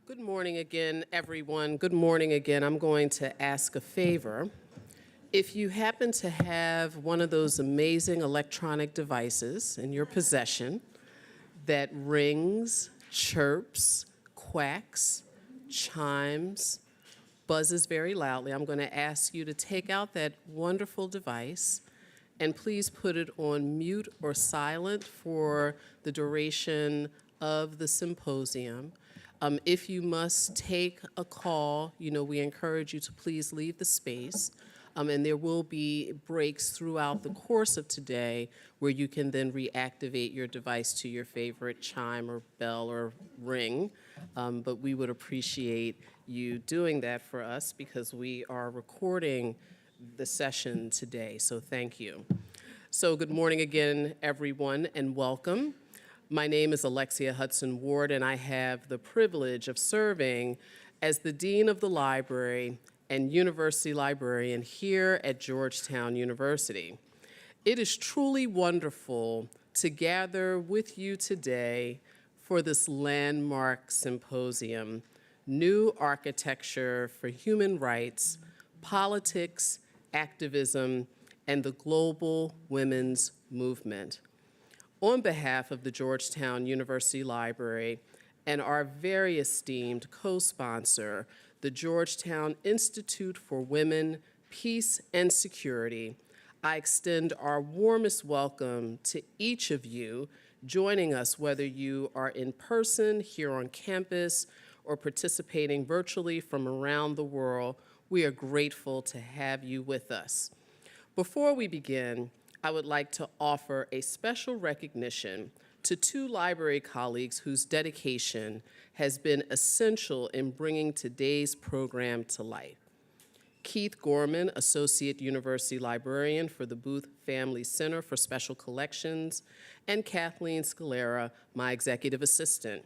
Good morning again, everyone. Good morning again. I'm going to ask a favor. If you happen to have one of those amazing electronic devices in your possession that rings, chirps, quacks, chimes, buzzes very loudly, I'm going to ask you to take out that wonderful device and please put it on mute or silent for the duration of the symposium. If you must take a call, we encourage you to please leave the space. And there will be breaks throughout the course of today where you can then reactivate your device to your favorite chime or bell or ring. But we would appreciate you doing that for us because we are recording the session today, so thank you. So good morning again, everyone, and welcome. My name is Alexia Hudson Ward, and I have the privilege of serving as the Dean of the Library and University Librarian here at Georgetown University. It is truly wonderful to gather with you today for this landmark symposium, New Architecture for Human Rights, Politics, Activism, and the Global Women's Movement. On behalf of the Georgetown University Library and our very esteemed co-sponsor, the Georgetown Institute for Women, Peace, and Security, I extend our warmest welcome to each of you joining us, whether you are in person here on campus or participating virtually from around the world. We are grateful to have you with us. Before we begin, I would like to offer a special recognition to two library colleagues whose dedication has been essential in bringing today's program to life. Keith Gorman, Associate University Librarian for the Booth Family Center for Special Collections, and Kathleen Scalera, my Executive Assistant.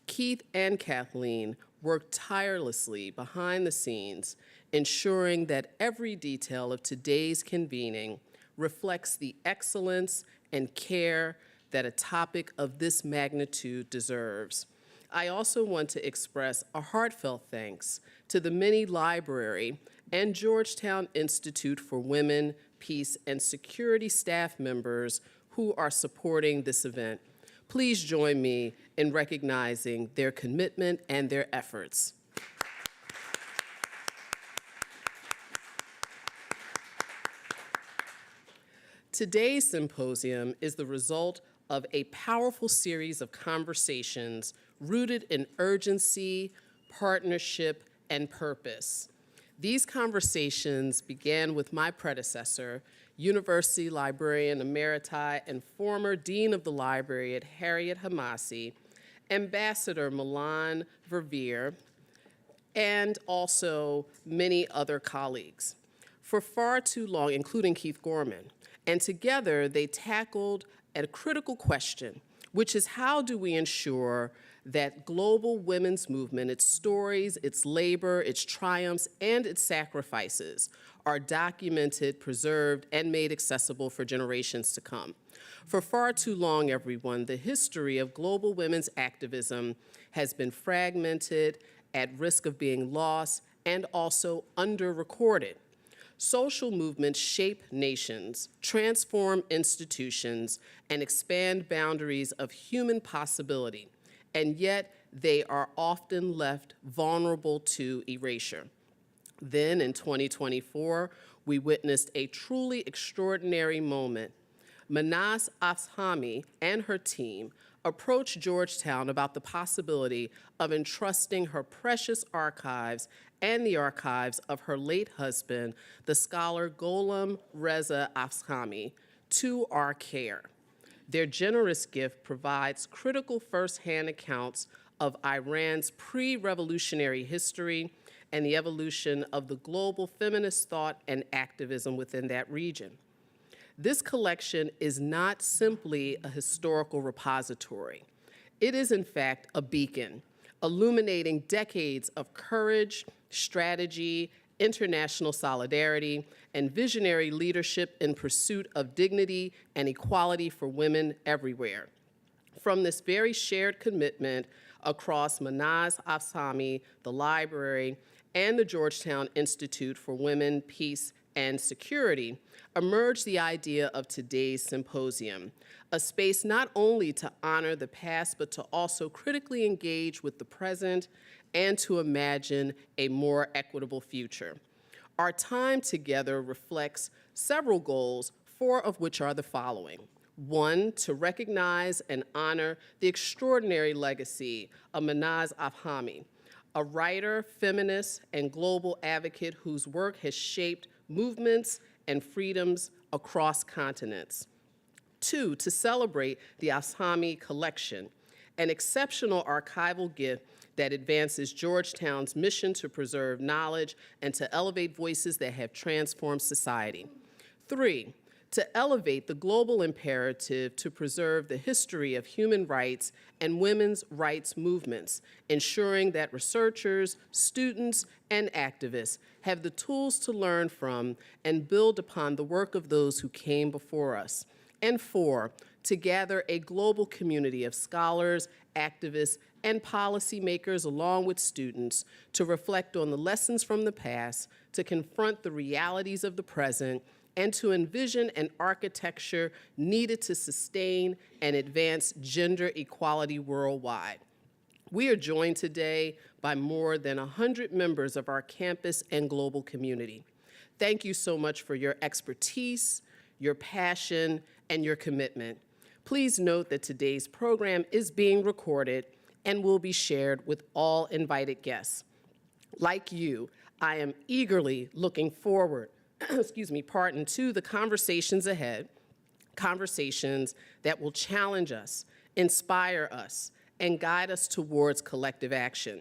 Keith and Kathleen worked tirelessly behind the scenes, ensuring that every detail of today's convening reflects the excellence and care that a topic of this magnitude deserves. I also want to express a heartfelt thanks to the many library and Georgetown Institute for Women, Peace, and Security staff members who are supporting this event. Please join me in recognizing their commitment and their efforts. Today's symposium is the result of a powerful series of conversations rooted in urgency, partnership, and purpose. These conversations began with my predecessor, University Librarian Emeriti and former Dean of the Library at Harriet Hamasi, Ambassador Milan Verveer, and also many other colleagues. For far too long, including Keith Gorman, and together they tackled a critical question, which is how do we ensure that global women's movement, its stories, its labor, its triumphs, and its sacrifices are documented, preserved, and made accessible for generations to come. For far too long, everyone, the history of global women's activism has been fragmented, at risk of being lost, and also under-recorded. Social movements shape nations, transform institutions, and expand boundaries of human possibility, and yet they are often left vulnerable to erasure. Then in 2024, we witnessed a truly extraordinary moment. Mahnaz Afkhami and her team approached Georgetown about the possibility of entrusting her precious archives and the archives of her late husband, the scholar Gholam Reza Afkhami, to our care. Their generous gift provides critical firsthand accounts of Iran's pre-revolutionary history and the evolution of the global feminist thought and activism within that region. This collection is not simply a historical repository. It is, in fact, a beacon, illuminating decades of courage, strategy, international solidarity, and visionary leadership in pursuit of dignity and equality for women everywhere. From this very shared commitment across Mahnaz, Afkhami, the library, and the Georgetown Institute for Women, Peace, and Security, emerged the idea of today's symposium, a space not only to honor the past, but to also critically engage with the present and to imagine a more equitable future. Our time together reflects several goals, 4 of which are the following. 1, to recognize and honor the extraordinary legacy of Mahnaz Afkhami, a writer, feminist, and global advocate whose work has shaped movements and freedoms across continents. 2, to celebrate the Afkhami collection, an exceptional archival gift that advances Georgetown's mission to preserve knowledge and to elevate voices that have transformed society. 3, to elevate the global imperative to preserve the history of human rights and women's rights movements, ensuring that researchers, students, and activists have the tools to learn from and build upon the work of those who came before us. And 4, to gather a global community of scholars, activists, and policymakers along with students to reflect on the lessons from the past, to confront the realities of the present, and to envision an architecture needed to sustain and advance gender equality worldwide. We are joined today by more than 100 members of our campus and global community. Thank you so much for your expertise, your passion, and your commitment. Please note that today's program is being recorded and will be shared with all invited guests. Like you, I am eagerly looking forward, to the conversations ahead, conversations that will challenge us, inspire us, and guide us towards collective action.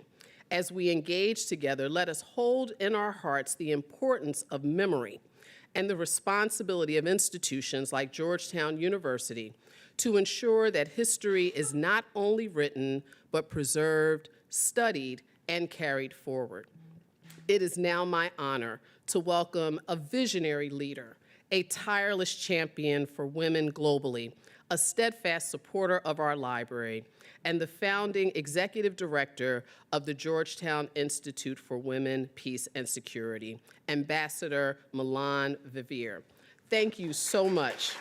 As we engage together, let us hold in our hearts the importance of memory and the responsibility of institutions like Georgetown University to ensure that history is not only written, but preserved, studied, and carried forward. It is now my honor to welcome a visionary leader, a tireless champion for women globally, a steadfast supporter of our library, and the founding executive director of the Georgetown Institute for Women, Peace, and Security, Ambassador Milan Vivir. Thank you so much.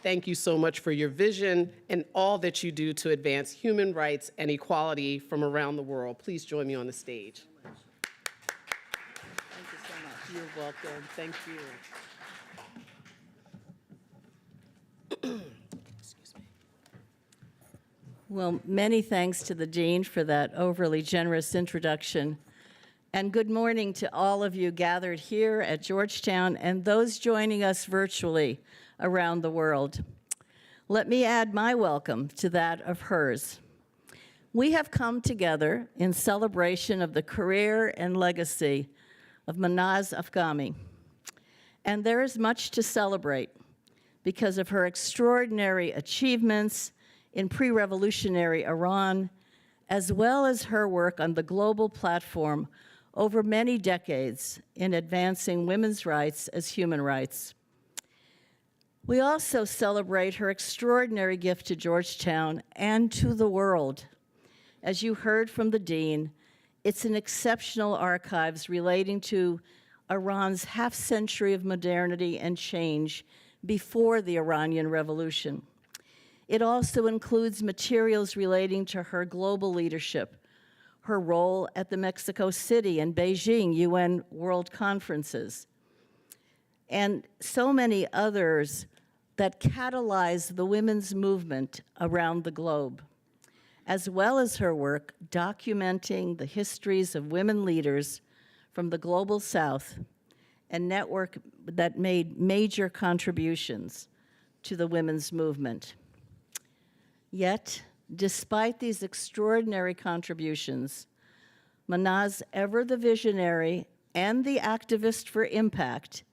Thank you so much for your vision and all that you do to advance human rights and equality from around the world. Please join me on the stage. Thank you so much. You're welcome. Thank you. Excuse me. Well, many thanks to the Dean for that overly generous introduction. And good morning to all of you gathered here at Georgetown and those joining us virtually around the world. Let me add my welcome to that of hers. We have come together in celebration of the career and legacy of Mahnaz Afkhami. And there is much to celebrate because of her extraordinary achievements in pre-revolutionary Iran, as well as her work on the global platform over many decades in advancing women's rights as human rights. We also celebrate her extraordinary gift to Georgetown and to the world. As you heard from the Dean, it's an exceptional archives relating to Iran's half-century of modernity and change before the Iranian Revolution. It also includes materials relating to her global leadership, her role at the Mexico City and Beijing UN World Conferences, and so many others that catalyzed the women's movement around the globe, as well as her work documenting the histories of women leaders from the global South, a network that made major contributions to the women's movement. Yet, despite these extraordinary contributions, Mahnaz, ever the visionary and the activist for impact,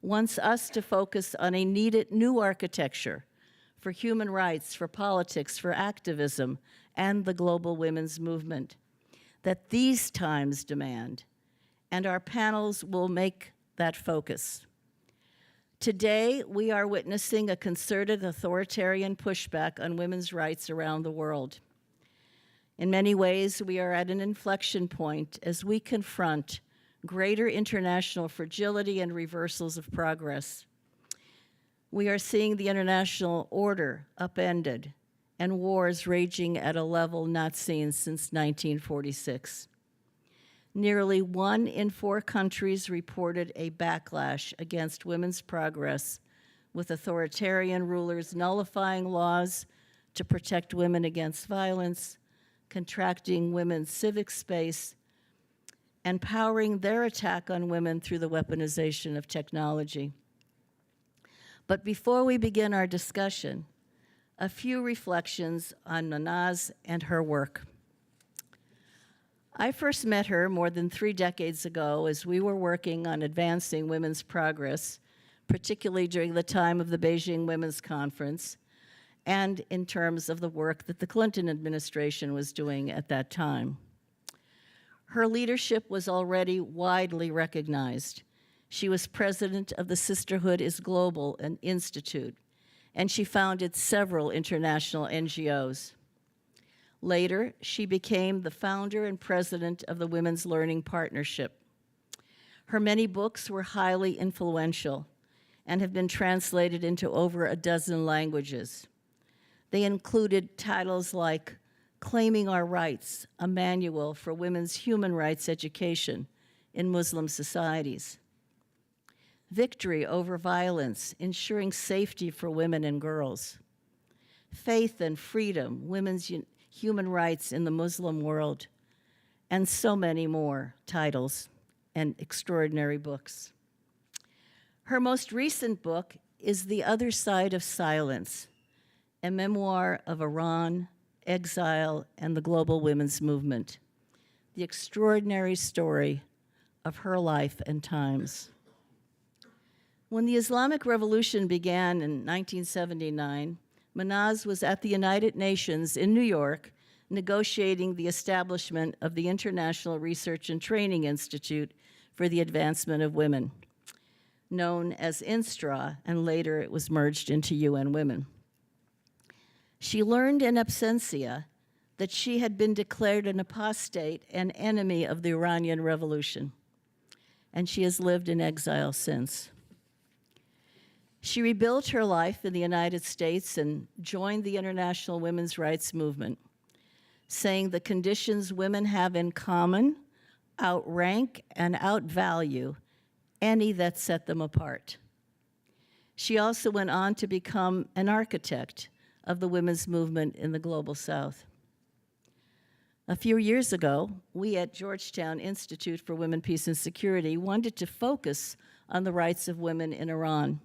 wants us to focus on a needed new architecture for human rights, for politics, for activism, and the global women's movement that these times demand, and our panels will make that focus. Today, we are witnessing a concerted authoritarian pushback on women's rights around the world. In many ways, we are at an inflection point as we confront greater international fragility and reversals of progress. We are seeing the international order upended and wars raging at a level not seen since 1946. Nearly 1 in 4 countries reported a backlash against women's progress, with authoritarian rulers nullifying laws to protect women against violence, contracting women's civic space, and powering their attack on women through the weaponization of technology. But before we begin our discussion, a few reflections on Mahnaz and her work. I first met her more than 3 decades ago as we were working on advancing women's progress, particularly during the time of the Beijing Women's Conference, and in terms of the work that the Clinton administration was doing at that time. Her leadership was already widely recognized. She was president of the Sisterhood is Global, an institute, and she founded several international NGOs. Later, she became the founder and president of the Women's Learning Partnership. Her many books were highly influential and have been translated into over a dozen languages. They included titles like Claiming Our Rights, a manual for women's human rights education in Muslim societies. Victory over Violence, ensuring safety for women and girls. Faith and Freedom, women's human rights in the Muslim world, and so many more titles and extraordinary books. Her most recent book is The Other Side of Silence, a memoir of Iran, exile, and the global women's movement, the extraordinary story of her life and times. When the Islamic Revolution began in 1979, Mahnaz was at the United Nations in New York negotiating the establishment of the International Research and Training Institute for the Advancement of Women, known as INSTRA, and later it was merged into UN Women. She learned in absentia that she had been declared an apostate and enemy of the Iranian Revolution, and she has lived in exile since. She rebuilt her life in the United States and joined the international women's rights movement, saying the conditions women have in common outrank and outvalue any that set them apart. She also went on to become an architect of the women's movement in the Global South. A few years ago, we at Georgetown Institute for Women, Peace, and Security wanted to focus on the rights of women in Iran.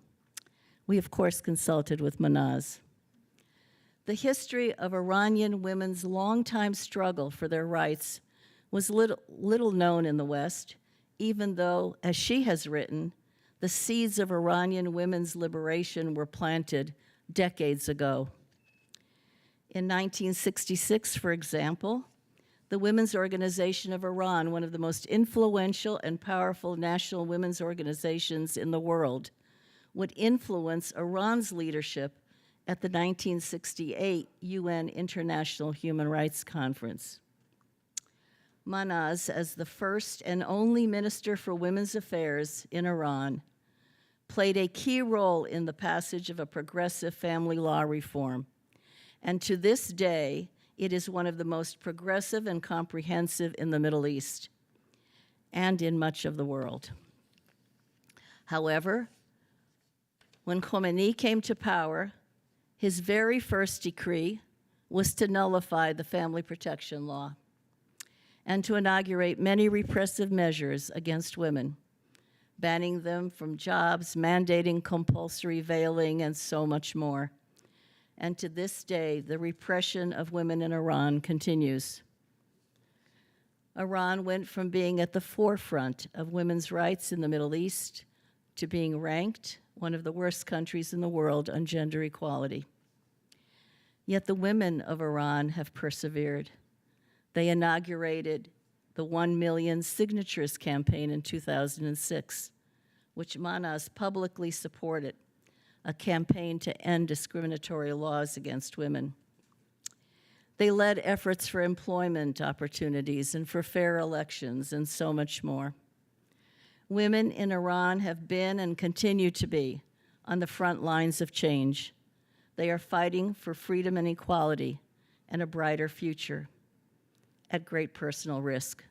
We, of course, consulted with Mahnaz. The history of Iranian women's longtime struggle for their rights was little known in the West, even though, as she has written, the seeds of Iranian women's liberation were planted decades ago. In 1966, for example, the Women's Organization of Iran, one of the most influential and powerful national women's organizations in the world, would influence Iran's leadership at the 1968 UN International Human Rights Conference. Mahnaz, as the first and only Minister for Women's Affairs in Iran, played a key role in the passage of a progressive family law reform. And to this day, it is one of the most progressive and comprehensive in the Middle East and in much of the world. However, when Khomeini came to power, his very first decree was to nullify the family protection law and to inaugurate many repressive measures against women, banning them from jobs, mandating compulsory veiling, and so much more. And to this day, the repression of women in Iran continues. Iran went from being at the forefront of women's rights in the Middle East to being ranked one of the worst countries in the world on gender equality. Yet the women of Iran have persevered. They inaugurated the 1 million signatures campaign in 2006, which Mahnaz publicly supported, a campaign to end discriminatory laws against women. They led efforts for employment opportunities and for fair elections and so much more. Women in Iran have been and continue to be on the front lines of change. They are fighting for freedom and equality and a brighter future at great personal risk.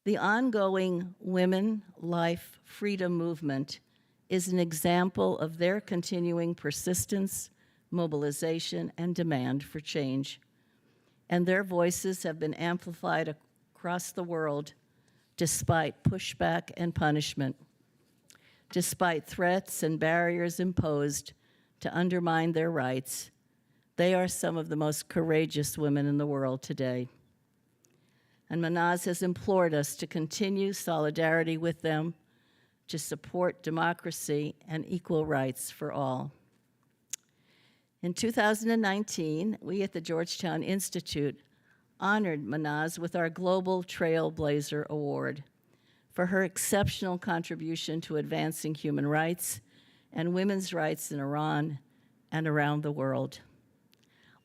The ongoing Women, Life, Freedom movement is an example of their continuing persistence, mobilization, and demand for change. And their voices have been amplified across the world despite pushback and punishment, despite threats and barriers imposed to undermine their rights. They are some of the most courageous women in the world today. And Mahnaz has implored us to continue solidarity with them, to support democracy and equal rights for all. In 2019, we at the Georgetown Institute honored Mahnaz with our Global Trailblazer Award for her exceptional contribution to advancing human rights and women's rights in Iran and around the world.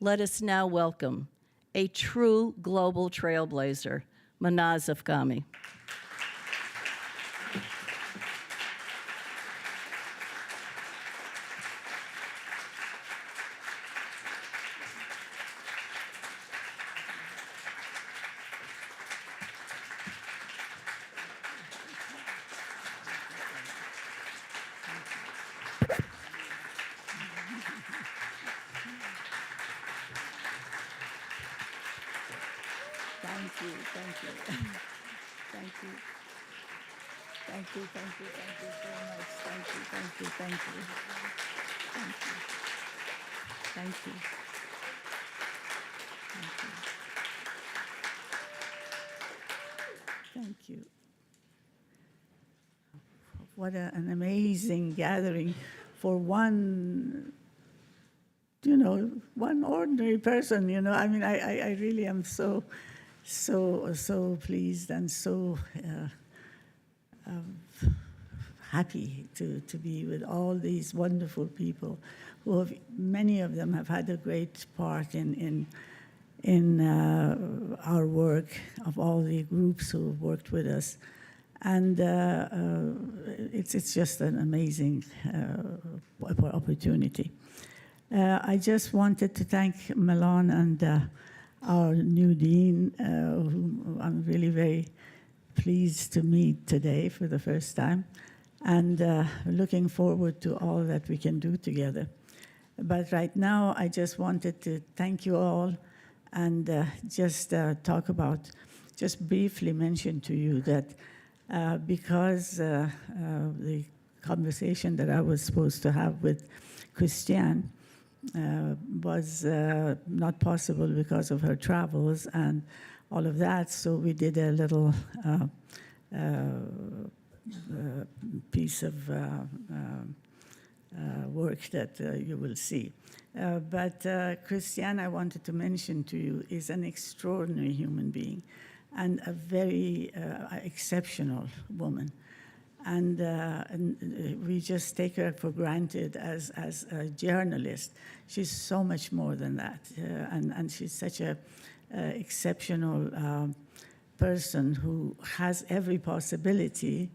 Let us now welcome a true global trailblazer, Mahnaz Afkhami. Thank you, thank you. Thank you. Thank you, thank you, thank you so much. Thank you, thank you, thank you. Thank you. Thank you. Thank you. Thank you. What an amazing gathering for one, one ordinary person, I mean, I really am so pleased and so happy to be with all these wonderful people who have, many of them have had a great part in our work, of all the groups who have worked with us. And it's just an amazing opportunity. I just wanted to thank Milan and our new dean, whom I'm really very pleased to meet today for the first time, and looking forward to all that we can do together. But right now, I just wanted to thank you all and just just briefly mention to you that because the conversation that I was supposed to have with Christiane was not possible because of her travels and all of that, so we did a little piece of work that you will see. But Christiane, I wanted to mention to you, is an extraordinary human being and a very exceptional woman. And we just take her for granted as a journalist. She's so much more than that. And she's such a exceptional person who has every possibility.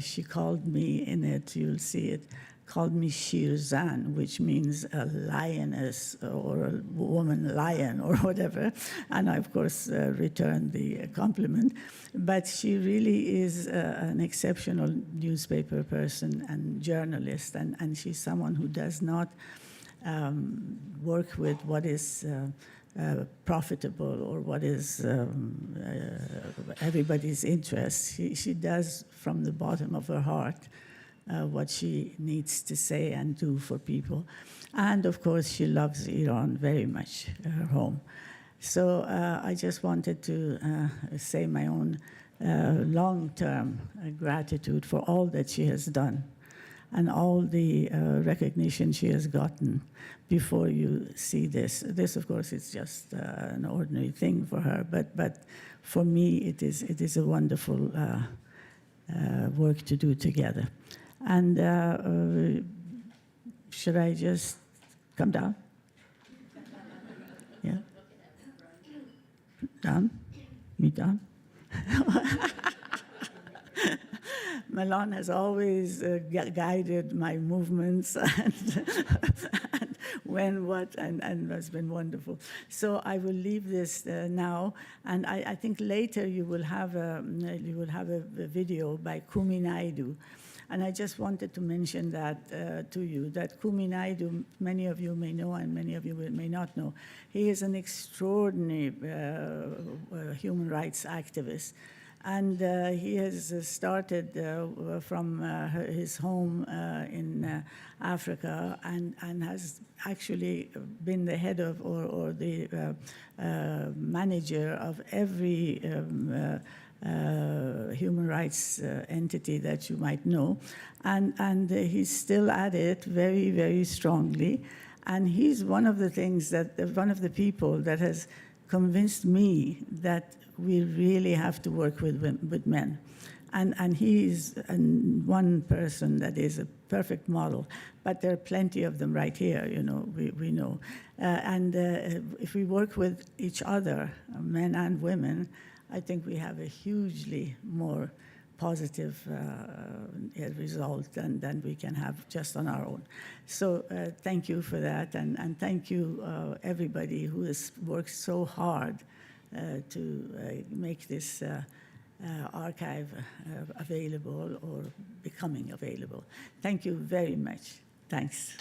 She called me in it, you'll see it, called me Shirzan, which means a lioness or a woman lion or whatever. And I, of course, returned the compliment. But she really is an exceptional newspaper person and journalist. And she's someone who does not work with what is profitable or what is everybody's interest. She does from the bottom of her heart what she needs to say and do for people. And of course, she loves Iran very much, her home. So I just wanted to say my own long-term gratitude for all that she has done and all the recognition she has gotten before you see this. This, of course, is just an ordinary thing for her, but for me, it is a wonderful work to do together. And should I just come down? Yeah? Down? Me down? Milan has always guided my movements and when, what, and has been wonderful. So I will leave this now, and I think later you will have a video by Kumi Naidu. And I just wanted to mention that to you, that Kumi Naidu, many of you may know and many of you may not know, he is an extraordinary human rights activist. And he has started from his home in Africa and has actually been the head of or the manager of every human rights entity that you might know. And he's still at it very, very strongly. And he's one of the things that, one of the people that has convinced me that we really have to work with men. And he is one person that is a perfect model, but there are plenty of them right here, you know, we know. If we work with each other, men and women, I think we have a hugely more positive result than we can have just on our own. So thank you for that, and thank you everybody who has worked so hard to make this archive available or becoming available. Thank you very much. Thanks.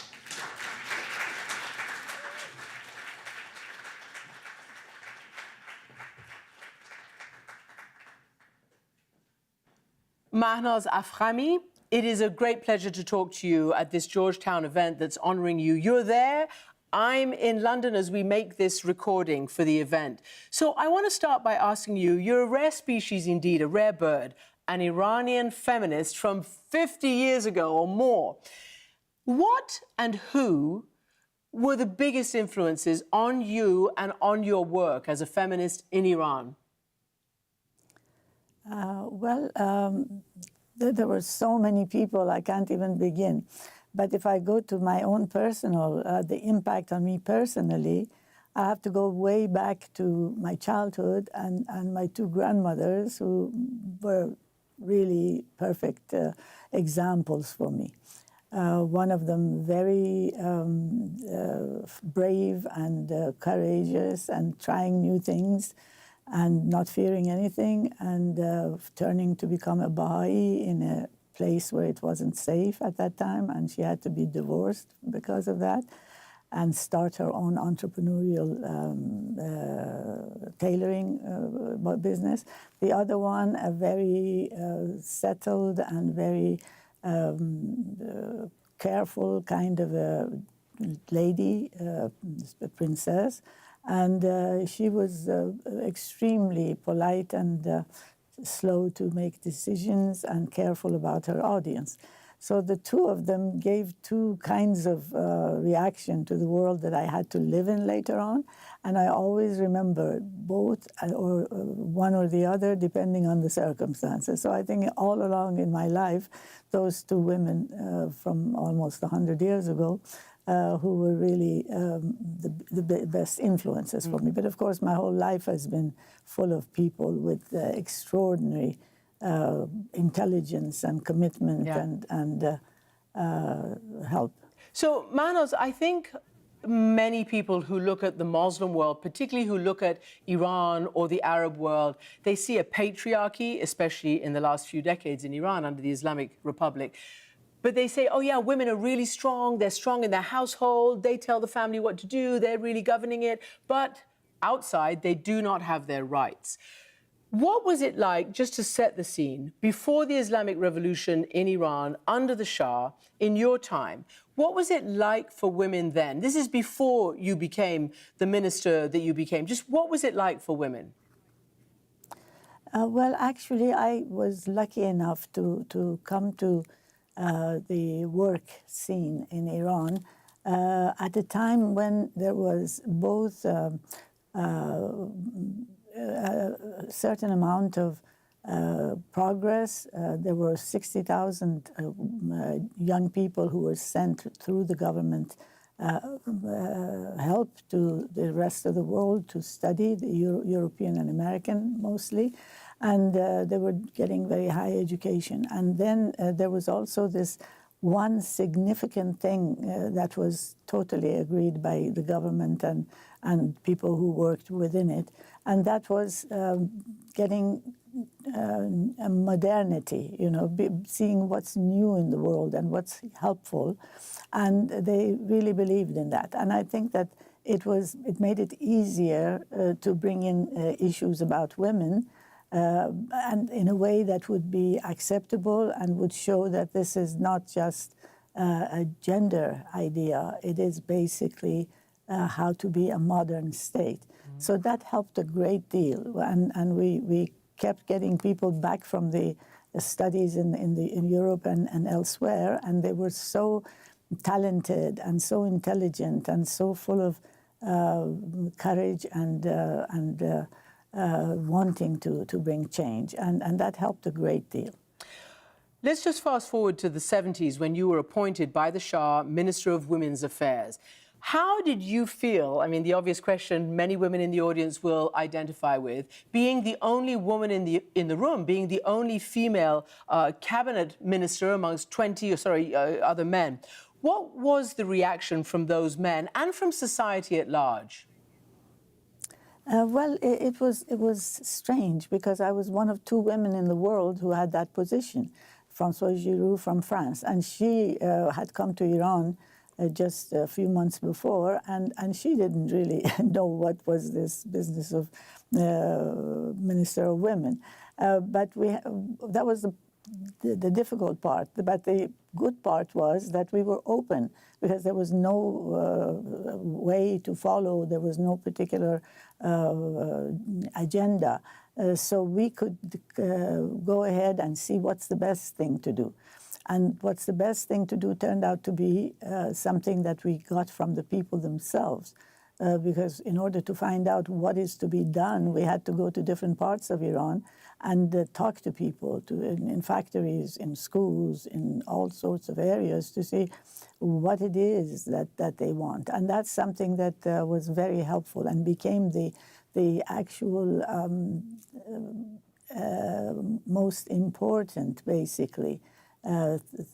Mahnaz Afkhami, it is a great pleasure to talk to you at this Georgetown event that's honoring you. You're there. I'm in London as we make this recording for the event. So I want to start by asking you, you're a rare species indeed, a rare bird, an Iranian feminist from 50 years ago or more. What and who were the biggest influences on you and on your work as a feminist in Iran? There were so many people, I can't even begin. But if I go to my own personal, the impact on me personally, I have to go way back to my childhood and my two grandmothers who were really perfect examples for me. One of them very brave and courageous and trying new things and not fearing anything, and turning to become a Baha'i in a place where it wasn't safe at that time, and she had to be divorced because of that, and start her own entrepreneurial tailoring business. The other one, a very settled and very careful kind of a lady, a princess, and she was extremely polite and slow to make decisions and careful about her audience. So the two of them gave two kinds of reaction to the world that I had to live in later on, and I always remember both or one or the other depending on the circumstances. So I think all along in my life, those two women from almost 100 years ago who were really the best influences for me. But of course, my whole life has been full of people with extraordinary intelligence and commitment and help. So, Mahnaz, I think many people who look at the Muslim world, particularly who look at Iran or the Arab world, they see a patriarchy, especially in the last few decades in Iran under the Islamic Republic. But they say, oh yeah, women are really strong, they're strong in their household, they tell the family what to do, they're really governing it, but outside they do not have their rights. What was it like, just to set the scene, before the Islamic Revolution in Iran, under the Shah, in your time? What was it like for women then? This is before you became the minister that you became. Just what was it like for women? Well, actually, I was lucky enough to come to the work scene in Iran at a time when there was both a certain amount of progress. There were 60,000 young people who were sent through the government help to the rest of the world to study, the European and American mostly, and they were getting very high education. And then there was also this one significant thing that was totally agreed by the government and people who worked within it, and that was getting a modernity, seeing what's new in the world and what's helpful, and they really believed in that. And I think that it made it easier to bring in issues about women, and in a way that would be acceptable and would show that this is not just a gender idea. It is basically how to be a modern state. Mm-hmm. So that helped a great deal, and we kept getting people back from the studies in Europe and elsewhere, and they were so talented and so intelligent and so full of courage and wanting to bring change, and that helped a great deal. Let's just fast forward to the 70s when you were appointed by the Shah Minister of Women's Affairs. How did you feel? I mean, the obvious question many women in the audience will identify with, being the only woman in the room, being the only female cabinet minister amongst 20 other men. What was the reaction from those men and from society at large? Well, it was strange because I was one of two women in the world who had that position, Françoise Giroud from France, and she had come to Iran just a few months before, and she didn't really know what was this business of Minister of Women. But that was the difficult part. But the good part was that we were open because there was no way to follow. There was no particular agenda. So we could go ahead and see what's the best thing to do. And what's the best thing to do turned out to be something that we got from the people themselves. Because in order to find out what is to be done, we had to go to different parts of Iran and talk to people in factories, in schools, in all sorts of areas to see what it is that they want. And that's something that was very helpful and became the actual most important, basically,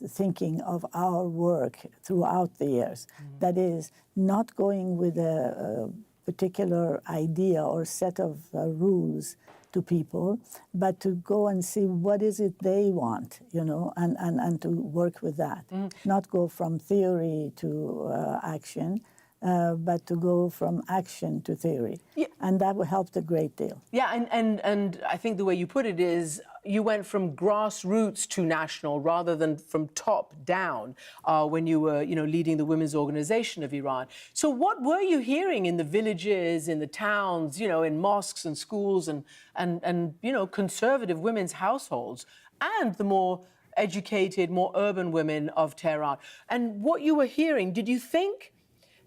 thinking of our work throughout the years. Mm-hmm. That is, not going with a particular idea or set of rules to people, but to go and see what is it they want, and to work with that. Mm-hmm. Not go from theory to action, but to go from action to theory. Yeah. And that helped a great deal. Yeah, and I think the way you put it is you went from grassroots to national rather than from top down when you were, leading the women's organization of Iran. So what were you hearing in the villages, in the towns, in mosques and schools and conservative women's households and the more educated, more urban women of Tehran? And what you were hearing, did you think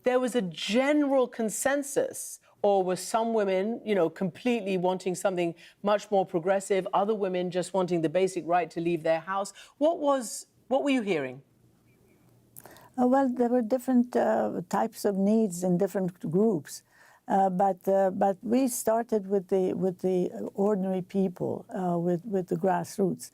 there was a general consensus, or were some women, completely wanting something much more progressive, other women just wanting the basic right to leave their house? What were you hearing? Well, there were different types of needs in different groups, but we started with the ordinary people, with the grassroots.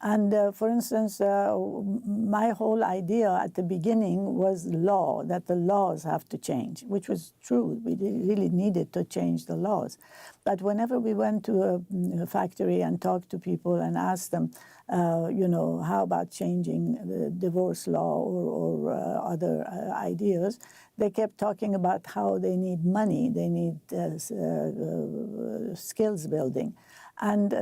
And for instance, my whole idea at the beginning was law, that the laws have to change, which was true. We really needed to change the laws. But whenever we went to a factory and talked to people and asked them, how about changing the divorce law or other ideas, they kept talking about how they need money, they need skills building. And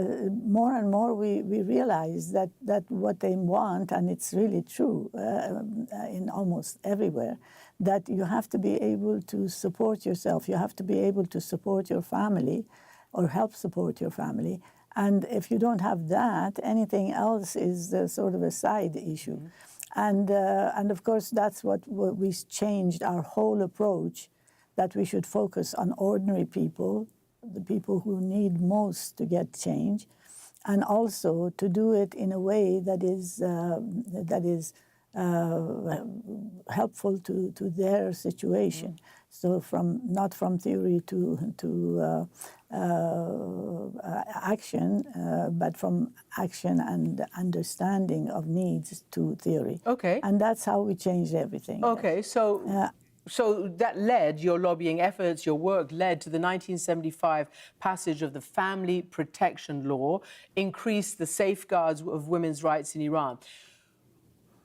more and more we realize that what they want, and it's really true in almost everywhere, that you have to be able to support yourself, you have to be able to support your family or help support your family. And if you don't have that, anything else is sort of a side issue. Mm-hmm. And of course, that's what we changed our whole approach, that we should focus on ordinary people, the people who need most to get change, and also to do it in a way that is helpful to their situation. So not from theory to action, but from action and understanding of needs to theory. Okay. And that's how we changed everything. Okay, so that led, your lobbying efforts, your work led to the 1975 passage of the Family Protection Law, increased the safeguards of women's rights in Iran.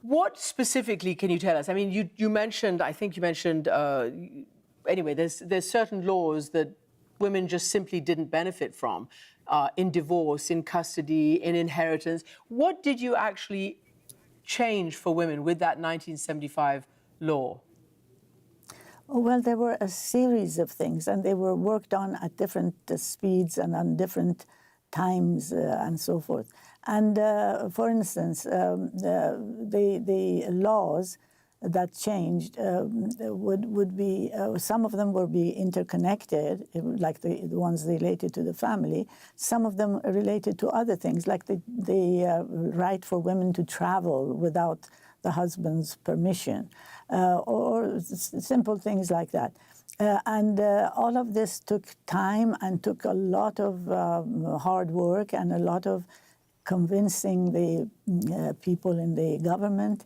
What specifically can you tell us? I mean, you mentioned, I think you mentioned, anyway, there's certain laws that women just simply didn't benefit from in divorce, in custody, in inheritance. What did you actually change for women with that 1975 law? Oh, well, there were a series of things, and they were worked on at different speeds and on different times and so forth. And for instance, the laws that changed would be, some of them would be interconnected, like the ones related to the family. Some of them related to other things, like the right for women to travel without the husband's permission, or simple things like that. And all of this took time and took a lot of hard work and a lot of convincing the people in the government.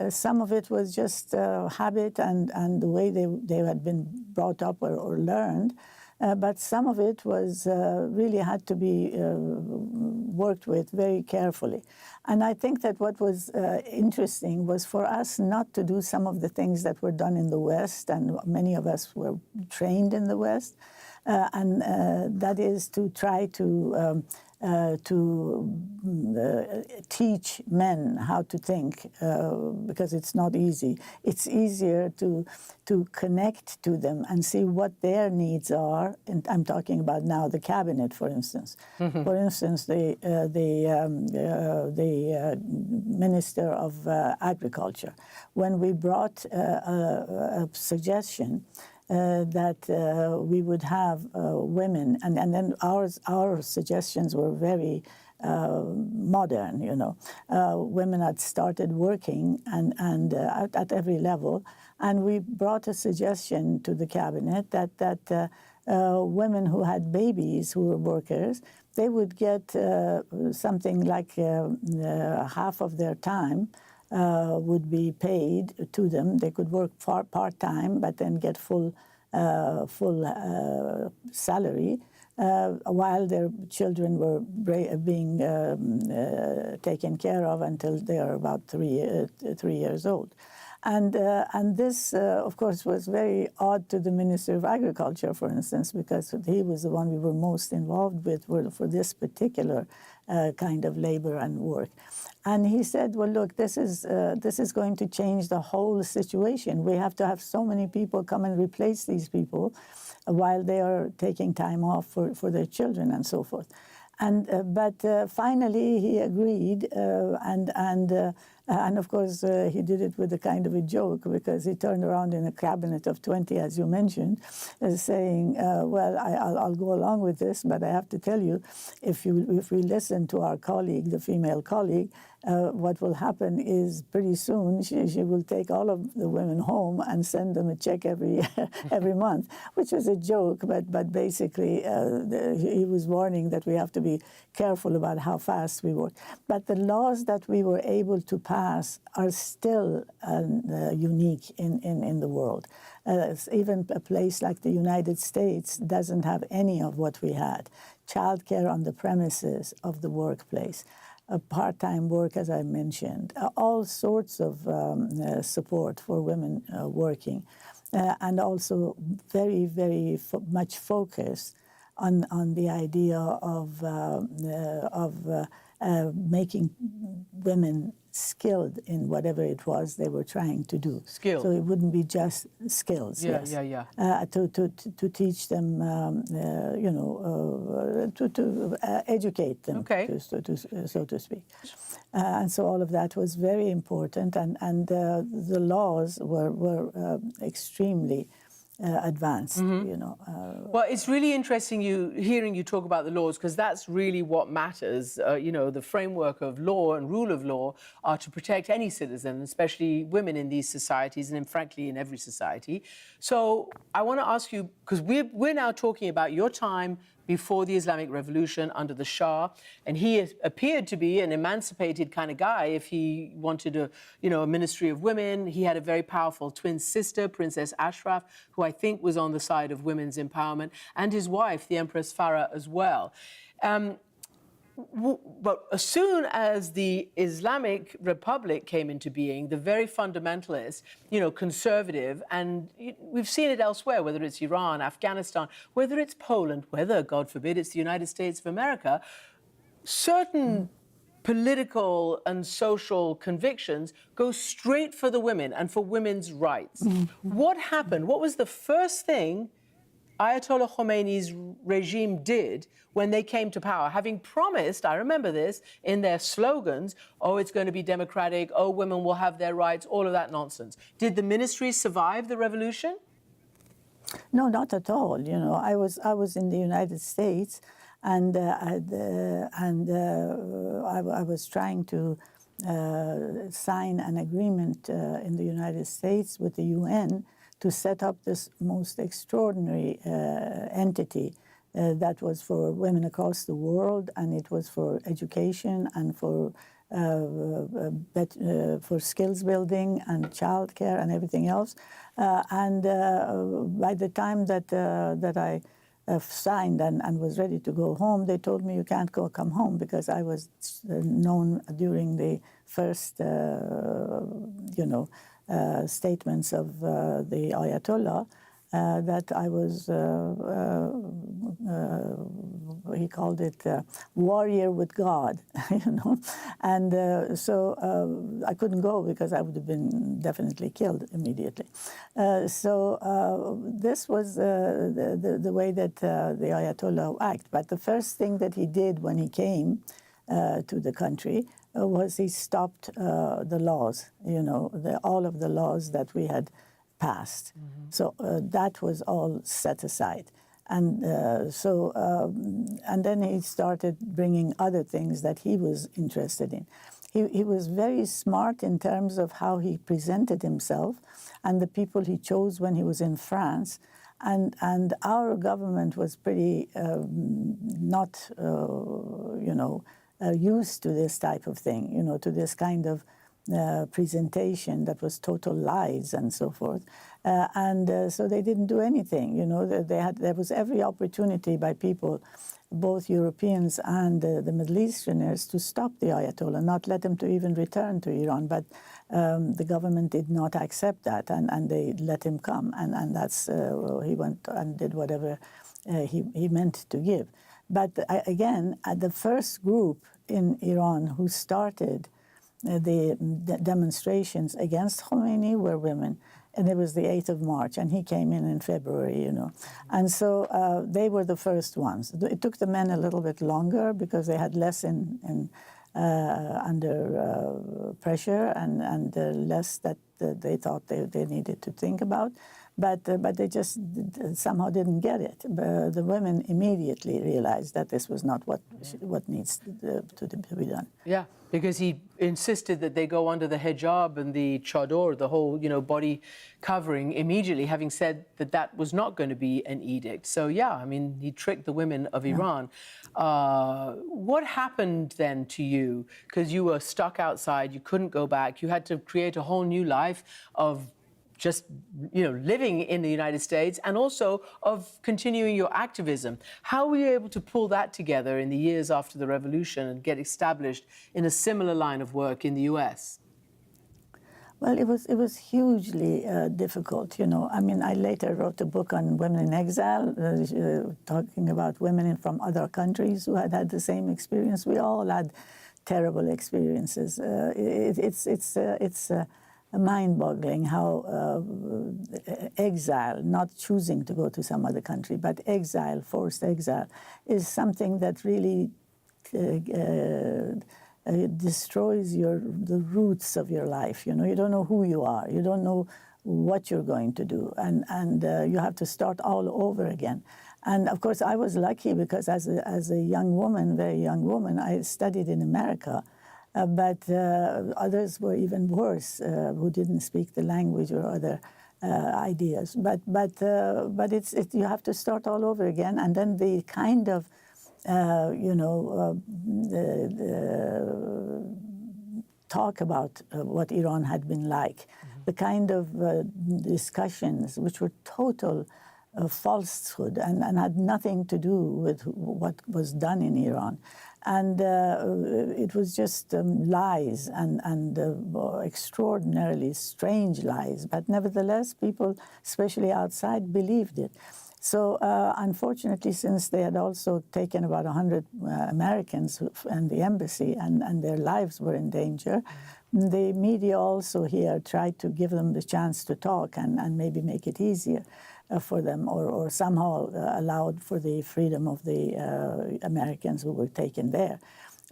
Some of it was just habit and the way they had been brought up or learned. But some of it was really had to be worked with very carefully. And I think that what was interesting was for us not to do some of the things that were done in the West, and many of us were trained in the West, and that is to try to teach men how to think, because it's not easy. It's easier to connect to them and see what their needs are. And I'm talking about now the cabinet, for instance. Mm-hmm. For instance, the Minister of Agriculture, when we brought a suggestion that we would have women, and then our suggestions were very modern, you know. Women had started working and at every level, and we brought a suggestion to the cabinet that women who had babies who were workers, they would get something like half of their time would be paid to them. They could work part-time, but then get full salary while their children were being taken care of until they are about 3 years old. And this, of course, was very odd to the Minister of Agriculture, for instance, because he was the one we were most involved with for this particular kind of labor and work. And he said, well, look, this is going to change the whole situation. We have to have so many people come and replace these people while they are taking time off for their children and so forth. But finally he agreed, and of course he did it with a kind of a joke, because he turned around in a cabinet of 20, as you mentioned, saying, well, I'll go along with this, but I have to tell you, if we listen to our colleague, the female colleague, what will happen is pretty soon she will take all of the women home and send them a check every month, which was a joke, but basically he was warning that we have to be careful about how fast we work. But the laws that we were able to pass are still unique in the world. Even a place like the United States doesn't have any of what we had. Childcare on the premises of the workplace, part-time work, as I mentioned, all sorts of support for women working, and also very, very much focus on the idea of making women skilled in whatever it was they were trying to do. Skilled. So it wouldn't be just skills. Yeah, yes. yeah. To teach them, to educate them, Okay. so to speak. And so all of that was very important, and the laws were extremely advanced, you know. Well, it's really interesting hearing you talk about the laws, because that's really what matters. You know, the framework of law and rule of law are to protect any citizen, especially women in these societies, and frankly in every society. So I want to ask you, because we're now talking about your time before the Islamic Revolution under the Shah, and he appeared to be an emancipated kind of guy. If he wanted a ministry of women, he had a very powerful twin sister, Princess Ashraf, who I think was on the side of women's empowerment, and his wife, the Empress Farah, as well. But as soon as the Islamic Republic came into being, the very fundamentalist, conservative, and we've seen it elsewhere, whether it's Iran, Afghanistan, whether it's Poland, whether, God forbid, it's the United States of America, certain political and social convictions go straight for the women and for women's rights. What happened? What was the first thing Ayatollah Khomeini's regime did when they came to power, having promised, I remember this, in their slogans, oh, it's going to be democratic, oh, women will have their rights, all of that nonsense. Did the ministry survive the revolution? No, not at all. You know, I was in the United States, and I was trying to sign an agreement in the United States with the UN to set up this most extraordinary entity that was for women across the world, and it was for education and for skills building and childcare and everything else. And by the time that I signed and was ready to go home, they told me you can't come home, because I was known during the first, statements of the Ayatollah that I was, he called it warrior with God, and so I couldn't go because I would have been definitely killed immediately. So this was the way that the Ayatollah acted. But the first thing that he did when he came to the country was he stopped the laws, all of the laws that we had passed. So that was all set aside. And and then he started bringing other things that he was interested in. He was very smart in terms of how he presented himself and the people he chose when he was in France. And our government was pretty not, used to this type of thing, to this kind of presentation that was total lies and so forth. So they didn't do anything. There was every opportunity by people, both Europeans and the Middle Easterners, to stop the Ayatollah, not let him to even return to Iran. But the government did not accept that, and they let him come. And that's, he went and did whatever he meant to give. But again, the first group in Iran who started the demonstrations against Khomeini were women. And it was the 8th of March, and he came in February, And so they were the first ones. It took the men a little bit longer because they had less under pressure and less that they thought they needed to think about. But they just somehow didn't get it. The women immediately realized that this was not what needs to be done. Yeah, because he insisted that they go under the hijab and the chador, the whole, body covering immediately, having said that was not going to be an edict. So yeah, I mean, he tricked the women of Iran. What happened then to you? Because you were stuck outside, you couldn't go back, you had to create a whole new life of just, living in the United States and also of continuing your activism. How were you able to pull that together in the years after the revolution and get established in a similar line of work in the US? Well, it was hugely difficult, I mean, I later wrote a book on women in exile, talking about women from other countries who had the same experience. We all had terrible experiences. It's mind-boggling how exile, not choosing to go to some other country, but exile, forced exile, is something that really destroys the roots of your life. You know, you don't know who you are. You don't know what you're going to do, and you have to start all over again. And of course, I was lucky because as a young woman, very young woman, I studied in America. But others were even worse, who didn't speak the language or other ideas. But you have to start all over again, and then the kind of talk about what Iran had been like, the kind of discussions which were total falsehood and had nothing to do with what was done in Iran. And it was just lies and extraordinarily strange lies. But nevertheless, people, especially outside, believed it. So unfortunately, since they had also taken about 100 Americans and the embassy and their lives were in danger, the media also here tried to give them the chance to talk and maybe make it easier for them, or somehow allowed for the freedom of the Americans who were taken there.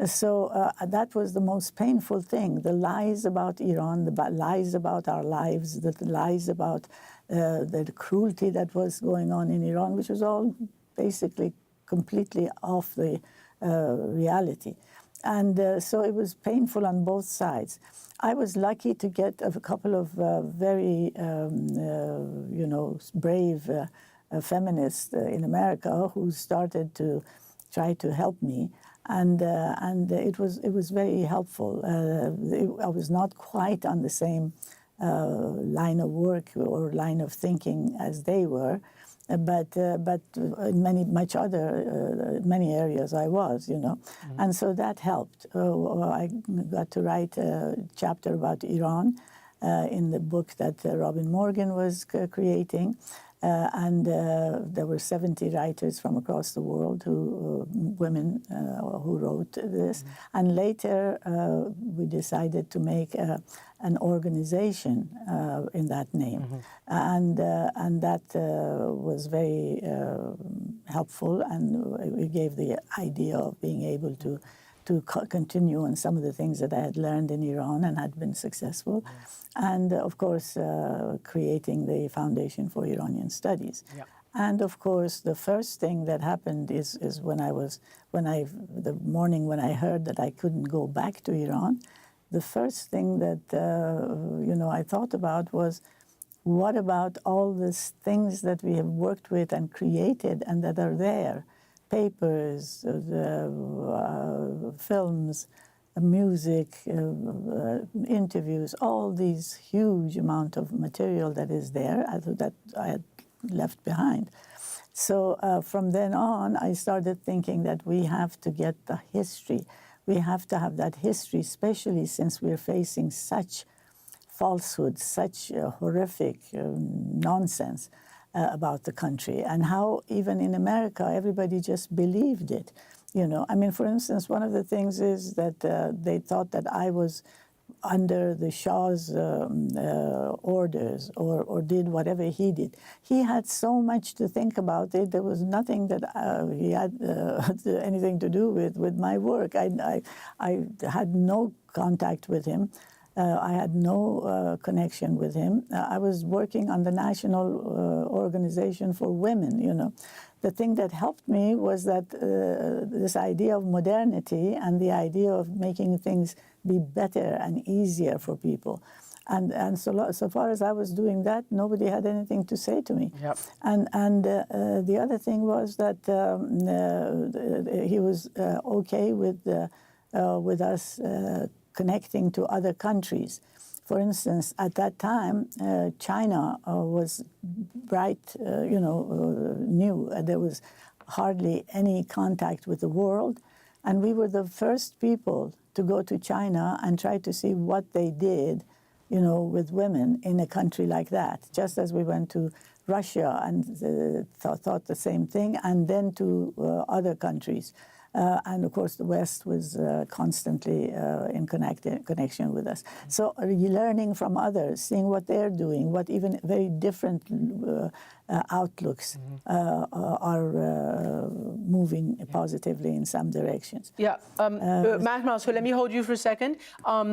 So that was the most painful thing, the lies about Iran, the lies about our lives, the lies about the cruelty that was going on in Iran, which was all basically completely off the reality. And so it was painful on both sides. I was lucky to get a couple of very, brave feminists in America who started to try to help me, and it was very helpful. I was not quite on the same line of work or line of thinking as they were, but in many areas I was, and so that helped. I got to write a chapter about Iran in the book that Robin Morgan was creating, and there were 70 writers from across the world, women who wrote this. And later we decided to make an organization in that name, and that was very helpful, and we gave the idea of being able to continue on some of the things that I had learned in Iran and had been successful, and of course creating the Foundation for Iranian Studies. Yeah. And of course, the first thing that happened is the morning when I heard that I couldn't go back to Iran, the first thing that I thought about was, what about all these things that we have worked with and created and that are there? Papers, films, music, interviews, all these huge amount of material that is there that I had left behind. So from then on, I started thinking that we have to get the history. We have to have that history, especially since we're facing such falsehoods, such horrific nonsense about the country, and how even in America, everybody just believed it. I mean, for instance, one of the things is that they thought that I was under the Shah's orders or did whatever he did. He had so much to think about it. There was nothing that he had anything to do with my work. I had no contact with him. I had no connection with him. I was working on the National Organization for Women, The thing that helped me was that this idea of modernity and the idea of making things be better and easier for people. And so far as I was doing that, nobody had anything to say to me. Yep. And the other thing was that he was okay with us connecting to other countries. For instance, at that time, China was new. There was hardly any contact with the world. And we were the first people to go to China and try to see what they did, with women in a country like that. Just as we went to Russia and thought the same thing, and then to other countries. And of course, the West was constantly in connection with us. So learning from others, seeing what they're doing, what even very different outlooks are moving positively in some directions. Yeah, Mahnaz, so let me hold you for a second,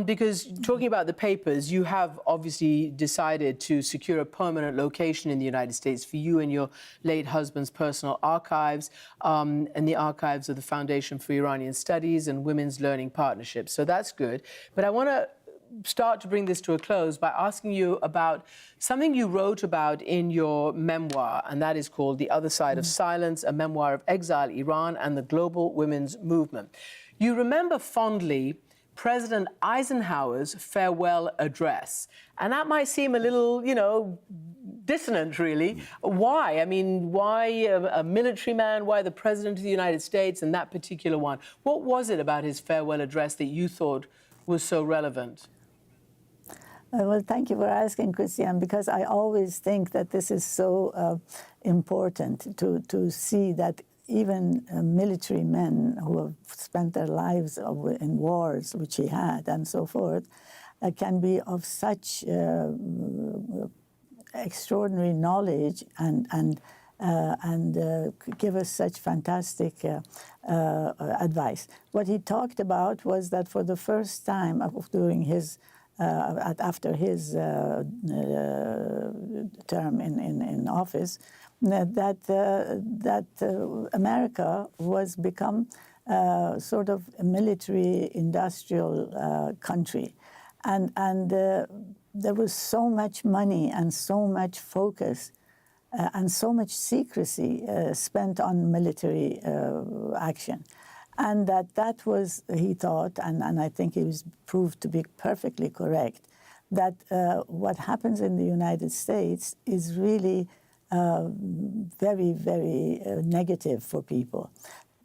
because talking about the papers, you have obviously decided to secure a permanent location in the United States for you and your late husband's personal archives, and the archives of the Foundation for Iranian Studies and Women's Learning Partnerships. So that's good. But I want to start to bring this to a close by asking you about something you wrote about in your memoir, and that is called The Other Side of Silence, a memoir of exile Iran and the global women's movement. You remember fondly President Eisenhower's farewell address, and that might seem a little, dissonant, really. Why? I mean, why a military man? Why the President of the United States and that particular one? What was it about his farewell address that you thought was so relevant? Well, thank you for asking, Christiane, because I always think that this is so important to see that even military men who have spent their lives in wars, which he had, and so forth, can be of such extraordinary knowledge and give us such fantastic advice. What he talked about was that for the first time during his after his term in office, that America was become sort of a military industrial country, and there was so much money and so much focus and so much secrecy spent on military action. And that was, he thought, and I think it was proved to be perfectly correct, that what happens in the United States is really very, very negative for people.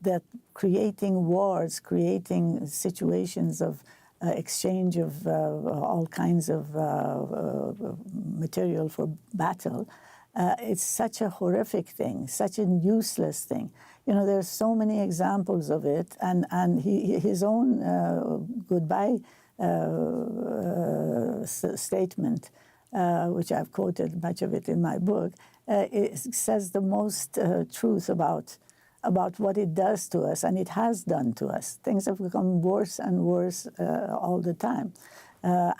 That creating wars, creating situations of exchange of all kinds of material for battle, it's such a horrific thing, such a useless thing. There's so many examples of it, and his own goodbye statement, which I've quoted much of it in my book, it says the most truth about what it does to us, and it has done to us. Things have become worse and worse all the time. I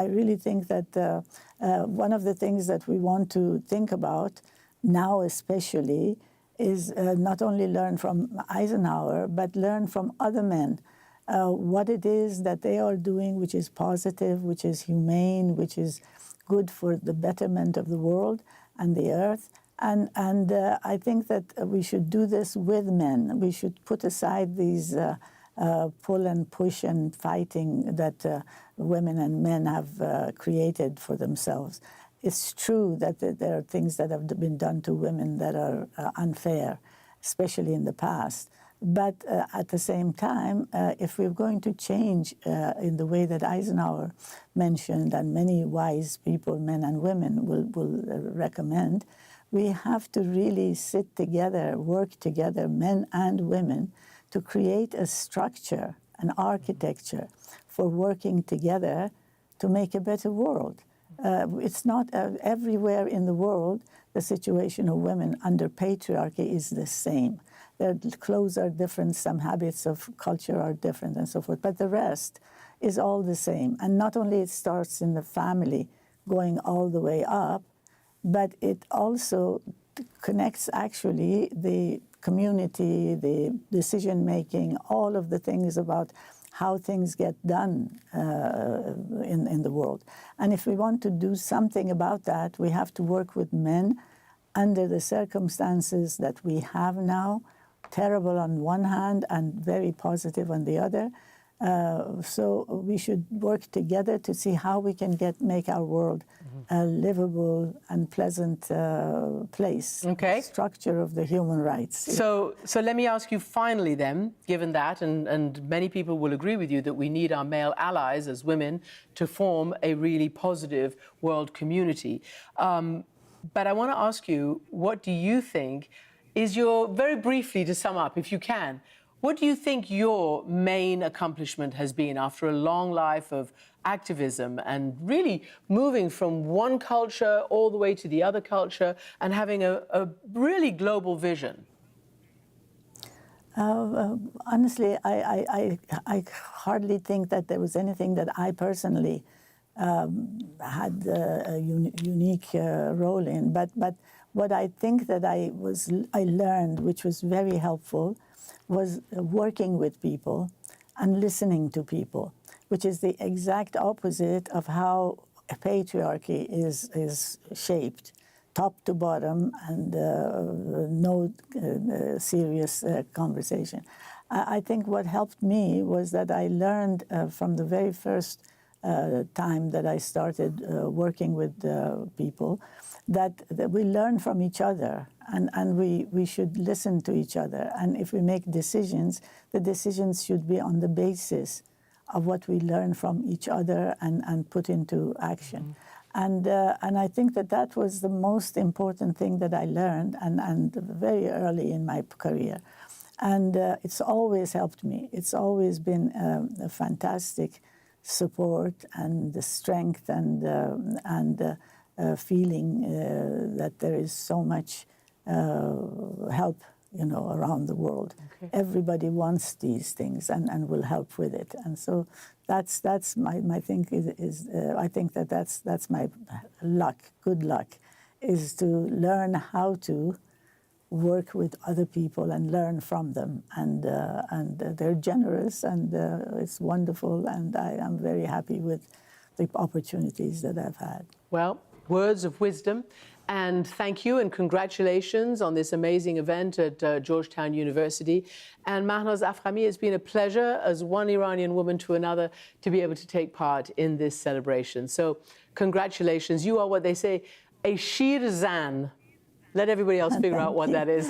really think that one of the things that we want to think about now especially is not only learn from Eisenhower, but learn from other men what it is that they are doing which is positive, which is humane, which is good for the betterment of the world and the earth. And I think that we should do this with men. We should put aside these pull and push and fighting that women and men have created for themselves. It's true that there are things that have been done to women that are unfair, especially in the past. But at the same time, if we're going to change in the way that Eisenhower mentioned, and many wise people, men and women, will recommend, we have to really sit together, work together, men and women, to create a structure, an architecture for working together to make a better world. It's not everywhere in the world the situation of women under patriarchy is the same. Their clothes are different, some habits of culture are different, and so forth, but the rest is all the same. And not only it starts in the family, going all the way up, but it also connects actually the community, the decision-making, all of the things about how things get done in the world. And if we want to do something about that, we have to work with men under the circumstances that we have now, terrible on one hand and very positive on the other. So we should work together to see how we can make our world a livable and pleasant place. Okay. Structure of the human rights. So let me ask you finally then, given that, and many people will agree with you that we need our male allies as women to form a really positive world community. But I want to ask you, what do you think is your, very briefly to sum up, if you can, what do you think your main accomplishment has been after a long life of activism and really moving from one culture all the way to the other culture and having a really global vision? Honestly, I hardly think that there was anything that I personally had a unique role in. But what I think that I learned, which was very helpful, was working with people and listening to people, which is the exact opposite of how a patriarchy is shaped, top to bottom, and no serious conversation. I think what helped me was that I learned from the very first time that I started working with people that we learn from each other, and we should listen to each other. And if we make decisions, the decisions should be on the basis of what we learn from each other and put into action. And I think that was the most important thing that I learned, and very early in my career. And it's always helped me. It's always been a fantastic support and the strength and feeling that there is so much help, around the world. Okay. Everybody wants these things and will help with it. And so that's my thing is I think that's my luck, good luck, is to learn how to work with other people and learn from them. And they're generous, and it's wonderful, and I am very happy with the opportunities that I've had. Well, words of wisdom. And thank you and congratulations on this amazing event at Georgetown University. And Mahnaz Afkhami, it's been a pleasure as one Iranian woman to another to be able to take part in this celebration. So congratulations. You are what they say, a shir zan. Let everybody else figure out what that is.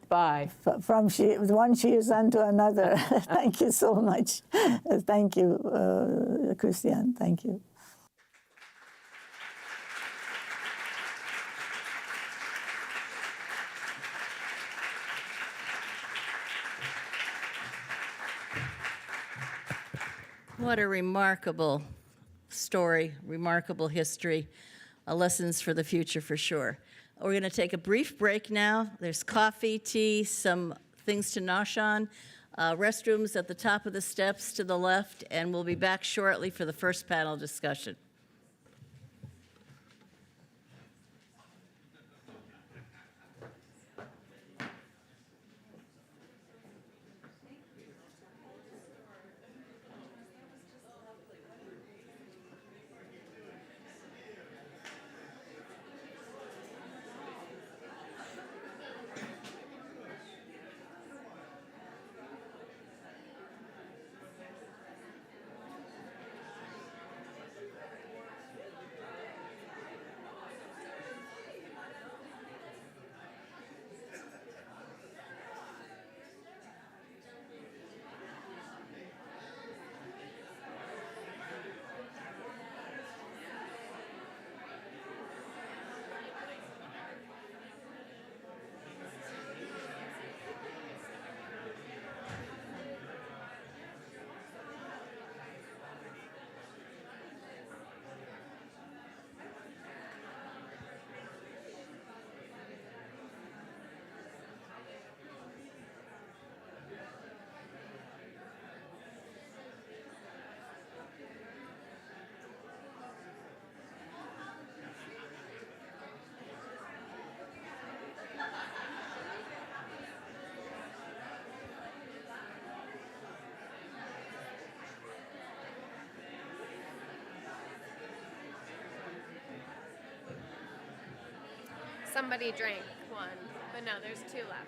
Bye. From one shir zan to another. Thank you so much. Thank you, Christiane. Thank you. What a remarkable story, remarkable history, lessons for the future for sure. We're going to take a brief break now. There's coffee, tea, some things to nosh on, restrooms at the top of the steps to the left, and we'll be back shortly for the first panel discussion. Somebody drank one, but no, there's two left.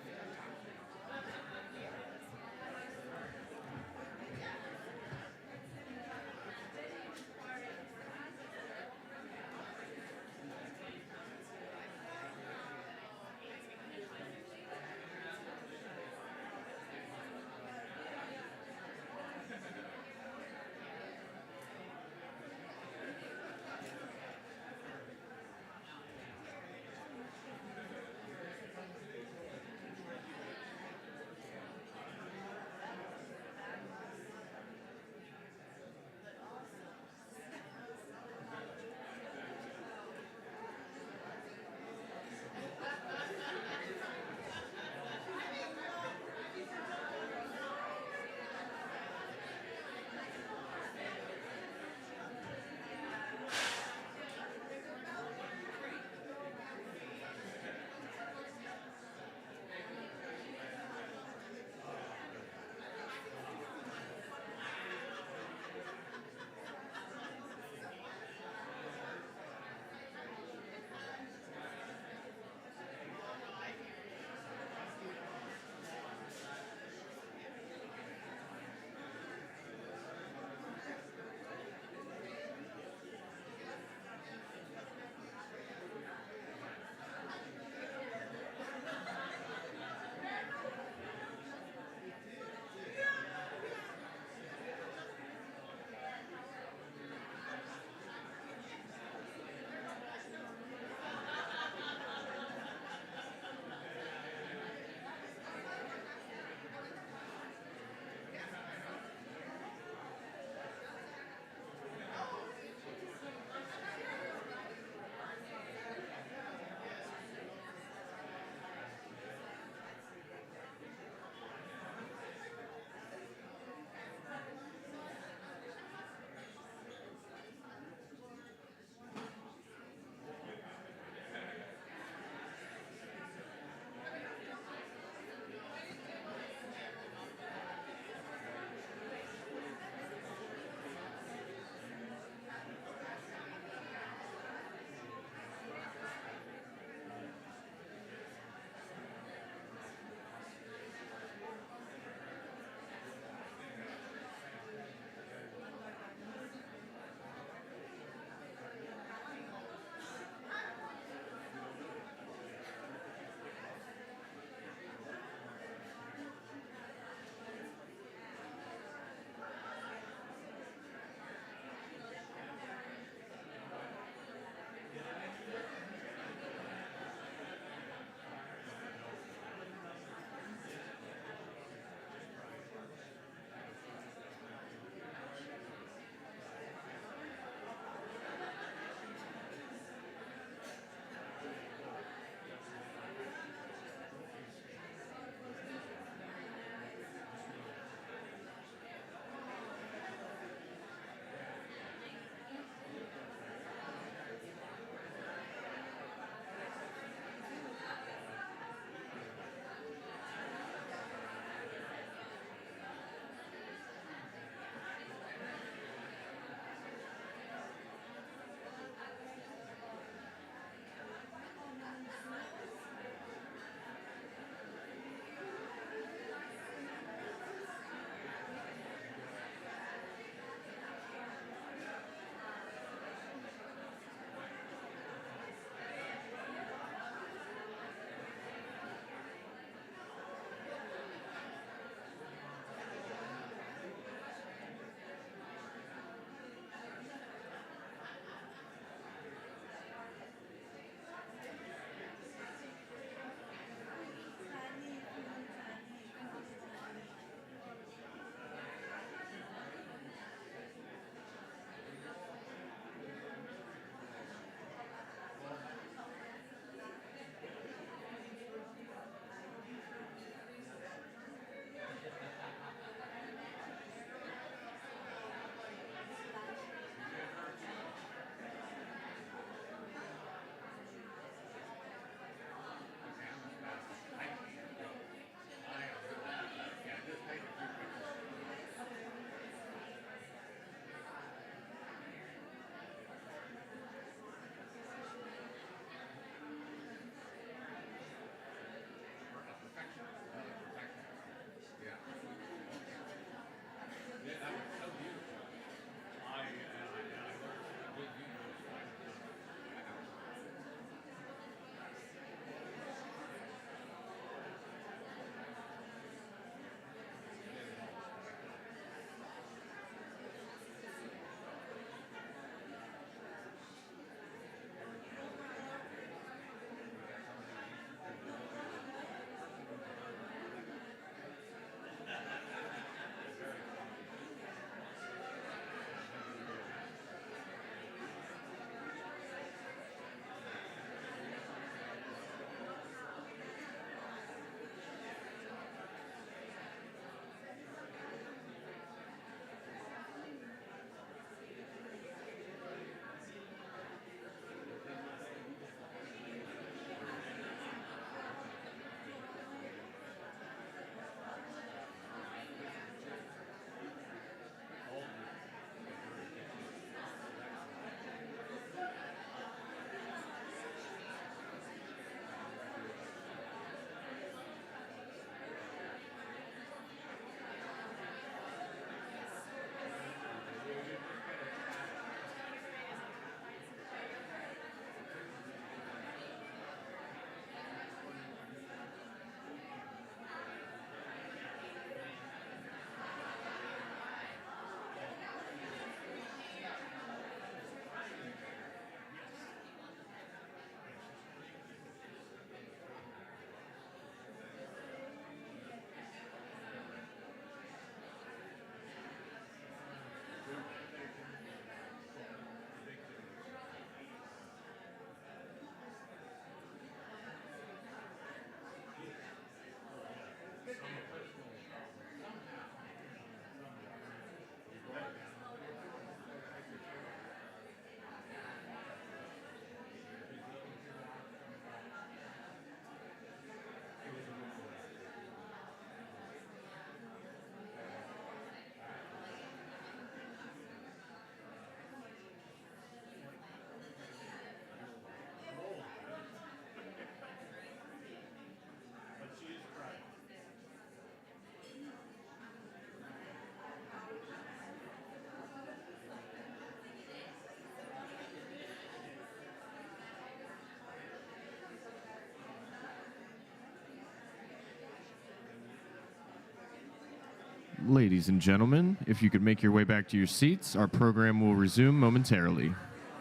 Ladies and gentlemen, if you could make your way back to your seats, our program will resume momentarily.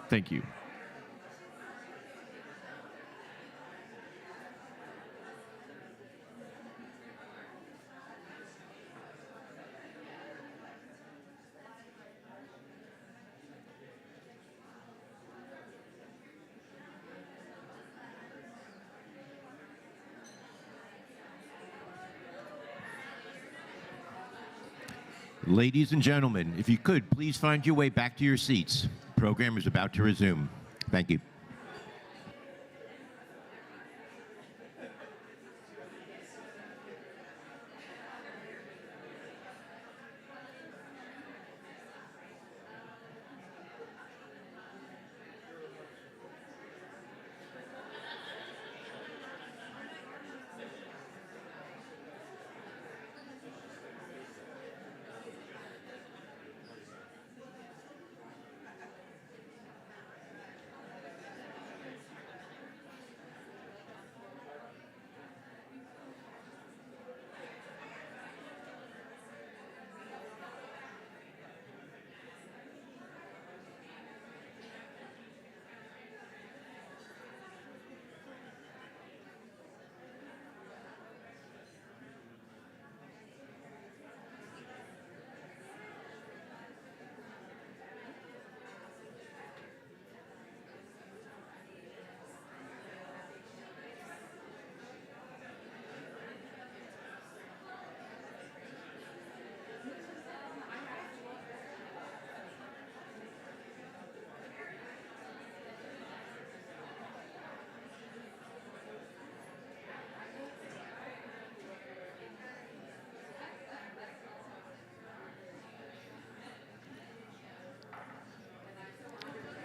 Thank you. Ladies and gentlemen, if you could, please find your way back to your seats. The program is about to resume. Thank you.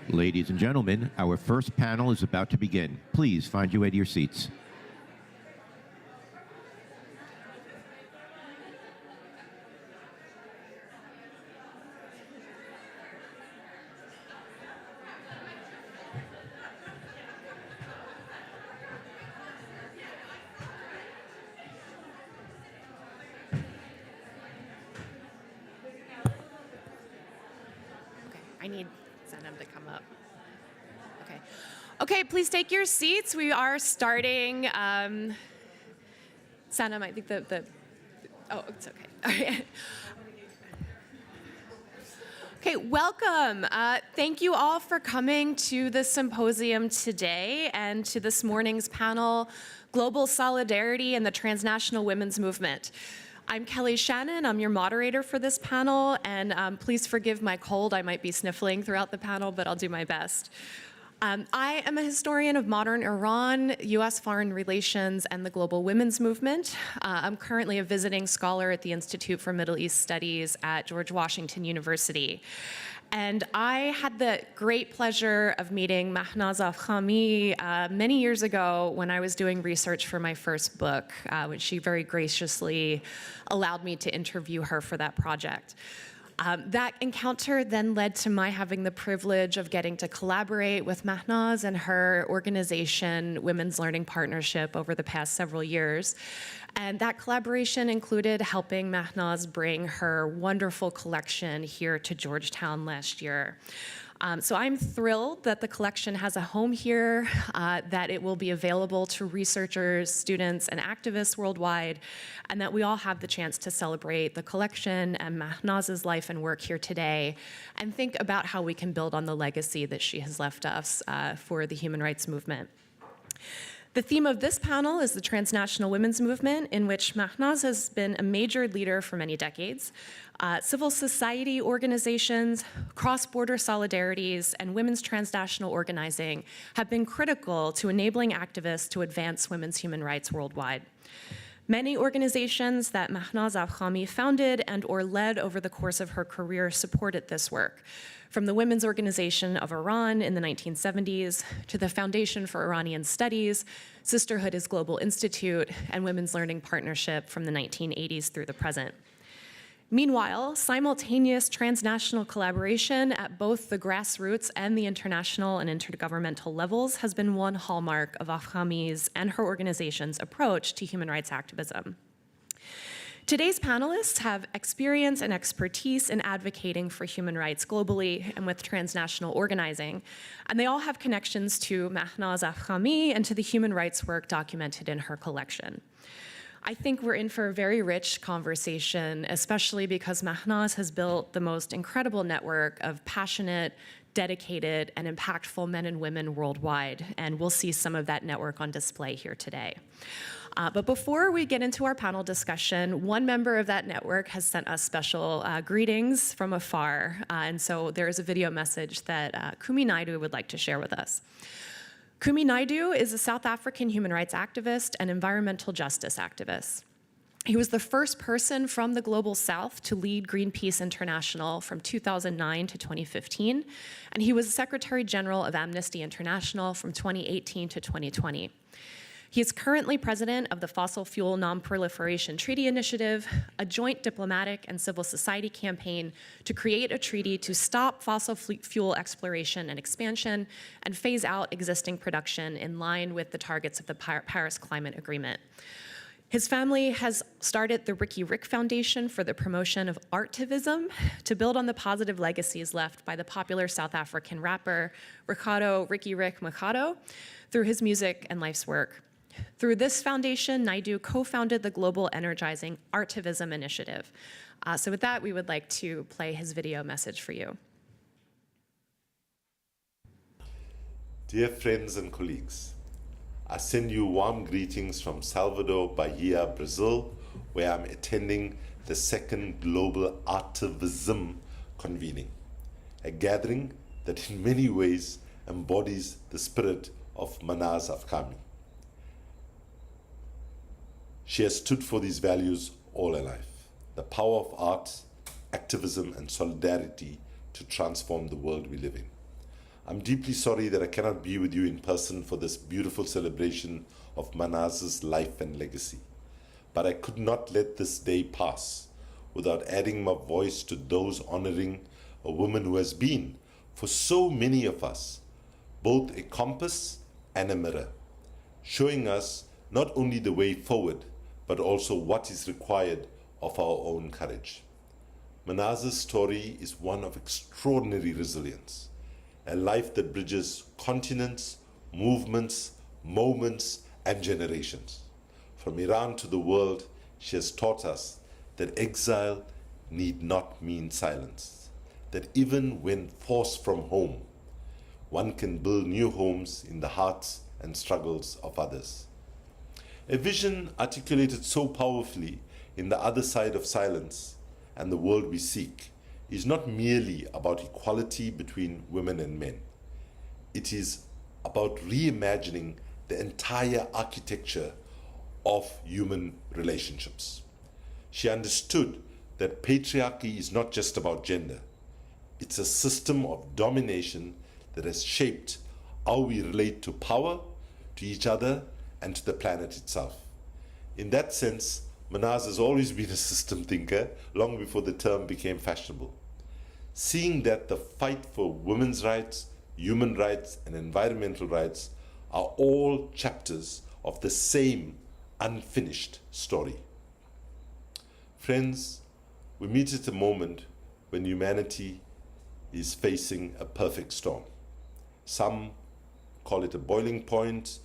Ladies and gentlemen, our first panel is about to begin. Please find your way to your seats. Okay, I need Sanam to come up. Okay. Okay, please take your seats. We are starting. Sanam, I think oh, it's okay. All right. Okay, welcome. Thank you all for coming to the symposium today and to this morning's panel, Global Solidarity and the Transnational Women's Movement. I'm Kelly Shannon. I'm your moderator for this panel, and please forgive my cold. I might be sniffling throughout the panel, but I'll do my best. I am a historian of modern Iran, U.S. foreign relations, and the global women's movement. I'm currently a visiting scholar at the Institute for Middle East Studies at George Washington University. And I had the great pleasure of meeting Mahnaz Afkhami many years ago when I was doing research for my first book, which she very graciously allowed me to interview her for that project. That encounter then led to my having the privilege of getting to collaborate with Mahnaz and her organization, Women's Learning Partnership, over the past several years. And that collaboration included helping Mahnaz bring her wonderful collection here to Georgetown last year. So I'm thrilled that the collection has a home here, that it will be available to researchers, students, and activists worldwide, and that we all have the chance to celebrate the collection and Mahnaz's life and work here today, and think about how we can build on the legacy that she has left us for the human rights movement. The theme of this panel is the transnational women's movement, in which Mahnaz has been a major leader for many decades. Civil society organizations, cross-border solidarities, and women's transnational organizing have been critical to enabling activists to advance women's human rights worldwide. Many organizations that Mahnaz Afkhami founded and or led over the course of her career supported this work, from the Women's Organization of Iran in the 1970s to the Foundation for Iranian Studies, Sisterhood is Global Institute, and Women's Learning Partnership from the 1980s through the present. Meanwhile, simultaneous transnational collaboration at both the grassroots and the international and intergovernmental levels has been one hallmark of Afkhami's and her organization's approach to human rights activism. Today's panelists have experience and expertise in advocating for human rights globally and with transnational organizing, and they all have connections to Mahnaz Afkhami and to the human rights work documented in her collection. I think we're in for a very rich conversation, especially because Mahnaz has built the most incredible network of passionate, dedicated, and impactful men and women worldwide, and we'll see some of that network on display here today. But before we get into our panel discussion, one member of that network has sent us special greetings from afar, and so there is a video message that Kumi Naidoo would like to share with us. Kumi Naidoo is a South African human rights activist and environmental justice activist. He was the first person from the Global South to lead Greenpeace International from 2009 to 2015, and he was Secretary General of Amnesty International from 2018 to 2020. He is currently president of the Fossil Fuel Non-Proliferation Treaty Initiative, a joint diplomatic and civil society campaign to create a treaty to stop fossil fuel exploration and expansion and phase out existing production in line with the targets of the Paris Climate Agreement. His family has started the Ricky Rick Foundation for the promotion of artivism to build on the positive legacies left by the popular South African rapper Ricky Rick Machado through his music and life's work. Through this foundation, Naidoo co-founded the Global Energizing Artivism Initiative. So with that, we would like to play his video message for you. Dear friends and colleagues, I send you warm greetings from Salvador, Bahia, Brazil, where I'm attending the second Global Artivism convening, a gathering that in many ways embodies the spirit of Mahnaz Afkhami. She has stood for these values all her life, the power of art, activism, and solidarity to transform the world we live in. I'm deeply sorry that I cannot be with you in person for this beautiful celebration of Mahnaz's life and legacy, but I could not let this day pass without adding my voice to those honoring a woman who has been, for so many of us, both a compass and a mirror, showing us not only the way forward, but also what is required of our own courage. Mahnaz's story is one of extraordinary resilience, a life that bridges continents, movements, moments, and generations. From Iran to the world, she has taught us that exile need not mean silence, that even when forced from home, one can build new homes in the hearts and struggles of others. A vision articulated so powerfully in The Other Side of Silence and the World We Seek is not merely about equality between women and men. It is about reimagining the entire architecture of human relationships. She understood that patriarchy is not just about gender. It's a system of domination that has shaped how we relate to power, to each other, and to the planet itself. In that sense, Mahnaz has always been a system thinker, long before the term became fashionable. Seeing that the fight for women's rights, human rights, and environmental rights are all chapters of the same unfinished story. Friends, we meet at a moment when humanity is facing a perfect storm. Some call it a boiling point,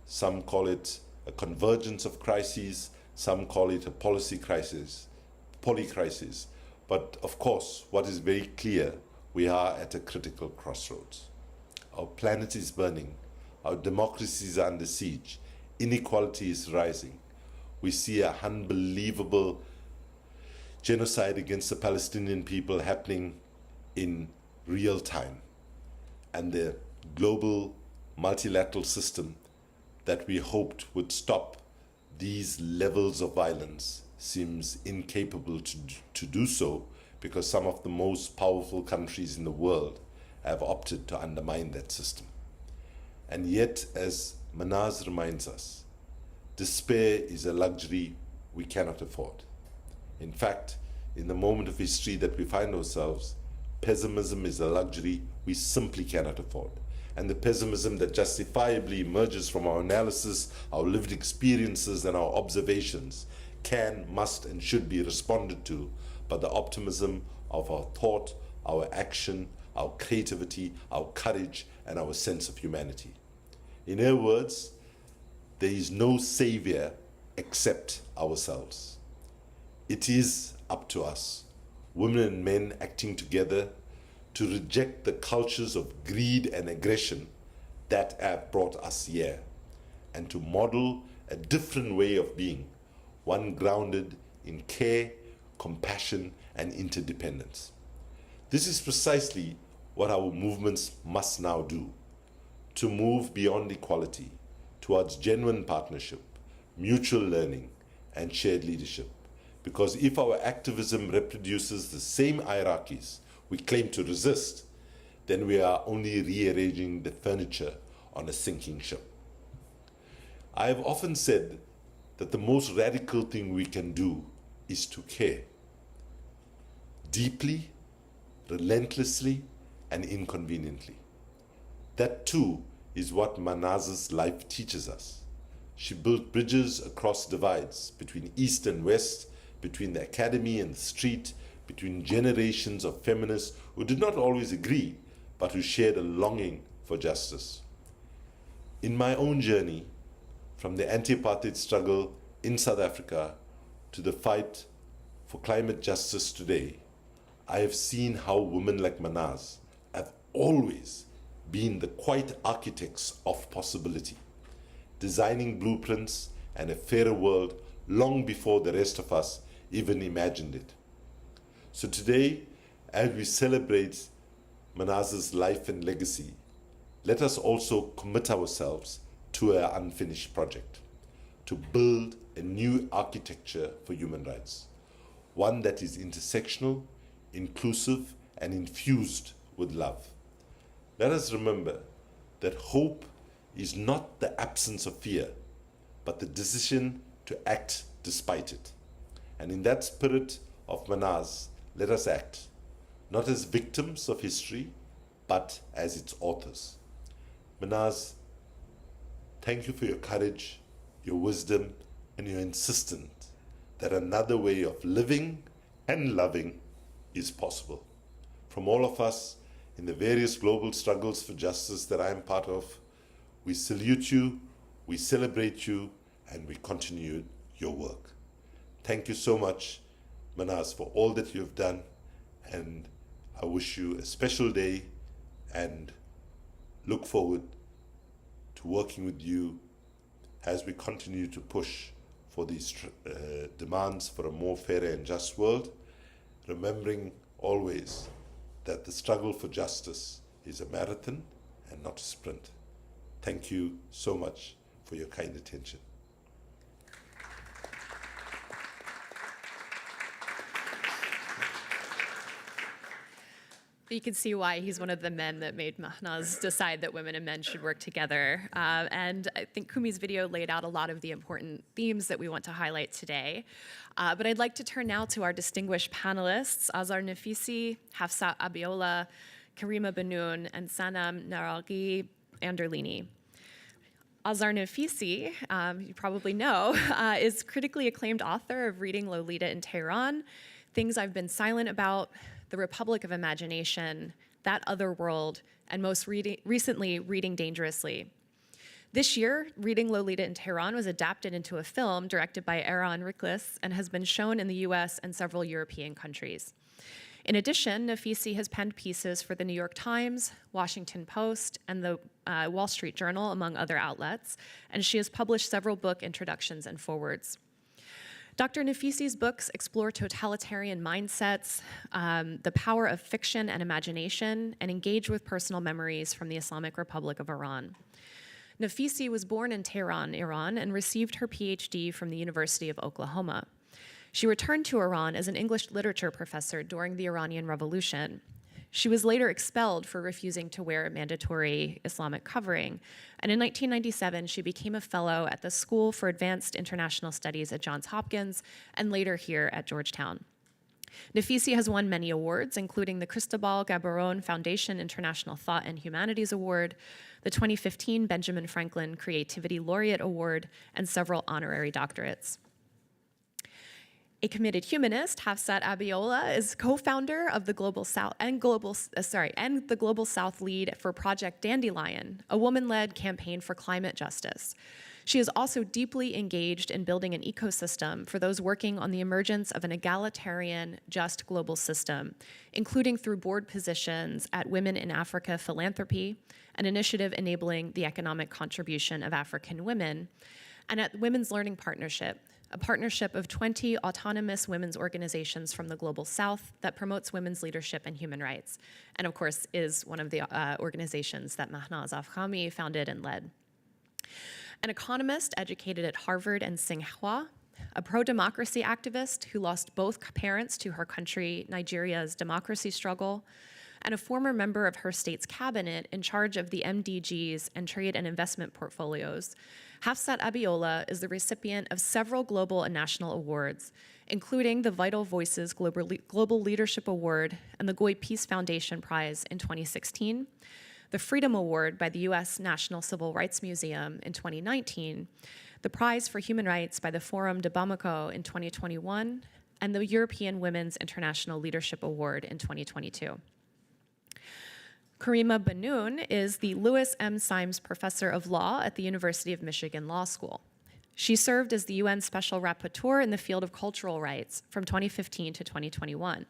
some call it a convergence of crises, some call it a polycrisis. But of course, what is very clear, we are at a critical crossroads. Our planet is burning, our democracies are under siege, inequality is rising. We see an unbelievable genocide against the Palestinian people happening in real time. And the global multilateral system that we hoped would stop these levels of violence seems incapable to do so, because some of the most powerful countries in the world have opted to undermine that system. And yet, as Mahnaz reminds us, despair is a luxury we cannot afford. In fact, in the moment of history that we find ourselves, pessimism is a luxury we simply cannot afford. And the pessimism that justifiably emerges from our analysis, our lived experiences, and our observations can, must, and should be responded to by the optimism of our thought, our action, our creativity, our courage, and our sense of humanity. In her words, there is no savior except ourselves. It is up to us, women and men acting together, to reject the cultures of greed and aggression that have brought us here, and to model a different way of being, one grounded in care, compassion, and interdependence. This is precisely what our movements must now do, to move beyond equality towards genuine partnership, mutual learning, and shared leadership. Because if our activism reproduces the same hierarchies we claim to resist, then we are only rearranging the furniture on a sinking ship. I have often said that the most radical thing we can do is to care. Deeply, relentlessly, and inconveniently. That too is what Mahnaz's life teaches us. She built bridges across divides between East and West, between the academy and the street, between generations of feminists who did not always agree, but who shared a longing for justice. In my own journey, from the anti-apartheid struggle in South Africa to the fight for climate justice today, I have seen how women like Mahnaz have always been the quiet architects of possibility, designing blueprints and a fairer world long before the rest of us even imagined it. So today, as we celebrate Mahnaz's life and legacy, let us also commit ourselves to our unfinished project, to build a new architecture for human rights, one that is intersectional, inclusive, and infused with love. Let us remember that hope is not the absence of fear, but the decision to act despite it. And in that spirit of Mahnaz, let us act, not as victims of history, but as its authors. Mahnaz, thank you for your courage, your wisdom, and your insistence that another way of living and loving is possible. From all of us in the various global struggles for justice that I am part of, we salute you, we celebrate you, and we continue your work. Thank you so much, Mahnaz, for all that you have done, and I wish you a special day and look forward to working with you as we continue to push for these demands for a more fair and just world, remembering always that the struggle for justice is a marathon and not a sprint. Thank you so much for your kind attention. You can see why he's one of the men that made Mahnaz decide that women and men should work together. And I think Kumi's video laid out a lot of the important themes that we want to highlight today. But I'd like to turn now to our distinguished panelists, Azar Nafisi, Hafsa Abiola, Karima Banoun, and Sanam Naragi Anderlini. Azar Nafisi, you probably know, is critically acclaimed author of Reading Lolita in Tehran, Things I've Been Silent About, The Republic of Imagination, That Other World, and most recently, Reading Dangerously. This year, Reading Lolita in Tehran was adapted into a film directed by Aaron Riklis and has been shown in the US and several European countries. In addition, Nafisi has penned pieces for the New York Times, Washington Post, and the Wall Street Journal, among other outlets, and she has published several book introductions and forewords. Dr. Nafisi's books explore totalitarian mindsets, the power of fiction and imagination, and engage with personal memories from the Islamic Republic of Iran. Nafisi was born in Tehran, Iran, and received her PhD from the University of Oklahoma. She returned to Iran as an English literature professor during the Iranian Revolution. She was later expelled for refusing to wear a mandatory Islamic covering, and in 1997, she became a fellow at the School for Advanced International Studies at Johns Hopkins, and later here at Georgetown. Nafisi has won many awards, including the Cristobal Gabaron Foundation International Thought and Humanities Award, the 2015 Benjamin Franklin Creativity Laureate Award, and several honorary doctorates. A committed humanist, Hafsat Abiola is co-founder of the Global South and the Global South lead for Project Dandelion, a woman-led campaign for climate justice. She is also deeply engaged in building an ecosystem for those working on the emergence of an egalitarian, just global system, including through board positions at Women in Africa Philanthropy, an initiative enabling the economic contribution of African women, and at Women's Learning Partnership, a partnership of 20 autonomous women's organizations from the Global South that promotes women's leadership and human rights, and of course is one of the organizations that Mahnaz Afkhami founded and led. An economist educated at Harvard and Tsinghua, a pro-democracy activist who lost both parents to her country, Nigeria's democracy struggle, and a former member of her state's cabinet in charge of the MDGs and trade and investment portfolios, Hafsat Abiola is the recipient of several global and national awards, including the Vital Voices Global Leadership Award and the Goy Peace Foundation Prize in 2016, the Freedom Award by the U.S. National Civil Rights Museum in 2019, the Prize for Human Rights by the Forum de Bamako in 2021, and the European Women's International Leadership Award in 2022. Karima Banoun is the Lewis M. Symes Professor of Law at the University of Michigan Law School. She served as the UN Special Rapporteur in the field of cultural rights from 2015 to 2021.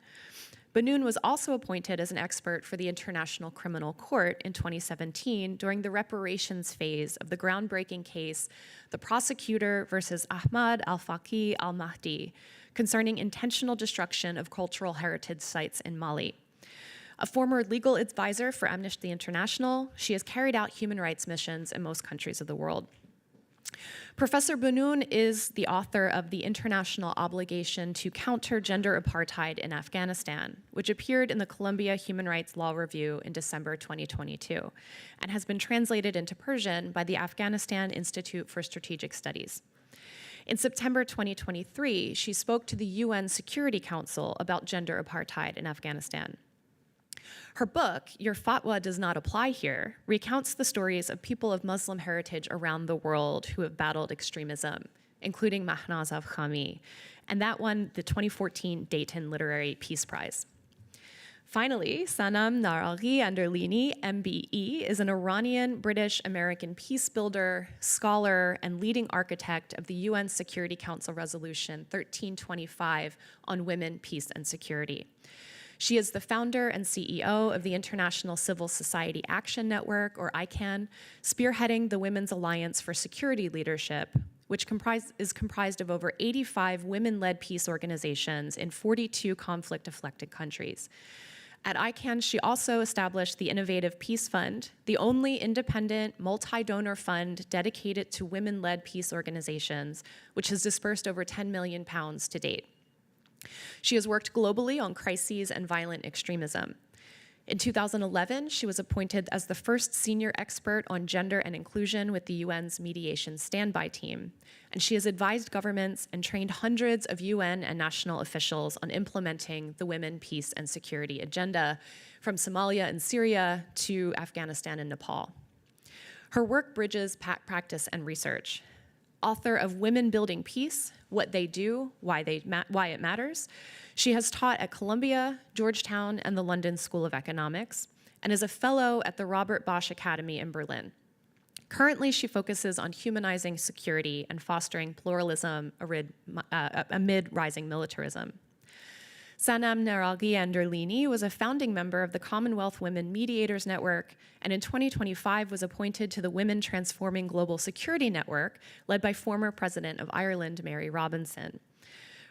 Banoun was also appointed as an expert for the International Criminal Court in 2017 during the reparations phase of the groundbreaking case, the Prosecutor versus Ahmad al-Faqih al-Mahdi, concerning intentional destruction of cultural heritage sites in Mali. A former legal advisor for Amnesty International, she has carried out human rights missions in most countries of the world. Professor Banoun is the author of The International Obligation to Counter Gender Apartheid in Afghanistan, which appeared in the Columbia Human Rights Law Review in December 2022, and has been translated into Persian by the Afghanistan Institute for Strategic Studies. In September 2023, she spoke to the UN Security Council about gender apartheid in Afghanistan. Her book, Your Fatwa Does Not Apply Here, recounts the stories of people of Muslim heritage around the world who have battled extremism, including Mahnaz Afkhami, and that won the 2014 Dayton Literary Peace Prize. Finally, Sanam Naraghi Anderlini, MBE, is an Iranian British-American peace builder, scholar, and leading architect of the UN Security Council Resolution 1325 on women, peace, and security. She is the founder and CEO of the International Civil Society Action Network, or ICANN, spearheading the Women's Alliance for Security Leadership, which is comprised of over 85 women-led peace organizations in 42 conflict-afflicted countries. At ICANN, she also established the Innovative Peace Fund, the only independent multi-donor fund dedicated to women-led peace organizations, which has dispersed over £10 million to date. She has worked globally on crises and violent extremism. In 2011, she was appointed as the first senior expert on gender and inclusion with the UN's mediation standby team, and she has advised governments and trained hundreds of UN and national officials on implementing the women, peace, and security agenda, from Somalia and Syria to Afghanistan and Nepal. Her work bridges practice and research. Author of Women Building Peace, What They Do, Why It Matters. She has taught at Columbia, Georgetown, and the London School of Economics, and is a fellow at the Robert Bosch Academy in Berlin. Currently, she focuses on humanizing security and fostering pluralism amid rising militarism. Sanam Naraghi Anderlini was a founding member of the Commonwealth Women Mediators Network, and in 2025 was appointed to the Women Transforming Global Security Network, led by former President of Ireland, Mary Robinson.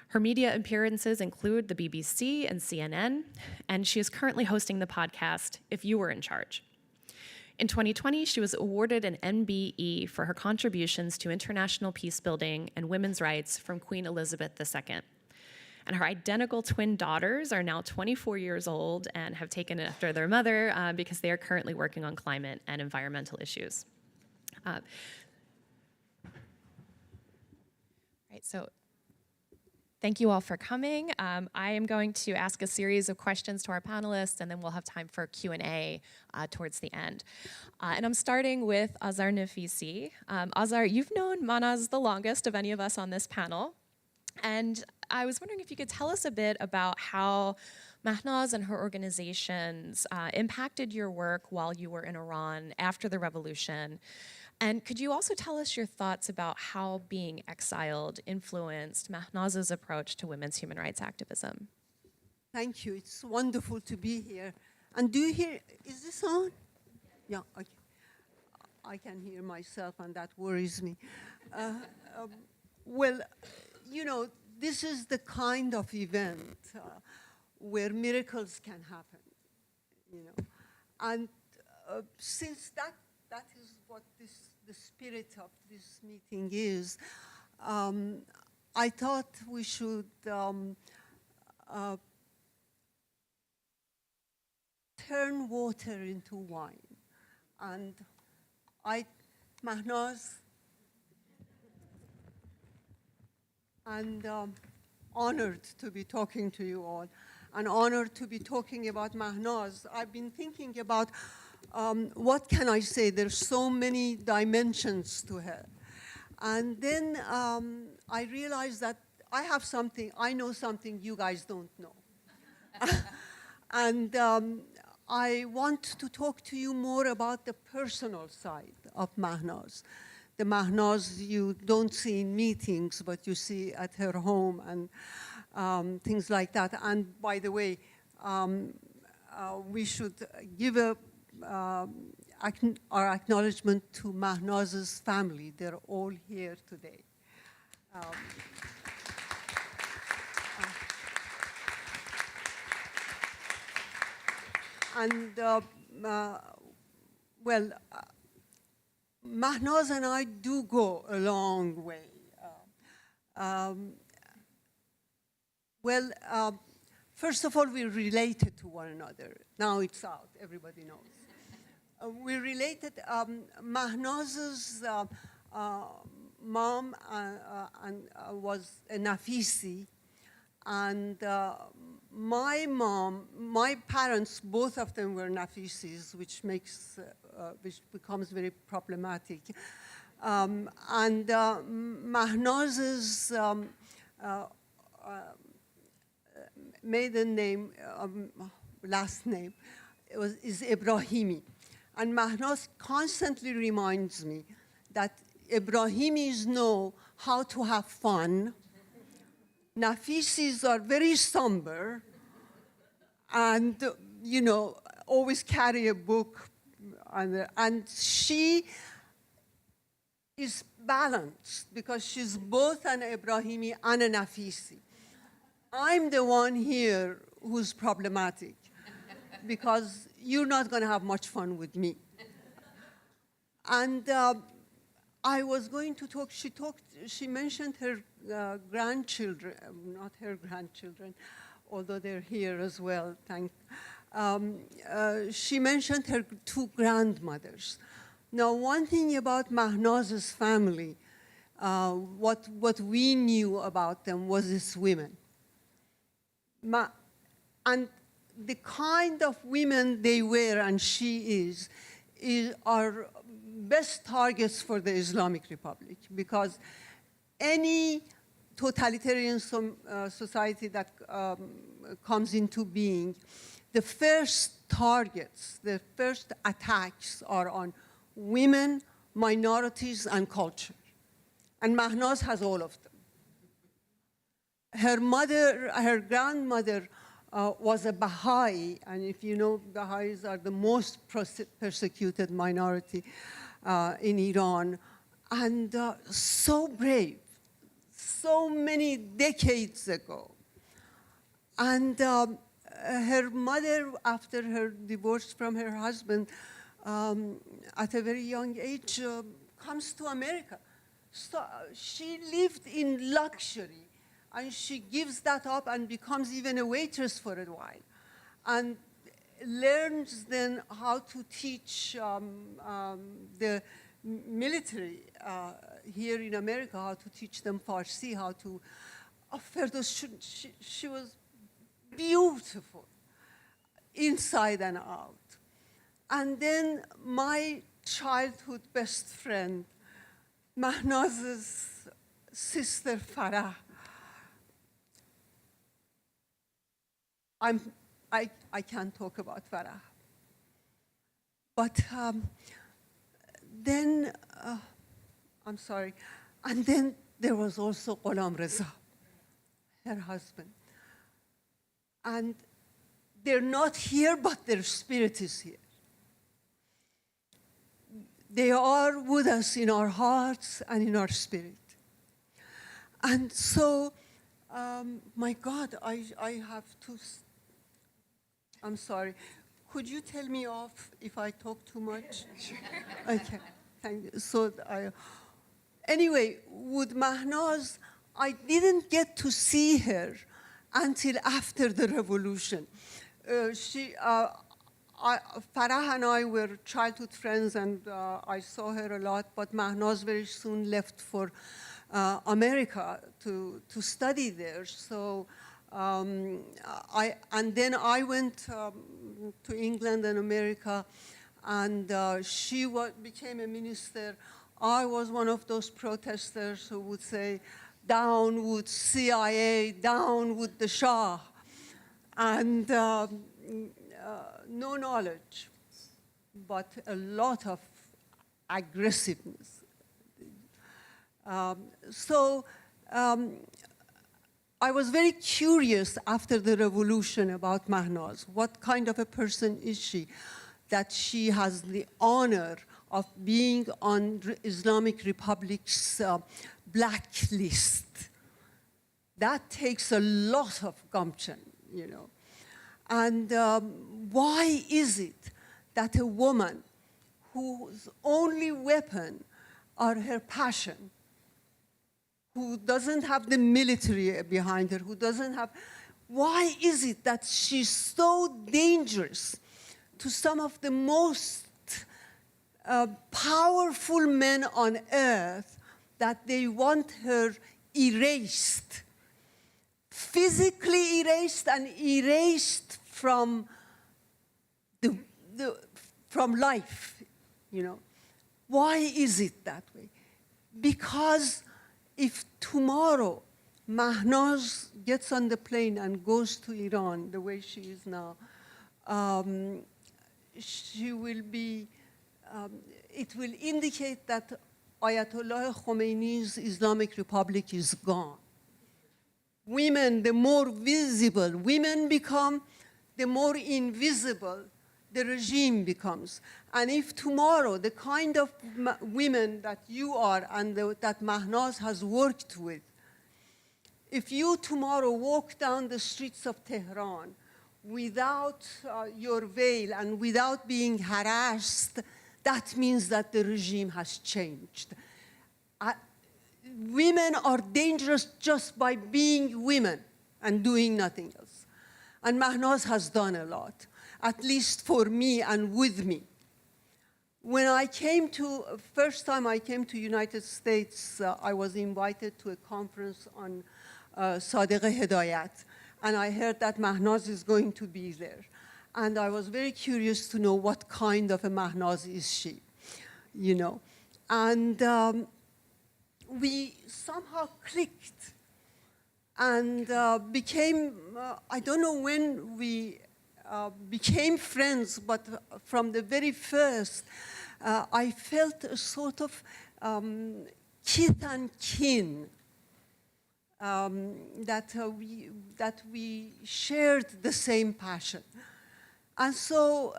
Her media appearances include the BBC and CNN, and she is currently hosting the podcast, If You Were in Charge. In 2020, she was awarded an MBE for her contributions to international peace building and women's rights from Queen Elizabeth II. And her identical twin daughters are now 24 years old and have taken after their mother because they are currently working on climate and environmental issues. Right, so thank you all for coming. I am going to ask a series of questions to our panelists, and then we'll have time for Q&A towards the end. And I'm starting with Azar Nafisi. Azar, you've known Mahnaz the longest of any of us on this panel. And I was wondering if you could tell us a bit about how Mahnaz and her organizations impacted your work while you were in Iran after the revolution. And could you also tell us your thoughts about how being exiled influenced Mahnaz's approach to women's human rights activism? Thank you. It's wonderful to be here. And do you hear, is this on? Yeah, okay. I can hear myself, and that worries me. Well, you know, this is the kind of event where miracles can happen, you know. And since that is what the spirit of this meeting is, I thought we should turn water into wine. And Mahnaz, and honored to be talking to you all, and honored to be talking about Mahnaz. I've been thinking about what can I say? There's so many dimensions to her. And then I realized that I know something you guys don't know. And I want to talk to you more about the personal side of Mahnaz. The Mahnaz you don't see in meetings, but you see at her home and things like that. And by the way, we should give our acknowledgement to Mahnaz's family. They're all here today. Well, Mahnaz and I do go a long way. First of all, we're related to one another. Now it's out, everybody knows. We're related. Mahnaz's mom was a Nafisi, and my parents, both of them were Nafisis, which becomes very problematic. Mahnaz's maiden name, last name, is Ibrahimi. And Mahnaz constantly reminds me that Ibrahimis know how to have fun. Nafisis are very somber and, you know, always carry a book. And she is balanced because she's both an Ibrahimi and a Nafisi. I'm the one here who's problematic because you're not going to have much fun with me. And I was going to talk, she mentioned her grandchildren, not her grandchildren, although they're here as well, she mentioned her two grandmothers. Now, one thing about Mahnaz's family, what we knew about them was these women. And the kind of women they were, and she are best targets for the Islamic Republic, because any totalitarian society that comes into being, the first targets, the first attacks are on women, minorities, and culture. And Mahnaz has all of them. Her grandmother was a Baha'i, and if you know, Baha'is are the most persecuted minority in Iran, and so brave, so many decades ago. And her mother, after her divorce from her husband, at a very young age, comes to America. So she lived in luxury, and she gives that up and becomes even a waitress for a while, and learns then how to teach the military here in America, how to teach them Farsi, how to offer those. She was beautiful, inside and out. And then my childhood best friend, Mahnaz's sister Farah, I can't talk about Farah. But then, I'm sorry, and then there was also Ghulam Reza, her husband. And they're not here, but their spirit is here. They are with us in our hearts and in our spirit. And so, my God, I have to, I'm sorry. Could you tell me off if I talk too much? Okay, thank you. So anyway, with Mahnaz, I didn't get to see her until after the revolution. Farah and I were childhood friends, and I saw her a lot, but Mahnaz very soon left for America to study there. So, and then I went to England and America, and she became a minister. I was one of those protesters who would say, down with CIA, down with the Shah. And no knowledge, but a lot of aggressiveness. I was very curious after the revolution about Mahnaz. What kind of a person is she, that she has the honor of being on Islamic Republic's blacklist? That takes a lot of gumption, you know. And why is it that a woman whose only weapon are her passion, who doesn't have the military behind her, who doesn't have, why is it that she's so dangerous to some of the most powerful men on earth that they want her erased? Physically erased and erased from from life, you know. Why is it that way? Because if tomorrow Mahnaz gets on the plane and goes to Iran the way she is now, she will be, it will indicate that Ayatollah Khomeini's Islamic Republic is gone. Women, the more visible women become, the more invisible the regime becomes. And if tomorrow the kind of women that you are and that Mahnaz has worked with, if you tomorrow walk down the streets of Tehran without your veil and without being harassed, that means that the regime has changed. Women are dangerous just by being women and doing nothing else. And Mahnaz has done a lot, at least for me and with me. When I came to, first time I came to United States, I was invited to a conference on Sadegh Hedayat, and I heard that Mahnaz is going to be there. And I was very curious to know what kind of a Mahnaz is she, you know. And we somehow clicked and became, I don't know when we became friends, but from the very first, I felt a sort of kith and kin, that we shared the same passion. And so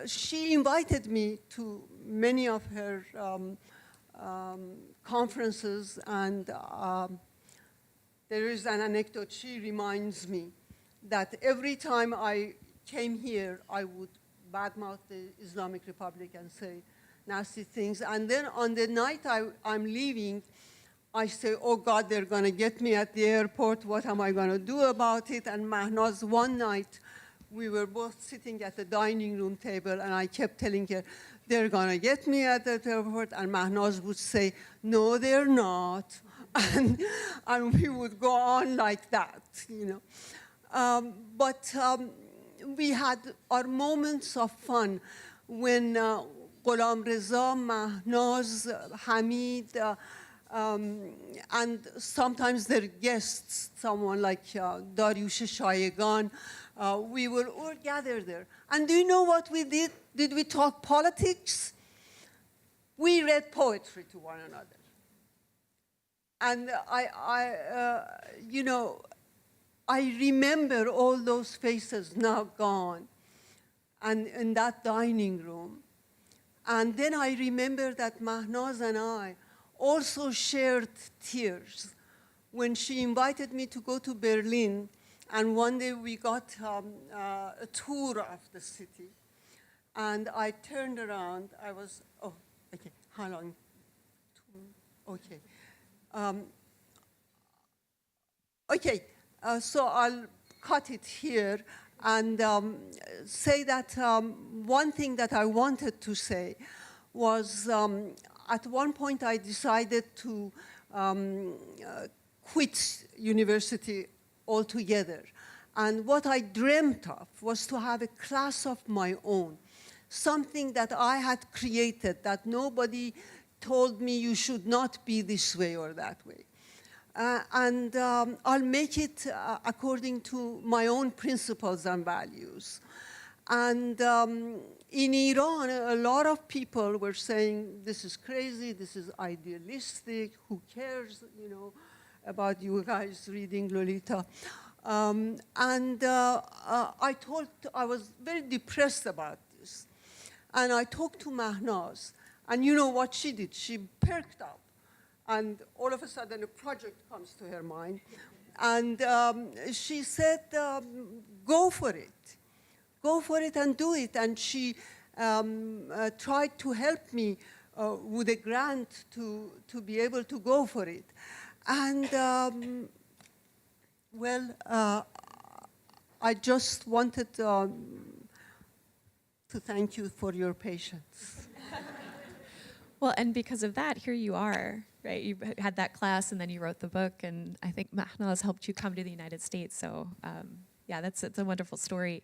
she invited me to many of her conferences, and there is an anecdote. She reminds me that every time I came here, I would badmouth the Islamic Republic and say nasty things. And then on the night I'm leaving, I say, oh God, they're gonna get me at the airport. What am I gonna do about it? And Mahnaz, one night, we were both sitting at the dining room table, and I kept telling her, they're gonna get me at the airport. And Mahnaz would say, no, they're not. And we would go on like that, you know. But we had our moments of fun when Ghulam Reza, Mahnaz, Hamid, And sometimes their guests, someone like Dariush Shayegan, we were all gathered there. And do you know what we did? Did we talk politics? We read poetry to one another. And you know, I remember all those faces now gone, and in that dining room. And then I remember that Mahnaz and I also shared tears when she invited me to go to Berlin, and one day we got a tour of the city. And I turned around, I was, oh, okay, how long? Okay. So I'll cut it here and say that one thing that I wanted to say was at one point I decided to quit university altogether. And what I dreamt of was to have a class of my own, something that I had created, that nobody told me you should not be this way or that way. And I'll make it according to my own principles and values. And in Iran, a lot of people were saying, this is crazy, this is idealistic, who cares, you know, about you guys reading Lolita. I was very depressed about this. And I talked to Mahnaz, and you know what she did? She perked up. And all of a sudden, a project comes to her mind. And she said, go for it. Go for it and do it. And she tried to help me with a grant to be able to go for it. And, I just wanted to thank you for your patience. Well, and because of that, here you are, right? You had that class and then you wrote the book, and I think Mahnaz helped you come to the United States. So yeah, it's a wonderful story.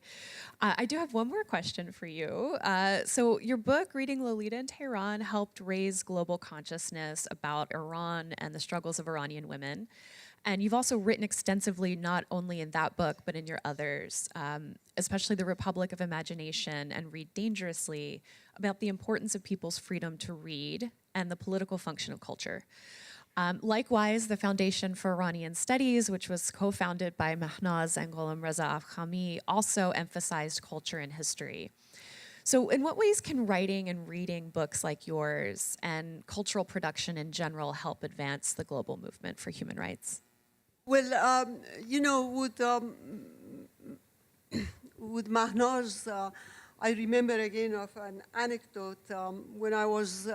I do have one more question for you. So your book, Reading Lolita in Tehran, helped raise global consciousness about Iran and the struggles of Iranian women. And you've also written extensively, not only in that book, but in your others, especially The Republic of Imagination and Read Dangerously, about the importance of people's freedom to read and the political function of culture. Likewise, the Foundation for Iranian Studies, which was co-founded by Mahnaz and Gholam Reza Afkhami, also emphasized culture and history. So in what ways can writing and reading books like yours and cultural production in general help advance the global movement for human rights? Well, you know, with Mahnaz, I remember again of an anecdote. When I was,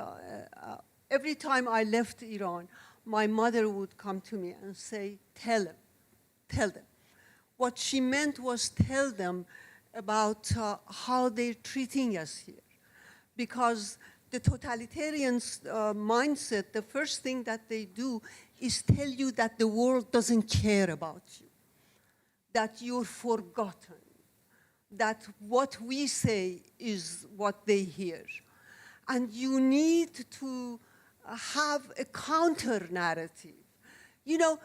every time I left Iran, my mother would come to me and say, tell them, tell them. What she meant was tell them about how they're treating us here. Because the totalitarian mindset, the first thing that they do is tell you that the world doesn't care about you, that you're forgotten, that what we say is what they hear. And you need to have a counter narrative. You know,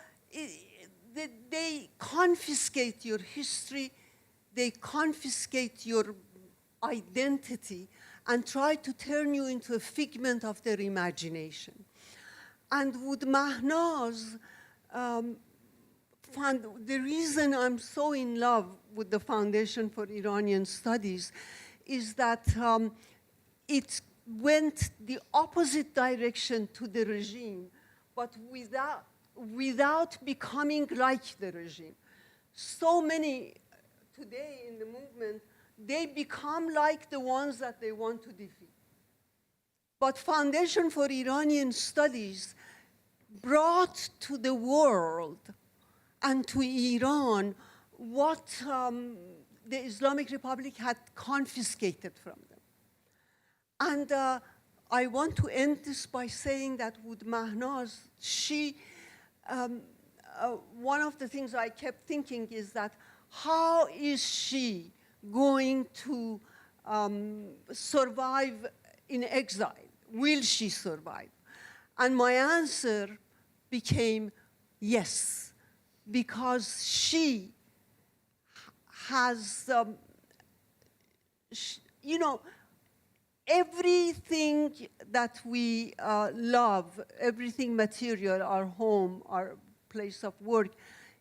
they confiscate your history, they confiscate your identity, and try to turn you into a figment of their imagination. And with Mahnaz, the reason I'm so in love with the Foundation for Iranian Studies is that it went the opposite direction to the regime, but without becoming like the regime. So many today in the movement, they become like the ones that they want to defeat. But Foundation for Iranian Studies brought to the world and to Iran what the Islamic Republic had confiscated from them. And I want to end this by saying that with Mahnaz, one of the things I kept thinking is that how is she going to survive in exile? Will she survive? And my answer became yes, because she has, you know, everything that we love, everything material, our home, our place of work,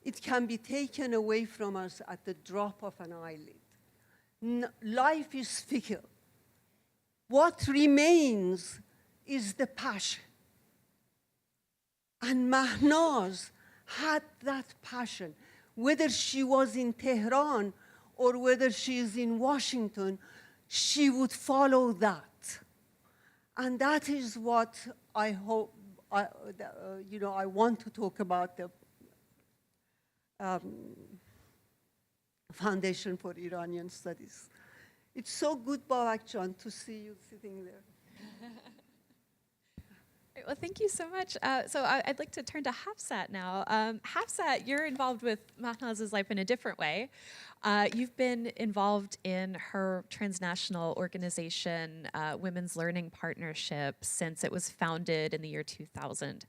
it can be taken away from us at the drop of an eyelid. Life is fickle. What remains is the passion. And Mahnaz had that passion. Whether she was in Tehran or whether she is in Washington, she would follow that. And that is what I hope, I want to talk about the Foundation for Iranian Studies. It's so good, Babak-Jan, to see you sitting there. Great. Well, thank you so much. So I'd like to turn to Hafsat now. Hafsat, you're involved with Mahnaz's life in a different way. You've been involved in her transnational organization, Women's Learning Partnership, since it was founded in the year 2000.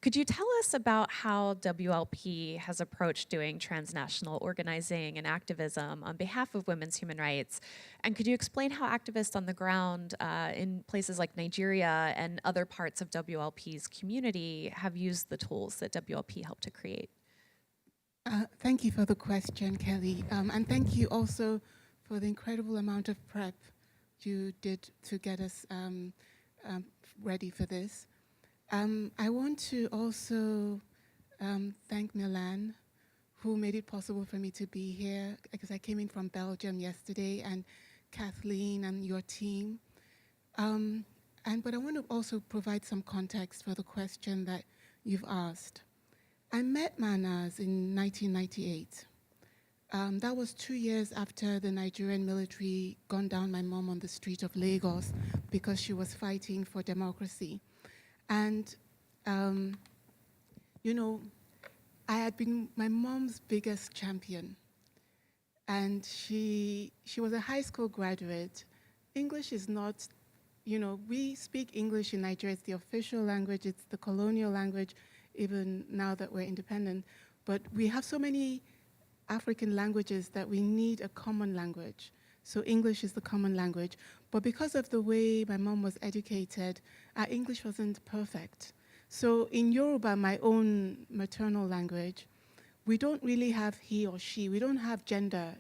Could you tell us about how WLP has approached doing transnational organizing and activism on behalf of women's human rights? And could you explain how activists on the ground in places like Nigeria and other parts of WLP's community have used the tools that WLP helped to create? Thank you for the question, Kelly. And thank you also for the incredible amount of prep you did to get us ready for this. I want to also thank Milan, who made it possible for me to be here, because I came in from Belgium yesterday, and Kathleen and your team. But I want to also provide some context for the question that you've asked. I met Mahnaz in 1998. That was 2 years after the Nigerian military gunned down my mom on the street of Lagos because she was fighting for democracy. And, you know, I had been my mom's biggest champion. And she was a high school graduate. English is not, you know, we speak English in Nigeria. It's the official language. It's the colonial language, even now that we're independent. But we have so many African languages that we need a common language. So English is the common language. But because of the way my mom was educated, our English wasn't perfect. So in Yoruba, my own maternal language, we don't really have he or she. We don't have gender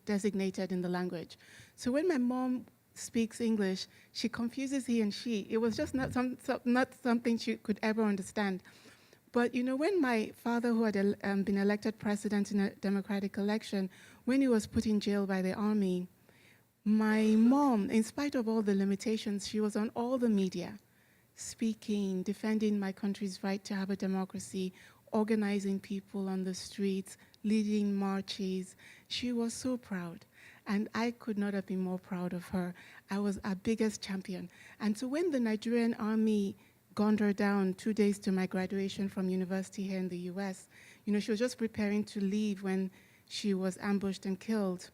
designated in the language. So when my mom speaks English, she confuses he and she. It was just not something she could ever understand. But you know, when my father, who had been elected president in a democratic election, when he was put in jail by the army, my mom, in spite of all the limitations, she was on all the media, speaking, defending my country's right to have a democracy, organizing people on the streets, leading marches. She was so proud. And I could not have been more proud of her. I was our biggest champion. And so when the Nigerian army gunned her down 2 days to my graduation from university here in the US, you know, she was just preparing to leave when she was ambushed and killed.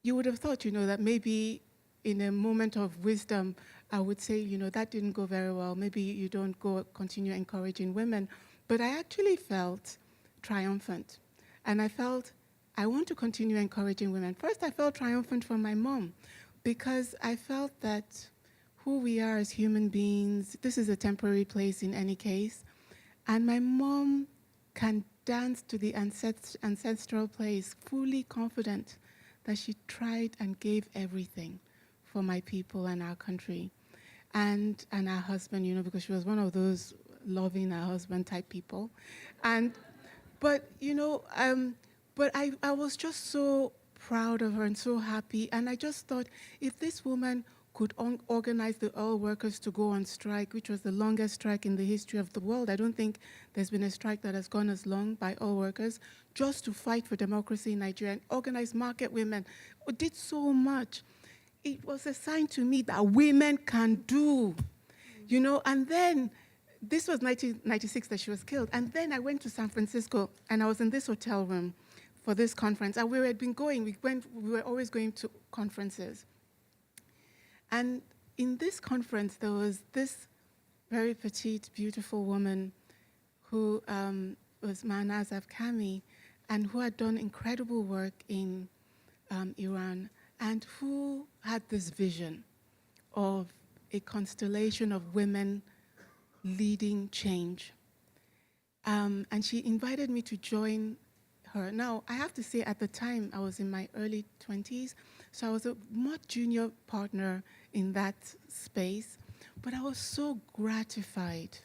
You would have thought, you know, that maybe in a moment of wisdom, I would say, you know, that didn't go very well. Maybe you don't continue encouraging women. But I actually felt triumphant. And I felt, I want to continue encouraging women. First, I felt triumphant for my mom, because I felt that who we are as human beings, this is a temporary place in any case. And my mom can dance to the ancestral place, fully confident that she tried and gave everything for my people and our country. And our husband, you know, because she was one of those loving her husband type people. But I was just so proud of her and so happy. And I just thought, if this woman could organize the oil workers to go on strike, which was the longest strike in the history of the world. I don't think there's been a strike that has gone as long by oil workers, just to fight for democracy in Nigeria and organize market women, who did so much. It was a sign to me that women can do, you know. And then, this was 1996 that she was killed. And then I went to San Francisco, and I was in this hotel room for this conference. And we had been going, we were always going to conferences. And in this conference, there was this very petite, beautiful woman who was Mahnaz Afkhami and who had done incredible work in Iran and who had this vision of a constellation of women leading change. And she invited me to join her. Now, I have to say, at the time, I was in my early 20s, so I was a much junior partner in that space, but I was so gratified.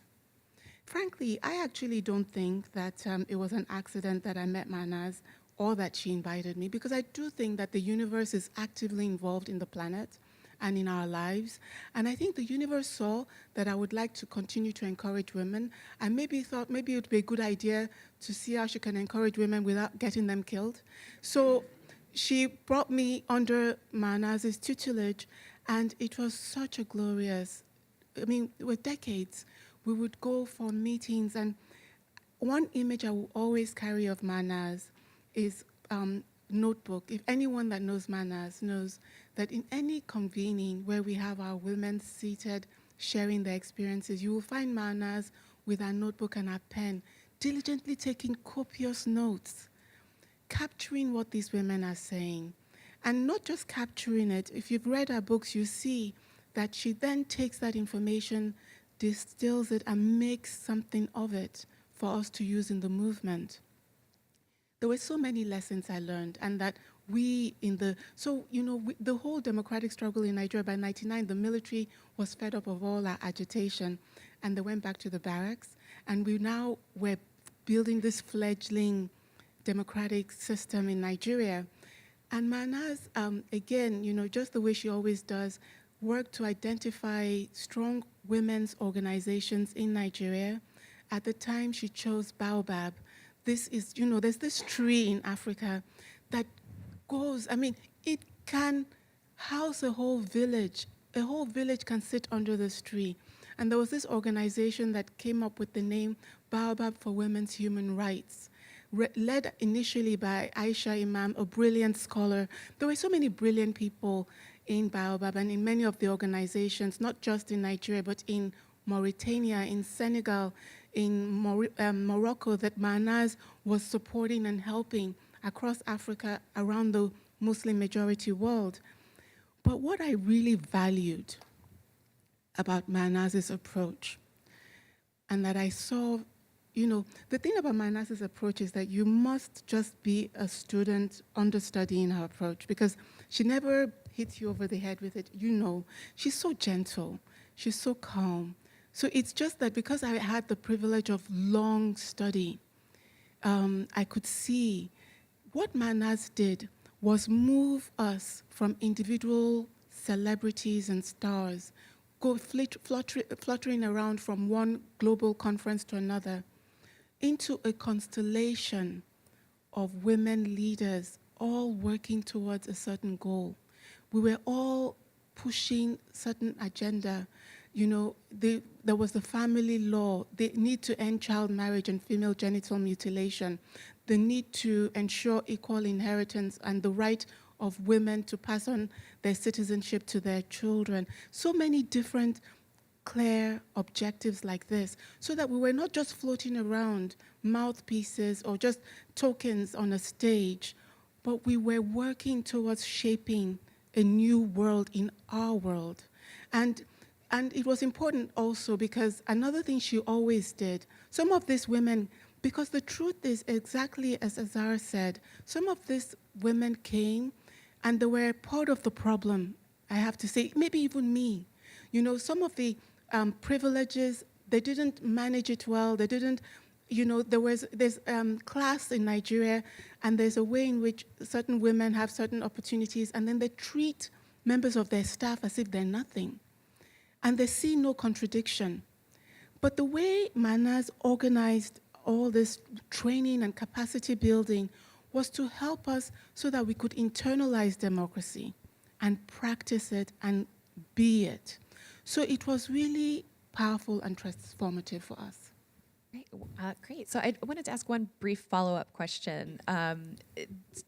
Frankly, I actually don't think that it was an accident that I met Mahnaz or that she invited me, because I do think that the universe is actively involved in the planet and in our lives. And I think the universe saw that I would like to continue to encourage women, and maybe thought maybe it would be a good idea to see how she can encourage women without getting them killed. So she brought me under Mahnaz's tutelage, and it was such a glorious, I mean, with decades, we would go for meetings, and one image I will always carry of Mahnaz is notebook. If anyone that knows Mahnaz knows that in any convening where we have our women seated sharing their experiences, you will find Mahnaz with our notebook and our pen, diligently taking copious notes, capturing what these women are saying. And not just capturing it, if you've read her books, you see that she then takes that information, distills it, and makes something of it for us to use in the movement. There were so many lessons I learned, and that the whole democratic struggle in Nigeria, by 1999, the military was fed up of all our agitation, and they went back to the barracks, and we now were building this fledgling democratic system in Nigeria. And Mahnaz, again, just the way she always does, worked to identify strong women's organizations in Nigeria. At the time, she chose Baobab. This is, there's this tree in Africa that goes, it can house a whole village. A whole village can sit under this tree. And there was this organization that came up with the name Baobab for Women's Human Rights, led initially by Aisha Imam, a brilliant scholar. There were so many brilliant people in Baobab and in many of the organizations, not just in Nigeria, but in Mauritania, in Senegal, in Morocco, that Mahnaz was supporting and helping across Africa, around the Muslim majority world. But what I really valued about Mahnaz's approach, and that I saw, the thing about Mahnaz's approach is that you must just be a student understudying her approach, because she never hits you over the head with it. She's so gentle, she's so calm. So it's just that because I had the privilege of long study, I could see what Mahnaz did was move us from individual celebrities and stars, fluttering around from one global conference to another, into a constellation of women leaders, all working towards a certain goal. We were all pushing certain agenda. There was the family law, the need to end child marriage and female genital mutilation, the need to ensure equal inheritance and the right of women to pass on their citizenship to their children. So many different clear objectives like this, so that we were not just floating around mouthpieces or just tokens on a stage, but we were working towards shaping a new world in our world. And it was important also because another thing she always did, some of these women, because the truth is exactly as Azara said, some of these women came and they were part of the problem, I have to say, maybe even me. Some of the privileges, they didn't manage it well, they didn't, there's class in Nigeria, and there's a way in which certain women have certain opportunities, and then they treat members of their staff as if they're nothing. And they see no contradiction. But the way Mahnaz organized all this training and capacity building was to help us so that we could internalize democracy and practice it and be it. So it was really powerful and transformative for us. Great. So I wanted to ask one brief follow-up question.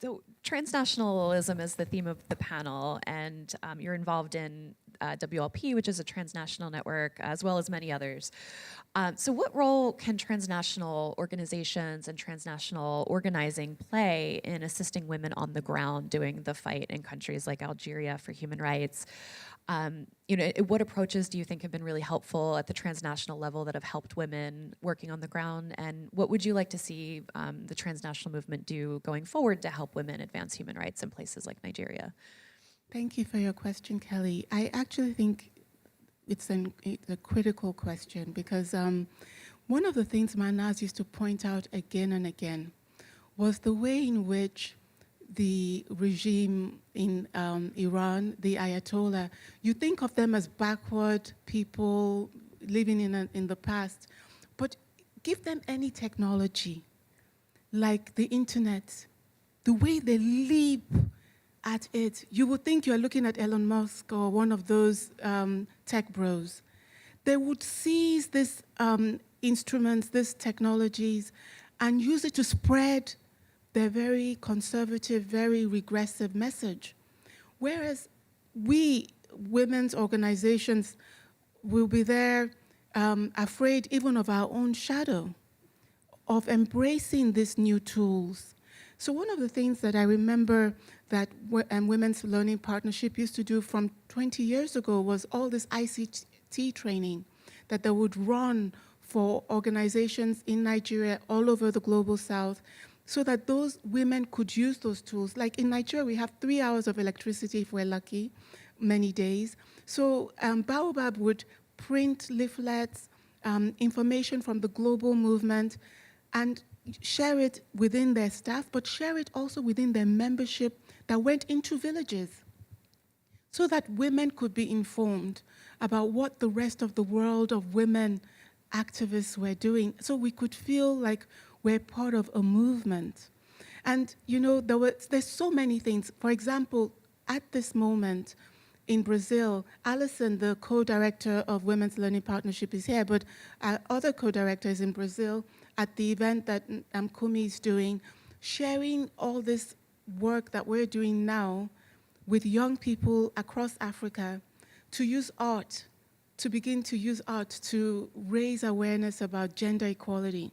So transnationalism is the theme of the panel, and you're involved in WLP, which is a transnational network, as well as many others. So what role can transnational organizations and transnational organizing play in assisting women on the ground doing the fight in countries like Algeria for human rights? What approaches do you think have been really helpful at the transnational level that have helped women working on the ground? And what would you like to see the transnational movement do going forward to help women advance human rights in places like Nigeria? Thank you for your question, Kelly. I actually think it's a critical question because one of the things Mahnaz used to point out again and again was the way in which the regime in Iran, the Ayatollah, you think of them as backward people living in the past, but give them any technology, like the internet, the way they leap at it, you would think you're looking at Elon Musk or one of those tech bros. They would seize these instruments, these technologies, and use it to spread their very conservative, very regressive message. Whereas we, women's organizations, will be there afraid even of our own shadow, of embracing these new tools. So one of the things that I remember that Women's Learning Partnership used to do from 20 years ago was all this ICT training that they would run for organizations in Nigeria, all over the global south, so that those women could use those tools. Like in Nigeria, we have 3 hours of electricity if we're lucky, many days. So Baobab would print leaflets, information from the global movement, and share it within their staff, but share it also within their membership that went into villages, so that women could be informed about what the rest of the world of women activists were doing, so we could feel like we're part of a movement. And there's so many things. For example, at this moment in Brazil, Alison, the co-director of Women's Learning Partnership, is here, but our other co-director is in Brazil at the event that Kumi is doing, sharing all this work that we're doing now with young people across Africa to use art, to begin to use art to raise awareness about gender equality.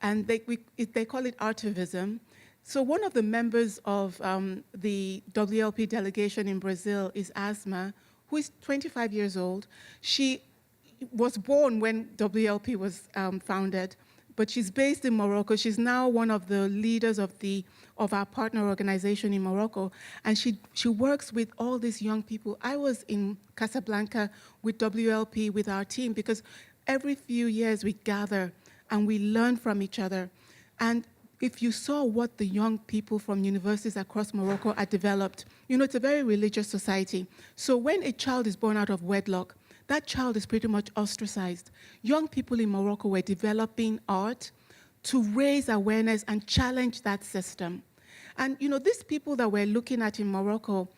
And they call it artivism. So one of the members of the WLP delegation in Brazil is Asma, who is 25 years old. She was born when WLP was founded, but she's based in Morocco. She's now one of the leaders of our partner organization in Morocco, and she works with all these young people. I was in Casablanca with WLP with our team because every few years we gather and we learn from each other. And if you saw what the young people from universities across Morocco are developed, it's a very religious society. So when a child is born out of wedlock, that child is pretty much ostracized. Young people in Morocco were developing art to raise awareness and challenge that system. And these people that we're looking at in Morocco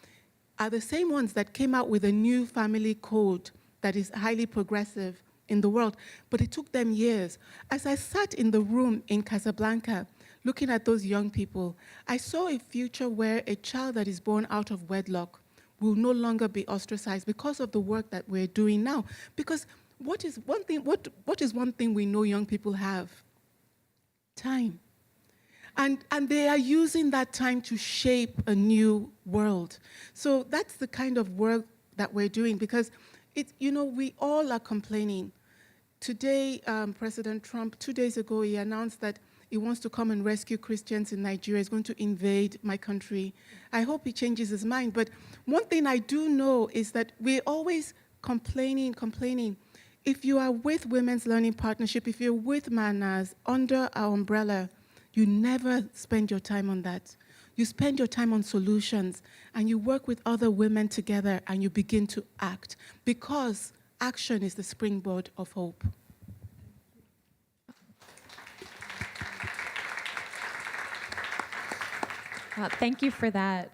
are the same ones that came out with a new family code that is highly progressive in the world, but it took them years. As I sat in the room in Casablanca, looking at those young people, I saw a future where a child that is born out of wedlock will no longer be ostracized because of the work that we're doing now. Because what is one thing we know young people have? Time. And they are using that time to shape a new world. So that's the kind of work that we're doing, because we all are complaining. Today, President Trump, 2 days ago, he announced that he wants to come and rescue Christians in Nigeria. He's going to invade my country. I hope he changes his mind. But one thing I do know is that we're always complaining. If you are with Women's Learning Partnership, if you're with Mahnaz, under our umbrella, you never spend your time on that. You spend your time on solutions, and you work with other women together, and you begin to act, because action is the springboard of hope. Thank you for that.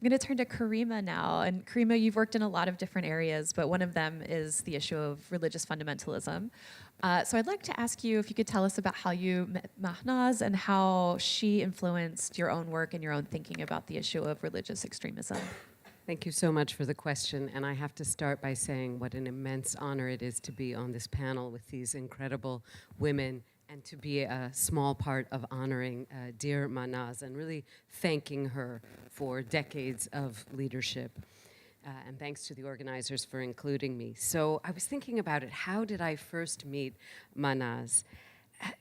I'm going to turn to Karima now. And Karima, you've worked in a lot of different areas, but one of them is the issue of religious fundamentalism. So I'd like to ask you if you could tell us about how you met Mahnaz and how she influenced your own work and your own thinking about the issue of religious extremism. Thank you so much for the question, and I have to start by saying what an immense honor it is to be on this panel with these incredible women and to be a small part of honoring dear Mahnaz and really thanking her for decades of leadership. And thanks to the organizers for including me. So I was thinking about it. How did I first meet Mahnaz?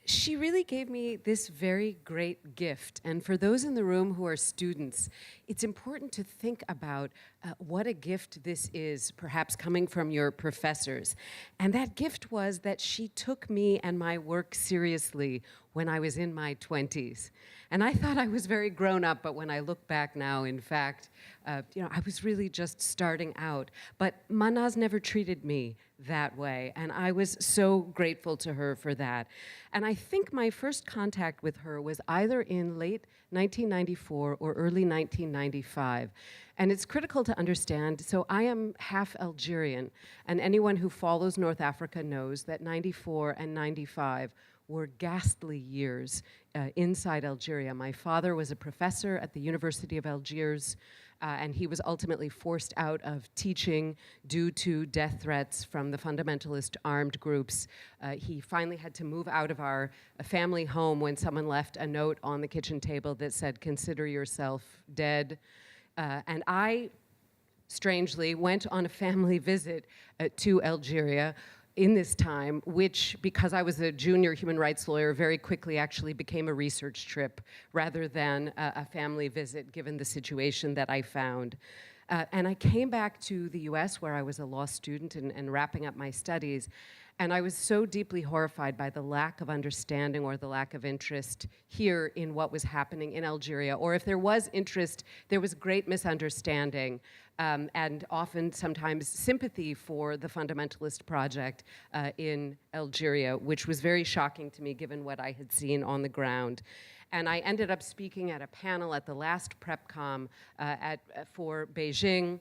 She really gave me this very great gift. And for those in the room who are students, it's important to think about what a gift this is, perhaps coming from your professors. And that gift was that she took me and my work seriously when I was in my 20s. And I thought I was very grown up, but when I look back now, in fact, I was really just starting out. But Mahnaz never treated me that way, and I was so grateful to her for that. And I think my first contact with her was either in late 1994 or early 1995. And it's critical to understand, so I am half Algerian, and anyone who follows North Africa knows that 94 and 95 were ghastly years inside Algeria. My father was a professor at the University of Algiers, and he was ultimately forced out of teaching due to death threats from the fundamentalist armed groups. He finally had to move out of our family home when someone left a note on the kitchen table that said, "Consider yourself dead." And I, strangely, went on a family visit to Algeria in this time, which, because I was a junior human rights lawyer, very quickly actually became a research trip rather than a family visit, given the situation that I found. And I came back to the US, where I was a law student and wrapping up my studies, and I was so deeply horrified by the lack of understanding or the lack of interest here in what was happening in Algeria. Or if there was interest, there was great misunderstanding and often sometimes sympathy for the fundamentalist project in Algeria, which was very shocking to me given what I had seen on the ground. And I ended up speaking at a panel at the last PrepCom for Beijing.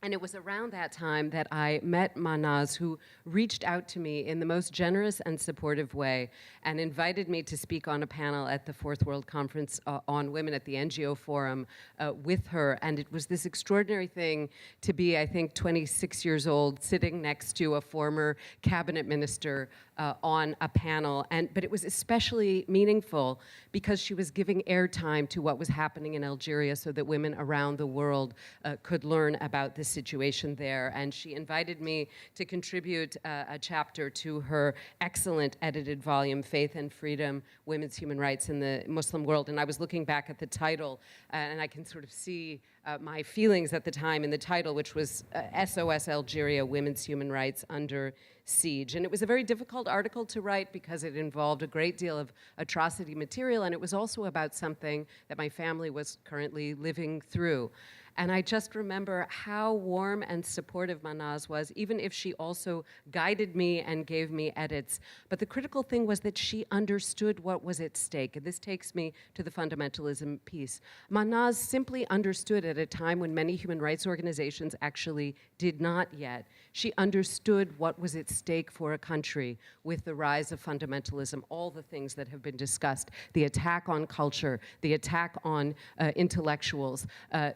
And it was around that time that I met Mahnaz, who reached out to me in the most generous and supportive way and invited me to speak on a panel at the Fourth World Conference on Women at the NGO Forum with her. And it was this extraordinary thing to be, I think, 26 years old, sitting next to a former cabinet minister on a panel. But it was especially meaningful because she was giving airtime to what was happening in Algeria so that women around the world could learn about this situation there. And she invited me to contribute a chapter to her excellent edited volume, Faith and Freedom, Women's Human Rights in the Muslim World. And I was looking back at the title, and I can sort of see my feelings at the time in the title, which was SOS Algeria, Women's Human Rights Under Siege. And it was a very difficult article to write because it involved a great deal of atrocity material, and it was also about something that my family was currently living through. And I just remember how warm and supportive Mahnaz was, even if she also guided me and gave me edits. But the critical thing was that she understood what was at stake. And this takes me to the fundamentalism piece. Mahnaz simply understood at a time when many human rights organizations actually did not yet. She understood what was at stake for a country with the rise of fundamentalism, all the things that have been discussed, the attack on culture, the attack on intellectuals,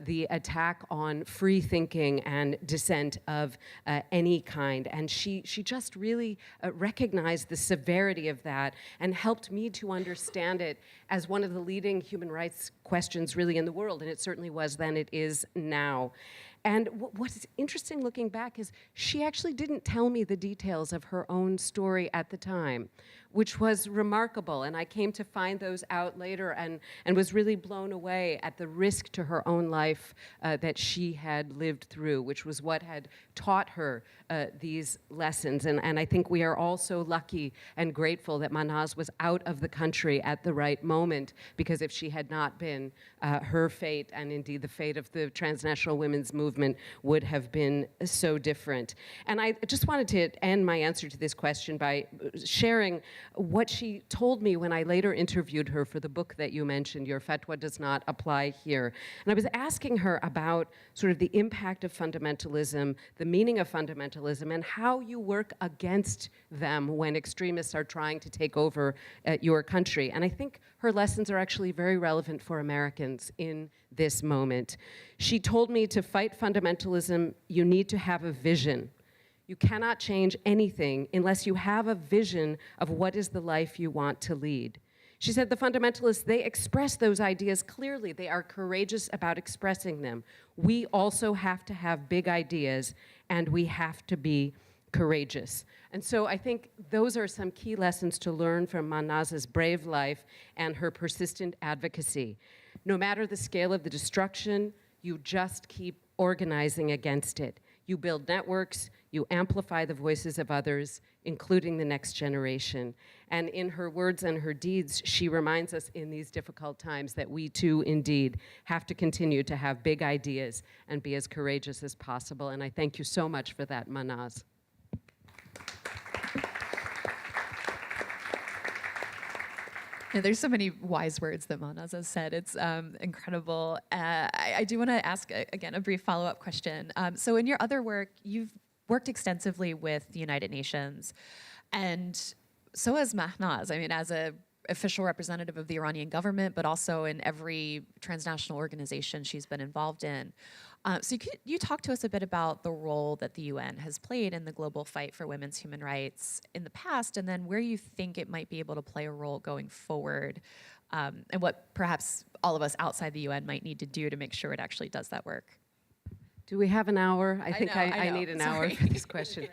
the attack on free thinking and dissent of any kind. And she just really recognized the severity of that and helped me to understand it as one of the leading human rights questions really in the world. And it certainly was then, it is now. And what's interesting looking back is she actually didn't tell me the details of her own story at the time, which was remarkable. And I came to find those out later and was really blown away at the risk to her own life that she had lived through, which was what had taught her these lessons. And I think we are all so lucky and grateful that Mahnaz was out of the country at the right moment, because if she had not been, her fate, and indeed the fate of the transnational women's movement, would have been so different. And I just wanted to end my answer to this question by sharing what she told me when I later interviewed her for the book that you mentioned, Your Fatwa Does Not Apply Here. And I was asking her about sort of the impact of fundamentalism, the meaning of fundamentalism, and how you work against them when extremists are trying to take over your country. And I think her lessons are actually very relevant for Americans in this moment. She told me to fight fundamentalism, you need to have a vision. You cannot change anything unless you have a vision of what is the life you want to lead. She said the fundamentalists, they express those ideas clearly. They are courageous about expressing them. We also have to have big ideas, and we have to be courageous. And so I think those are some key lessons to learn from Mahnaz's brave life and her persistent advocacy. No matter the scale of the destruction, you just keep organizing against it. You build networks, you amplify the voices of others, including the next generation. And in her words and her deeds, she reminds us in these difficult times that we too, indeed, have to continue to have big ideas and be as courageous as possible. And I thank you so much for that, Mahnaz. Yeah, there's so many wise words that Mahnaz has said. It's incredible. I do want to ask, again, a brief follow-up question. So in your other work, you've worked extensively with the United Nations, and so has Mahnaz. I mean, as an official representative of the Iranian government, but also in every transnational organization she's been involved in. So could you talk to us a bit about the role that the UN has played in the global fight for women's human rights in the past, and then where you think it might be able to play a role going forward, and what perhaps all of us outside the UN might need to do to make sure it actually does that work? Do we have an hour? I think know, I need an hour Sorry. for this question.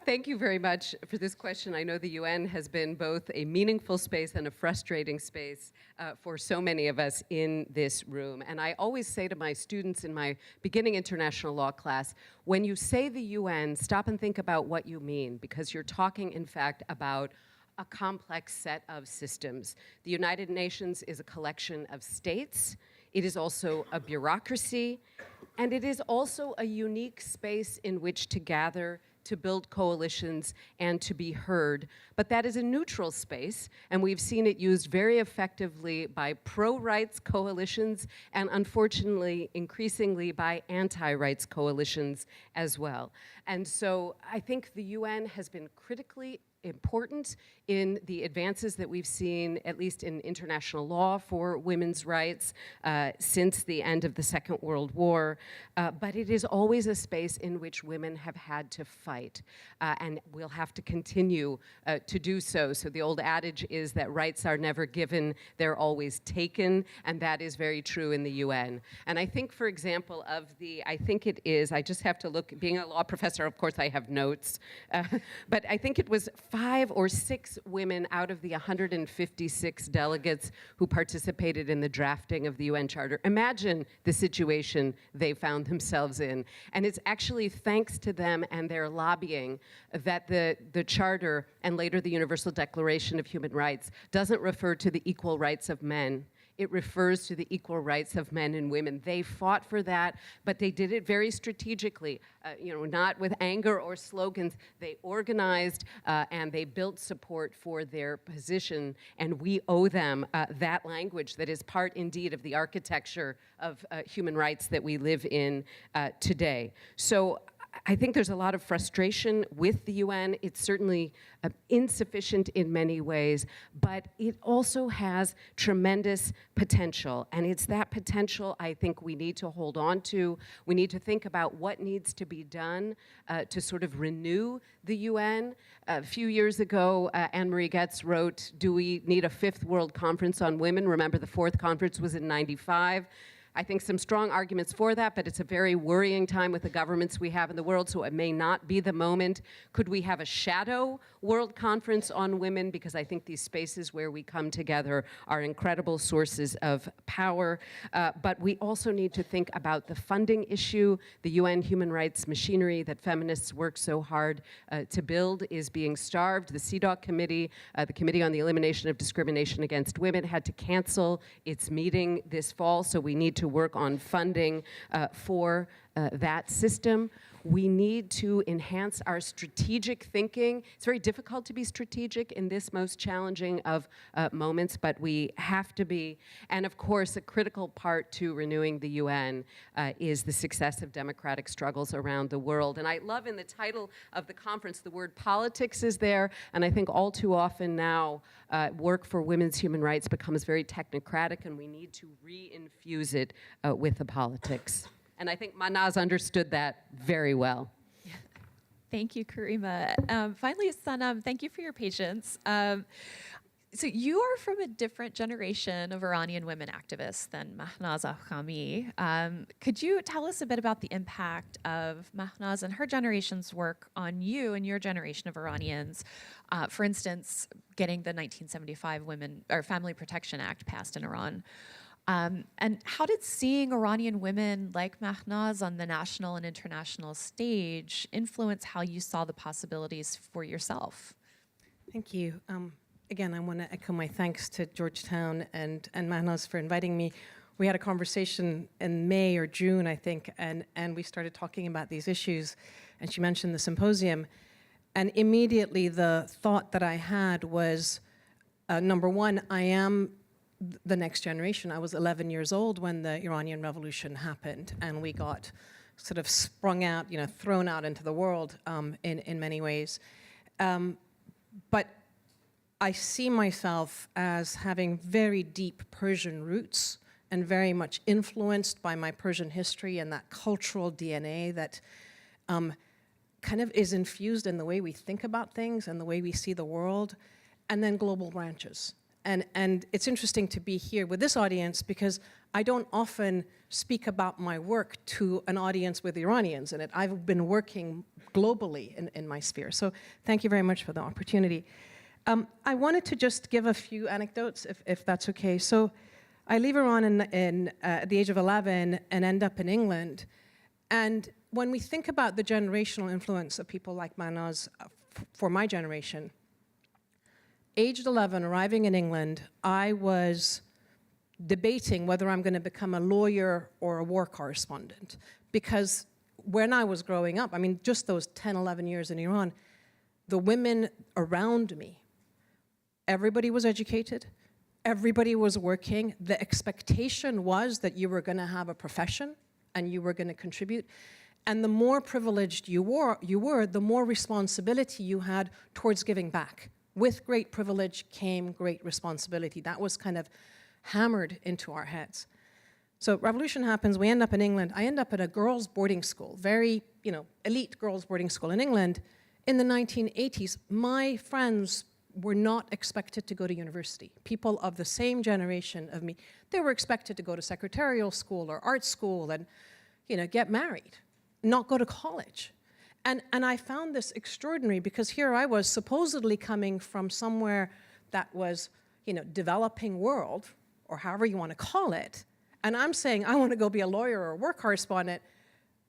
Thank you very much for this question. I know the UN has been both a meaningful space and a frustrating space for so many of us in this room. And I always say to my students in my beginning international law class, when you say the UN, stop and think about what you mean, because you're talking, in fact, about a complex set of systems. The United Nations is a collection of states. It is also a bureaucracy, and it is also a unique space in which to gather, to build coalitions, and to be heard. But that is a neutral space, and we've seen it used very effectively by pro-rights coalitions, and unfortunately, increasingly by anti-rights coalitions as well. And so I think the UN has been critically important in the advances that we've seen, at least in international law for women's rights since the end of the Second World War. But it is always a space in which women have had to fight, and will have to continue to do so. So the old adage is that rights are never given, they're always taken, and that is very true in the UN. And I think, for example, I just have to look, being a law professor, of course I have notes, but I think it was 5 or 6 women out of the 156 delegates who participated in the drafting of the UN Charter. Imagine the situation they found themselves in. And it's actually thanks to them and their lobbying that the Charter and later the Universal Declaration of Human Rights doesn't refer to the equal rights of men. It refers to the equal rights of men and women. They fought for that, but they did it very strategically, not with anger or slogans. They organized and they built support for their position, and we owe them that language that is part, indeed, of the architecture of human rights that we live in today. So I think there's a lot of frustration with the UN. It's certainly insufficient in many ways, but it also has tremendous potential. And it's that potential I think we need to hold on to. We need to think about what needs to be done to sort of renew the UN. A few years ago, Anne-Marie Getz wrote, "Do we need a 5th World Conference on Women?" Remember, the 4th conference was in '95. I think some strong arguments for that, but it's a very worrying time with the governments we have in the world, so it may not be the moment. Could we have a shadow World Conference on women? Because I think these spaces where we come together are incredible sources of power. But we also need to think about the funding issue. The UN human rights machinery that feminists work so hard to build is being starved. The CEDAW Committee, the Committee on the Elimination of Discrimination Against Women, had to cancel its meeting this fall, so we need to work on funding for that system. We need to enhance our strategic thinking. It's very difficult to be strategic in this most challenging of moments, but we have to be. And of course, a critical part to renewing the UN is the success of democratic struggles around the world. And I love in the title of the conference, the word politics is there, and I think all too often now, work for women's human rights becomes very technocratic, and we need to re-infuse it with the politics. And I think Mahnaz understood that very well. Thank you, Karima. Finally, Sanam, thank you for your patience. So you are from a different generation of Iranian women activists than Mahnaz Afkhami. Could you tell us a bit about the impact of Mahnaz and her generation's work on you and your generation of Iranians? For instance, getting the 1975 Family Protection Act passed in Iran. And how did seeing Iranian women like Mahnaz on the national and international stage influence how you saw the possibilities for yourself? Thank you. Again, I want to echo my thanks to Georgetown and Mahnaz for inviting me. We had a conversation in May or June, I think, and we started talking about these issues, and she mentioned the symposium. And immediately the thought that I had was, number one, I am the next generation. I was 11 years old when the Iranian Revolution happened, and we got sort of sprung out, thrown out into the world in many ways. But I see myself as having very deep Persian roots and very much influenced by my Persian history and that cultural DNA that kind of is infused in the way we think about things and the way we see the world, and then global branches. And it's interesting to be here with this audience because I don't often speak about my work to an audience with Iranians in it. I've been working globally in my sphere. So thank you very much for the opportunity. I wanted to just give a few anecdotes, if that's okay. So I leave Iran at the age of 11 and end up in England. And when we think about the generational influence of people like Mahnaz for my generation, aged 11, arriving in England, I was debating whether I'm going to become a lawyer or a war correspondent. Because when I was growing up, I mean, just those 10, 11 years in Iran, the women around me, everybody was educated, everybody was working. The expectation was that you were going to have a profession and you were going to contribute. And the more privileged you were, the more responsibility you had towards giving back. With great privilege came great responsibility. That was kind of hammered into our heads. So revolution happens, we end up in England. I end up at a girls' boarding school, very, elite girls' boarding school in England. In the 1980s, my friends were not expected to go to university. People of the same generation of me, they were expected to go to secretarial school or art school and, get married, not go to college. And I found this extraordinary because here I was supposedly coming from somewhere that was, developing world, or however you want to call it, and I'm saying I want to go be a lawyer or a war correspondent,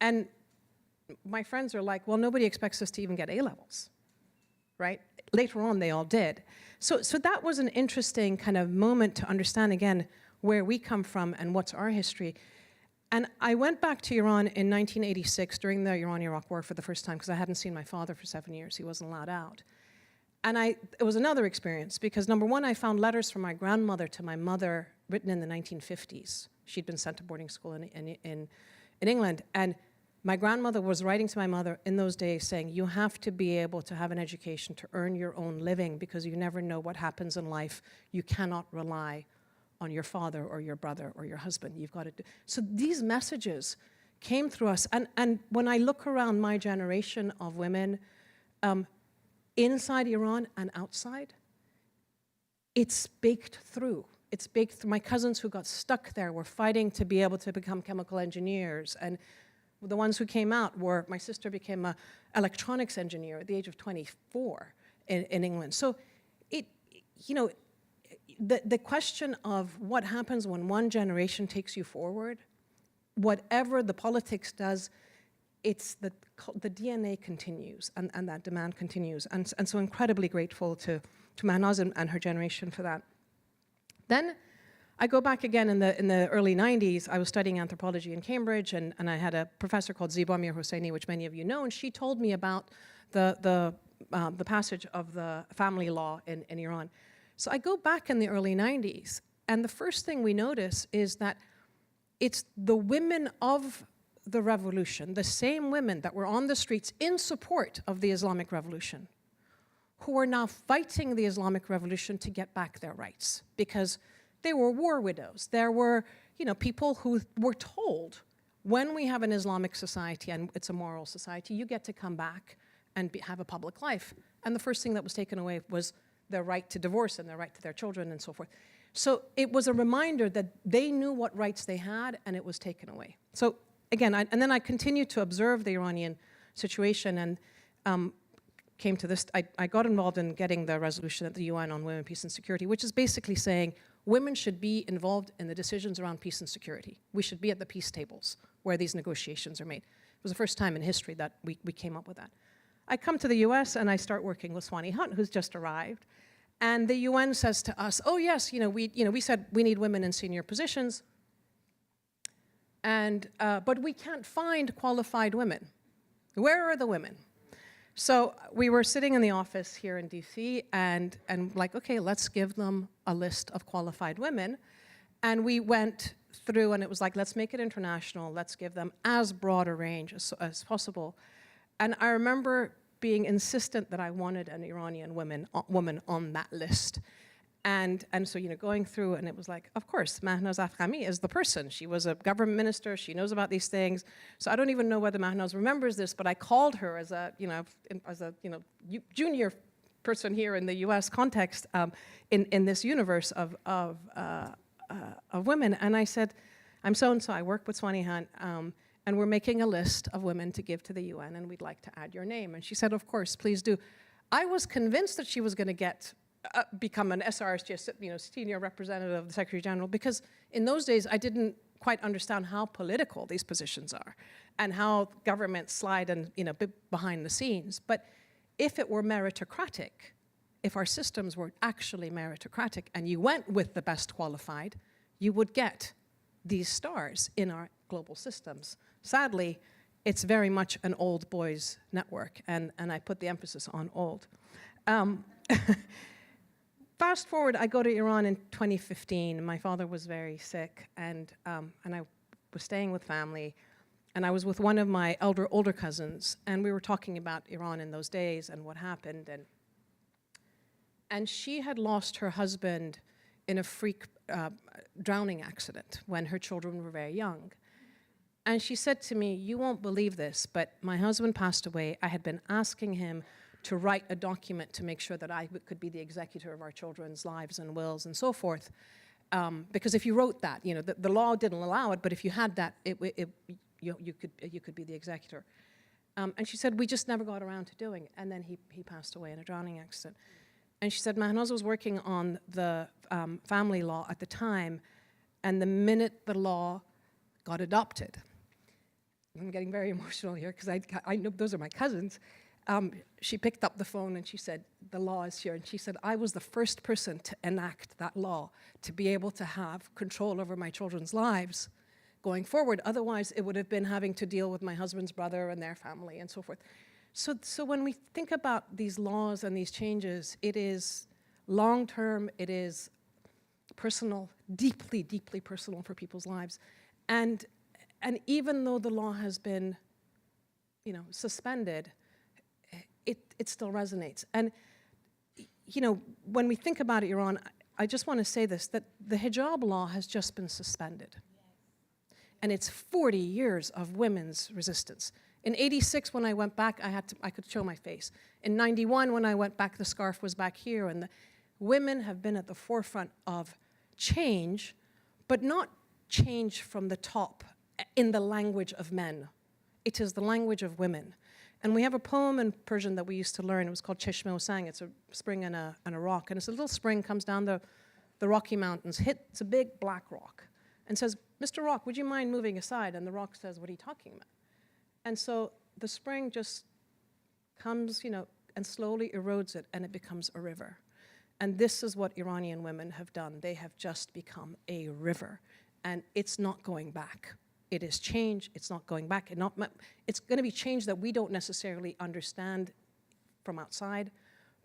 and my friends are like, well, nobody expects us to even get A-levels, right? Later on, they all did. So that was an interesting kind of moment to understand, again, where we come from and what's our history. And I went back to Iran in 1986 during the Iran-Iraq War for the first time because I hadn't seen my father for 7 years. He wasn't allowed out. And it was another experience because, number one, I found letters from my grandmother to my mother written in the 1950s. She'd been sent to boarding school in England. And my grandmother was writing to my mother in those days saying, you have to be able to have an education to earn your own living because you never know what happens in life. You cannot rely on your father or your brother or your husband. You've got to do. So these messages came through us. And when I look around my generation of women, inside Iran and outside, it's baked through. It's baked through. My cousins who got stuck there were fighting to be able to become chemical engineers. And the ones who came out were, my sister became an electronics engineer at the age of 24 in England. So the question of what happens when one generation takes you forward, whatever the politics does, it's the DNA continues and that demand continues. And so incredibly grateful to Mahnaz and her generation for that. Then I go back again in the early 90s. I was studying anthropology in Cambridge, and I had a professor called Ziba Mir Hosseini, which many of you know, and she told me about the passage of the family law in Iran. So I go back in the early 90s, and the first thing we notice is that it's the women of the revolution, the same women that were on the streets in support of the Islamic Revolution, who are now fighting the Islamic Revolution to get back their rights, because they were war widows. There were, people who were told, when we have an Islamic society and it's a moral society, you get to come back and have a public life. And the first thing that was taken away was their right to divorce and their right to their children and so forth. So it was a reminder that they knew what rights they had, and it was taken away. So again, and then I continued to observe the Iranian situation, and came to this. I got involved in getting the resolution at the UN on women, peace, and security, which is basically saying women should be involved in the decisions around peace and security. We should be at the peace tables where these negotiations are made. It was the first time in history that we came up with that. I come to the US and I start working with Swani Hunt, who's just arrived. And the UN says to us, oh yes, we said we need women in senior positions, and but we can't find qualified women. Where are the women? So we were sitting in the office here in DC and like, okay, let's give them a list of qualified women. And we went through, and it was like, let's make it international. Let's give them as broad a range as possible. And I remember being insistent that I wanted an Iranian woman on that list. And so, going through, and it was like, of course, Mahnaz Afkhami is the person. She was a government minister. She knows about these things. So I don't even know whether Mahnaz remembers this, but I called her as a junior person here in the U.S. context in this universe of women. And I said, I'm so-and-so. I work with Swani Hunt, and we're making a list of women to give to the UN, and we'd like to add your name. And she said, of course, please do. I was convinced that she was going to become an SRSG, senior representative of the Secretary General, because in those days I didn't quite understand how political these positions are and how governments slide and behind the scenes. But if it were meritocratic, if our systems were actually meritocratic and you went with the best qualified, you would get these stars in our global systems. Sadly, it's very much an old boys network, and I put the emphasis on old. Fast forward, I go to Iran in 2015. My father was very sick, and I was staying with family, and I was with one of my older cousins, and we were talking about Iran in those days and what happened, and she had lost her husband in a freak drowning accident when her children were very young. And she said to me, you won't believe this, but my husband passed away. I had been asking him to write a document to make sure that I could be the executor of our children's lives and wills and so forth. Because if you wrote that, the law didn't allow it, but if you had that, you could be the executor. And she said, we just never got around to doing it. And then he passed away in a drowning accident. And she said, Mahnaz was working on the family law at the time, and the minute the law got adopted, I'm getting very emotional here because I know those are my cousins. She picked up the phone and she said, the law is here. And she said, I was the first person to enact that law to be able to have control over my children's lives going forward. Otherwise, it would have been having to deal with my husband's brother and their family and so forth. So when we think about these laws and these changes, it is long-term, it is personal, deeply, deeply personal for people's lives. And even though the law has been, suspended, it still resonates. And, when we think about Iran, I just want to say this, that the hijab law has just been suspended. And it's 40 years of women's resistance. In '86, when I went back, I could show my face. In '91, when I went back, the scarf was back here, and the women have been at the forefront of change, but not change from the top in the language of men. It is the language of women. And we have a poem in Persian that we used to learn. It was called Cheshme Osang. It's a spring and a rock. And it's a little spring, comes down the Rocky Mountains, hits a big black rock, and says, Mr. Rock, would you mind moving aside? And the rock says, what are you talking about? And so the spring just comes, and slowly erodes it, and it becomes a river. And this is what Iranian women have done. They have just become a river, and it's not going back. It is change, it's not going back. It's going to be change that we don't necessarily understand from outside,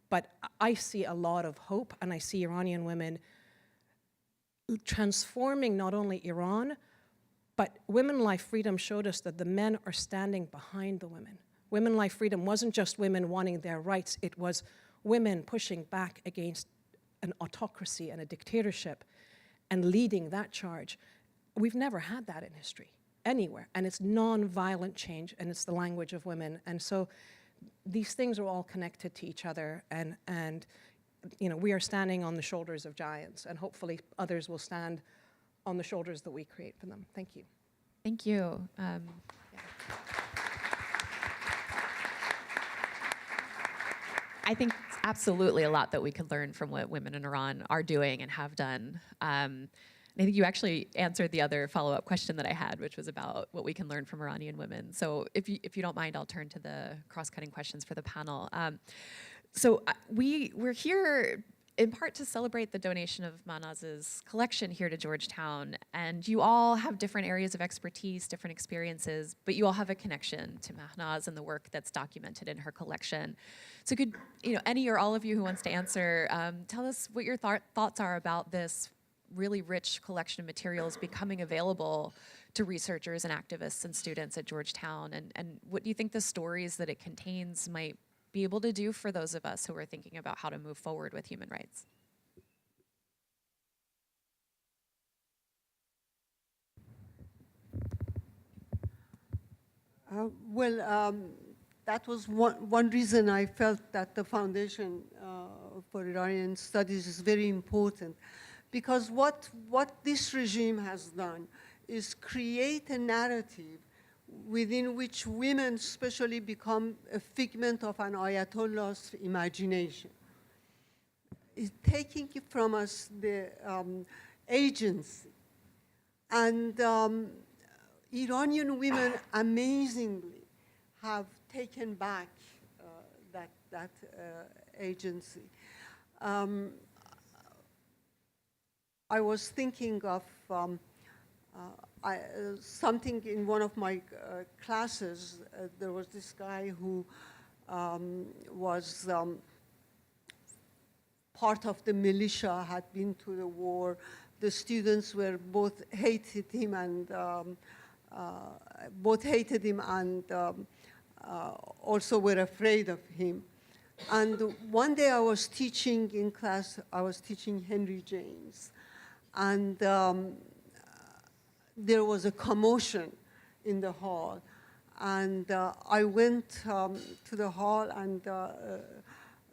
but I see a lot of hope, and I see Iranian women transforming not only Iran, but Women Life Freedom showed us that the men are standing behind the women. Women Life Freedom wasn't just women wanting their rights, it was women pushing back against an autocracy and a dictatorship and leading that charge. We've never had that in history, anywhere. And it's non-violent change, and it's the language of women. And so these things are all connected to each other, and you know, we are standing on the shoulders of giants, and hopefully others will stand on the shoulders that we create for them. Thank you. Thank you. I think it's absolutely a lot that we could learn from what women in Iran are doing and have done. And I think you actually answered the other follow-up question that I had, which was about what we can learn from Iranian women. So if you don't mind, I'll turn to the cross-cutting questions for the panel. We're here in part to celebrate the donation of Mahnaz's collection here to Georgetown. And you all have different areas of expertise, different experiences, but you all have a connection to Mahnaz and the work that's documented in her collection. So could, any or all of you who wants to answer, tell us what your thoughts are about this really rich collection of materials becoming available to researchers and activists and students at Georgetown, and what do you think the stories that it contains might be able to do for those of us who are thinking about how to move forward with human rights? That was one reason I felt that the Foundation for Iranian Studies is very important, because what this regime has done is create a narrative within which women especially become a figment of an Ayatollah's imagination. It's taking from us the agency. And Iranian women amazingly have taken back that agency. I was thinking of something in one of my classes. There was this guy who was part of the militia, had been to the war. The students were both hated him and also were afraid of him. And one day I was teaching in class, I was teaching Henry James, and there was a commotion in the hall. And I went to the hall and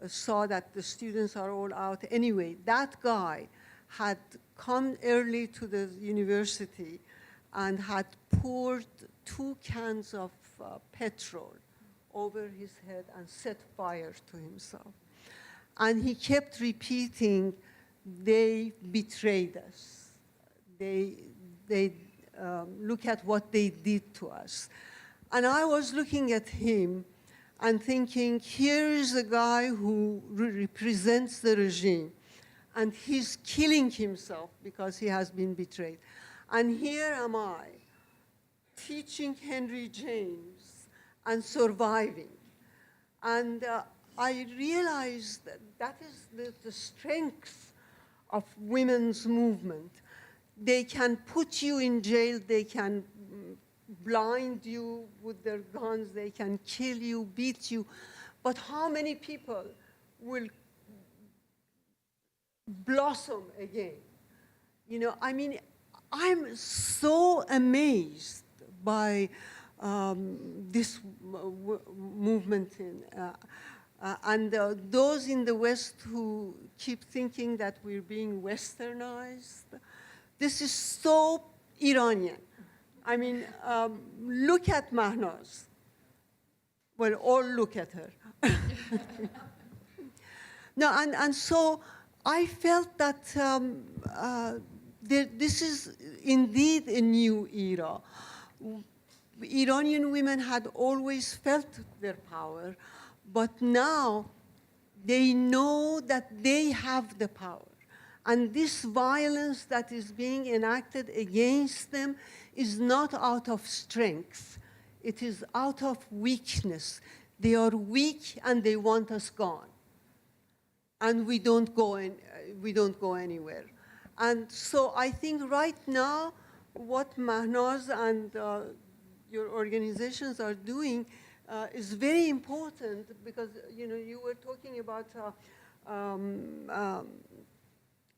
saw that the students are all out. Anyway, that guy had come early to the university and had poured 2 cans of petrol over his head and set fire to himself. And he kept repeating, they betrayed us. They look at what they did to us. And I was looking at him and thinking, here is a guy who represents the regime, and he's killing himself because he has been betrayed. And here am I, teaching Henry James and surviving. And I realized that is the strength of women's movement. They can put you in jail, they can blind you with their guns, they can kill you, beat you, but how many people will blossom again? I mean, I'm so amazed by this movement. And those in the West who keep thinking that we're being westernized, this is so Iranian. I mean, look at Mahnaz. Well, all look at her. No, and so I felt that this is indeed a new era. Iranian women had always felt their power, but now They know that they have the power. And this violence that is being enacted against them is not out of strength. It is out of weakness. They are weak and they want us gone. And we don't go anywhere. And so I think right now, what Mahnaz and your organizations are doing is very important, because you were talking about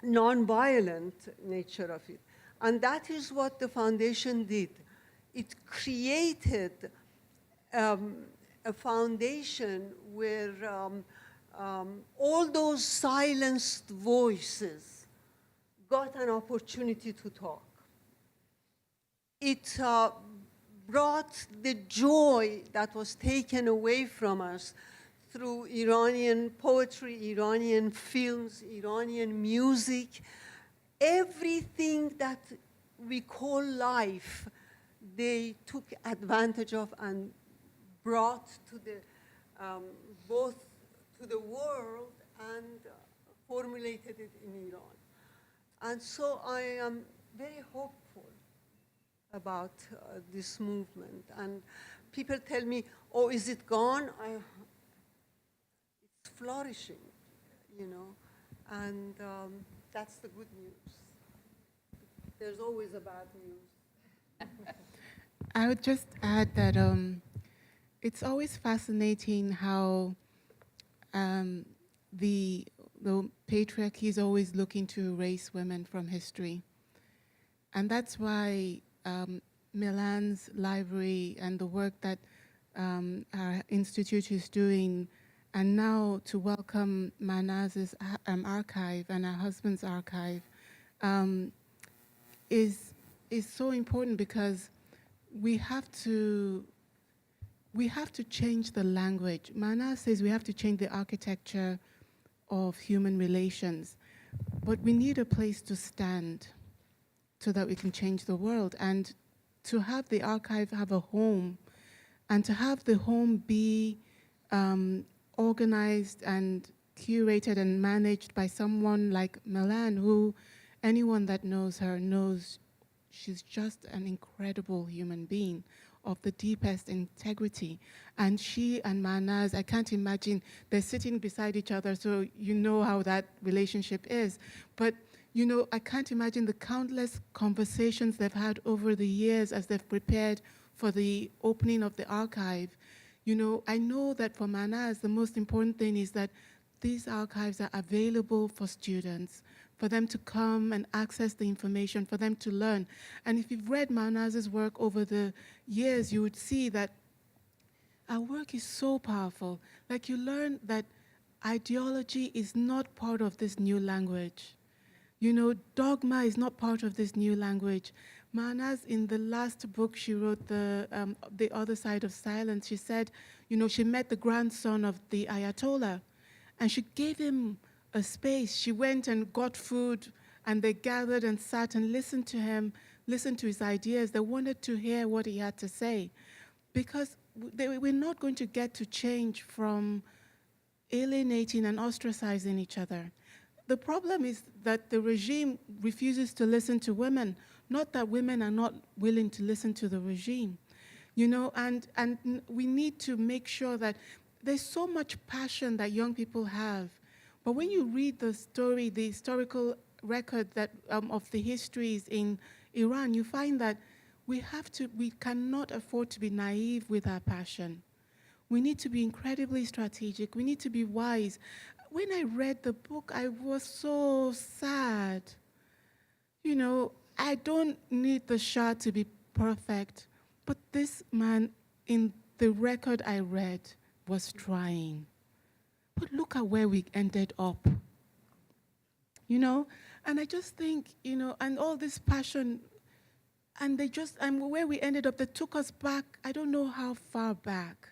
non-violent nature of it. And that is what the foundation did. It created a foundation where all those silenced voices got an opportunity to talk. It brought the joy that was taken away from us through Iranian poetry, Iranian films, Iranian music. Everything that we call life, they took advantage of and brought to the, both to the world and formulated it in Iran. And so I am very hopeful about this movement. And people tell me, oh, is it gone? It's flourishing, and that's the good news. There's always a bad news. I would just add that it's always fascinating how the patriarchy is always looking to erase women from history. And that's why Milan's library and the work that our institute is doing, and now to welcome Mahnaz's archive and her husband's archive, is so important, because we have to change the language. Mahnaz says we have to change the architecture of human relations, but we need a place to stand so that we can change the world. And to have the archive have a home, and to have the home be organized and curated and managed by someone like Milan, who anyone that knows her knows she's just an incredible human being of the deepest integrity. And she and Mahnaz, I can't imagine, they're sitting beside each other, so you know how that relationship is. But I can't imagine the countless conversations they've had over the years as they've prepared for the opening of the archive. I know that for Mahnaz, the most important thing is that these archives are available for students, for them to come and access the information, for them to learn. And if you've read Mahnaz's work over the years, you would see that our work is so powerful. Like, you learn that ideology is not part of this new language. Dogma is not part of this new language. Mahnaz, in the last book she wrote, The Other Side of Silence, she said, she met the grandson of the Ayatollah, and she gave him a space. She went and got food, and they gathered and sat and listened to him, listened to his ideas. They wanted to hear what he had to say, because we're not going to get to change from alienating and ostracizing each other. The problem is that the regime refuses to listen to women, not that women are not willing to listen to the regime. And we need to make sure that there's so much passion that young people have. But when you read the story, the historical record that of the histories in Iran, you find that we cannot afford to be naive with our passion. We need to be incredibly strategic. We need to be wise. When I read the book, I was so sad. I don't need the Shah to be perfect, but this man, in the record I read, was trying. But look at where we ended up. And I just think, and all this passion, and where we ended up, they took us back, I don't know how far back.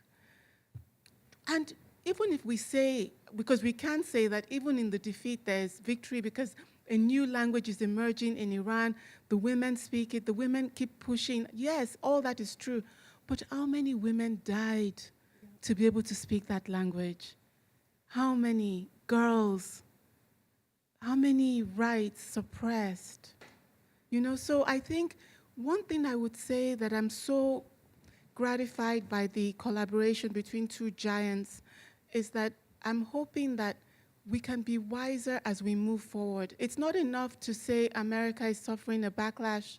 And even if we say, because we can say that even in the defeat there's victory, because a new language is emerging in Iran, the women speak it, the women keep pushing. Yes, all that is true. But how many women died to be able to speak that language? how many girls, how many rights suppressed. You know, so I think one thing I would say that I'm so gratified by the collaboration between two giants is that I'm hoping that we can be wiser as we move forward. It's not enough to say America is suffering a backlash.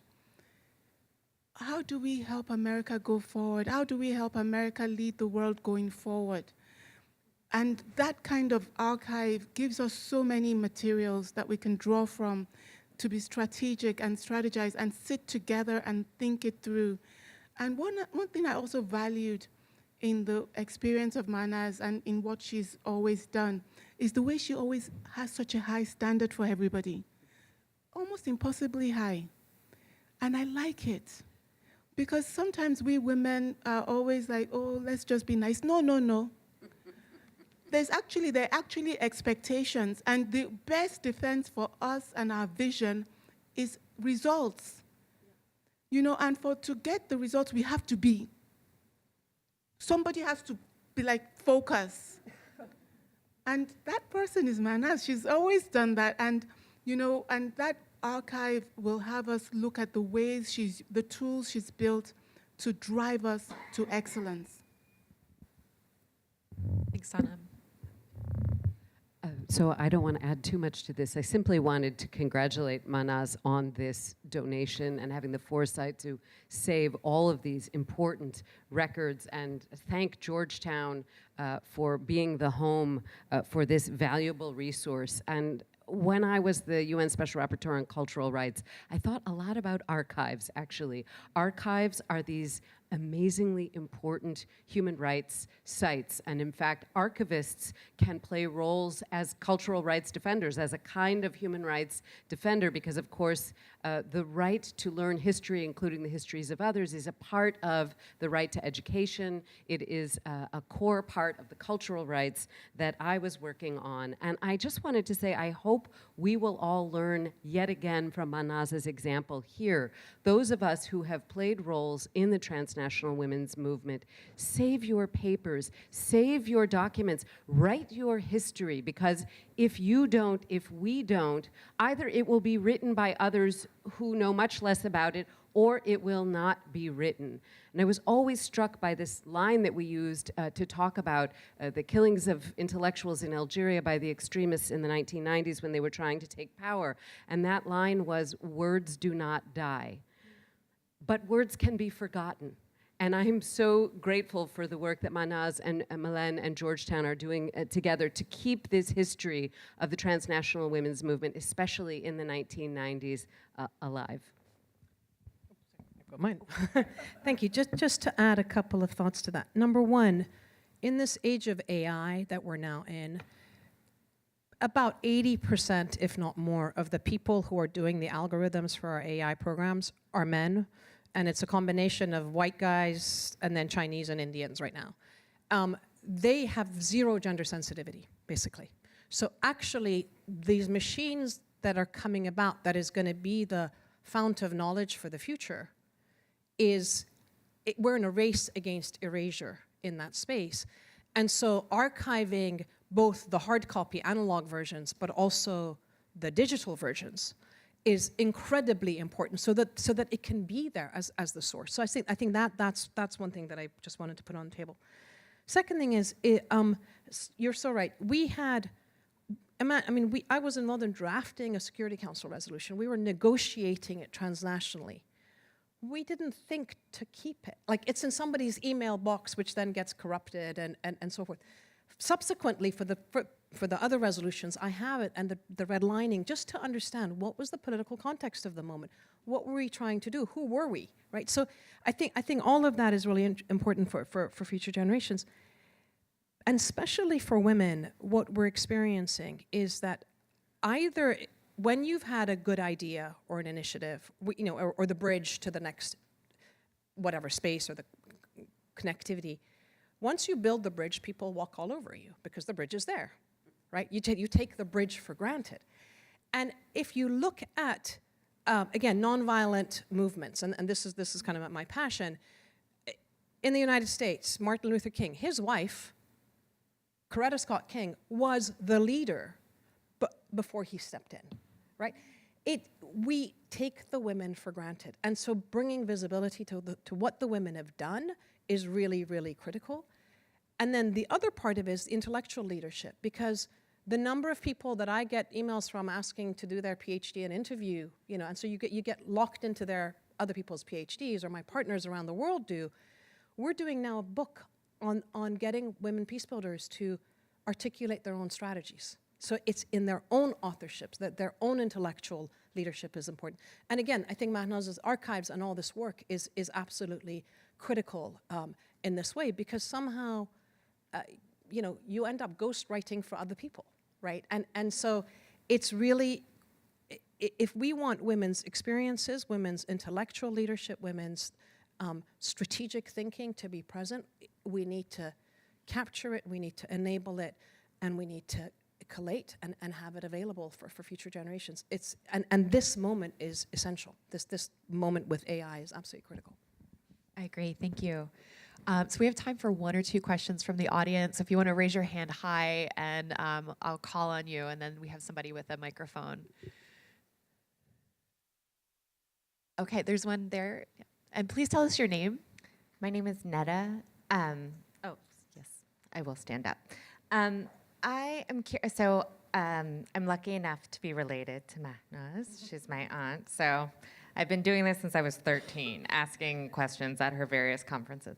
How do we help America go forward? How do we help America lead the world going forward? And that kind of archive gives us so many materials that we can draw from to be strategic and strategize and sit together and think it through. And one thing I also valued in the experience of Mahnaz and in what she's always done is the way she always has such a high standard for everybody, almost impossibly high. And I like it, because sometimes we women are always like, oh, let's just be nice. No, no, no. There are actually expectations, and the best defense for us and our vision is results. You know, and to get the results, we have to be. Somebody has to be like, focus. And that person is Mahnaz. She's always done that. And, you know, and that archive will have us look at the ways the tools she's built to drive us to excellence. Thanks, Sanam. So I don't want to add too much to this. I simply wanted to congratulate Mahnaz on this donation and having the foresight to save all of these important records, and thank Georgetown for being the home for this valuable resource. And when I was the UN Special Rapporteur on Cultural Rights, I thought a lot about archives, actually. Archives are these amazingly important human rights sites. And in fact, archivists can play roles as cultural rights defenders, as a kind of human rights defender, because of course, the right to learn history, including the histories of others, is a part of the right to education. It is a core part of the cultural rights that I was working on. And I just wanted to say, I hope we will all learn yet again from Mahnaz's example here. Those of us who have played roles in the transnational women's movement, save your papers, save your documents, write your history, because if you don't, if we don't, either it will be written by others who know much less about it, or it will not be written. And I was always struck by this line that we used to talk about the killings of intellectuals in Algeria by the extremists in the 1990s when they were trying to take power. And that line was, "Words do not die." But words can be forgotten. And I'm so grateful for the work that Mahnaz and Milan and Georgetown are doing together to keep this history of the transnational women's movement, especially in the 1990s, alive. Got mine. Thank you. Just to add a couple of thoughts to that. Number one, in this age of AI that we're now in, about 80%, if not more, of the people who are doing the algorithms for our AI programs are men. And it's a combination of white guys and then Chinese and Indians right now. They have zero gender sensitivity, basically. So actually, these machines that are coming about, that is going to be the fount of knowledge for the future, we're in a race against erasure in that space. And so archiving both the hard copy analog versions, but also the digital versions, is incredibly important, so that it can be there as the source. So I think that's one thing that I just wanted to put on the table. Second thing is, you're so right. I was involved in drafting a Security Council resolution. We were negotiating it transnationally. We didn't think to keep it. Like, it's in somebody's email box, which then gets corrupted and so forth. Subsequently, for the other resolutions, I have it and the redlining, just to understand what was the political context of the moment. What were we trying to do? Who were we, right? So I think all of that is really important for future generations. And especially for women, what we're experiencing is that either when you've had a good idea or an initiative, or the bridge to the next whatever space or the connectivity, once you build the bridge, people walk all over you because the bridge is there, right? You take the bridge for granted. And if you look at, again, nonviolent movements, and this is kind of my passion, in the United States, Martin Luther King, his wife Coretta Scott King was the leader before he stepped in, right? We take the women for granted. And so bringing visibility to what the women have done is really, really critical. And then the other part of it is intellectual leadership, because the number of people that I get emails from asking to do their PhD and interview, and so you get locked into their other people's PhDs, or my partners around the world do. We're doing now a book on getting women peace builders to articulate their own strategies. So it's in their own authorships, that their own intellectual leadership is important. And again, I think Mahnaz's archives and all this work is absolutely critical in this way, because somehow, you end up ghostwriting for other people, right? And so it's really, if we want women's experiences, women's intellectual leadership, women's strategic thinking to be present, we need to capture it, we need to enable it, and we need to collate and have it available for future generations. And this moment is essential. This moment with AI is absolutely critical. I agree, thank you. So we have time for one or two questions from the audience. If you want to raise your hand high, and I'll call on you, and then we have somebody with a microphone. Okay, there's one there. And please tell us your name. My name is Netta. Oh, yes, I will stand up. I am curious, so I'm lucky enough to be related to Mahnaz. She's my aunt, so I've been doing this since I was 13, asking questions at her various conferences.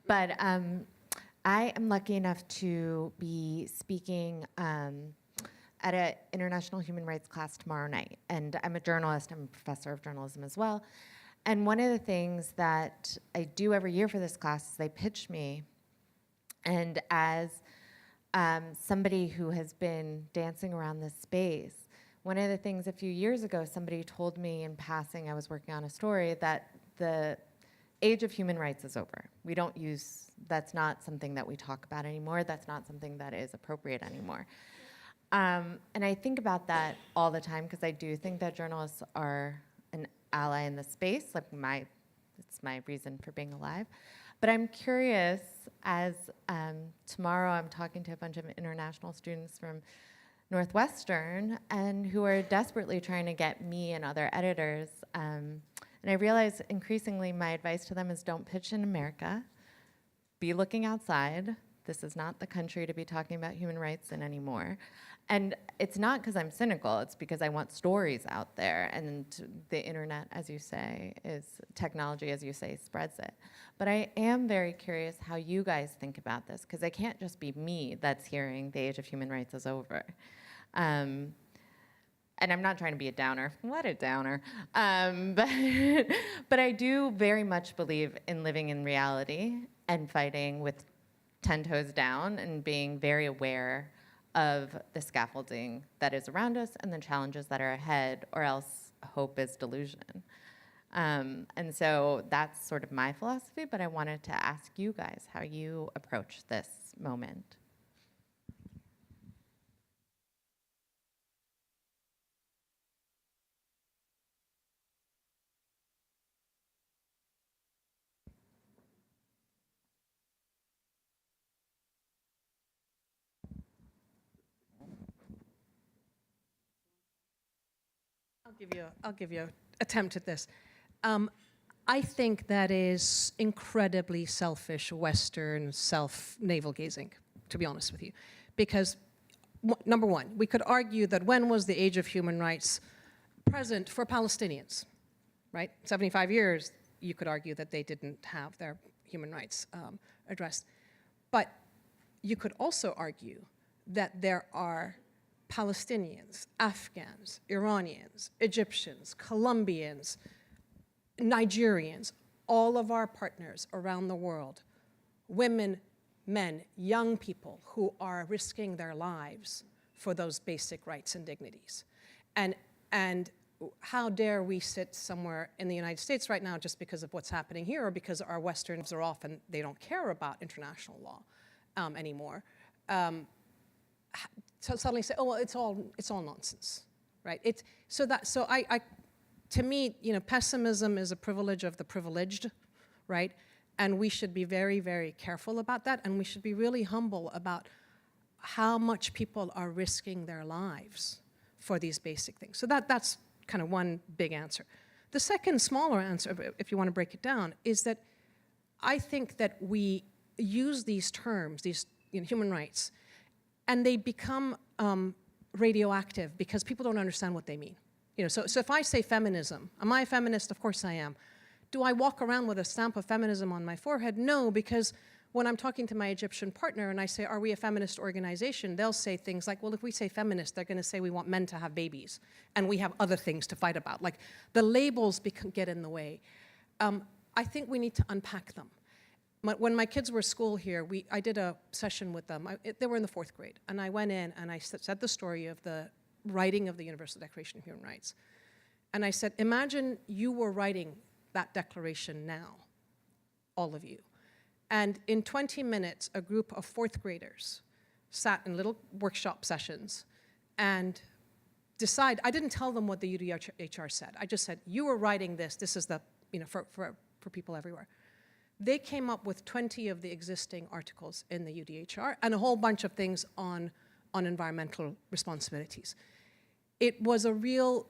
But I am lucky enough to be speaking at an international human rights class tomorrow night. And I'm a journalist, I'm a professor of journalism as well. And one of the things that I do every year for this class is they pitch me. And as somebody who has been dancing around this space, one of the things a few years ago, somebody told me in passing, I was working on a story, that the age of human rights is over. We don't use, that's not something that we talk about anymore. That's not something that is appropriate anymore. And I think about that all the time, because I do think that journalists are an ally in the space. It's my reason for being alive. But I'm curious, as tomorrow I'm talking to a bunch of international students from Northwestern, and who are desperately trying to get me and other editors. And I realize increasingly my advice to them is don't pitch in America. Be looking outside. This is not the country to be talking about human rights in anymore. And it's not because I'm cynical, it's because I want stories out there, and the internet, as you say, is technology, as you say, spreads it. But I am very curious how you guys think about this, because it can't just be me that's hearing the age of human rights is over. And I'm not trying to be a downer. What a downer. But I do very much believe in living in reality and fighting with 10 toes down and being very aware of the scaffolding that is around us and the challenges that are ahead, or else hope is delusion. And so that's sort of my philosophy, but I wanted to ask you guys how you approach this moment. I'll give you an attempt at this. I think that is incredibly selfish, Western, self-navel-gazing, to be honest with you. Because, number one, we could argue that when was the age of human rights present for Palestinians, right? 75 years, you could argue that they didn't have their human rights addressed. But you could also argue that there are Palestinians, Afghans, Iranians, Egyptians, Colombians, Nigerians, all of our partners around the world, women, men, young people who are risking their lives for those basic rights and dignities. And how dare we sit somewhere in the United States right now just because of what's happening here, or because our Westerns are off and they don't care about international law anymore. So suddenly say, oh, well, it's all nonsense, right? To me, pessimism is a privilege of the privileged, right? And we should be very, very careful about that, and we should be really humble about how much people are risking their lives for these basic things. So that's kind of one big answer. The second smaller answer, if you want to break it down, is that I think that we use these terms, these human rights, and they become radioactive because people don't understand what they mean. So if I say feminism, am I a feminist? Of course I am. Do I walk around with a stamp of feminism on my forehead? No, because when I'm talking to my Egyptian partner and I say, are we a feminist organization? They'll say things like, well, if we say feminist, they're going to say we want men to have babies and we have other things to fight about. Like the labels get in the way. I think we need to unpack them. When my kids were at school here, I did a session with them. They were in the 4th grade. And I went in and I said the story of the writing of the Universal Declaration of Human Rights. And I said, imagine you were writing that declaration now, all of you. And in 20 minutes, a group of 4th graders sat in little workshop sessions and I didn't tell them what the UDHR said. I just said, you were writing this. This is for people everywhere. They came up with 20 of the existing articles in the UDHR and a whole bunch of things on environmental responsibilities. It was a real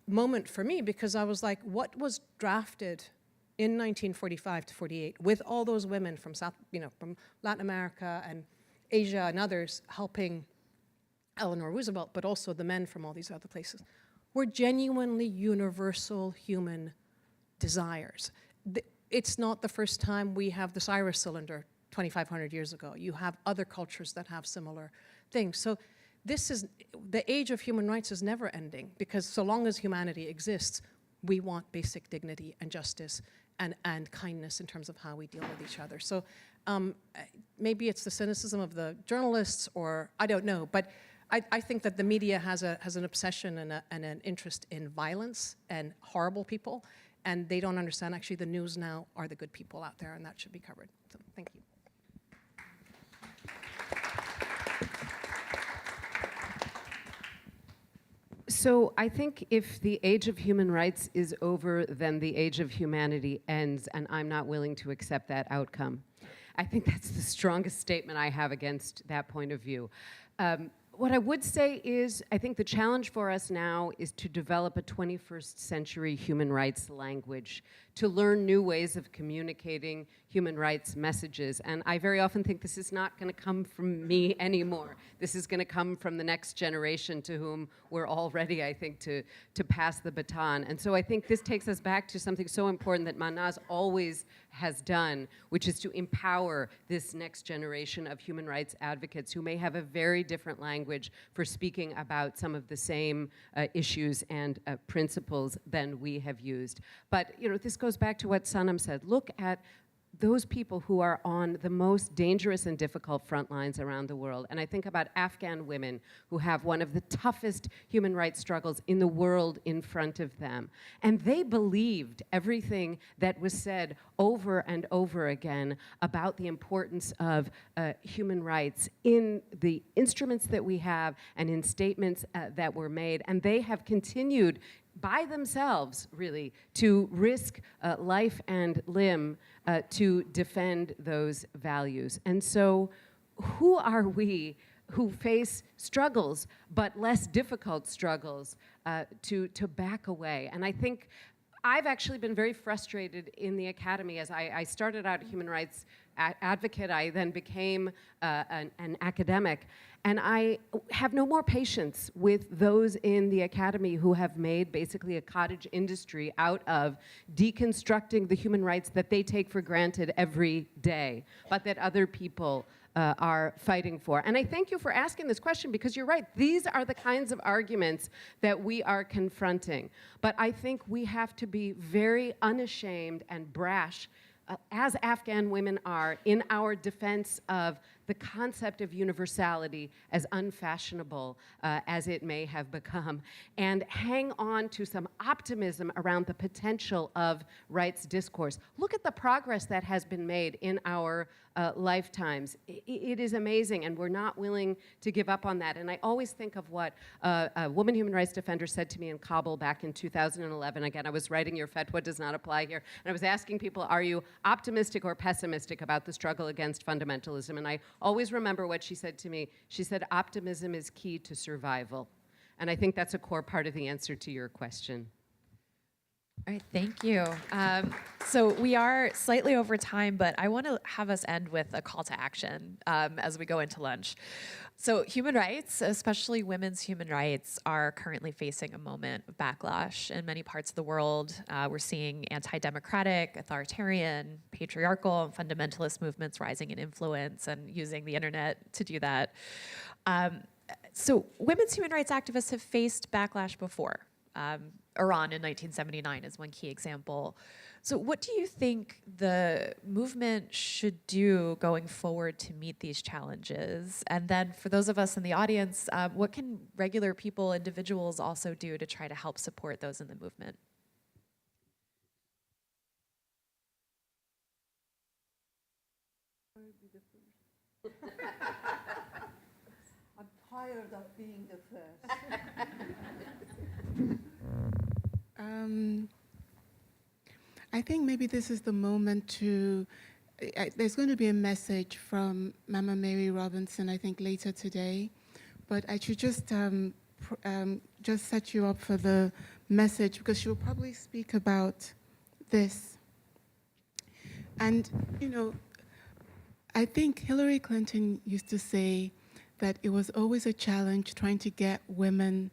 moment for me because I was like, what was drafted in 1945 to 48 with all those women from from Latin America and Asia and others helping Eleanor Roosevelt, but also the men from all these other places, were genuinely universal human desires. It's not the first time we have the Cyrus cylinder 2,500 years ago. You have other cultures that have similar things. So the age of human rights is never ending because so long as humanity exists, we want basic dignity and justice and kindness in terms of how we deal with each other. So maybe it's the cynicism of the journalists or I don't know, but I think that the media has an obsession and an interest in violence and horrible people, and they don't understand actually the news now are the good people out there, and that should be covered. So thank you. So I think if the age of human rights is over, then the age of humanity ends, and I'm not willing to accept that outcome. I think that's the strongest statement I have against that point of view. What I would say is, I think the challenge for us now is to develop a 21st century human rights language, to learn new ways of communicating human rights messages. And I very often think this is not going to come from me anymore. This is going to come from the next generation to whom we're all ready, I think, to pass the baton. And so I think this takes us back to something so important that Mahnaz always has done, which is to empower this next generation of human rights advocates who may have a very different language for speaking about some of the same issues and principles than we have used. But this goes back to what Sanam said. Look at those people who are on the most dangerous and difficult front lines around the world. And I think about Afghan women who have one of the toughest human rights struggles in the world in front of them. And they believed everything that was said over and over again about the importance of human rights in the instruments that we have and in statements that were made. And they have continued by themselves, really, to risk life and limb to defend those values. And so who are we who face struggles, but less difficult struggles, to back away? And I think I've actually been very frustrated in the academy. As I started out a human rights advocate, I then became an academic. And I have no more patience with those in the academy who have made basically a cottage industry out of deconstructing the human rights that they take for granted every day, but that other people are fighting for. And I thank you for asking this question because you're right. These are the kinds of arguments that we are confronting. But I think we have to be very unashamed and brash as Afghan women are in our defense of the concept of universality, as unfashionable as it may have become, and hang on to some optimism around the potential of rights discourse. Look at the progress that has been made in our lifetimes. It is amazing, and we're not willing to give up on that. And I always think of what a woman human rights defender said to me in Kabul back in 2011. Again, I was writing Your Fatwa Does Not Apply Here, and I was asking people, are you optimistic or pessimistic about the struggle against fundamentalism? And I always remember what she said to me. She said, optimism is key to survival. And I think that's a core part of the answer to your question. All right, thank you. So we are slightly over time, but I want to have us end with a call to action as we go into lunch. So human rights, especially women's human rights, are currently facing a moment of backlash in many parts of the world. We're seeing anti-democratic, authoritarian, patriarchal, and fundamentalist movements rising in influence and using the internet to do that. So women's human rights activists have faced backlash before. Iran in 1979 is one key example. So what do you think the movement should do going forward to meet these challenges? And then for those of us in the audience, what can regular people, individuals also do to try to help support those in the movement? I'm tired of being the first. I think maybe this is the moment to, there's going to be a message from Mama Mary Robinson, I think, later today. But I should just set you up for the message, because she will probably speak about this. And, you know, I think Hillary Clinton used to say that it was always a challenge trying to get women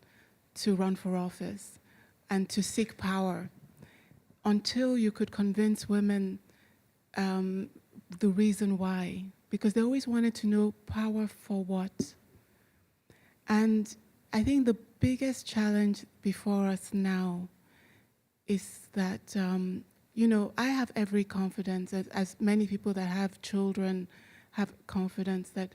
to run for office and to seek power until you could convince women the reason why, because they always wanted to know power for what. And I think the biggest challenge before us now is that, you know, I have every confidence, as many people that have children have confidence, that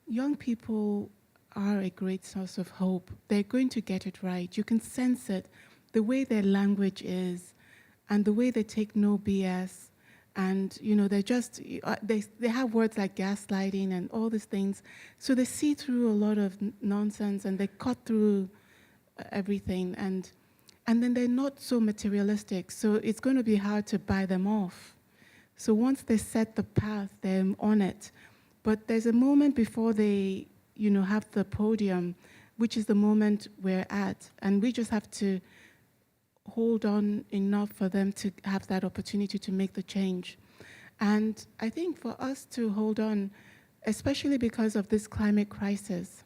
young people are a great source of hope. They're going to get it right. You can sense it, the way their language is, and the way they take no BS, and you know they have words like gaslighting and all these things, so they see through a lot of nonsense and they cut through everything, and then they're not so materialistic. So it's going to be hard to buy them off. So once they set the path, they're on it. But there's a moment before they, you know, have the podium, which is the moment we're at, and we just have to hold on enough for them to have that opportunity to make the change. And I think for us to hold on, especially because of this climate crisis,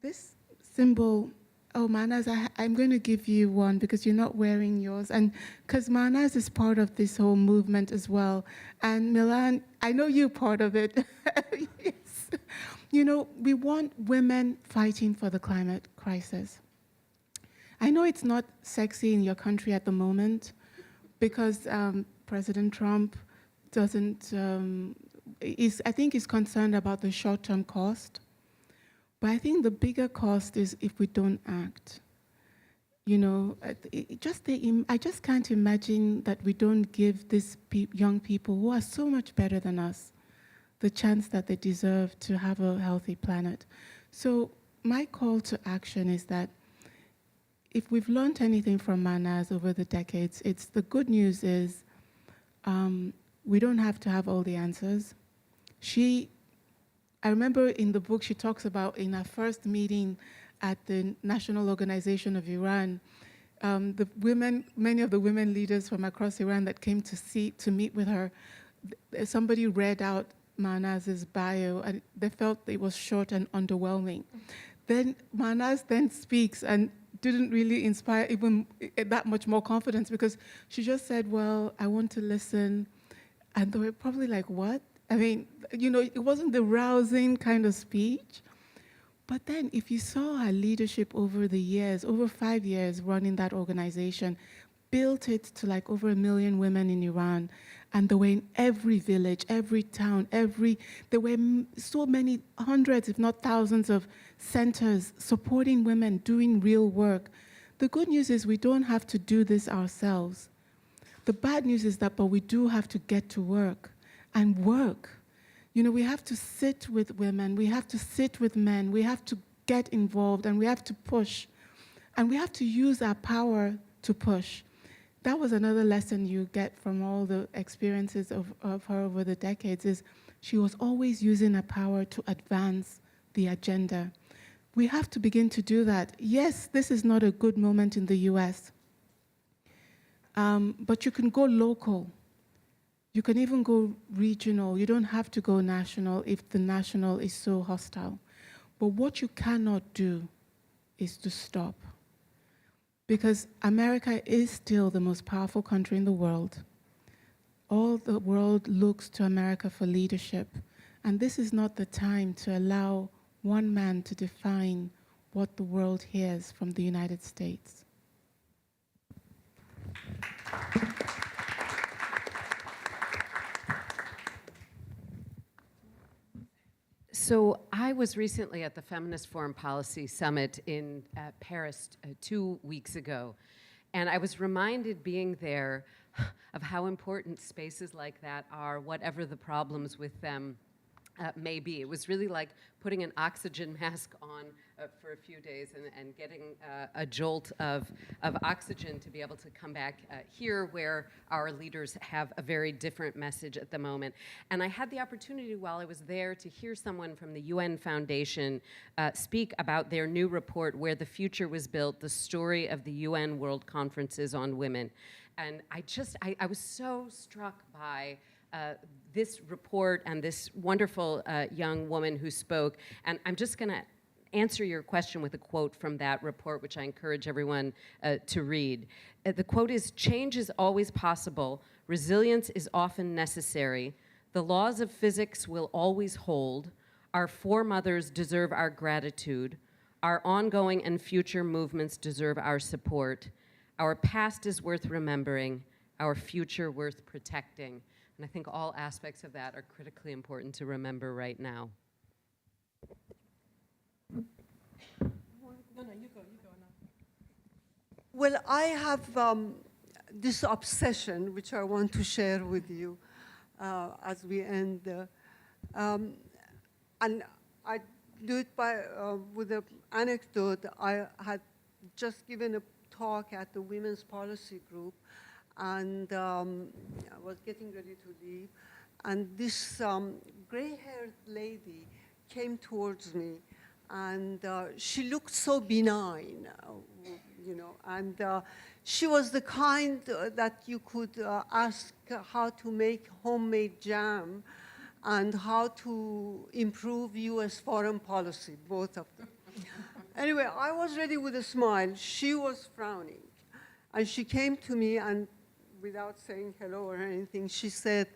this symbol, oh, Mahnaz, I'm going to give you one because you're not wearing yours. And because Mahnaz is part of this whole movement as well. And Milan, I know you're part of it. Yes. You know, we want women fighting for the climate crisis. I know it's not sexy in your country at the moment because President Trump doesn't, I think he's concerned about the short-term cost. But I think the bigger cost is if we don't act. You know, I just can't imagine that we don't give these young people who are so much better than us the chance that they deserve to have a healthy planet. So my call to action is that if we've learned anything from Mahnaz over the decades, it's the good news is we don't have to have all the answers. I remember in the book she talks about in her first meeting at the National Organization of Iran, the women, many of the women leaders from across Iran that came to meet with her, somebody read out Mahnaz's bio and they felt it was short and underwhelming. Then Mahnaz then speaks and didn't really inspire even that much more confidence because she just said, well, I want to listen. And they were probably like, what? I mean, you know, it wasn't the rousing kind of speech. But then if you saw her leadership over the years, over 5 years running that organization, built it to like over 1 million women in Iran. And they were in every village, every town, there were so many hundreds, if not thousands of centers supporting women, doing real work. The good news is we don't have to do this ourselves. The bad news is that, but we do have to get to work and work. You know, we have to sit with women, we have to sit with men, we have to get involved and we have to push. And we have to use our power to push. That was another lesson you get from all the experiences of her over the decades is She was always using her power to advance the agenda. We have to begin to do that. Yes, this is not a good moment in the US, but you can go local. You can even go regional. You don't have to go national if the national is so hostile. But what you cannot do is to stop. Because America is still the most powerful country in the world. All the world looks to America for leadership. And this is not the time to allow one man to define what the world hears from the United States. So I was recently at the Feminist Foreign Policy Summit in Paris 2 weeks ago, and I was reminded being there of how important spaces like that are, whatever the problems with them may be. It was really like putting an oxygen mask on for a few days and getting a jolt of oxygen to be able to come back here where our leaders have a very different message at the moment. And I had the opportunity while I was there to hear someone from the UN Foundation speak about their new report, Where the Future Was Built, the story of the UN World Conferences on Women. And I was so struck by this report and this wonderful young woman who spoke. And I'm just going to answer your question with a quote from that report, which I encourage everyone to read. The quote is, "Change is always possible. Resilience is often necessary. The laws of physics will always hold. Our foremothers deserve our gratitude. Our ongoing and future movements deserve our support. Our past is worth remembering. Our future worth protecting." And I think all aspects of that are critically important to remember right now. Well, I have this obsession, which I want to share with you as we end. And I do it with an anecdote. I had just given a talk at the Women's Policy Group, and I was getting ready to leave. And this gray-haired lady came towards me, and she looked so benign, and she was the kind that you could ask how to make homemade jam and how to improve US foreign policy, both of them. Anyway, I was ready with a smile. She was frowning. And she came to me, and without saying hello or anything, she said,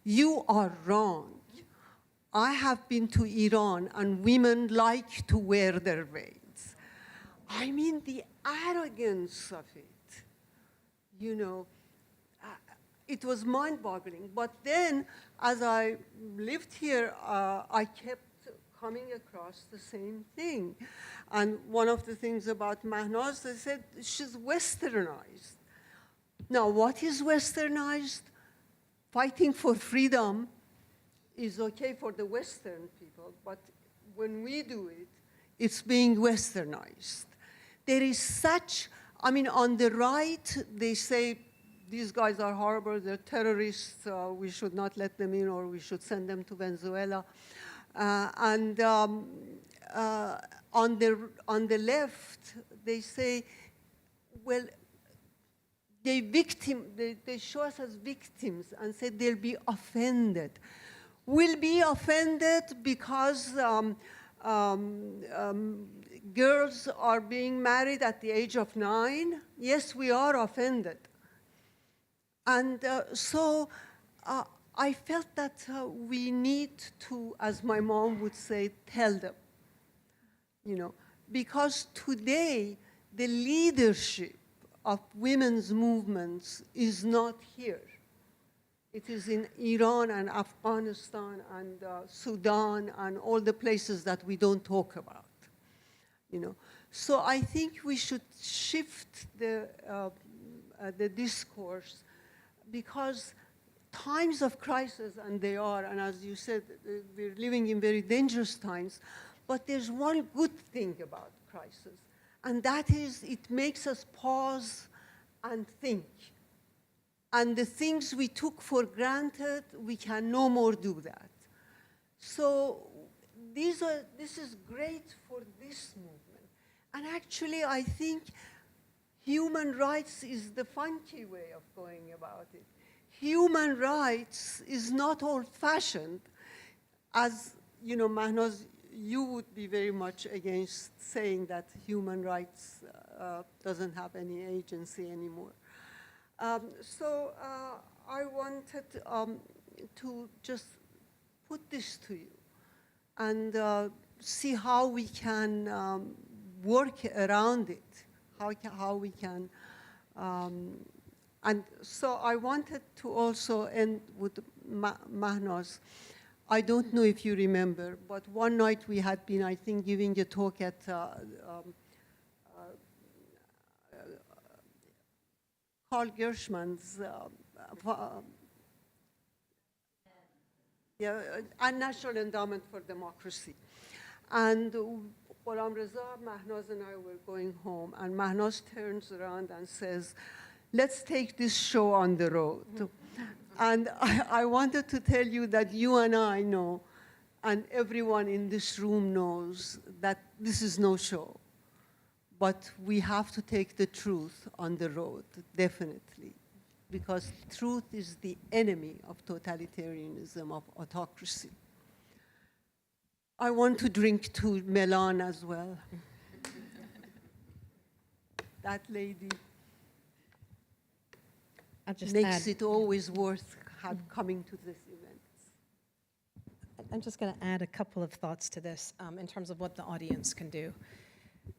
"You are wrong. I have been to Iran, and women like to wear their veils." I mean, the arrogance of it, it was mind-boggling. But then, as I lived here, I kept coming across the same thing. And one of the things about Mahnaz, they said she's westernized. Now, what is westernized? Fighting for freedom is okay for the Western people, but when we do it, it's being westernized. There is such, on the right, they say, these guys are horrible, they're terrorists, we should not let them in, or we should send them to Venezuela. On the left, they say, well, they show us as victims and say they'll be offended. We'll be offended because girls are being married at the age of 9. Yes, we are offended. And so I felt that we need to, as my mom would say, tell them, because today the leadership of women's movements is not here. It is in Iran and Afghanistan and Sudan and all the places that we don't talk about. So I think we should shift the discourse, because times of crisis, and they are, and as you said, we're living in very dangerous times, but there's one good thing about crisis, and that is it makes us pause and think. And the things we took for granted, we can no more do that. So this is great for this movement. And actually, I think human rights is the funky way of going about it. Human rights is not old-fashioned. As you know, Mahnaz, you would be very much against saying that human rights doesn't have any agency anymore. So I wanted to just put this to you and see how we can work around it, how we can. And so I wanted to also end with Mahnaz. I don't know if you remember, but one night we had been, I think, giving a talk at Carl Gershman's National Endowment for Democracy. And Ghulam Reza, Mahnaz and I were going home, and Mahnaz turns around and says, let's take this show on the road. And I wanted to tell you that you and I know, and everyone in this room knows, that this is no show. But we have to take the truth on the road, definitely, because truth is the enemy of totalitarianism, of autocracy. I want to drink to Melan as well. That lady makes it always worth coming to this event. I'm just going to add a couple of thoughts to this in terms of what the audience can do.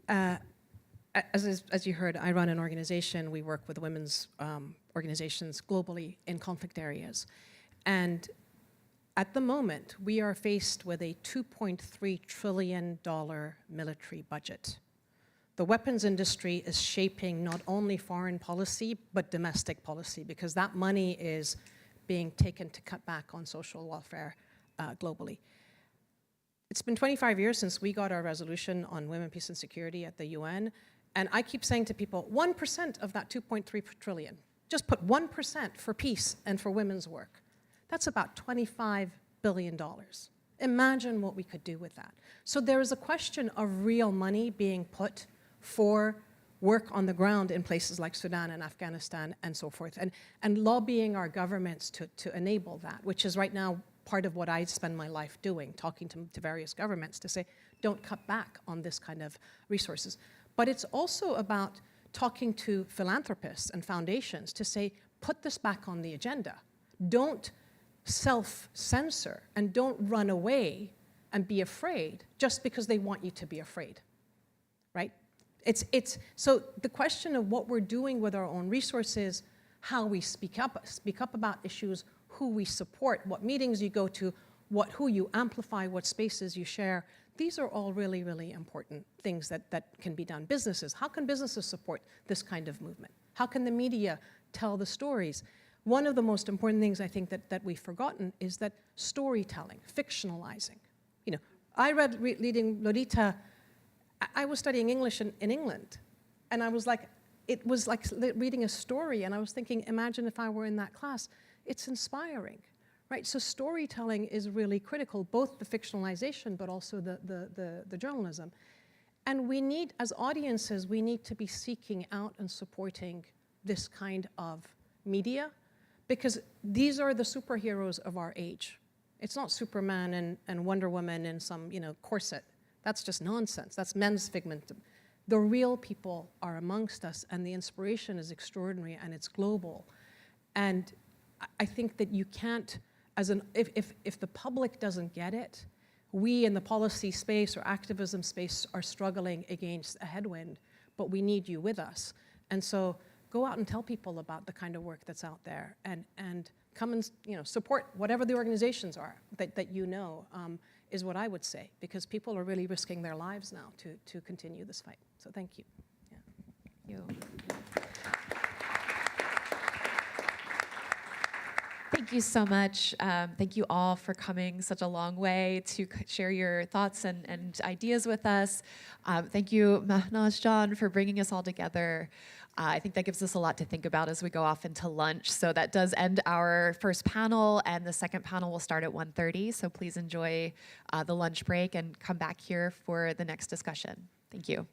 As you heard, I run an organization. We work with women's organizations globally in conflict areas. And at the moment, we are faced with a $2.3 trillion military budget. The weapons industry is shaping not only foreign policy, but domestic policy, because that money is being taken to cut back on social welfare globally. It's been 25 years since we got our resolution on women, peace, and security at the UN, and I keep saying to people, 1% of that 2.3 trillion, just put 1% for peace and for women's work. That's about $25 billion. Imagine what we could do with that. So there is a question of real money being put for work on the ground in places like Sudan and Afghanistan and so forth, and lobbying our governments to enable that, which is right now part of what I spend my life doing, talking to various governments to say, don't cut back on this kind of resources. But it's also about talking to philanthropists and foundations to say, put this back on the agenda. Don't self-censor and don't run away and be afraid just because they want you to be afraid, right? So the question of what we're doing with our own resources, how we speak up about issues, who we support, what meetings you go to, who you amplify, what spaces you share, these are all really, really important things that can be done. Businesses, how can businesses support this kind of movement? How can the media tell the stories? One of the most important things I think that we've forgotten is that storytelling, fictionalizing. You know, I reading Lolita, I was studying English in England, and I was like, it was like reading a story, and I was thinking, imagine if I were in that class. It's inspiring, right? So storytelling is really critical, both the fictionalization, but also the journalism. And we need, as audiences, we need to be seeking out and supporting this kind of media, because these are the superheroes of our age. It's not Superman and Wonder Woman in some, corset. That's just nonsense. That's men's figment. The real people are amongst us, and the inspiration is extraordinary, and it's global. And I think that you can't, if the public doesn't get it, we in the policy space or activism space are struggling against a headwind, but we need you with us. And so go out and tell people about the kind of work that's out there, and come and support whatever the organizations are that is what I would say, because people are really risking their lives now to continue this fight. So thank you. Thank you. Thank you so much. Thank you all for coming such a long way to share your thoughts and ideas with us. Thank you, Mahnaz John, for bringing us all together. I think that gives us a lot to think about as we go off into lunch. So that does end our first panel, and the second panel will start at 1:30. So please enjoy the lunch break and come back here for the next discussion. Thank you.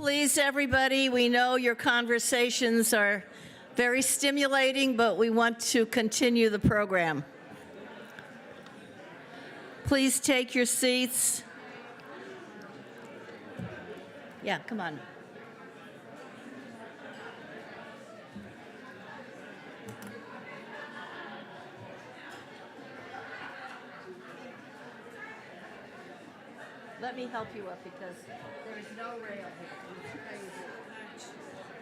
Please, everybody, we know your conversations are very stimulating, but we want to continue the program. Please take your seats. Yeah, come on. Let me help you up because there is no rail here. It's crazy.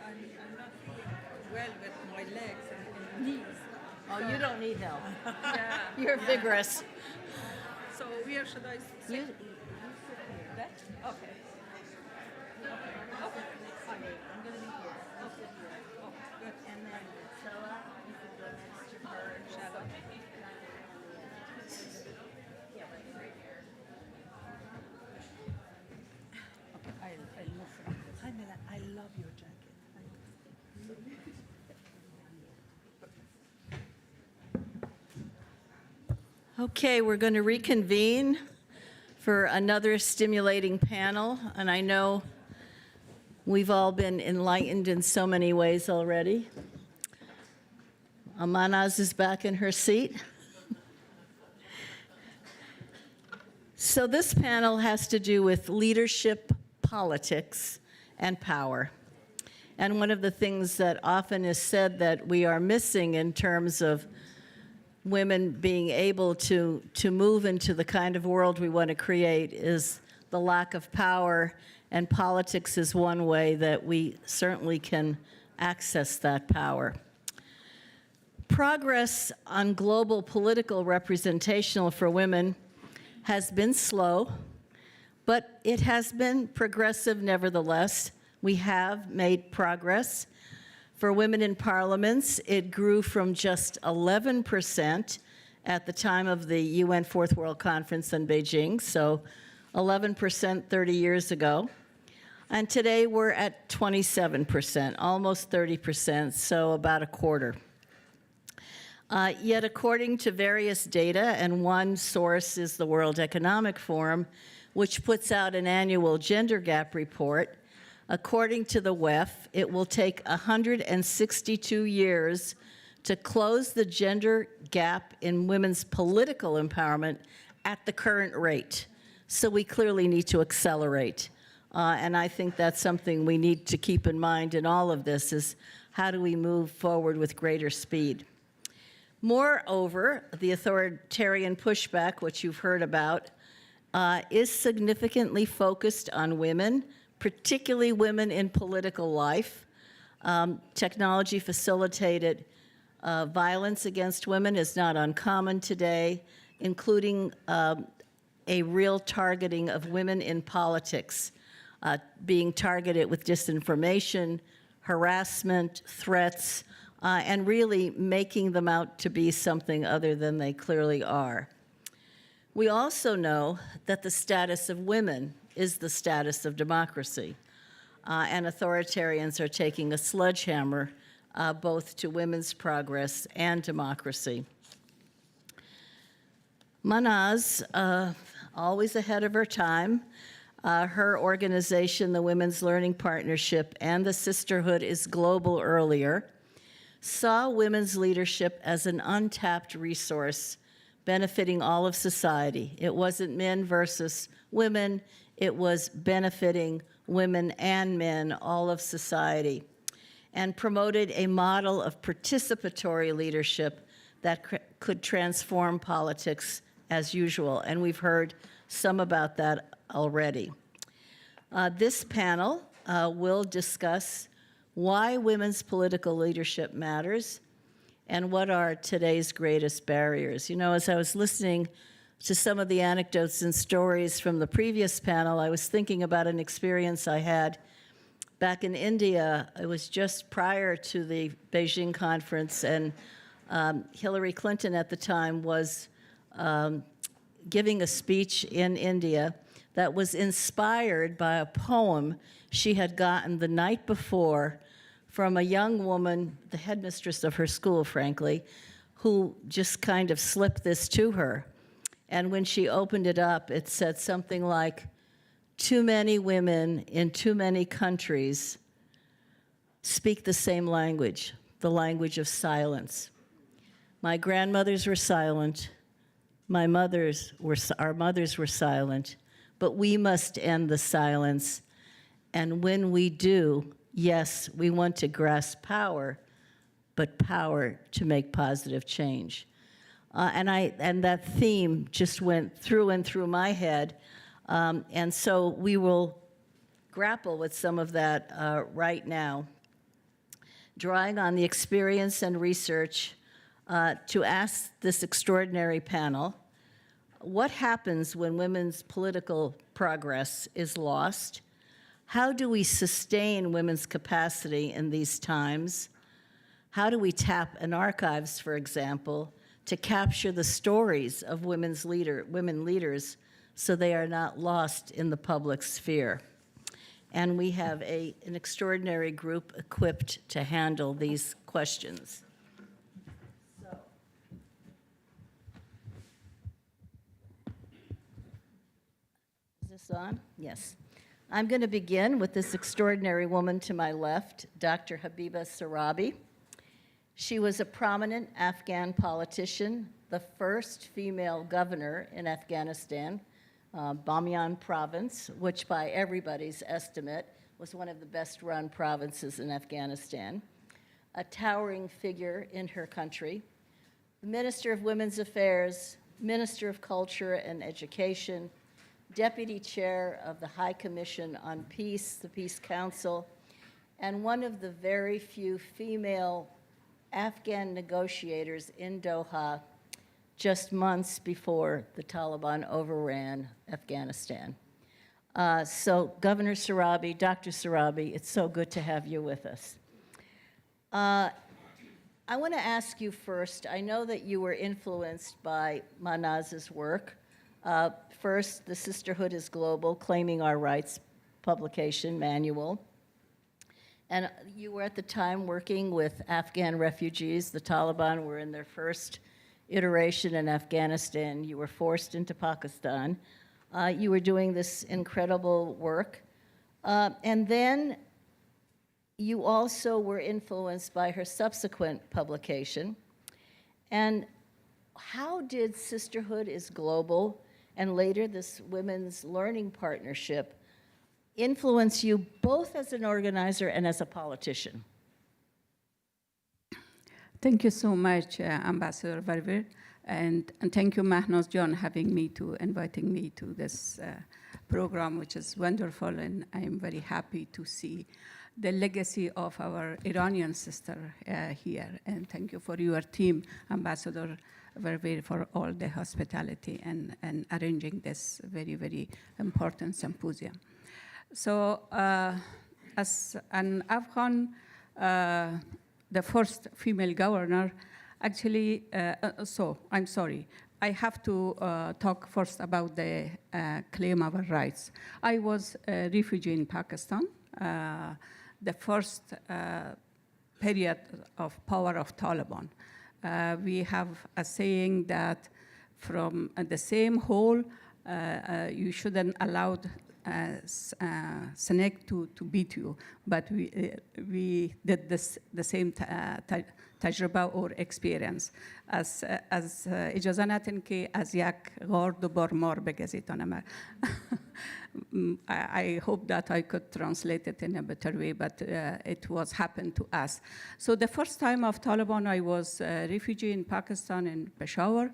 I'm not feeling well with my legs and knees. Oh, you don't need help. Yeah. You're vigorous. So where should I sit? You, That? Okay. Okay. I'm going to be here. I'll sit here. Oh, good. And then Stella, you can go next to her. Shall I? Yeah, right here. I'll move from this. Hi, Mela. I love your jacket. Okay, we're going to reconvene for another stimulating panel, and I know we've all been enlightened in so many ways already. Mahnaz is back in her seat. So this panel has to do with leadership, politics, and power. And one of the things that often is said that we are missing in terms of women being able to move into the kind of world we want to create is the lack of power, and politics is one way that we certainly can access that power. Progress on global political representation for women has been slow, but it has been progressive nevertheless. We have made progress. For women in parliaments, it grew from just 11% at the time of the UN Fourth World Conference in Beijing, so 11% 30 years ago. And today we're at 27%, almost 30%, so about a quarter. Yet according to various data, and one source is the World Economic Forum, which puts out an annual gender gap report, according to the WEF, it will take 162 years to close the gender gap in women's political empowerment at the current rate. So we clearly need to accelerate. And I think that's something we need to keep in mind in all of this is how do we move forward with greater speed. Moreover, the authoritarian pushback, which you've heard about, is significantly focused on women, particularly women in political life. Technology facilitated violence against women is not uncommon today, including a real targeting of women in politics, being targeted with disinformation, harassment, threats, and really making them out to be something other than they clearly are. We also know that the status of women is the status of democracy. And authoritarians are taking a sledgehammer both to women's progress and democracy. Mahnaz, always ahead of her time, her organization, the Women's Learning Partnership, and the Sisterhood is Global earlier, saw women's leadership as an untapped resource benefiting all of society. It wasn't men versus women. It was benefiting women and men, all of society, and promoted a model of participatory leadership that could transform politics as usual. And we've heard some about that already. This panel will discuss why women's political leadership matters and what are today's greatest barriers. You know, as I was listening to some of the anecdotes and stories from the previous panel, I was thinking about an experience I had back in India. It was just prior to the Beijing conference, and Hillary Clinton at the time was giving a speech in India that was inspired by a poem she had gotten the night before from a young woman, the headmistress of her school, frankly, who just kind of slipped this to her. And when she opened it up, it said something like, too many women in too many countries speak the same language, the language of silence. My grandmothers were silent. Our mothers were silent, but we must end the silence. And when we do, yes, we want to grasp power, but power to make positive change. And that theme just went through and through my head. And so we will grapple with some of that right now, drawing on the experience and research to ask this extraordinary panel, what happens when women's political progress is lost? How do we sustain women's capacity in these times? How do we tap in archives, for example, to capture the stories of women leaders so they are not lost in the public sphere? And we have an extraordinary group equipped to handle these questions. Is this on? Yes. I'm going to begin with this extraordinary woman to my left, Dr. Habiba Sorabi. She was a prominent Afghan politician, the first female governor in Afghanistan, Bamiyan province, which by everybody's estimate was one of the best-run provinces in Afghanistan, a towering figure in her country, the Minister of Women's Affairs, Minister of Culture and Education, Deputy Chair of the High Commission on Peace, the Peace Council, and one of the very few female Afghan negotiators in Doha just months before the Taliban overran Afghanistan. So Governor Sorabi, Dr. Sorabi, it's so good to have you with us. I want to ask you first, I know that you were influenced by Mahnaz's work. First, The Sisterhood is Global, Claiming Our Rights publication manual. And you were at the time working with Afghan refugees. The Taliban were in their first iteration in Afghanistan. You were forced into Pakistan. You were doing this incredible work. And then you also were influenced by her subsequent publication. And how did Sisterhood is Global and later this Women's Learning Partnership influence you both as an organizer and as a politician? Thank you so much, Ambassador Verver, and thank you, Mahnaz John, inviting me to this program, which is wonderful, and I'm very happy to see the legacy of our Iranian sister here. And thank you for your team, Ambassador Verver, for all the hospitality and arranging this very, very important symposium. So as an Afghan, the first female governor, actually, I'm sorry. I have to talk first about the claim of our rights. I was a refugee in Pakistan. The first period of power of Taliban. We have a saying that from the same hole, you shouldn't allow snake to beat you, but we did the same تجربه or experience. از اجازه ندین که از یک غار دوبار مار بگزید. I hope that I could translate it in a better way, but it was happened to us. So the first time of Taliban, I was a refugee in Pakistan, in Peshawar.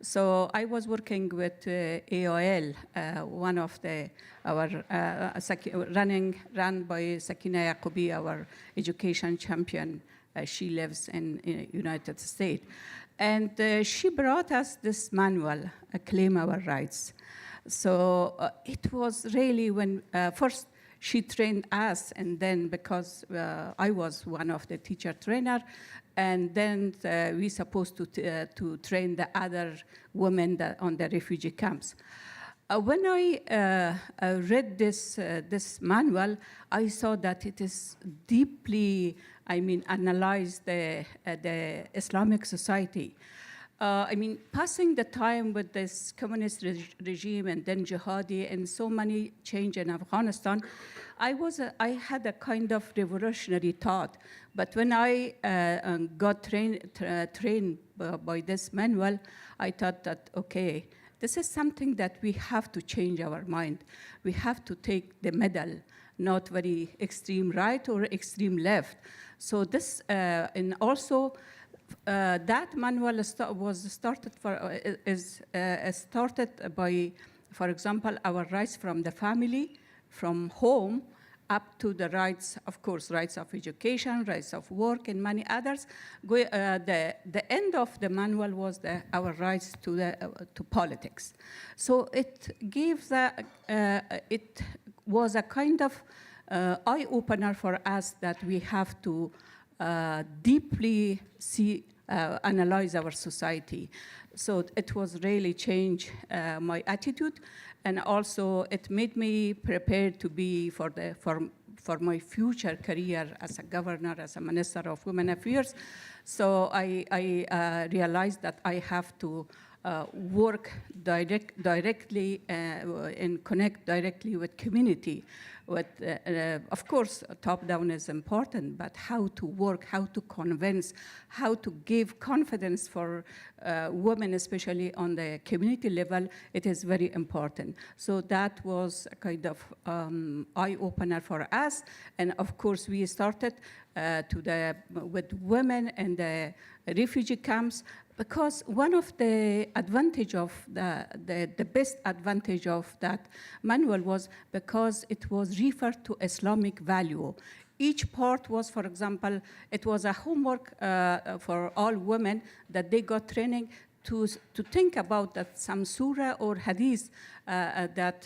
So I was working with AOL, one of run by Sakina Yaqubi, our education champion. She lives in United States. And she brought us this manual, Claim Our Rights. So it was really when first she trained us, and then because I was one of the teacher trainer, and then we supposed to train the other women on the refugee camps. When I read this manual, I saw that it is deeply, analyzed the Islamic society. passing the time with this communist regime and then jihadi and so many change in Afghanistan, I had a kind of revolutionary thought. But when I got trained by this manual, I thought that, okay, this is something that we have to change our mind. We have to take the middle, not very extreme right or extreme left. So this, and also, that manual was started by, for example, our rights from the family, from home, up to the rights, of course, rights of education, rights of work, and many others. The end of the manual was our rights to politics. So it gives it was a kind of eye-opener for us that we have to deeply analyze our society. So it was really changed my attitude, and also it made me prepared to be for my future career as a governor, as a Minister of Women Affairs. So I realized that I have to work directly and connect directly with community. Of course, top-down is important, but how to work, how to convince, how to give confidence for women, especially on the community level, it is very important. So that was a kind of eye-opener for us. And of course, we started with women in the refugee camps, because one of the advantage of the best advantage of that manual was because it was referred to Islamic value. Each part was, for example, it was a homework for all women that they got training to think about that some surah or hadith about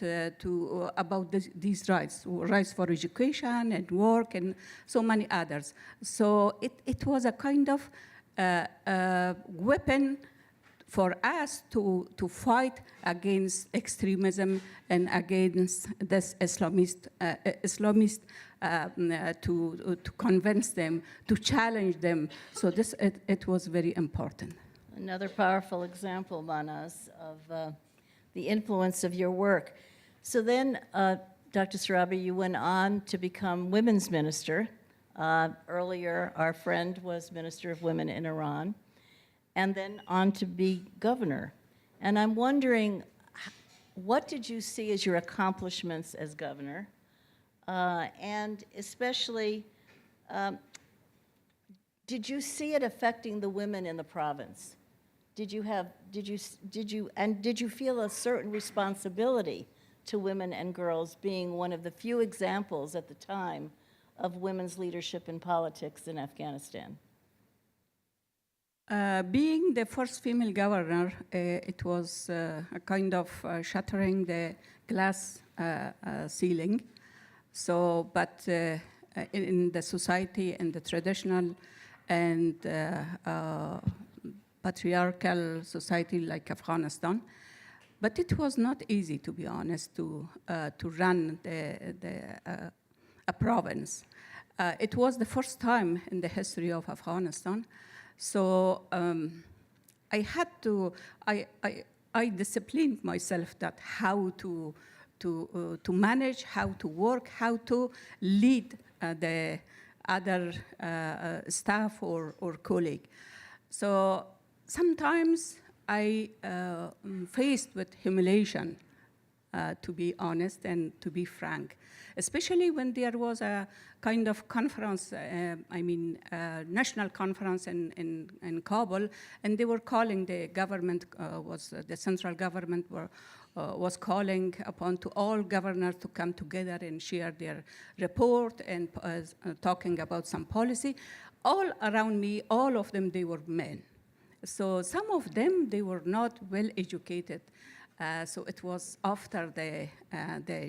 these rights for education and work and so many others. So it was a kind of weapon for us to fight against extremism and against this Islamist to convince them, to challenge them. So it was very important. Another powerful example, Mahnaz, of the influence of your work. So then, Dr. Sarabi, you went on to become women's minister. Earlier, our friend was Minister of Women in Iran, and then on to be governor. And I'm wondering, what did you see as your accomplishments as governor? And especially, did you see it affecting the women in the province? Did you feel a certain responsibility to women and girls, being one of the few examples at the time of women's leadership in politics in Afghanistan? Being the first female governor, it was a kind of shattering the glass ceiling. So, but in the society and the traditional and patriarchal society like Afghanistan, but it was not easy, to be honest, to run a province. It was the first time in the history of Afghanistan. So I had to, I disciplined myself that how to manage, how to work, how to lead the other staff or colleague. So sometimes I faced with humiliation, to be honest and to be frank, especially when there was a kind of conference, national conference in Kabul, and they were calling the government, the central government was calling upon to all governors to come together and share their report and talking about some policy. All around me, all of them, they were men. So some of them, they were not well educated. So it was after the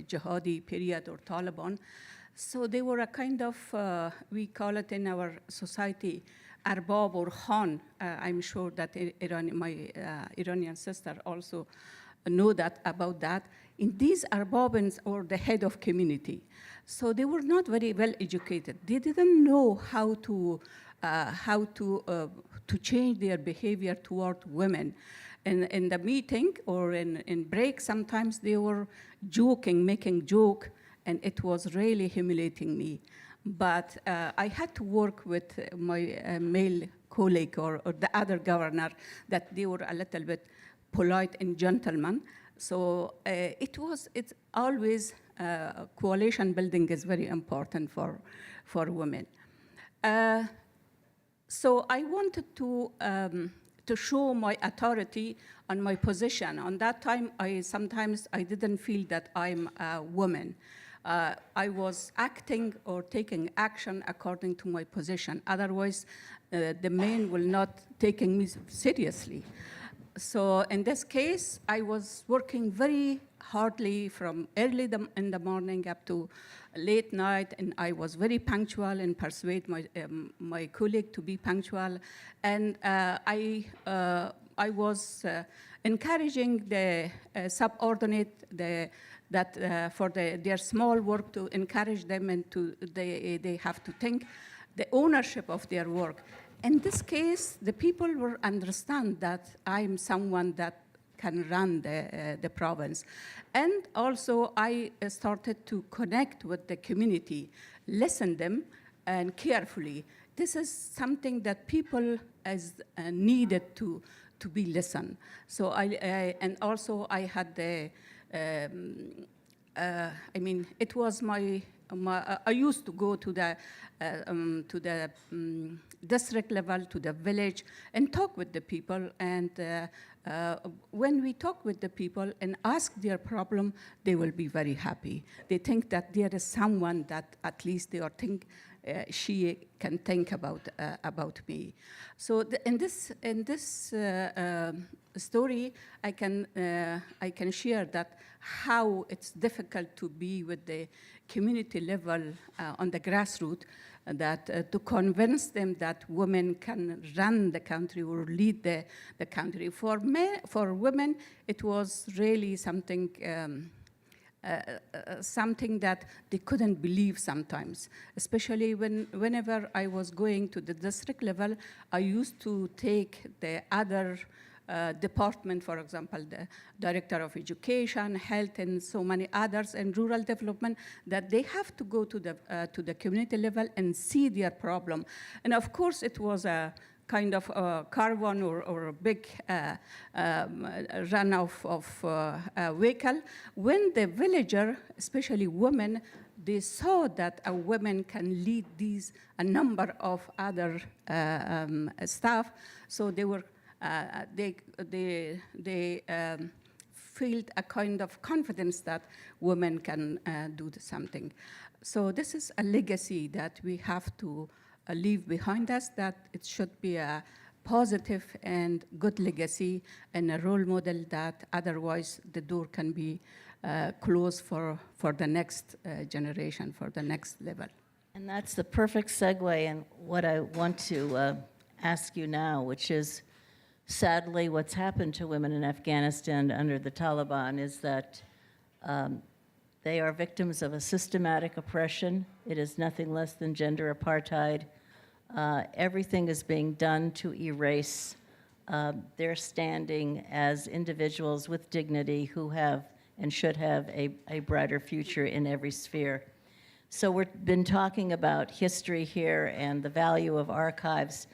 jihadi period or Taliban. So they were a kind of, we call it in our society, arbab or khan. I'm sure that my Iranian sister also know that about that. In these arbabans or the head of community. So they were not very well educated. They didn't know how to how to change their behavior toward women. In the meeting or in break, sometimes they were joking, making joke, and it was really humiliating me. But I had to work with my male colleague or the other governor that they were a little bit polite and gentleman. So it's always coalition building is very important for women. So I wanted to show my authority and my position. On that time, sometimes I didn't feel that I'm a woman. I was acting or taking action according to my position. Otherwise, the men will not taking me seriously. So in this case, I was working very hardly from early in the morning up to late night, and I was very punctual and persuade my colleague to be punctual. And I was encouraging the subordinate for their small work to encourage them, and they have to think the ownership of their work. In this case, the people will understand that I'm someone that can run the province. And also, I started to connect with the community, listen them, and carefully. This is something that people needed to be listened. So and also I had the, it was I used to go to the district level, to the village, and talk with the people. And when we talk with the people and ask their problem, they will be very happy. They think that there is someone that at least they think she can think about me. So in this story, I can share that how it's difficult to be with the community level on the grassroots, that to convince them that women can run the country or lead the country. For women, it was really something that they couldn't believe sometimes, especially whenever I was going to the district level. I used to take the other department, for example, the Director of Education, Health, and so many others, and Rural Development, that they have to go to the community level and see their problem. And of course, it was a kind of a caravan or a big run of vehicle. When the villager, especially women, they saw that a woman can lead a number of other staff, so they were they felt a kind of confidence that women can do something. So this is a legacy that we have to leave behind us, that it should be a positive and good legacy and a role model, that otherwise the door can be closed for the next generation, for the next level. And that's the perfect segue in what I want to ask you now, which is, sadly, what's happened to women in Afghanistan under the Taliban is that they are victims of a systematic oppression. It is nothing less than gender apartheid. Everything is being done to erase their standing as individuals with dignity who have and should have a brighter future in every sphere. So we've been talking about history here and the value of archives.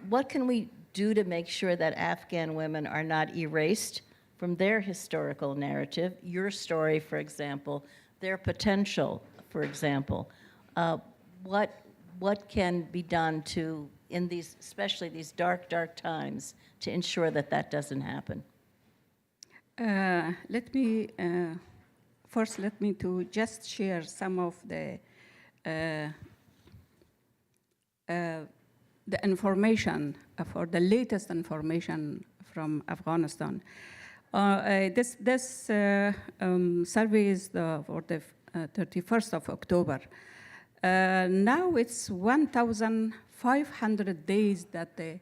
What can we do to make sure that Afghan women are not erased from their historical narrative, your story, for example, their potential, for example? What can be done to, in these, especially these dark, dark times, to ensure that that doesn't happen? First, let me to just share some of the information, for the latest information from Afghanistan. This survey is for the 31st of October. Now it's 1,500 days that the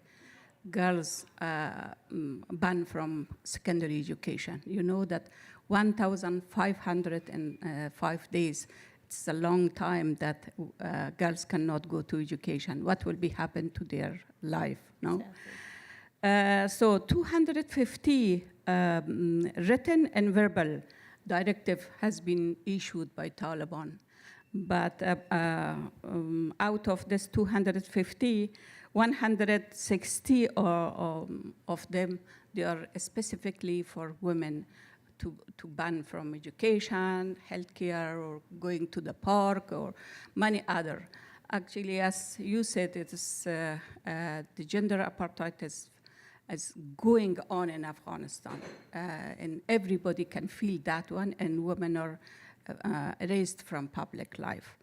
girls banned from secondary education. You know that 1,505 days, it's a long time that girls cannot go to education. What will be happen to their life, no? So 250 written and verbal directive has been issued by Taliban. But out of this 250, 160 of them, they are specifically for women to ban from education, healthcare, or going to the park, or many other. Actually, as you said, it is, the gender apartheid is going on in Afghanistan, and everybody can feel that one, and women are erased from public life.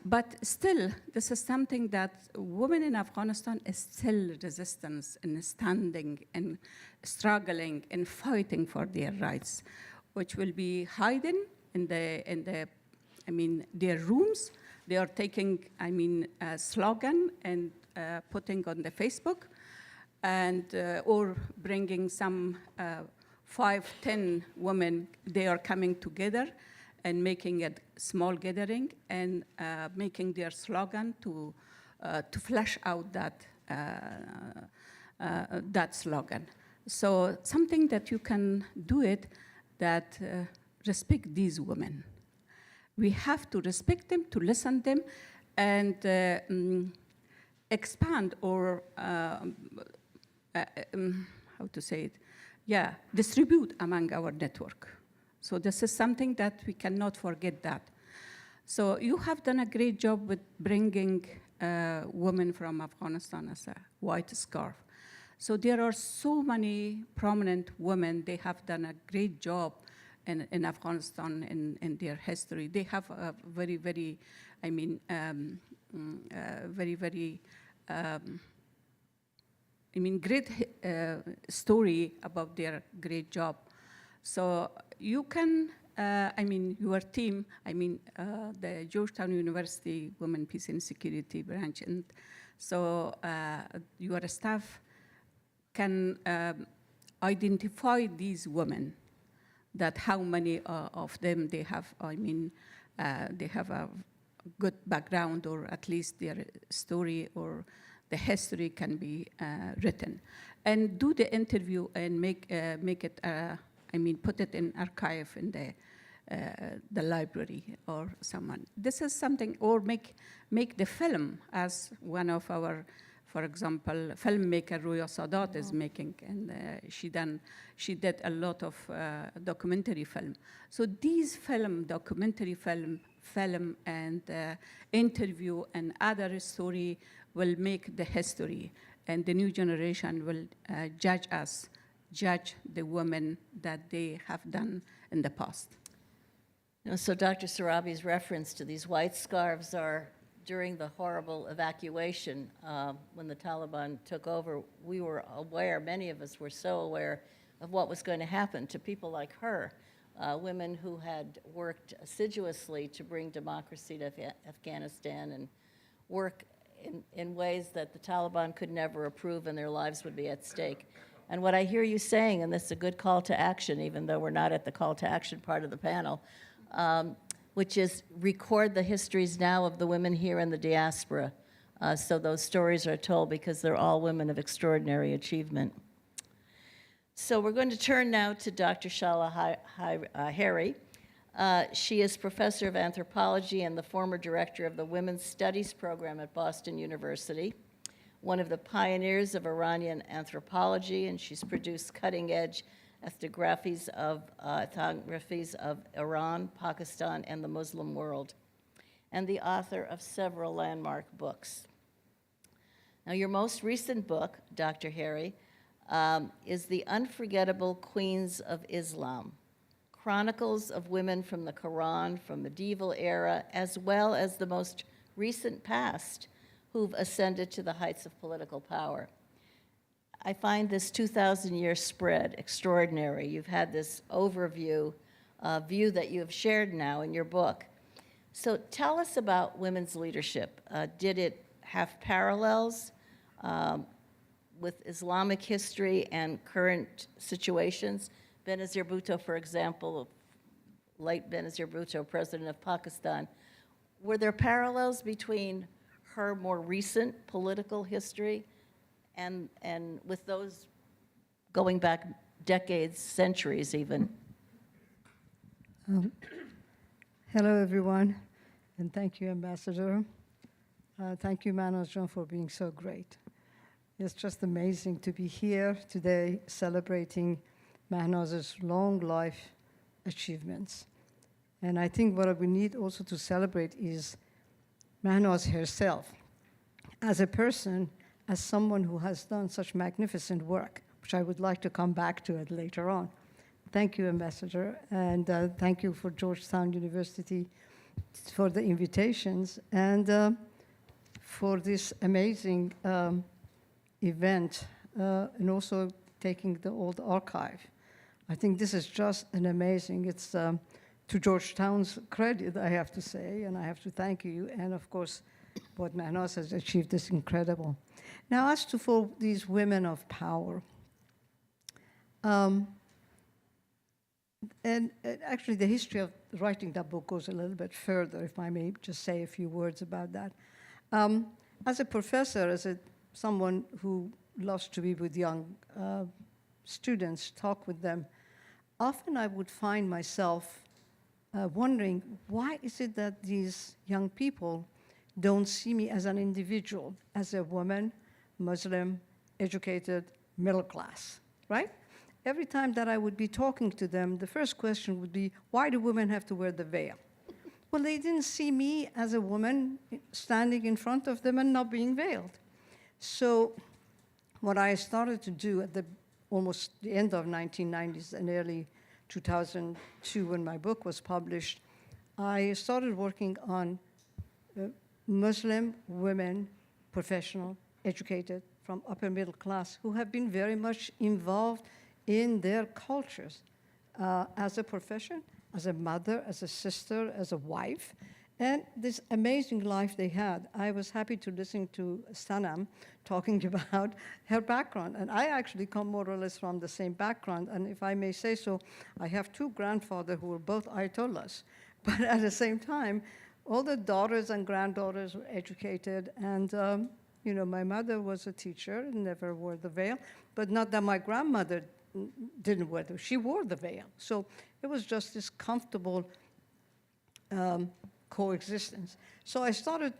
But still, this is something that women in Afghanistan is still resistance and standing and struggling and fighting for their rights, which will be hidden in their rooms. They are taking, a slogan and putting on the Facebook, and or bringing some 5-10 women. They are coming together and making a small gathering and making their slogan to flesh out that slogan. So something that you can do it that respect these women. We have to respect them, to listen to them, and expand or how to say it? Yeah, distribute among our network. So this is something that we cannot forget that. So you have done a great job with bringing women from Afghanistan as a white scarf. So there are so many prominent women. They have done a great job in Afghanistan in their history. They have a very, very, great story about their great job. So you can, your team, the Georgetown University Women, Peace and Security branch, and so your staff can identify these women, that how many of them they have, they have a good background, or at least their story or the history can be written. And do the interview and make it, put it in archive in the library or someone. This is something, or make the film, as one of our, for example, filmmaker Roya Sadat is making, and she did a lot of documentary film. So these documentary film, and interview and other story will make the history, and the new generation will judge the women that they have done in the past. So Dr. Sarabi's reference to these white scarves are during the horrible evacuation when the Taliban took over. We were aware, many of us were so aware of what was going to happen to people like her, women who had worked assiduously to bring democracy to Afghanistan and work in ways that the Taliban could never approve, and their lives would be at stake. And what I hear you saying, and this is a good call to action, even though we're not at the call to action part of the panel, which is record the histories now of the women here in the diaspora, so those stories are told, because they're all women of extraordinary achievement. So we're going to turn now to Dr. Shala Harry. She is professor of anthropology and the former director of the Women's Studies program at Boston University, one of the pioneers of Iranian anthropology, and she's produced cutting-edge ethnographies of Iran, Pakistan, and the Muslim world, and the author of several landmark books. Now, your most recent book, Dr. Harry, is The Unforgettable Queens of Islam, Chronicles of Women from the Quran, from medieval era, as well as the most recent past, who've ascended to the heights of political power. I find this 2,000-year spread extraordinary. You've had this overview view that you have shared now in your book. So tell us about women's leadership. Did it have parallels with Islamic history and current situations? Benazir Bhutto, for example, late Benazir Bhutto, president of Pakistan. Were there parallels between her more recent political history and with those going back decades, centuries even? Hello, everyone, and thank you, Ambassador. Thank you, Mahnaz John, for being so great. It's just amazing to be here today celebrating Mahnaz's long life achievements. And I think what we need also to celebrate is Mahnaz herself as a person, as someone who has done such magnificent work, which I would like to come back to it later on. Thank you, Ambassador, and thank you for Georgetown University for the invitations and for this amazing event and also taking the old archive. I think this is just an amazing, it's to Georgetown's credit, I have to say, and I have to thank you, and of course, what Mahnaz has achieved is incredible. Now, as to for these women of power, and actually the history of writing that book goes a little bit further, if I may just say a few words about that. As a professor, someone who loves to be with young students, talk with them, often I would find myself wondering, why is it that these young people don't see me as an individual, as a woman, Muslim, educated, middle class, right? Every time that I would be talking to them, the first question would be, why do women have to wear the veil? Well, they didn't see me as a woman standing in front of them and not being veiled. So what I started to do at almost the end of 1990s and early 2002, when my book was published, I started working on Muslim women, professional, educated, from upper middle class, who have been very much involved in their cultures as a profession, as a mother, as a sister, as a wife, and this amazing life they had. I was happy to listen to Sanam talking about her background, and I actually come more or less from the same background, and if I may say so, I have two grandfathers who were both Ayatollahs, but at the same time, all the daughters and granddaughters were educated, and you know, my mother was a teacher, never wore the veil, but not that my grandmother didn't wear the, she wore the veil. So it was just this comfortable coexistence. So I started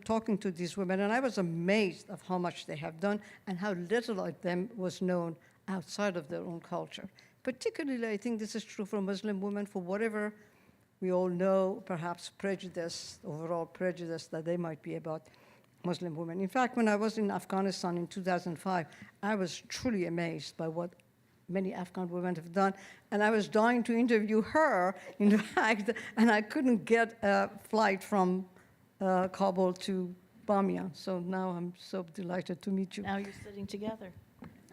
talking to these women, and I was amazed of how much they have done and how little of them was known outside of their own culture. Particularly, I think this is true for Muslim women, for whatever we all know, perhaps prejudice, overall prejudice that they might be about Muslim women. In fact, when I was in Afghanistan in 2005, I was truly amazed by what many Afghan women have done, and I was dying to interview her, in fact, and I couldn't get a flight from Kabul to Bamia. So now I'm so delighted to meet you. Now you're sitting together.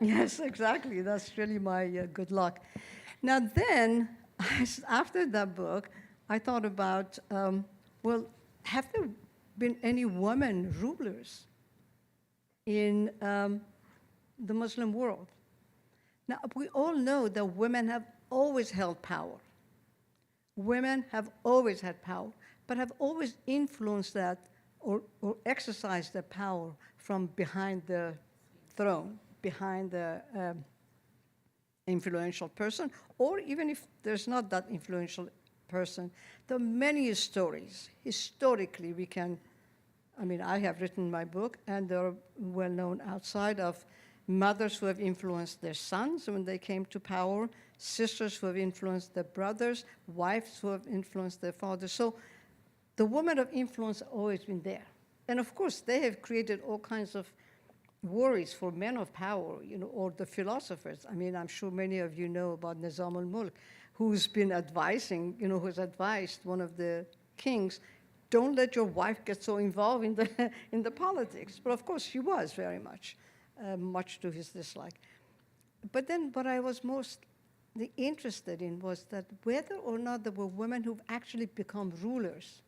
Yes, exactly. That's really my good luck. Now then, after that book, I thought about, well, have there been any women rulers in the Muslim world? Now, we all know that women have always held power. Women have always had power, but have always influenced that or exercised their power from behind the throne, behind the influential person, or even if there's not that influential person, there are many stories. Historically, we can, I mean, I have written my book, and they're well known outside of mothers who have influenced their sons when they came to power, sisters who have influenced their brothers, wives who have influenced their fathers. So the women of influence have always been there. And of course, they have created all kinds of worries for men of power, you know, or the philosophers. I mean, I'm sure many of you know about Nizam al-Mulk, who's been advising, you know, who's advised one of the kings, don't let your wife get so involved in the politics. But of course, she was very much. Much to his dislike. But then what I was most interested in was that whether or not there were women who've actually become rulers,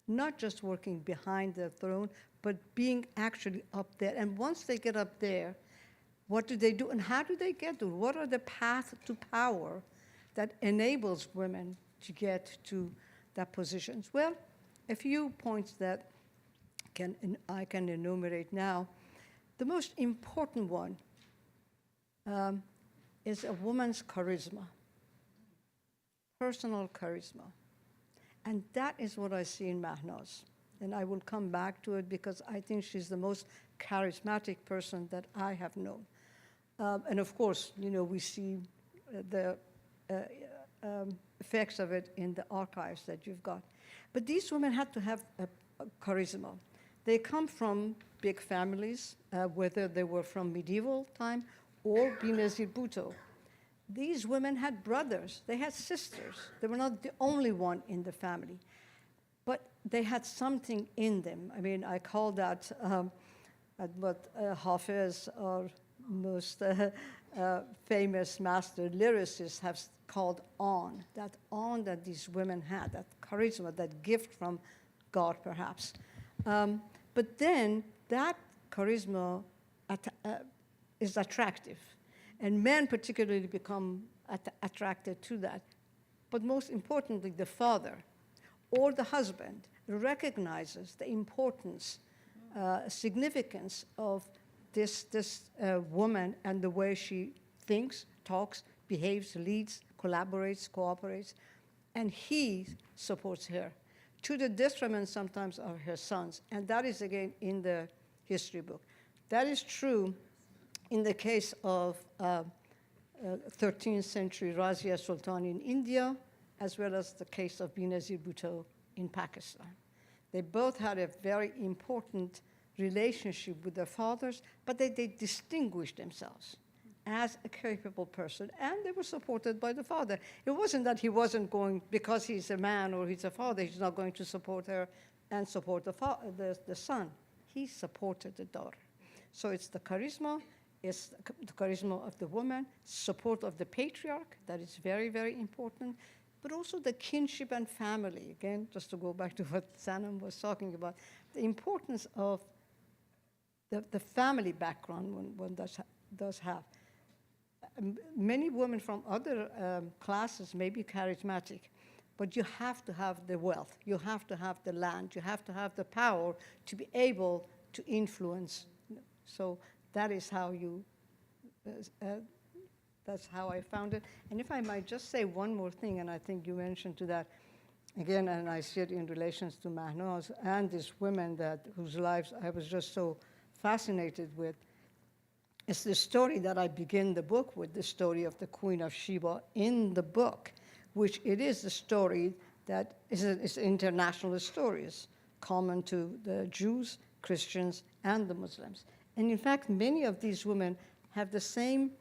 not just working behind the throne, but being actually up there. And once they get up there, what do they do and how do they get there? What are the paths to power that enables women to get to that position? Well, a few points that I can enumerate now. The most important one is a woman's charisma, personal charisma. And that is what I see in Mahnaz. And I will come back to it because I think she's the most charismatic person that I have known. And of course, we see the effects of it in the archives that you've got. But these women had to have a charisma. They come from big families, whether they were from medieval time or Benazir Bhutto. These women had brothers, they had sisters. They were not the only one in the family, but they had something in them. I mean, I call that what Hafiz, our most famous master lyricist, have called on, that these women had, that charisma, that gift from God, perhaps. But then that charisma is attractive. And men particularly become attracted to that. But most importantly, the father or the husband recognizes the importance, significance of this woman and the way she thinks, talks, behaves, leads, collaborates, cooperates, and he supports her, to the detriment sometimes of her sons. And that is, again, in the history book. That is true in the case of 13th century Razia Sultan in India, as well as the case of Benazir Bhutto in Pakistan. They both had a very important relationship with their fathers, but they distinguished themselves as a capable person, and they were supported by the father. It wasn't that he wasn't going, because he's a man or he's a father, he's not going to support her and support the son. He supported the daughter. So it's the charisma, it's the charisma of the woman, support of the patriarch, that is very, very important, but also the kinship and family. Again, just to go back to what Sanam was talking about, the importance of the family background one does have. Many women from other classes may be charismatic, but you have to have the wealth, you have to have the land, you have to have the power to be able to influence. So that is how that's how I found it. And if I might just say one more thing, and I think you mentioned to that, again, and I see it in relations to Mahnaz and these women whose lives I was just so fascinated with. It's the story that I begin the book with, the story of the Queen of Sheba in the book, which it is a story that is an international story. It's common to the Jews, Christians, and the Muslims. And in fact, many of these women have the same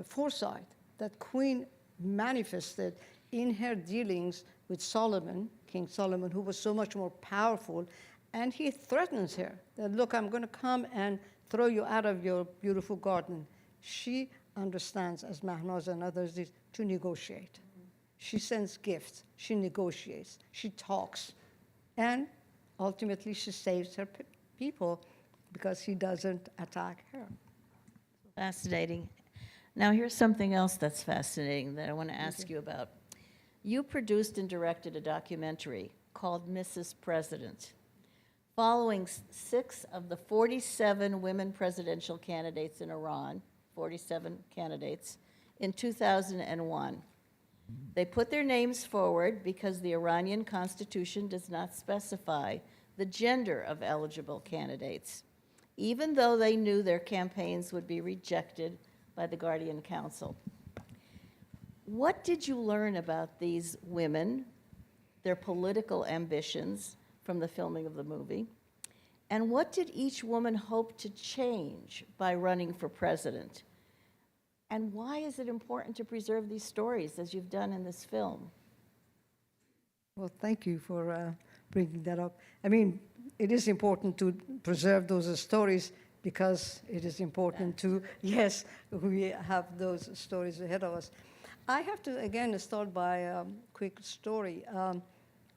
foresight that Queen manifested in her dealings with Solomon, King Solomon, who was so much more powerful. And he threatens her that, look, I'm going to come and throw you out of your beautiful garden. She understands, as Mahnaz and others did, to negotiate. She sends gifts. She negotiates. She talks. And ultimately, she saves her people because he doesn't attack her. Fascinating. Now, here's something else that's fascinating that I want to ask you about. You produced and directed a documentary called Mrs. President, following 6 of the 47 women presidential candidates in Iran, 47 candidates, in 2001. They put their names forward because the Iranian constitution does not specify the gender of eligible candidates, even though they knew their campaigns would be rejected by the Guardian Council. What did you learn about these women, their political ambitions from the filming of the movie? And what did each woman hope to change by running for president? And why is it important to preserve these stories as you've done in this film? Well, thank you for bringing that up. I mean, it is important to preserve those stories because it is important to, yes, we have those stories ahead of us. I have to, again, start by a quick story.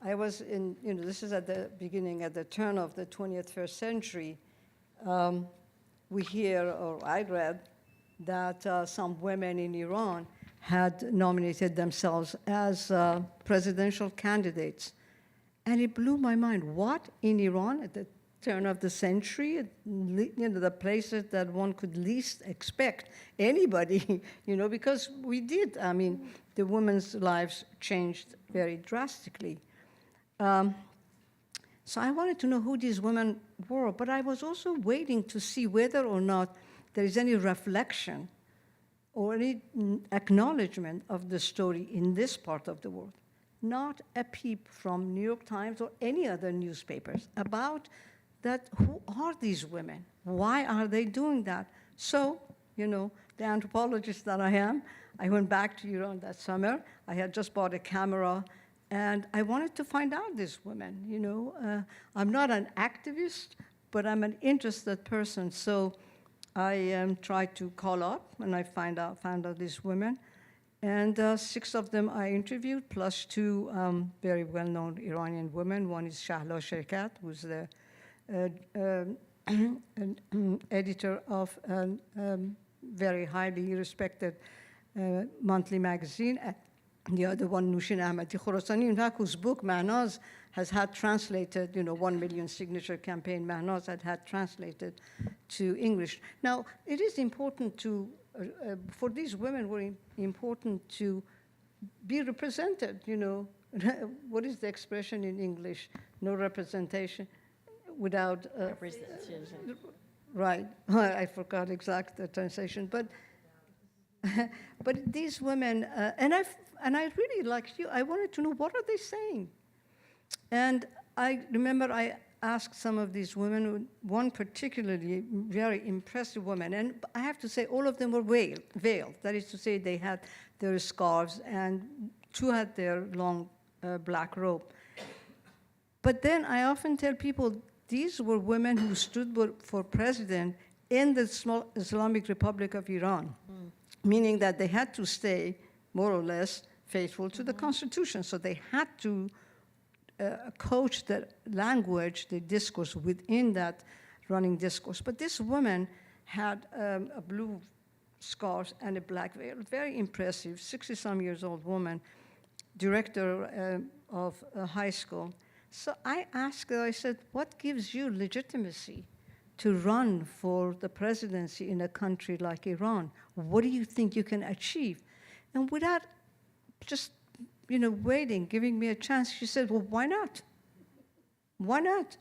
I was in, this is at the beginning, at the turn of the 21st century. We hear, or I read, that some women in Iran had nominated themselves as presidential candidates. And it blew my mind. What, in Iran at the turn of the century, the places that one could least expect anybody, because we did. I mean, the women's lives changed very drastically. So I wanted to know who these women were, but I was also waiting to see whether or not there is any reflection or any acknowledgement of the story in this part of the world. Not a peep from New York Times or any other newspapers about that. Who are these women? Why are they doing that? So, the anthropologist that I am, I went back to Iran that summer. I had just bought a camera, and I wanted to find out these women. I'm not an activist, but I'm an interested person. So I tried to call up, and I found out these women. And 6 of them I interviewed, plus 2 very well-known Iranian women. One is Shahla Sherkat, who's the editor of a very highly respected monthly magazine. The other one, Nushin Ahmadi Khorasani, in fact, whose book, Mahnaz, has had translated, 1 million signature campaign, Mahnaz had translated to English. Now, it is important to, for these women, were important to be represented, What is the expression in English? No representation without... representation. Right, I forgot exact the translation, but these women, and I really, like you, I wanted to know, what are they saying? And I remember I asked some of these women, one particularly very impressive woman, and I have to say all of them were veiled. That is to say, they had their scarves, and 2 had their long black robe. But then I often tell people, these were women who stood for president in the small Islamic Republic of Iran, meaning that they had to stay, more or less, faithful to the Constitution. So they had to coach the language, the discourse within that running discourse. But this woman had a blue scarf and a black veil, very impressive, 60-some years old woman, director of a high school. So I asked her, I said, what gives you legitimacy to run for the presidency in a country like Iran? What do you think you can achieve? And without just, waiting, giving me a chance, she said, well, why not? Why not?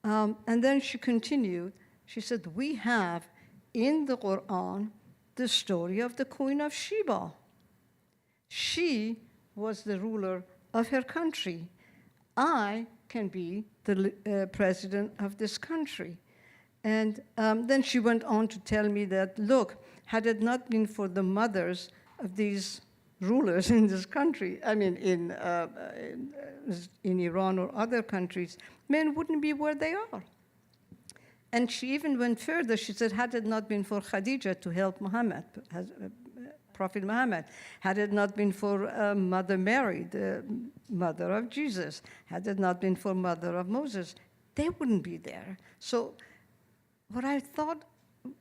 And then she continued. She said, we have in the Quran the story of the Queen of Sheba. She was the ruler of her country. I can be the president of this country. And then she went on to tell me that, look, had it not been for the mothers of these rulers in this country, I mean, in Iran or other countries, men wouldn't be where they are. And she even went further. She said, had it not been for Khadija to help Muhammad, Prophet Muhammad, had it not been for Mother Mary, the mother of Jesus, had it not been for mother of Moses, they wouldn't be there. So what I thought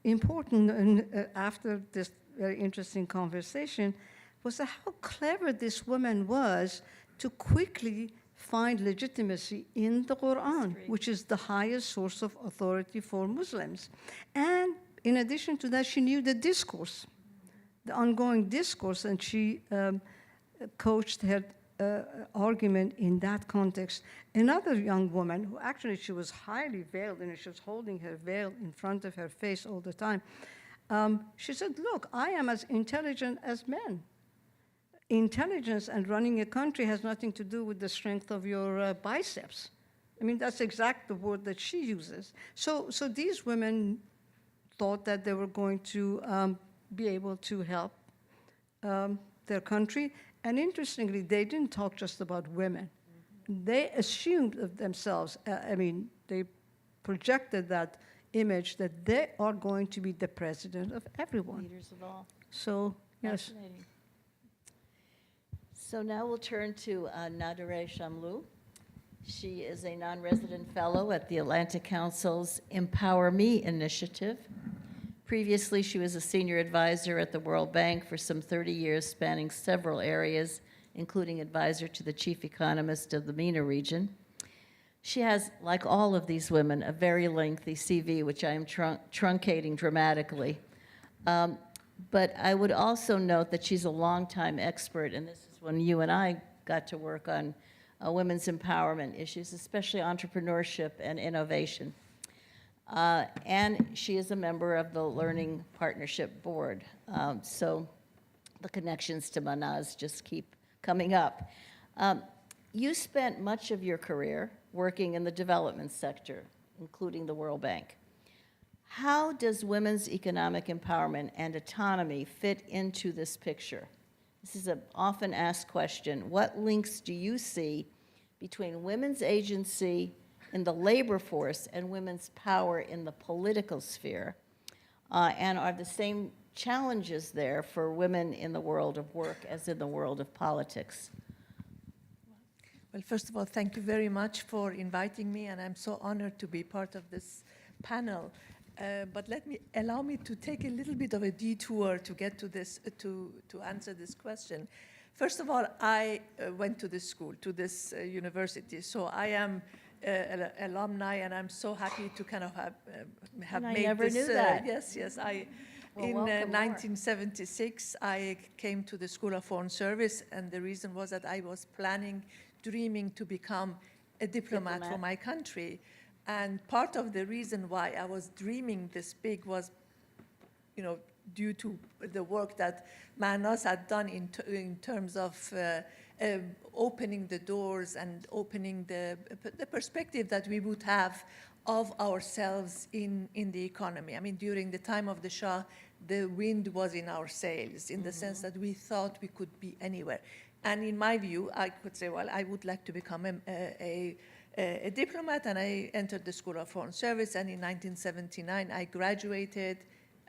important after this very interesting conversation was how clever this woman was to quickly find legitimacy in the Quran, which is the highest source of authority for Muslims. And in addition to that, she knew the discourse, the ongoing discourse, and she coached her argument in that context. Another young woman, who actually she was highly veiled, and she was holding her veil in front of her face all the time, she said, look, I am as intelligent as men. Intelligence and running a country has nothing to do with the strength of your biceps. I mean, that's exactly the word that she uses. So these women thought that they were going to be able to help their country. And interestingly, they didn't talk just about women. They assumed of themselves, they projected that image that they are going to be the president of everyone. Leaders of all. So, yes. Fascinating. So now we'll turn to Nadare Shamlou. She is a non-resident fellow at the Atlantic Council's Empower Me initiative. Previously, she was a senior advisor at the World Bank for some 30 years, spanning several areas, including advisor to the chief economist of the MENA region. She has, like all of these women, a very lengthy CV, which I am truncating dramatically. But I would also note that she's a longtime expert, and this is when you and I got to work on women's empowerment issues, especially entrepreneurship and innovation. And she is a member of the Learning Partnership Board. So the connections to Mahnaz just keep coming up. You spent much of your career working in the development sector, including the World Bank. How does women's economic empowerment and autonomy fit into this picture? This is an often asked question. What links do you see between women's agency in the labor force and women's power in the political sphere? And are the same challenges there for women in the world of work as in the world of politics? Well, first of all, thank you very much for inviting me, and I'm so honored to be part of this panel. But allow me to take a little bit of a detour to get to this, to answer this question. First of all, I went to this school, to this university, so I am an alumni, and I'm so happy to kind of have and made I never this. Knew that. Yes. Well, in welcome 1976, I came to the School of Foreign Service, and the reason was that I was dreaming to become a diplomat for my country. And part of the reason why I was dreaming this big was, due to the work that Mahnaz had done in terms of opening the doors and opening the perspective that we would have of ourselves in the economy. I mean, during the time of the Shah, the wind was in our sails, in the sense that we thought we could be anywhere. And in my view, I could say, well, I would like to become a diplomat, and I entered the School of Foreign Service, and in 1979 I graduated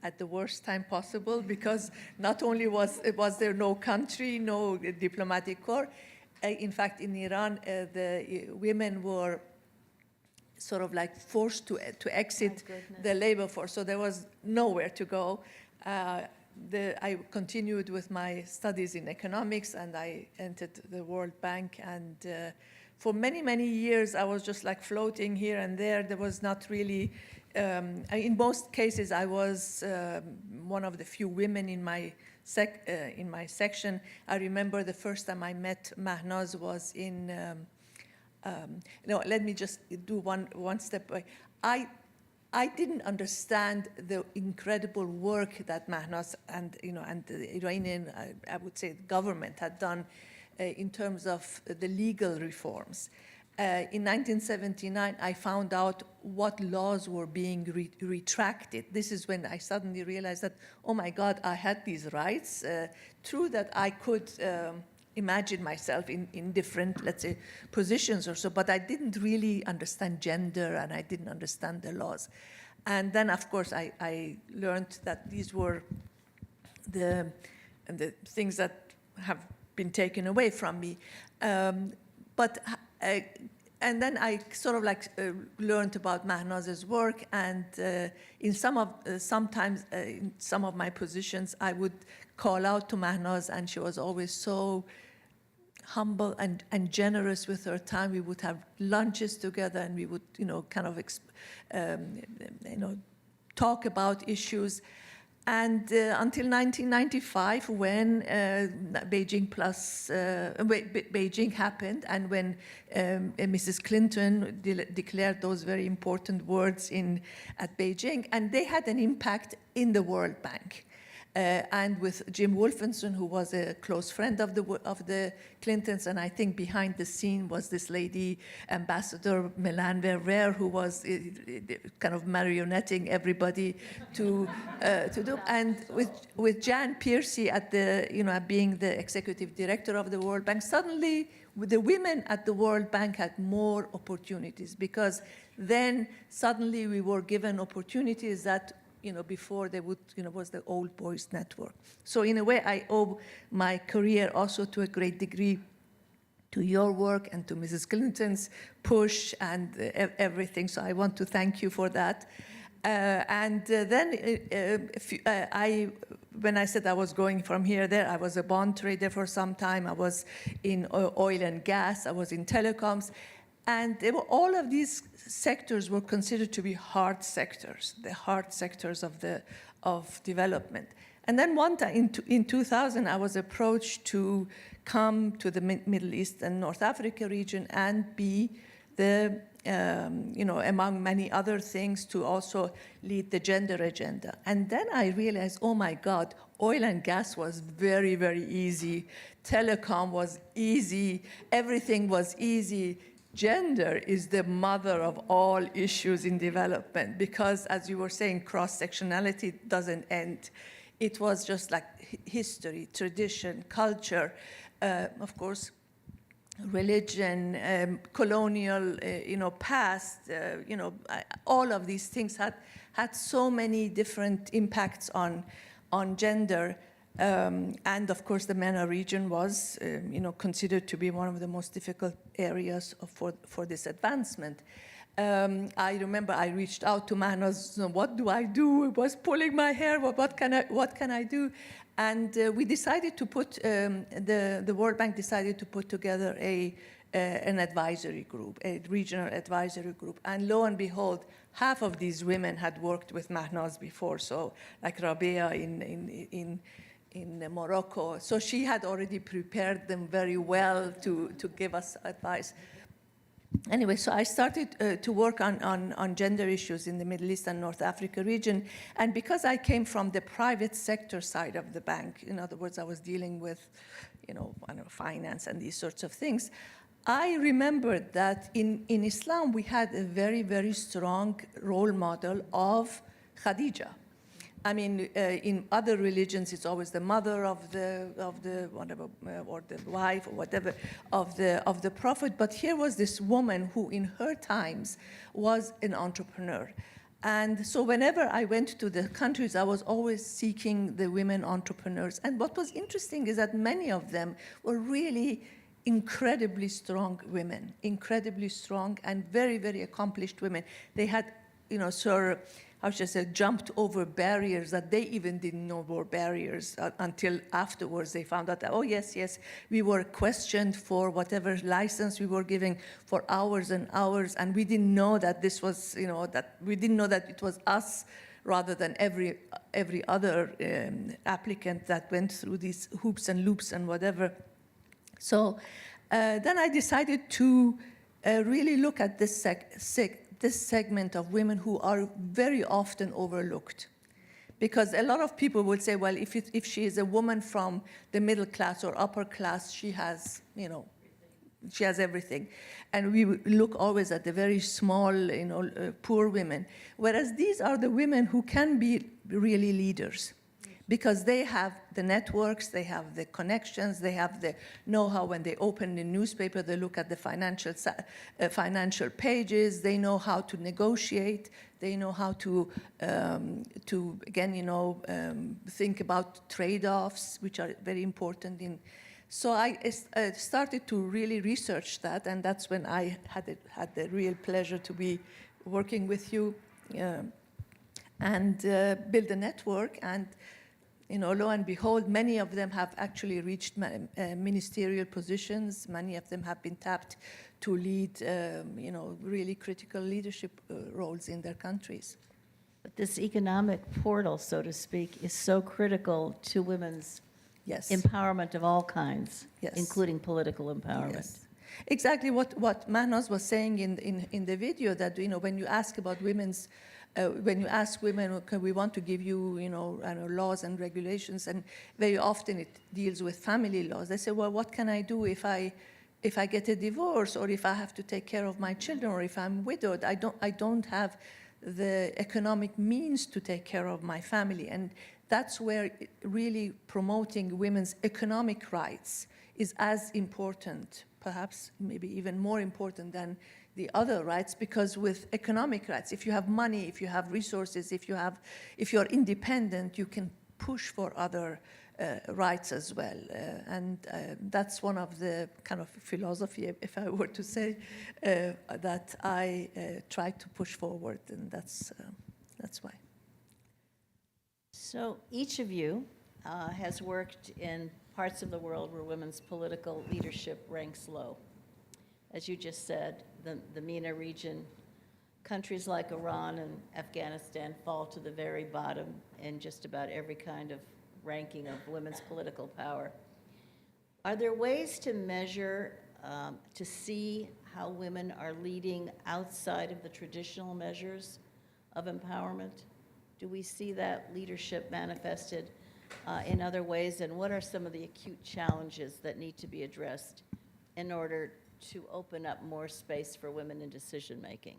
at the worst time possible, because not only was there no country, no diplomatic corps, in fact in Iran the women were sort of like forced to exit the labor force, so there was nowhere to go. I continued with my studies in economics, and I entered the World Bank, and for many, many years, I was just like floating here and there. There was not really, in most cases, I was one of the few women in my section. I remember the first time I met Mahnaz was in, let me just do one step away. I didn't understand the incredible work that Mahnaz and the Iranian, I would say, government had done in terms of the legal reforms. In 1979, I found out what laws were being retracted. This is when I suddenly realized that, oh my God, I had these rights. True that I could imagine myself in different, let's say, positions or so, but I didn't really understand gender, and I didn't understand the laws. And then, of course, I learned that these were the things that have been taken away from me. And then I sort of like learned about Mahnaz's work, and sometimes in some of my positions, I would call out to Mahnaz, and she was always so humble and generous with her time. We would have lunches together, and we would, kind of, talk about issues. And until 1995, when Beijing happened, and when Mrs. Clinton declared those very important words at Beijing, and they had an impact in the World Bank. And with Jim Wolfensohn, who was a close friend of the Clintons, and I think behind the scene was this lady, Ambassador Melanne Verveer, who was kind of marionetting everybody to do. And with Jan Piercy at being the executive director of the World Bank, suddenly the women at the World Bank had more opportunities, because then suddenly we were given opportunities that before they would, was the old boys network. So in a way, I owe my career also to a great degree to your work and to Mrs. Clinton's push and everything. So I want to thank you for that. When I said I was going from here there, I was a bond trader for some time. I was in oil and gas. I was in telecoms. And all of these sectors were considered to be hard sectors, the hard sectors of development. And then one time in 2000, I was approached to come to the Middle East and North Africa region and be the, among many other things, to also lead the gender agenda. And then I realized, oh my God, oil and gas was very, very easy. Telecom was easy. Everything was easy. Gender is the mother of all issues in development because, as you were saying, cross-sectionality doesn't end. It was just like history, tradition, culture, of course, religion, colonial, past, all of these things had so many different impacts on gender. And of course, the MENA region was, considered to be one of the most difficult areas for this advancement. I remember I reached out to Mahnaz, what do I do? It was pulling my hair, what can I do? And we decided to put, the World Bank decided to put together an advisory group, a regional advisory group. And lo and behold, half of these women had worked with Mahnaz before. So like Rabea in Morocco. So she had already prepared them very well to give us advice. Anyway, so I started to work on gender issues in the Middle East and North Africa region. And because I came from the private sector side of the bank, in other words, I was dealing with, finance and these sorts of things, I remembered that in Islam, we had a very, very strong role model of Khadija. I mean, in other religions, it's always the mother of the whatever, or the wife or whatever of the prophet. But here was this woman who, in her times, was an entrepreneur. And so whenever I went to the countries, I was always seeking the women entrepreneurs. And what was interesting is that many of them were really incredibly strong women, incredibly strong and very, very accomplished women. They had, how should I say, jumped over barriers that they even didn't know were barriers until afterwards they found out that, oh, yes, we were questioned for whatever license we were giving for hours and hours, and we didn't know that this was, we didn't know that it was us rather than every other applicant that went through these hoops and loops and whatever. So then I decided to really look at this segment of women who are very often overlooked. Because a lot of people would say, well, if she is a woman from the middle class or upper class, she has, she has everything. And we look always at the very small, poor women. Whereas these are the women who can be really leaders, because they have the networks, they have the connections, they have the know-how. When they open the newspaper, they look at the financial pages, they know how to negotiate, they know how to again, think about trade-offs, which are very important. So I started to really research that, and that's when I had the real pleasure to be working with you and build a network. And lo and behold, many of them have actually reached ministerial positions. Many of them have been tapped to lead, really critical leadership roles in their countries. But this economic portal, so to speak, is so critical to women's empowerment of all kinds, including political empowerment. Yes. Exactly what Mahnaz was saying in the video, that when you ask about women's when you ask women, okay, we want to give you, laws and regulations, and very often it deals with family laws. They say, well, what can I do if I get a divorce, or if I have to take care of my children, or if I'm widowed? I don't have the economic means to take care of my family. And that's where really promoting women's economic rights is as important, perhaps maybe even more important than the other rights, because with economic rights, if you have money, if you have resources, if you're independent, you can push for other rights as well. And that's one of the kind of philosophy, if I were to say, that I try to push forward, and that's That's why. So each of you has worked in parts of the world where women's political leadership ranks low. As you just said, the MENA region, countries like Iran and Afghanistan fall to the very bottom in just about every kind of ranking of women's political power. Are there ways to measure, to see how women are leading outside of the traditional measures of empowerment? Do we see that leadership manifested in other ways? And what are some of the acute challenges that need to be addressed in order to open up more space for women in decision-making?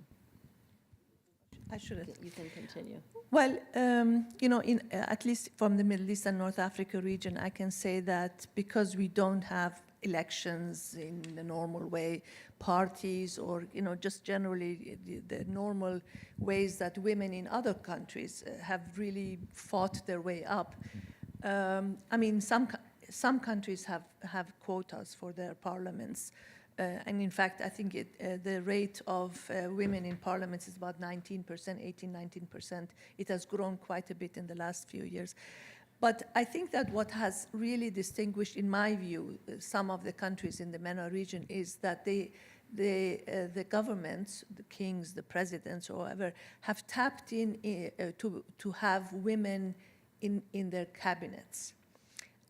I should. You can continue. Well, at least from the Middle East and North Africa region, I can say that because we don't have elections in the normal way, parties, or just generally the normal ways that women in other countries have really fought their way up. I mean, some countries have quotas for their parliaments. And in fact, I think the rate of women in parliaments is about 19%, 18-19%. It has grown quite a bit in the last few years. But I think that what has really distinguished, in my view, some of the countries in the MENA region is that the governments, the kings, the presidents, or whoever, have tapped in to have women in their cabinets,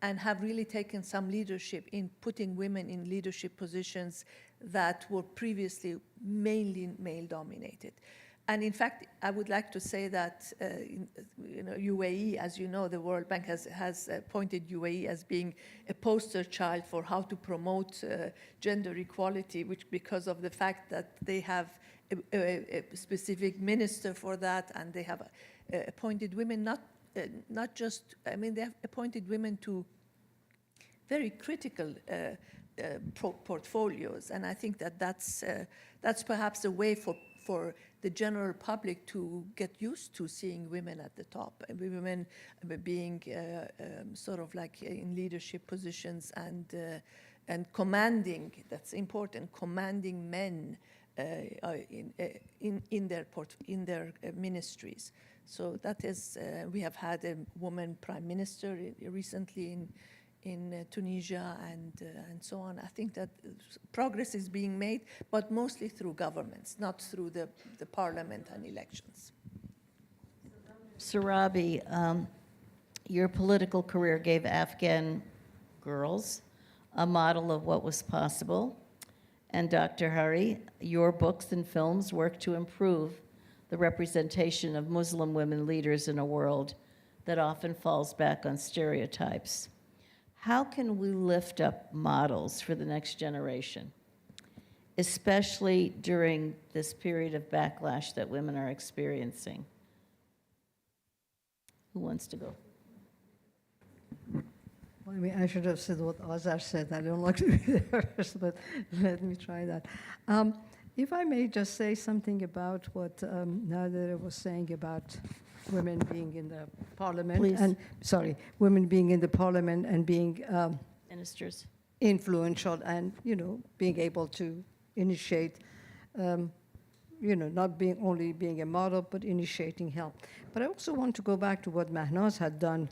and have really taken some leadership in putting women in leadership positions that were previously mainly male-dominated. And in fact, I would like to say that UAE, as you know, the World Bank has appointed UAE as being a poster child for how to promote gender equality, which because of the fact that they have a specific minister for that, and they have appointed women not just, I mean, they have appointed women to very critical portfolios, and I think that that's perhaps a way for the general public to get used to seeing women at the top, and women being sort of like in leadership positions and commanding. That's important, commanding men in their ministries. So that is, we have had a woman prime minister recently in Tunisia and so on. I think that progress is being made, but mostly through governments, not through the parliament and elections. Sarabi, your political career gave Afghan girls a model of what was possible. And Dr. Hari, your books and films work to improve the representation of Muslim women leaders in a world that often falls back on stereotypes. How can we lift up models for the next generation, especially during this period of backlash that women are experiencing? Who wants to go? Well, I mean, I should have said what Azar said. I don't like to be the first, but let me try that. If I may just say something about what Nader was saying about women being in the parliament. Please. And women being in the parliament and being ministers, influential, and being able to initiate, not only being a model, but initiating help. But I also want to go back to what Mahnaz had done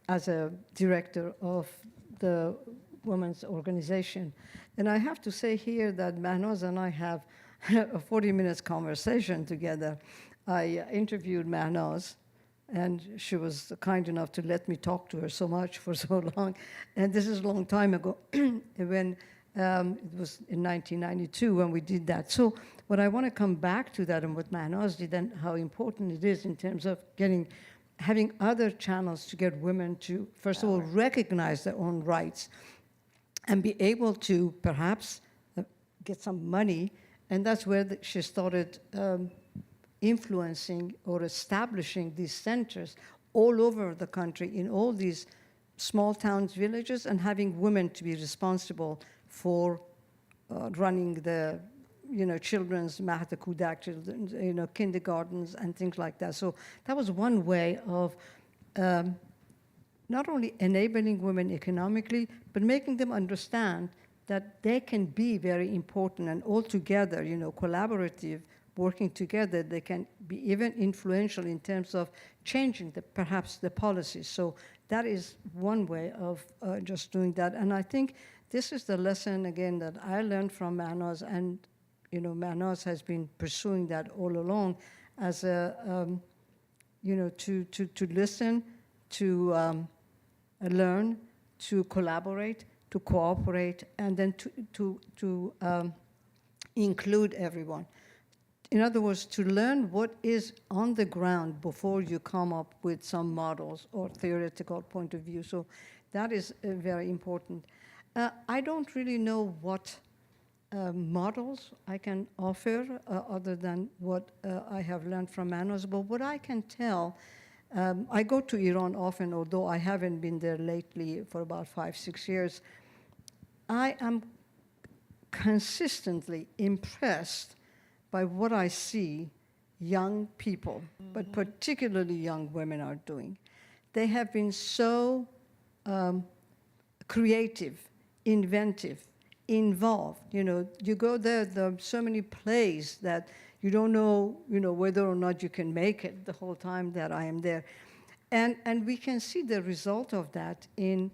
as a director of the women's organization. And I have to say here that Mahnaz and I have a 40-minute conversation together. I interviewed Mahnaz, and she was kind enough to let me talk to her so much for so long. And this is a long time ago, when it was in 1992 when we did that. So what I want to come back to that and what Mahnaz did and how important it is in terms of having other channels to get women to, first of all, recognize their own rights and be able to perhaps get some money. And that's where she started influencing or establishing these centers all over the country, in all these small towns, villages, and having women to be responsible for running the children's Mahad Kudak, children, kindergartens and things like that. So that was one way of not only enabling women economically, but making them understand that they can be very important and all together, collaborative working together, they can be even influential in terms of changing perhaps the policies. So that is one way of just doing that. And I think this is the lesson, again, that I learned from Mahnaz, and Mahnaz has been pursuing that all along as a, to listen, to learn, to collaborate, to cooperate, and then to include everyone. In other words, to learn what is on the ground before you come up with some models or theoretical point of view. So that is very important. I don't really know what models I can offer other than what I have learned from Mahnaz, but what I can tell, I go to Iran often, although I haven't been there lately for about 5-6 years. I am consistently impressed by what I see young people, but particularly young women, are doing. They have been so creative, inventive, involved. You go there are so many plays that you don't know, whether or not you can make it the whole time that I am there. And we can see the result of that in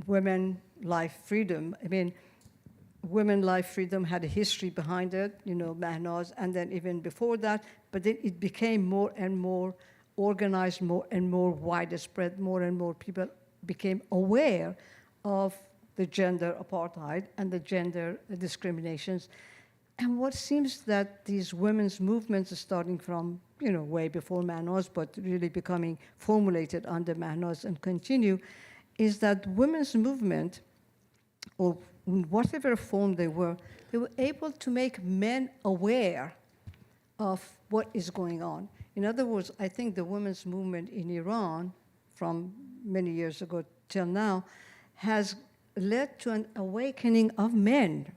women, life, freedom. I mean, Women, Life, Freedom had a history behind it, Mahnaz, and then even before that, but then it became more and more organized, more and more widespread, more and more people became aware of the gender apartheid and the gender discriminations. And what seems that these women's movements are starting from, way before Mahnaz, but really becoming formulated under Mahnaz and continue, is that women's movement, or in whatever form they were able to make men aware of what is going on. In other words, I think the women's movement in Iran from many years ago till now has led to an awakening of men.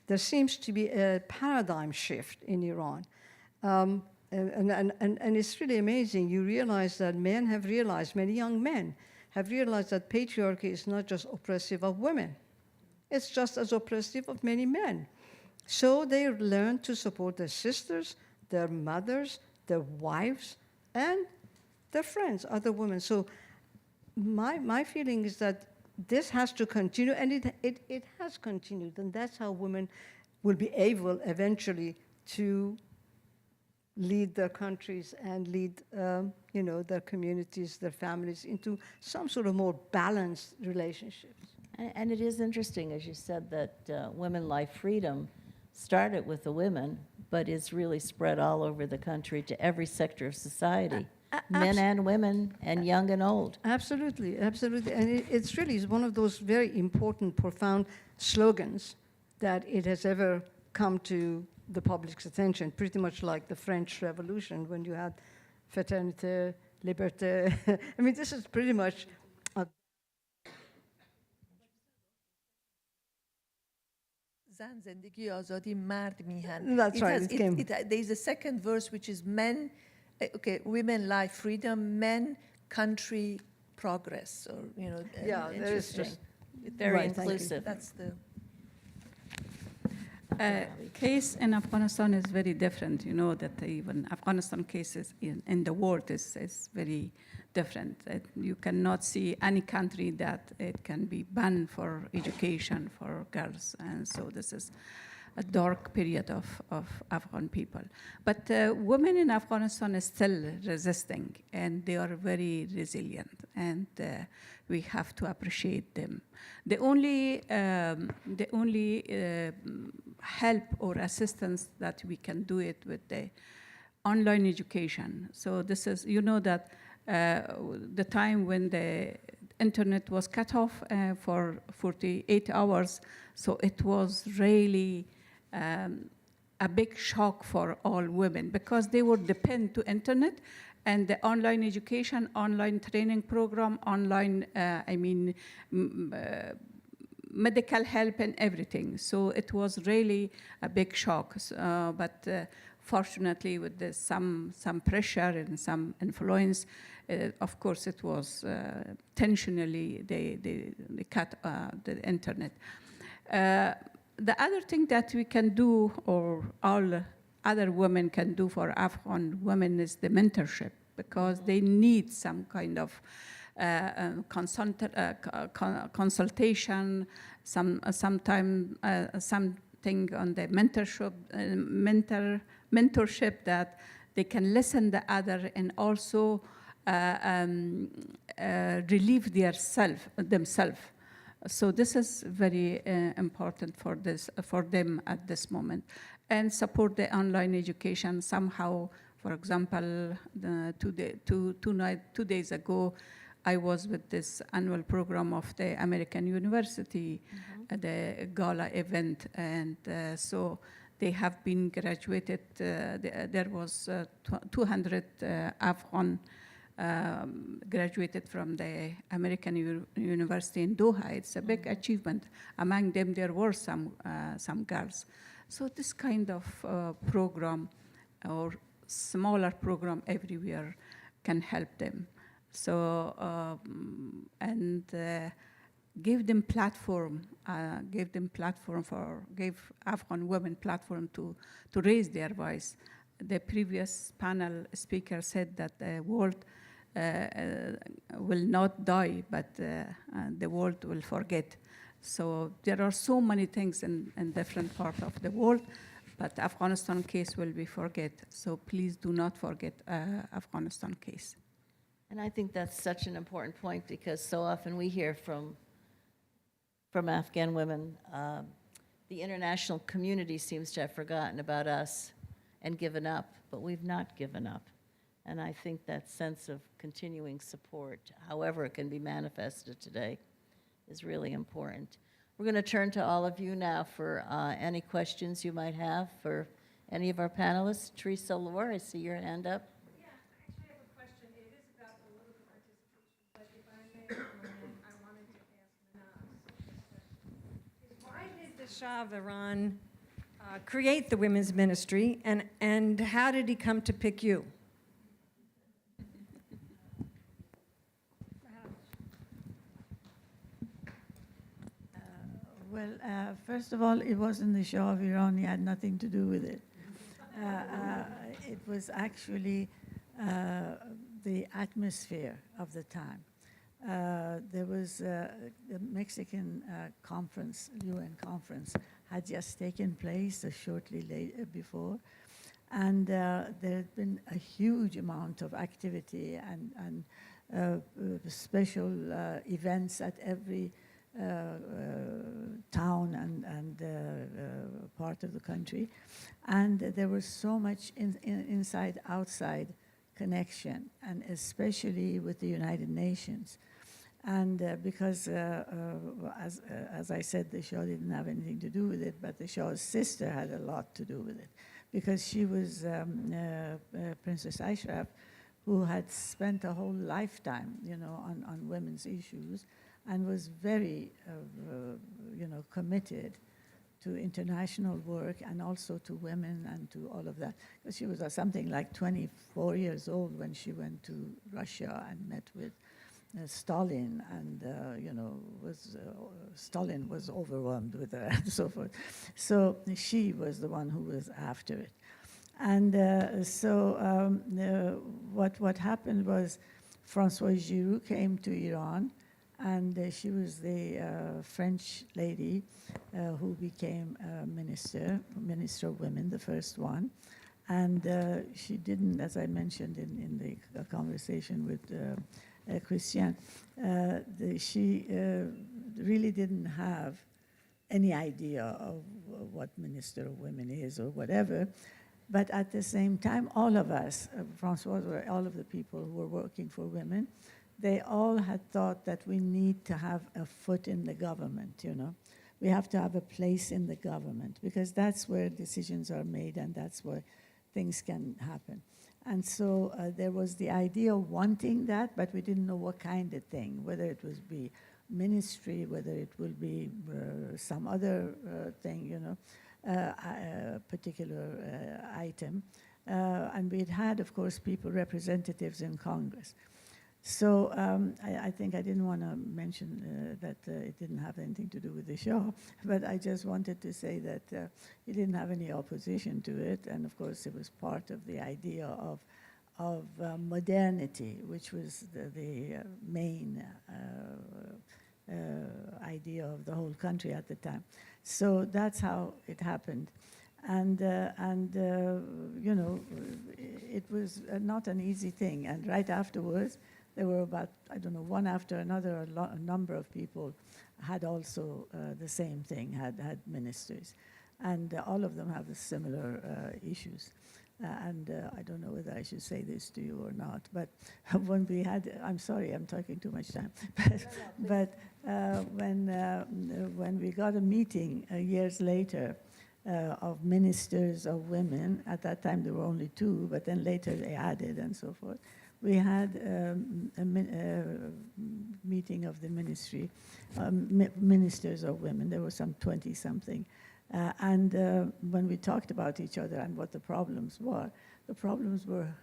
There seems to be a paradigm shift in Iran. And it's really amazing. You realize that men have realized, many young men have realized that patriarchy is not just oppressive of women. It's just as oppressive of many men. So they learn to support their sisters, their mothers, their wives, and their friends, other women. So my feeling is that this has to continue, and it has continued, and that's how women will be able eventually to lead their countries and lead their communities, their families into some sort of more balanced relationships. And it is interesting, as you said, that Women, Life, Freedom started with the women, but is really spread all over the country to every sector of society, men and women, and young and old. Absolutely, absolutely. And it's really one of those very important, profound slogans that it has ever come to the public's attention, pretty much like the French Revolution when you had fraternité, liberté. I mean, this is pretty much زن زندگی آزادی مرد میهن. That's right. There is a second verse which is men, women, life, freedom, men, country, progress. Or yeah, interesting. Very inclusive. That's the case in Afghanistan is very different. You know that even Afghanistan cases in the world is very different. You cannot see any country that it can be banned for education for girls. And so this is a dark period of Afghan people. But women in Afghanistan are still resisting, and they are very resilient, and we have to appreciate them. The only help or assistance that we can do it with the online education. So this is, that the time when the internet was cut off for 48 hours, so it was really a big shock for all women because they would depend to internet and the online education, online training program, online, medical help and everything. So it was really a big shock. But fortunately, with some pressure and some influence, of course, it was intentionally they cut the internet. The other thing that we can do, or all other women can do for Afghan women is the mentorship, because they need some kind of consultation, something on the mentorship that they can listen the other and also relieve themselves. So this is very important for them at this moment, and support the online education somehow. For example, 2 days ago, I was with this annual program of the American University, the gala event, and so they have been graduated. There was 200 Afghan graduated from the American University in Doha. It's a big achievement. Among them, there were some girls. So this kind of program or smaller program everywhere can help them. So, give them platform, give Afghan women platform to raise their voice. The previous panel speaker said that the world will not die, but the world will forget. So there are so many things in different parts of the world, but Afghanistan case will be forget. So please do not forget Afghanistan case. And I think that's such an important point, because so often we hear from Afghan women, the international community seems to have forgotten about us and given up, but we've not given up. And I think that sense of continuing support, however it can be manifested today, is really important. We're going to turn to all of you now for any questions you might have for any of our panelists. Teresa Lohr, I see your hand up. The Shah of Iran create the women's ministry, and how did he come to pick you? Well, first of all, it wasn't the Shah of Iran. He had nothing to do with it. It was actually the atmosphere of the time. There was the Mexican conference, UN conference, had just taken place shortly before, and there had been a huge amount of activity and special events at every town and part of the country, and there was so much inside-outside connection, and especially with the United Nations. And because, as I said, the Shah didn't have anything to do with it, but the Shah's sister had a lot to do with it, because she was Princess Ashraf, who had spent a whole lifetime, on women's issues, and was very, committed to international work and also to women and to all of that. Because she was something like 24 years old when she went to Russia and met with Stalin, and Stalin was overwhelmed with her and so forth. So she was the one who was after it. And what happened was Françoise Giroud came to Iran, and she was the French lady who became Minister of Women, the first one. And she didn't, as I mentioned in the conversation with Christian, she really didn't have any idea of what Minister of Women is or whatever. But at the same time, all of us, François, all of the people who were working for women, they all had thought that we need to have a foot in the government, We have to have a place in the government, because that's where decisions are made and that's where things can happen. And so there was the idea of wanting that, but we didn't know what kind of thing, whether it would be ministry, whether it will be some other thing, a particular item. And we'd had, of course, representatives in Congress. So I think I didn't want to mention that it didn't have anything to do with the Shah, but I just wanted to say that he didn't have any opposition to it, and of course it was part of the idea of modernity, which was the main idea of the whole country at the time. So that's how it happened. And you know, it was not an easy thing. And right afterwards, there were about, I don't know, one after another, a number of people had also the same thing, had ministers. And all of them have similar issues. I don't know whether I should say this to you or not, but when we had, I'm sorry, I'm talking too much time, but when we got a meeting years later of ministers of women, at that time there were only 2, but then later they added and so forth, we had a meeting of the ministry, ministers of women, there were some 20-something. When we talked about each other and what the problems were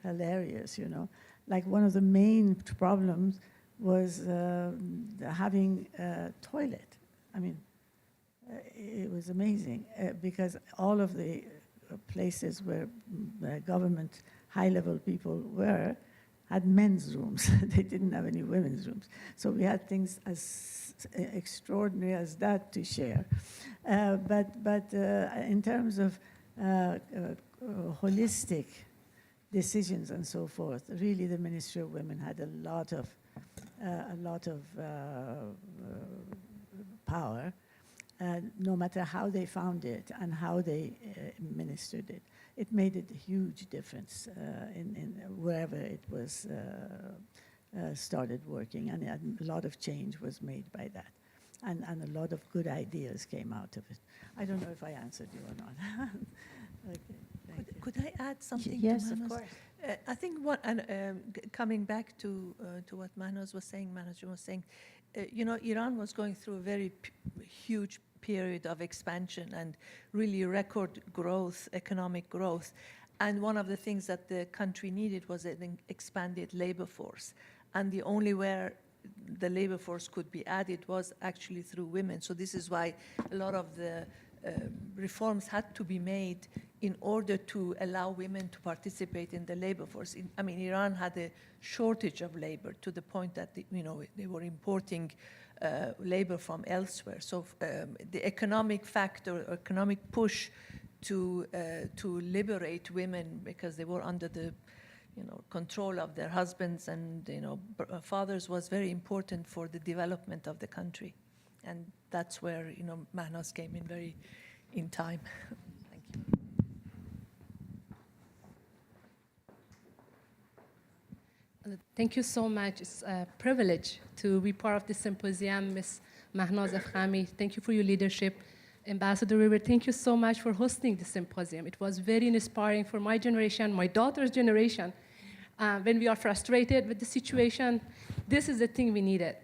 hilarious, you know. Like one of the main problems was having a toilet. I mean, it was amazing because all of the places where government high-level people were had men's rooms. They didn't have any women's rooms. So we had things as extraordinary as that to share. But in terms of holistic decisions and so forth, really the Ministry of Women had a lot of power, no matter how they found it and how they administered it. It made a huge difference in wherever it was started working, and a lot of change was made by that. And a lot of good ideas came out of it. I don't know if I answered you or not. Okay, Could I add something? Yes, to of Mahnaz? course. I think coming back to what Mahnaz was saying, you know, Iran was going through a very huge period of expansion and really record growth, economic growth. And one of the things that the country needed was an expanded labor force. And the only where the labor force could be added was actually through women. So this is why a lot of the reforms had to be made in order to allow women to participate in the labor force. I mean, Iran had a shortage of labor to the point that you know, they were importing labor from elsewhere. So the economic factor, economic push to liberate women because they were under the control of their husbands and fathers was very important for the development of the country, and that's where Mahnaz came in very in time. Thank you. Thank you so much. It's a privilege to be part of this symposium, Ms. Mahnaz Afkhami. Thank you for your leadership. Ambassador Weber, thank you so much for hosting this symposium. It was very inspiring for my generation, my daughter's generation. When we are frustrated with the situation, this is the thing we needed.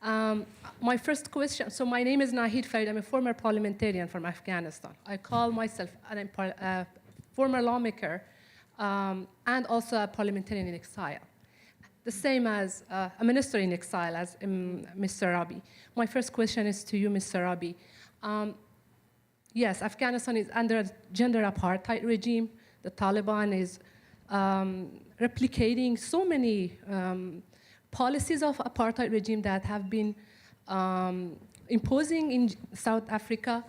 My first question, so my name is Nahid Farid. I'm a former parliamentarian from Afghanistan. I call myself a former lawmaker and also a parliamentarian in exile. The same as a minister in exile as Mr. Rabi. My first question is to you, Mr. Rabi. Yes, Afghanistan is under a gender apartheid regime. The Taliban is replicating so many policies of apartheid regime that have been imposing in South Africa.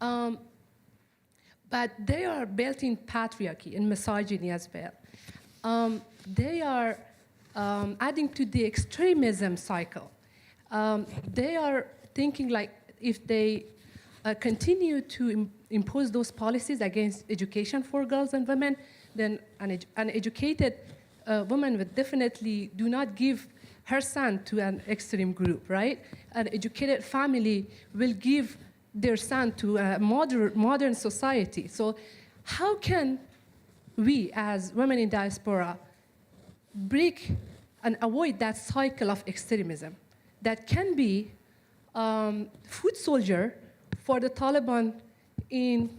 But they are built in patriarchy and misogyny as well. They are adding to the extremism cycle. They are thinking like if they continue to impose those policies against education for girls and women, then an educated woman would definitely do not give her son to an extreme group, right? An educated family will give their son to a modern society. So how can we, as women in diaspora, break and avoid that cycle of extremism that can be foot soldier for the Taliban in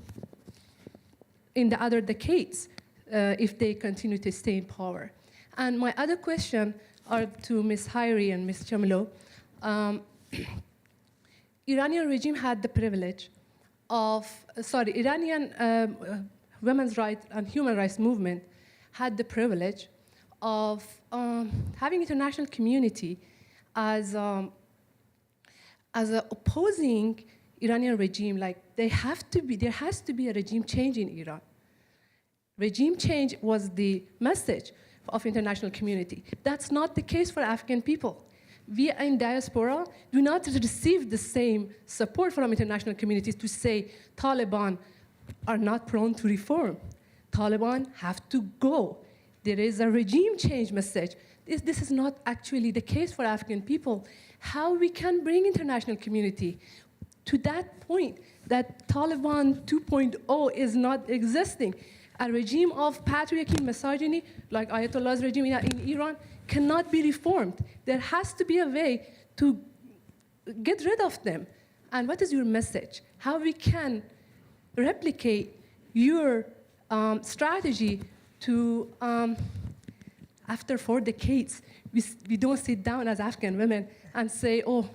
the other decades if they continue to stay in power? And my other question are to Ms. Hairi and Ms. Chamlo. Iranian regime had the privilege of, Iranian women's rights and human rights movement had the privilege of having international community as a opposing Iranian regime. Like there has to be a regime change in Iran. Regime change was the message of international community. That's not the case for Afghan people. We in diaspora do not receive the same support from international communities to say Taliban are not prone to reform. Taliban have to go. There is a regime change message. This is not actually the case for Afghan people. How we can bring international community to that point that Taliban 2.0 is not existing. A regime of patriarchy, misogyny, like Ayatollah's regime in Iran, cannot be reformed. There has to be a way to get rid of them. And what is your message? How we can replicate your strategy to, after 4 decades, we don't sit down as Afghan women and say, oh,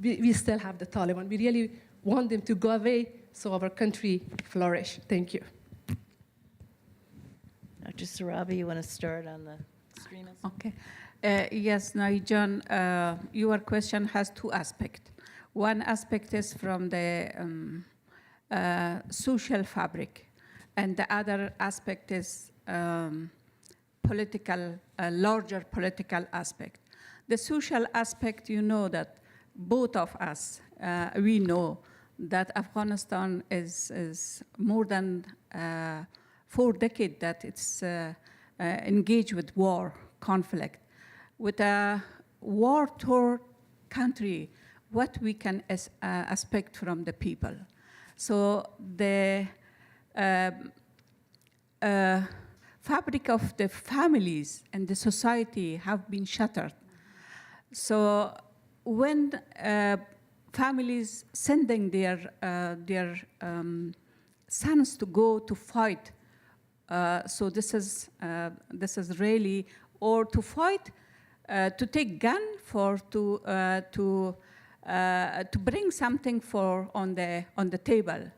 we still have the Taliban. We really want them to go away so our country flourish. Thank you. Dr. Sarabi, you want to start on the extremism? Okay. Yes, Naijan, your question has 2 aspects. One aspect is from the social fabric, and the other aspect is political, larger political aspect. The social aspect, you know that both of us, we know that Afghanistan is more than 4 decades that it's engaged with war, conflict. With a war-torn country, what we can expect from the people. So the fabric of the families and the society have been shattered. So when families sending their sons to go to fight, so this is really, or to fight, to take gun for to bring something on the table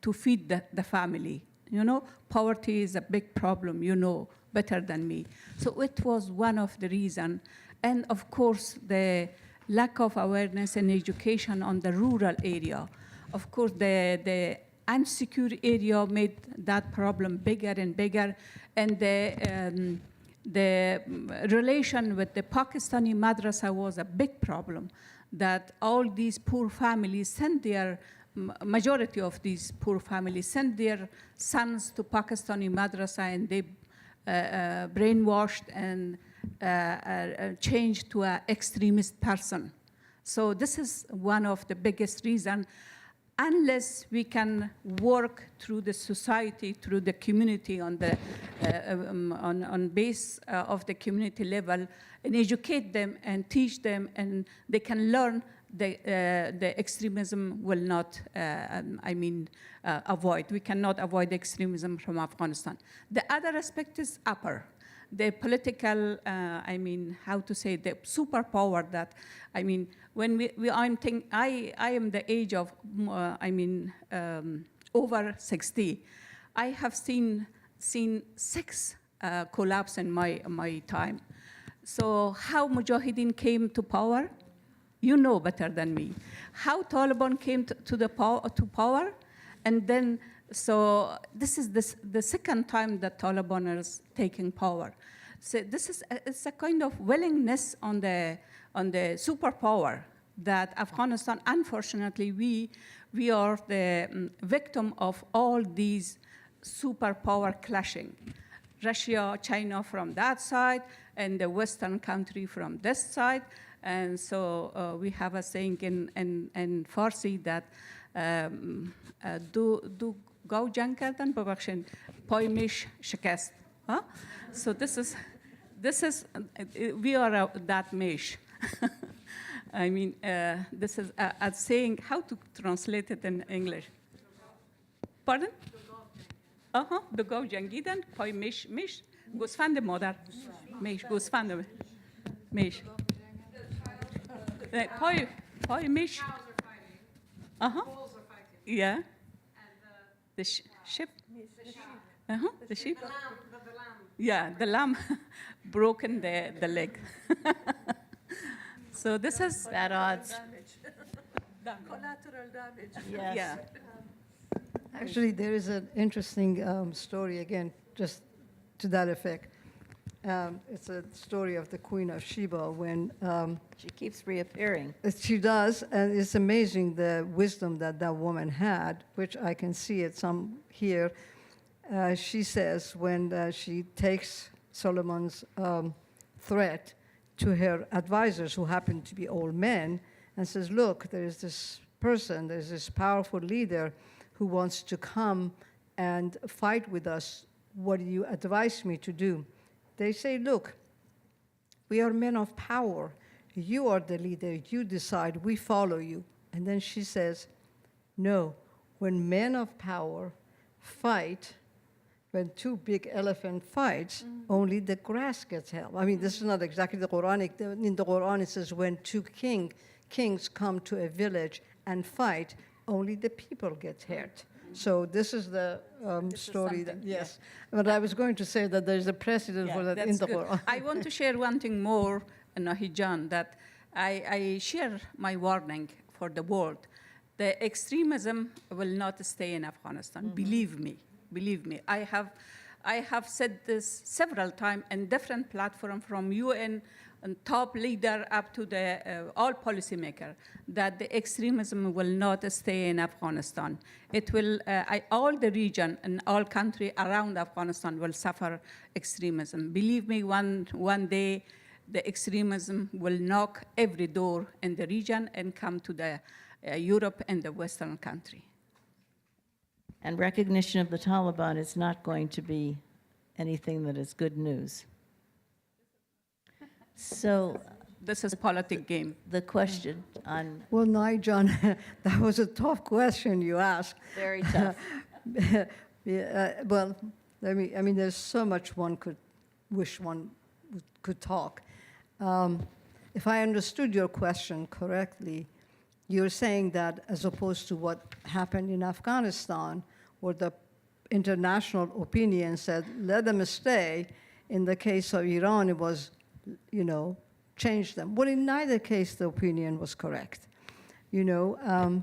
to feed the family. You know, poverty is a big problem. You know better than me. So it was one of the reasons, and of course the lack of awareness and education on the rural area. Of course, the unsecure area made that problem bigger and bigger, and the relation with the Pakistani madrasa was a big problem, that all these poor families sent their, majority of these poor families sent their sons to Pakistani madrasa, and they brainwashed and changed to an extremist person. So this is one of the biggest reasons. Unless we can work through the society, through the community on the on base of the community level, and educate them and teach them, and they can learn, the extremism will not, avoid. We cannot avoid extremism from Afghanistan. The other aspect is upper. The political, how to say, the superpower that, when I am the age of, over 60. I have seen 6 collapse in my time. So how Mujahideen came to power, you know better than me. How Taliban came to power, and then, so this is the second time that Taliban is taking power. So it's a kind of willingness on the superpower that Afghanistan, unfortunately, we are the victim of all these superpower clashing. Russia, China from that side, and the Western country from this side. And so we have a saying in Farsi that do go jankardan babakshin poimish shikast. So this is we are that mesh. This is a saying. How to translate it in English? Pardon? Do go jangidan poimish mish. گوسفند مادر میش گوسفند میش پای میش yeah the sheep the sheep yeah the lamb broken the leg so this is bad odds. Collateral damage. Yes. Yeah. Actually, there is an interesting story, again, just to that effect. It's a story of the Queen of Sheba when... she keeps reappearing. She does, and it's amazing the wisdom that that woman had, which I can see it some here. She says when she takes Solomon's threat to her advisors, who happen to be old men, and says, look, there's this person, there's this powerful leader who wants to come and fight with us. What do you advise me to do? They say, look, we are men of power. You are the leader. You decide. We follow you. And then she says, no, when men of power fight, when two big elephant fights, only the grass gets held. I mean, this is not exactly the Quranic. In the Quran, it says when two kings come to a village and fight, only the people get hurt. So this is the story that, yes. Yeah. But I was going to say that there's a precedent for that in the Quran. I want to share one thing more, Nahijan, that I share my warning for the world. The extremism will not stay in Afghanistan. Believe me. I have said this several times in different platforms, from UN and top leader up to the all policymaker, that the extremism will not stay in Afghanistan. It will, all the region and all country around Afghanistan will suffer extremism. Believe me, one day the extremism will knock every door in the region and come to the Europe and the Western country. And recognition of the Taliban is not going to be anything that is good news. So this is a politic game. The question on... Well, John, that was a tough question you asked. Very tough. Well, I mean, there's so much one could wish one could talk. If I understood your question correctly, you're saying that as opposed to what happened in Afghanistan, where the international opinion said, let them stay, in the case of Iran, it was, change them. Well, in neither case, the opinion was correct. And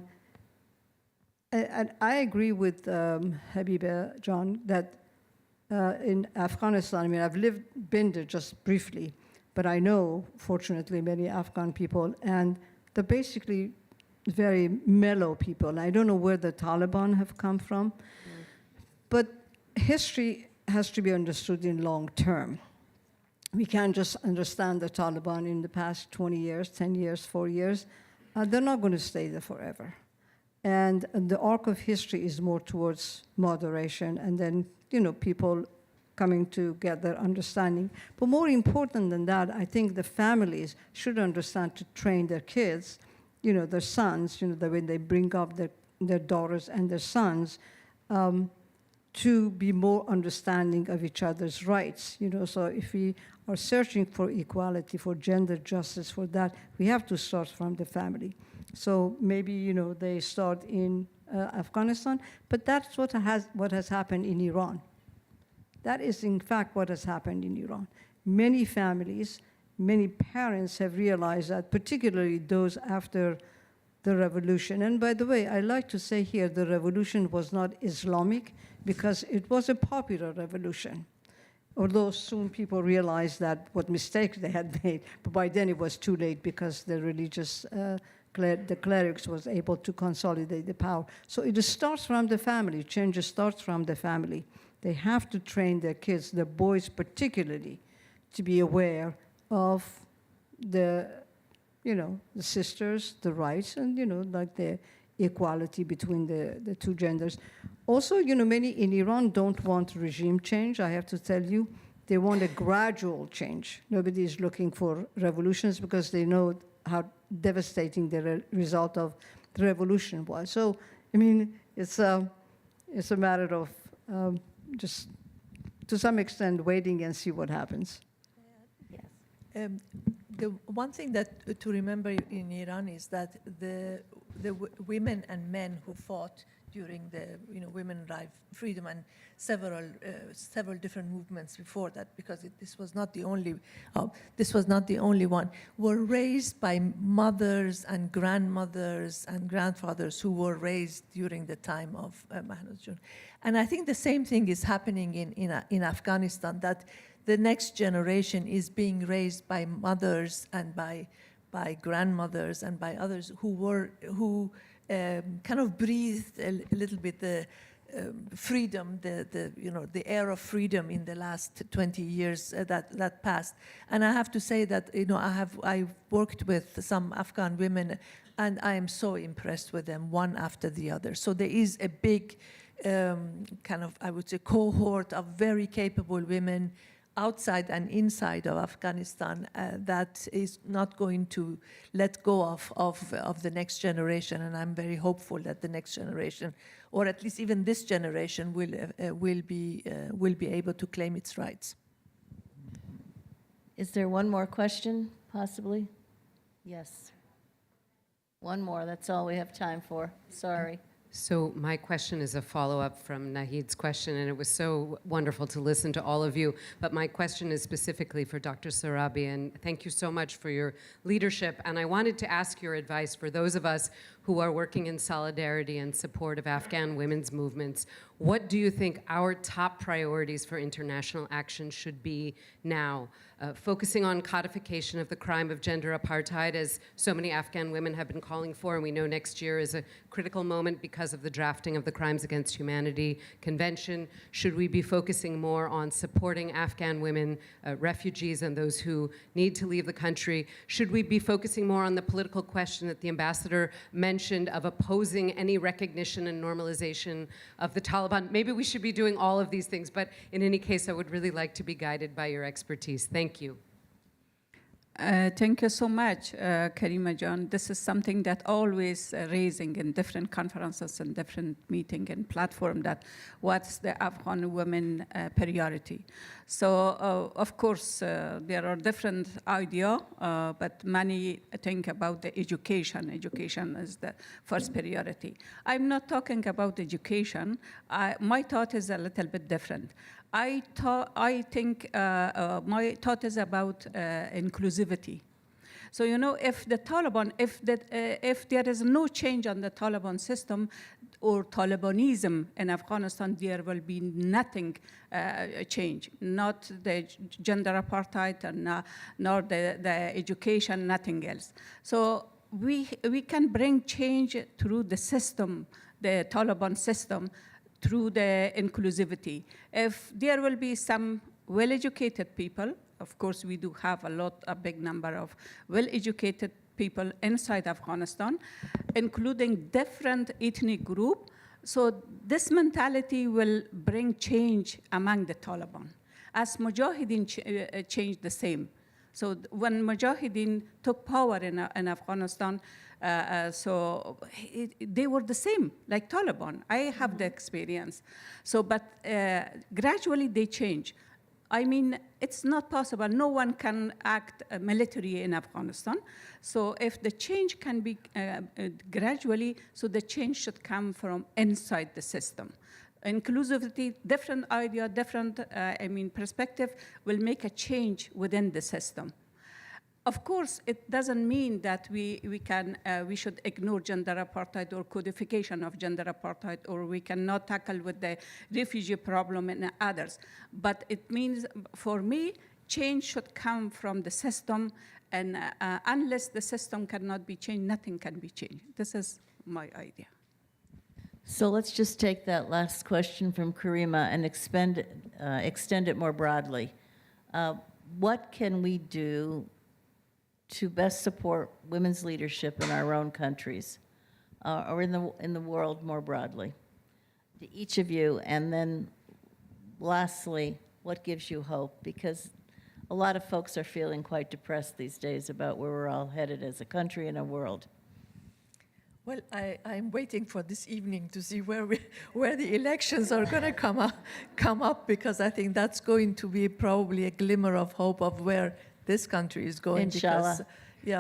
I agree with Habiba, John, that in Afghanistan, I mean, I've been there just briefly, but I know, fortunately, many Afghan people, and they're basically very mellow people. I don't know where the Taliban have come from, but history has to be understood in long term. We can't just understand the Taliban in the past 20 years, 10 years, 4 years. They're not going to stay there forever. And the arc of history is more towards moderation and then, people coming to get their understanding. But more important than that, I think the families should understand to train their kids, their sons, that when they bring up their daughters and their sons, to be more understanding of each other's rights. So if we are searching for equality, for gender justice, for that, we have to start from the family. So maybe, they start in Afghanistan, but that's what has happened in Iran. That is, in fact, what has happened in Iran. Many families, many parents have realized that, particularly those after the revolution. And by the way, I like to say here, the revolution was not Islamic because it was a popular revolution. Although soon people realized that what mistakes they had made, but by then it was too late because the religious, the clerics was able to consolidate the power. So it starts from the family. Change starts from the family. They have to train their kids, the boys particularly, to be aware of the sisters, the rights, and, like the equality between the two genders. Also, many in Iran don't want regime change, I have to tell you. They want a gradual change. Nobody is looking for revolutions because they know how devastating the result of the revolution was. So, I mean, it's a matter of just to some extent, waiting and see what happens. The one thing that to remember in Iran is that the women and men who fought during the women right freedom and several different movements before that, because this was not the only one, were raised by mothers and grandmothers and grandfathers who were raised during the time of Mahnaz. And I think the same thing is happening in Afghanistan, that the next generation is being raised by mothers and by grandmothers and by others who kind of breathed a little bit the freedom, the air of freedom in the last 20 years that passed. And I have to say that I've worked with some Afghan women, and I am so impressed with them, one after the other. So there is a big kind of, I would say, cohort of very capable women outside and inside of Afghanistan that is not going to let go of the next generation. And I'm very hopeful that the next generation, or at least even this generation, will be able to claim its rights. Is there one more question, possibly? Yes. One more, that's all we have time for. Sorry. So my question is a follow-up from Nahid's question, and it was so wonderful to listen to all of you. But my question is specifically for Dr. Sarabi, and thank you so much for your leadership. And I wanted to ask your advice for those of us who are working in solidarity and support of Afghan women's movements. What do you think our top priorities for international action should be now? Focusing on codification of the crime of gender apartheid, as so many Afghan women have been calling for, and we know next year is a critical moment because of the drafting of the Crimes Against Humanity Convention. Should we be focusing more on supporting Afghan women, refugees, and those who need to leave the country? Should we be focusing more on the political question that the ambassador mentioned of opposing any recognition and normalization of the Taliban? Maybe we should be doing all of these things, but in any case, I would really like to be guided by your expertise. Thank you. Thank you so much, Karima John. This is something that always raising in different conferences and different meeting and platform, that what's the Afghan women priority. So of course there are different idea, but many think about the education. Education is the first priority. I'm not talking about education. My thought is a little bit different. I think my thought is about inclusivity. So if the Taliban, if there is no change on the Taliban system or Talibanism in Afghanistan, there will be nothing change. Not the gender apartheid, and nor the education, nothing else. So we can bring change through the system, the Taliban system, through the inclusivity. If there will be some well-educated people, of course we do have a big number of well-educated people inside Afghanistan, including different ethnic groups. So this mentality will bring change among the Taliban. As Mujahideen changed the same. So when Mujahideen took power in Afghanistan, they were the same, like Taliban. I have the experience. So, but gradually they change. I mean, it's not possible. No one can act military in Afghanistan. So if the change can be gradually, so the change should come from inside the system. Inclusivity, different idea, different perspective will make a change within the system. Of course, it doesn't mean that we should ignore gender apartheid or codification of gender apartheid, or we cannot tackle with the refugee problem and others. But it means, for me, change should come from the system, and unless the system cannot be changed, nothing can be changed. This is my idea. So let's just take that last question from Karima and extend it more broadly. What can we do to best support women's leadership in our own countries, or in the world more broadly? To each of you, and then lastly, what gives you hope? Because a lot of folks are feeling quite depressed these days about where we're all headed as a country and a world. Well, I'm waiting for this evening to see where the elections are going to come up, because I think that's going to be probably a glimmer of hope of where this country is going. Inshallah.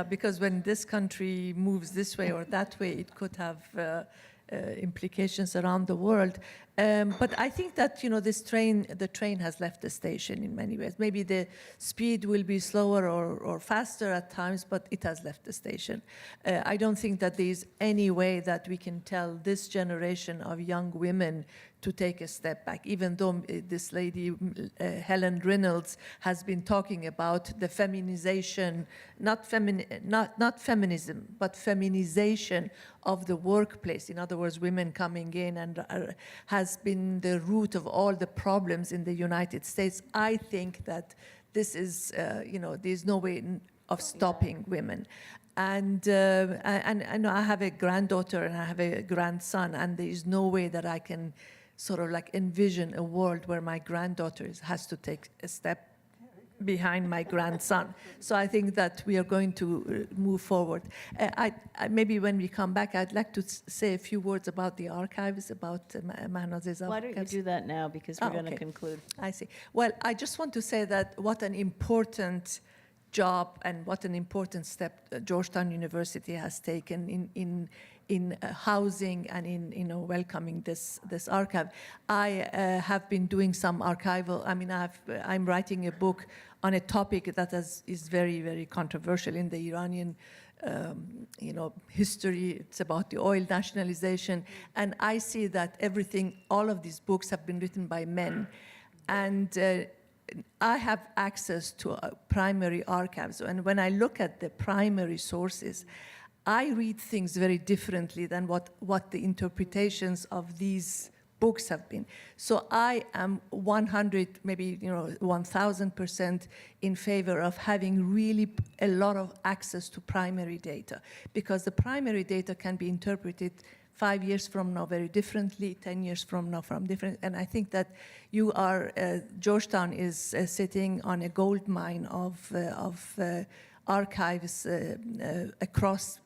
Because when this country moves this way or that way, it could have implications around the world. But I think that the train has left the station in many ways. Maybe the speed will be slower or faster at times, but it has left the station. I don't think that there is any way that we can tell this generation of young women to take a step back, even though this lady, Helen Reynolds, has been talking about the feminization, not feminism, but feminization of the workplace. In other words, women coming in and has been the root of all the problems in the United States. I think that this is, there's no way of stopping women. And I know I have a granddaughter and I have a grandson, and there is no way that I can sort of like envision a world where my granddaughter has to take a step behind my grandson. So I think that we are going to move forward. Maybe when we come back, I'd like to say a few words about the archives, about Mahnaz's archives. Why don't you do that now, because we're going to conclude. I see. Well, I just want to say that what an important job and what an important step Georgetown University has taken in housing and in welcoming this archive. I have been doing some archival. I mean, I'm writing a book on a topic that is very, very controversial in the Iranian history. It's about the oil nationalization, and I see that all of these books have been written by men, and I have access to primary archives, and when I look at the primary sources, I read things very differently than what the interpretations of these books have been. So I am 100, maybe 1,000% in favor of having really a lot of access to primary data, because the primary data can be interpreted 5 years from now very differently, 10 years from now from different. And I think that Georgetown is sitting on a gold mine of archives across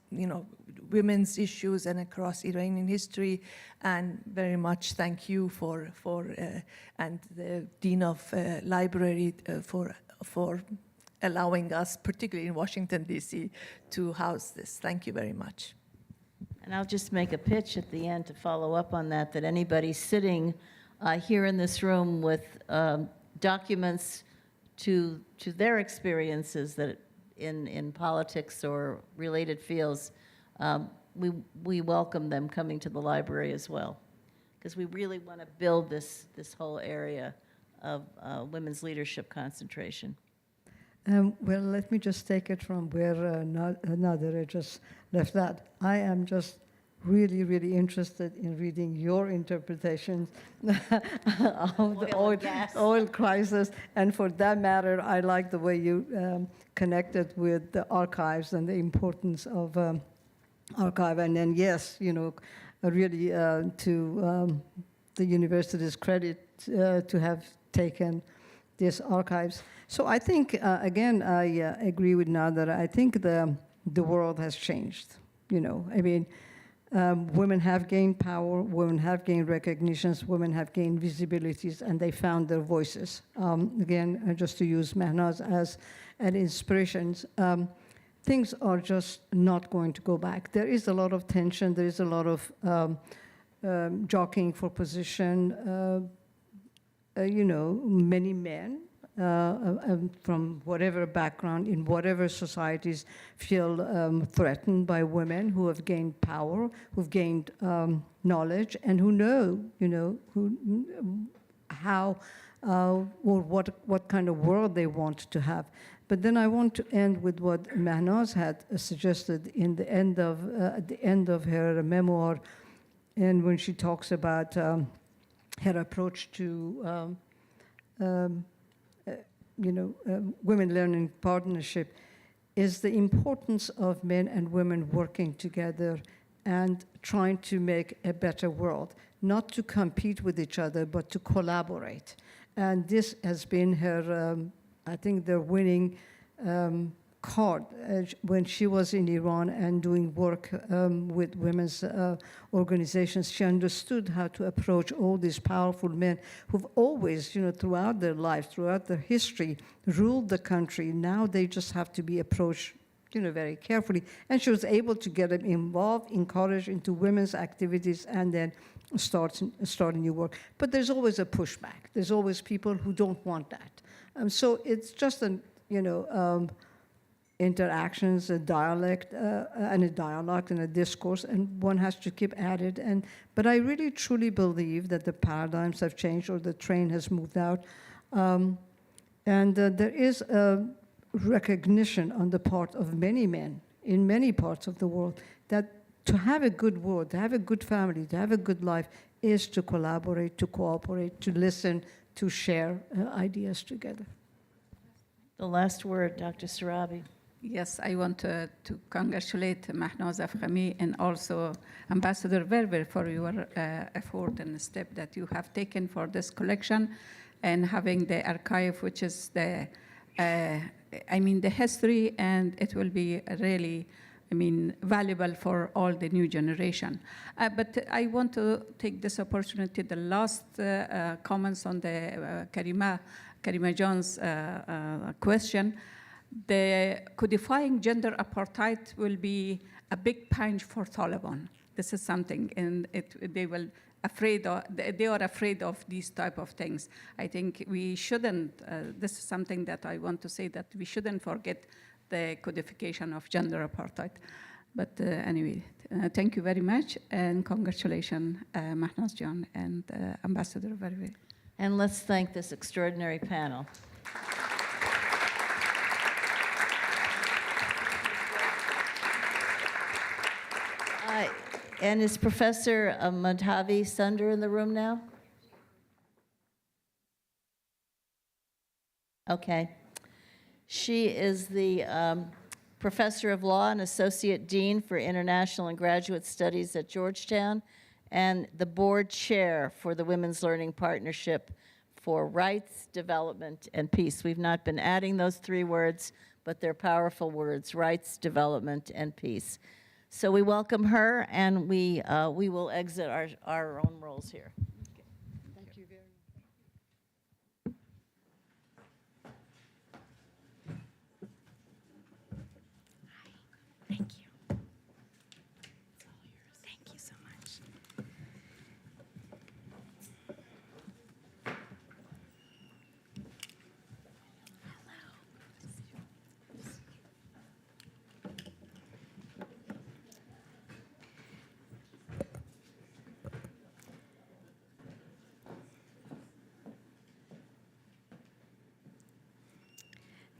women's issues and across Iranian history, and very much thank you and the Dean of Library for allowing us, particularly in Washington, D.C., to house this. Thank you very much. And I'll just make a pitch at the end to follow up on that anybody sitting here in this room with documents to their experiences that in politics or related fields, we welcome them coming to the library as well, because we really want to build this whole area of women's leadership concentration. Well, let me just take it from where Nader just left that. I am just really, really interested in reading your interpretations of the oil crisis. And for that matter, I like the way you connected with the archives and the importance of archive. And then, yes, really to the university's credit to have taken these archives. So I think, again, I agree with Nader. I think the world has changed. I mean, women have gained power, women have gained recognitions, women have gained visibilities, and they found their voices. Again, just to use Mahnaz as an inspiration, things are just not going to go back. There is a lot of tension, there is a lot of jockeying for position. Many men from whatever background, in whatever societies, feel threatened by women who have gained power, who've gained knowledge, and who know, how or what kind of world they want to have. But then I want to end with what Mahnaz had suggested in the end of at the end of her memoir, and when she talks about her approach to women learning partnership, is the importance of men and women working together and trying to make a better world, not to compete with each other, but to collaborate. And this has been her, I think, the winning card when she was in Iran and doing work with women's organizations. She understood how to approach all these powerful men who've always, throughout their lives, throughout their history, ruled the country. Now they just have to be approached, very carefully. And she was able to get them involved, encouraged into women's activities, and then start new work. But there's always a pushback. There's always people who don't want that. So it's just an, interactions, a dialect, and a dialogue and a discourse, and one has to keep at it. But I really truly believe that the paradigms have changed, or the train has moved out, and there is a recognition on the part of many men in many parts of the world that to have a good world, to have a good family, to have a good life is to collaborate, to cooperate, to listen, to share ideas together. The last word, Dr. Sarabi. Yes, I want to congratulate Mahnaz Afkhami and also Ambassador Verver for your effort and step that you have taken for this collection and having the archive, which is the history, and it will be really, valuable for all the new generation. But I want to take this opportunity, the last comments on the Karima John's question. The codifying gender apartheid will be a big punch for Taliban. This is something, and they are afraid of these type of things. I think we shouldn't, this is something that I want to say, that we shouldn't forget the codification of gender apartheid. But anyway, thank you very much, and congratulations, Mahnaz John and Ambassador Verve. And let's thank this extraordinary panel. And is Professor Madhavi Sunder in the room now? Okay. She is the Professor of Law and Associate Dean for International and Graduate Studies at Georgetown, and the Board Chair for the Women's Learning Partnership for Rights, Development, and Peace. We've not been adding those three words, but they're powerful words: rights, development, and peace. So we welcome her, and we will exit our own roles here. Thank you very much. Thank you. It's all yours. Thank you so much.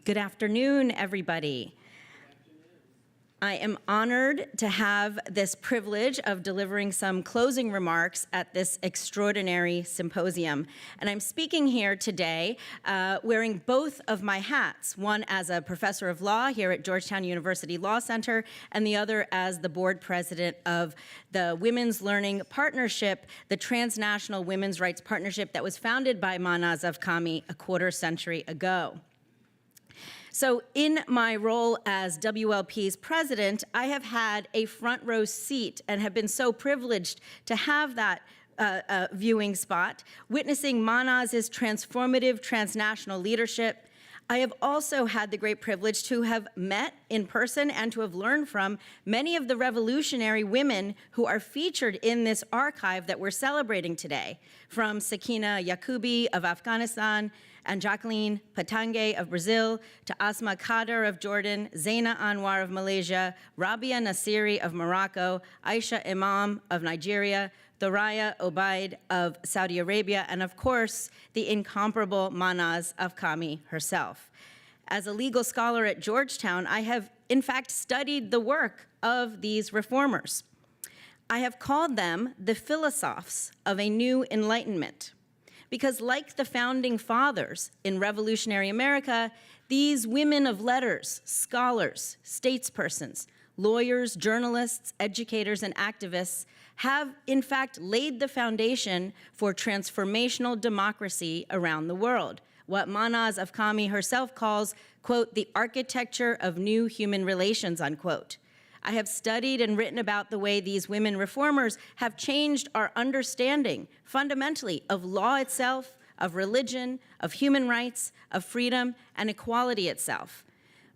Good afternoon, everybody. I am honored to have this privilege of delivering some closing remarks at this extraordinary symposium. And I'm speaking here today wearing both of my hats, one as a professor of law here at Georgetown University Law Center, and the other as the board president of the Women's Learning Partnership, the transnational women's rights partnership that was founded by Mahnaz Afkhami a quarter century ago. So in my role as WLP's president, I have had a front row seat and have been so privileged to have that viewing spot, witnessing Mahnaz's transformative transnational leadership. I have also had the great privilege to have met in person and to have learned from many of the revolutionary women who are featured in this archive that we're celebrating today, from Sakina Yakubi of Afghanistan, and Jacqueline Patangue of Brazil, to Asma Kader of Jordan, Zaina Anwar of Malaysia, Rabia Nasiri of Morocco, Aisha Imam of Nigeria, Thoraya Obaid of Saudi Arabia, and of course, the incomparable Mahnaz Afkhami herself. As a legal scholar at Georgetown, I have in fact studied the work of these reformers. I have called them the philosophs of a new enlightenment, because like the founding fathers in revolutionary America, these women of letters, scholars, statespersons, lawyers, journalists, educators, and activists have in fact laid the foundation for transformational democracy around the world, what Mahnaz Afkhami herself calls, quote, the architecture of new human relations, unquote. I have studied and written about the way these women reformers have changed our understanding, fundamentally, of law itself, of religion, of human rights, of freedom, and equality itself.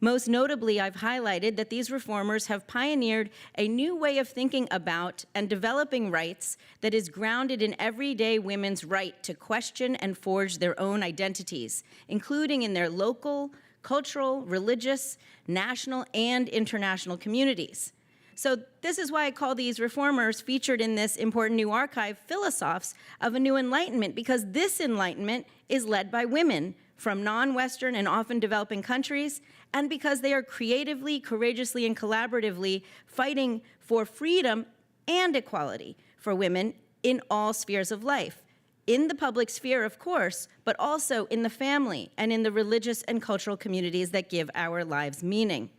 Most notably, I've highlighted that these reformers have pioneered a new way of thinking about and developing rights that is grounded in everyday women's right to question and forge their own identities, including in their local, cultural, religious, national, and international communities. So this is why I call these reformers featured in this important new archive philosophers of a new enlightenment, because this enlightenment is led by women from non-Western and often developing countries, and because they are creatively, courageously, and collaboratively fighting for freedom and equality for women in all spheres of life. In the public sphere, of course, but also in the family and in the religious and cultural communities that give our lives meaning.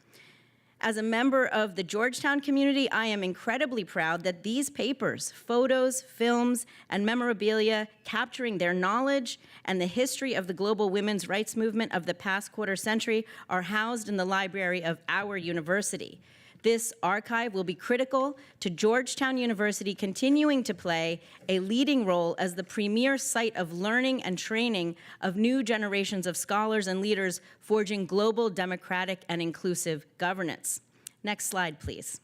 As a member of the Georgetown community, I am incredibly proud that these papers, photos, films, and memorabilia capturing their knowledge and the history of the global women's rights movement of the past quarter century are housed in the library of our university. This archive will be critical to Georgetown University continuing to play a leading role as the premier site of learning and training of new generations of scholars and leaders forging global democratic and inclusive governance. Next slide, please.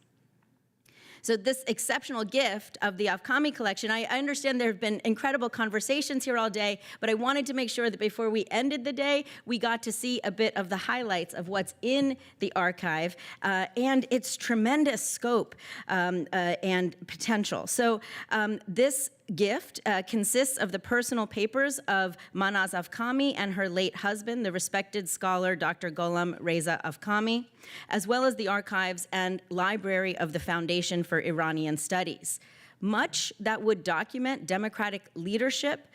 So this exceptional gift of the Afkhami collection, I understand there have been incredible conversations here all day, but I wanted to make sure that before we ended the day, we got to see a bit of the highlights of what's in the archive and its tremendous scope and potential. So this gift consists of the personal papers of Mahnaz Afkhami and her late husband, the respected scholar Dr. Gholam Reza Afkhami, as well as the archives and library of the Foundation for Iranian Studies. Much that would document democratic leadership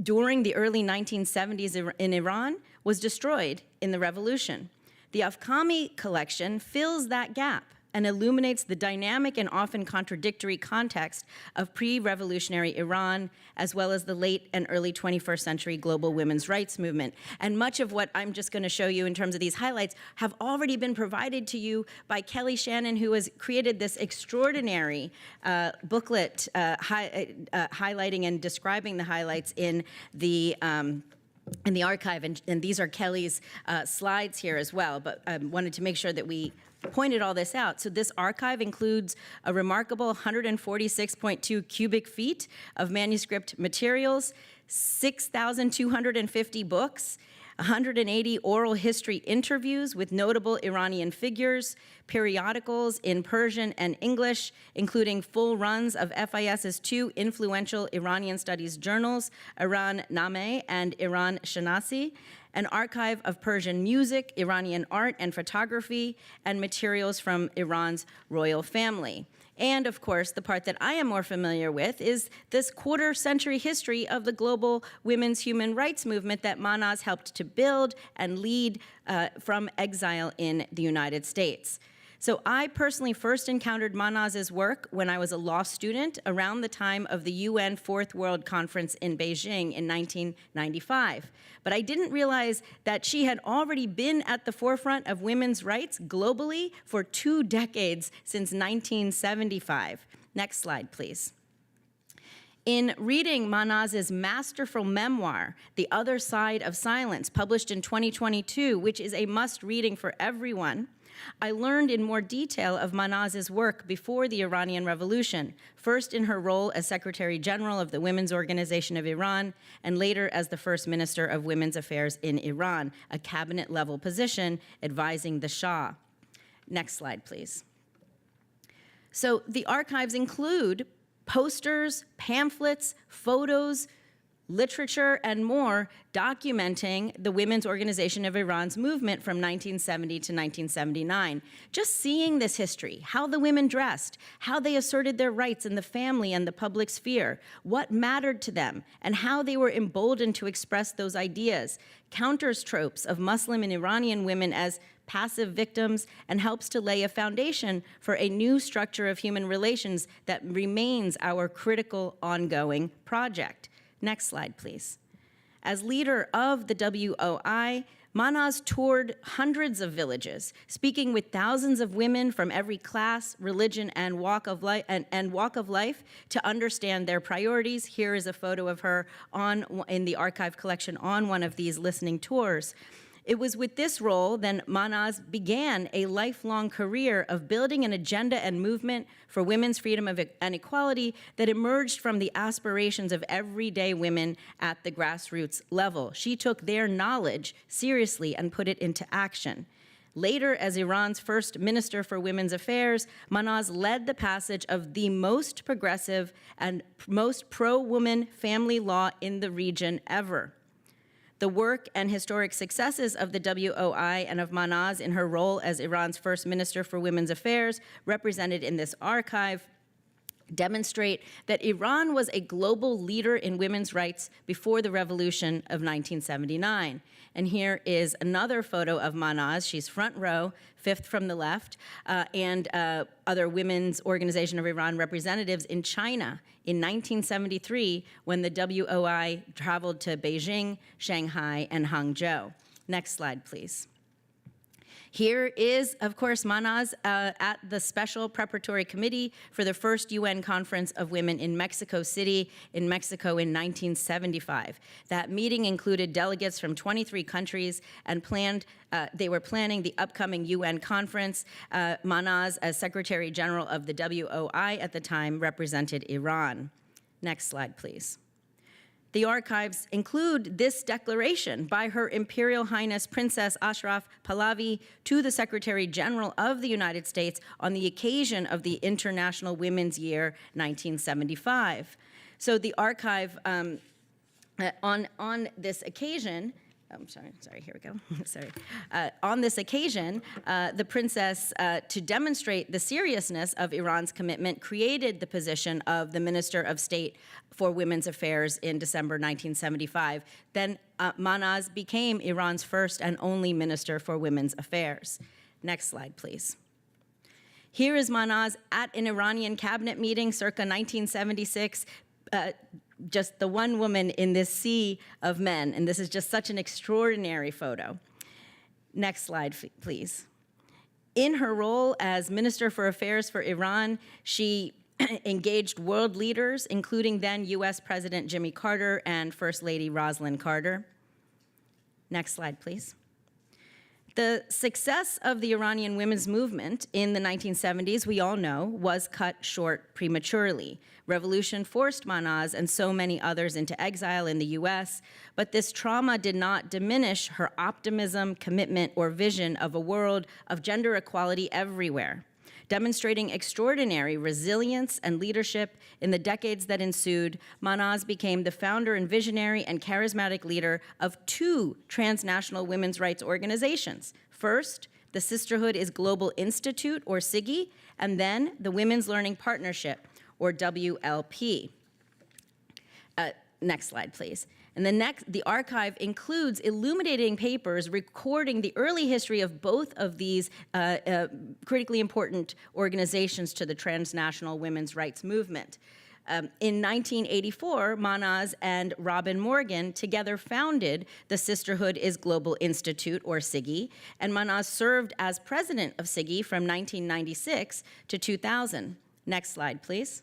during the early 1970s in Iran was destroyed in the revolution. The Afkhami collection fills that gap and illuminates the dynamic and often contradictory context of pre-revolutionary Iran, as well as the late and early 21st century global women's rights movement. And much of what I'm just going to show you in terms of these highlights have already been provided to you by Kelly Shannon, who has created this extraordinary booklet highlighting and describing the highlights in the archive, and these are Kelly's slides here as well, but I wanted to make sure that we pointed all this out. So this archive includes a remarkable 146.2 cubic feet of manuscript materials, 6,250 books, 180 oral history interviews with notable Iranian figures, periodicals in Persian and English, including full runs of FIS's two influential Iranian studies journals, Iran Nameh and Iran Shanasi, an archive of Persian music, Iranian art and photography, and materials from Iran's royal family. And of course, the part that I am more familiar with is this quarter-century history of the global women's human rights movement that Mahnaz helped to build and lead from exile in the United States. So I personally first encountered Mahnaz's work when I was a law student around the time of the UN Fourth World Conference in Beijing in 1995. But I didn't realize that she had already been at the forefront of women's rights globally for 2 decades since 1975. Next slide, please. In reading Mahnaz's masterful memoir, The Other Side of Silence, published in 2022, which is a must-reading for everyone, I learned in more detail of Mahnaz's work before the Iranian Revolution, first in her role as Secretary General of the Women's Organization of Iran, and later as the First Minister of Women's Affairs in Iran, a cabinet-level position advising the Shah. Next slide, please. So the archives include posters, pamphlets, photos, literature, and more documenting the Women's Organization of Iran's movement from 1970 to 1979. Just seeing this history, how the women dressed, how they asserted their rights in the family and the public sphere, what mattered to them, and how they were emboldened to express those ideas, counters tropes of Muslim and Iranian women as passive victims, and helps to lay a foundation for a new structure of human relations that remains our critical ongoing project. Next slide, please. As leader of the WOI, Mahnaz toured hundreds of villages, speaking with thousands of women from every class, religion, and walk of life to understand their priorities. Here is a photo of her in the archive collection on one of these listening tours. It was with this role that Mahnaz began a lifelong career of building an agenda and movement for women's freedom and equality that emerged from the aspirations of everyday women at the grassroots level. She took their knowledge seriously and put it into action. Later, as Iran's first Minister for Women's Affairs, Mahnaz led the passage of the most progressive and most pro-woman family law in the region ever. The work and historic successes of the WOI and of Mahnaz in her role as Iran's first Minister for Women's Affairs, represented in this archive, demonstrate that Iran was a global leader in women's rights before the revolution of 1979. And here is another photo of Mahnaz. She's front row, fifth from the left, and other Women's Organization of Iran representatives in China in 1973 when the WOI traveled to Beijing, Shanghai, and Hangzhou. Next slide, please. Here is, of course, Mahnaz at the Special Preparatory Committee for the first UN Conference of Women in Mexico City in Mexico in 1975. That meeting included delegates from 23 countries and they were planning the upcoming UN conference. Mahnaz, as Secretary General of the WOI at the time, represented Iran. Next slide, please. The archives include this declaration by Her Imperial Highness Princess Ashraf Pahlavi to the Secretary General of the United States on the occasion of the International Women's Year 1975. So the archive on this occasion, here we go, sorry. On this occasion, the princess, to demonstrate the seriousness of Iran's commitment, created the position of the Minister of State for Women's Affairs in December 1975. Then Mahnaz became Iran's first and only Minister for Women's Affairs. Next slide, please. Here is Mahnaz at an Iranian cabinet meeting circa 1976, just the one woman in this sea of men, and this is just such an extraordinary photo. Next slide, please. In her role as Minister for Affairs for Iran, she engaged world leaders, including then US President Jimmy Carter and First Lady Rosalind Carter. Next slide, please. The success of the Iranian women's movement in the 1970s, we all know, was cut short prematurely. Revolution forced Mahnaz and so many others into exile in the US, but this trauma did not diminish her optimism, commitment, or vision of a world of gender equality everywhere. Demonstrating extraordinary resilience and leadership in the decades that ensued, Mahnaz became the founder and visionary and charismatic leader of two transnational women's rights organizations. First, the Sisterhood is Global Institute, or SIGI, and then the Women's Learning Partnership, or WLP. Next slide, please. And the archive includes illuminating papers recording the early history of both of these critically important organizations to the transnational women's rights movement. In 1984, Mahnaz and Robin Morgan together founded the Sisterhood is Global Institute, or SIGI, and Mahnaz served as president of SIGI from 1996 to 2000. Next slide, please.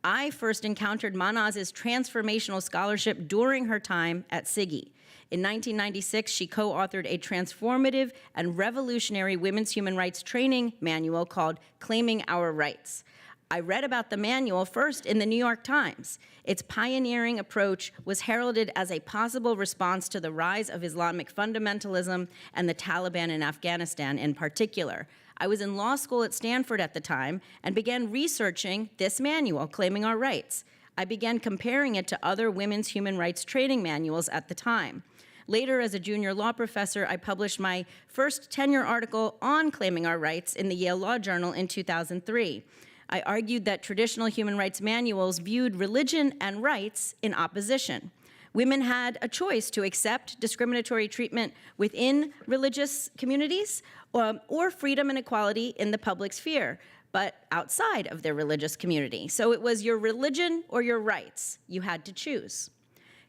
I first encountered Mahnaz's transformational scholarship during her time at SIGI. In 1996, she co-authored a transformative and revolutionary women's human rights training manual called Claiming Our Rights. I read about the manual first in the New York Times. Its pioneering approach was heralded as a possible response to the rise of Islamic fundamentalism and the Taliban in Afghanistan in particular. I was in law school at Stanford at the time and began researching this manual, Claiming Our Rights. I began comparing it to other women's human rights training manuals at the time. Later, as a junior law professor, I published my first tenure article on claiming our rights in the Yale Law Journal in 2003. I argued that traditional human rights manuals viewed religion and rights in opposition. Women had a choice to accept discriminatory treatment within religious communities or freedom and equality in the public sphere, but outside of their religious community. So it was your religion or your rights. You had to choose.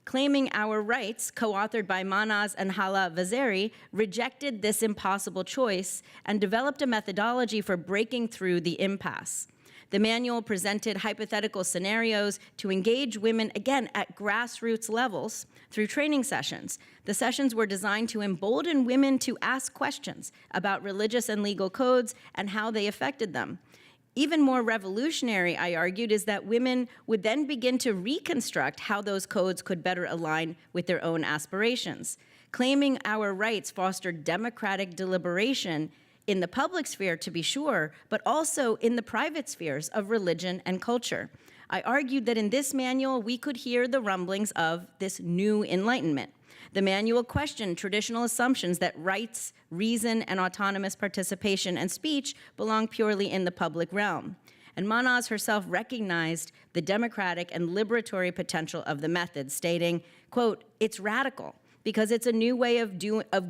Claiming Our Rights, co-authored by Mahnaz and Hala Vaziri, rejected this impossible choice and developed a methodology for breaking through the impasse. The manual presented hypothetical scenarios to engage women, again, at grassroots levels through training sessions. The sessions were designed to embolden women to ask questions about religious and legal codes and how they affected them. Even more revolutionary, I argued, is that women would then begin to reconstruct how those codes could better align with their own aspirations. Claiming Our Rights fostered democratic deliberation in the public sphere, to be sure, but also in the private spheres of religion and culture. I argued that in this manual, we could hear the rumblings of this new enlightenment. The manual questioned traditional assumptions that rights, reason, and autonomous participation and speech belong purely in the public realm. And Mahnaz herself recognized the democratic and liberatory potential of the method, stating, quote, "It's radical, because it's a new way of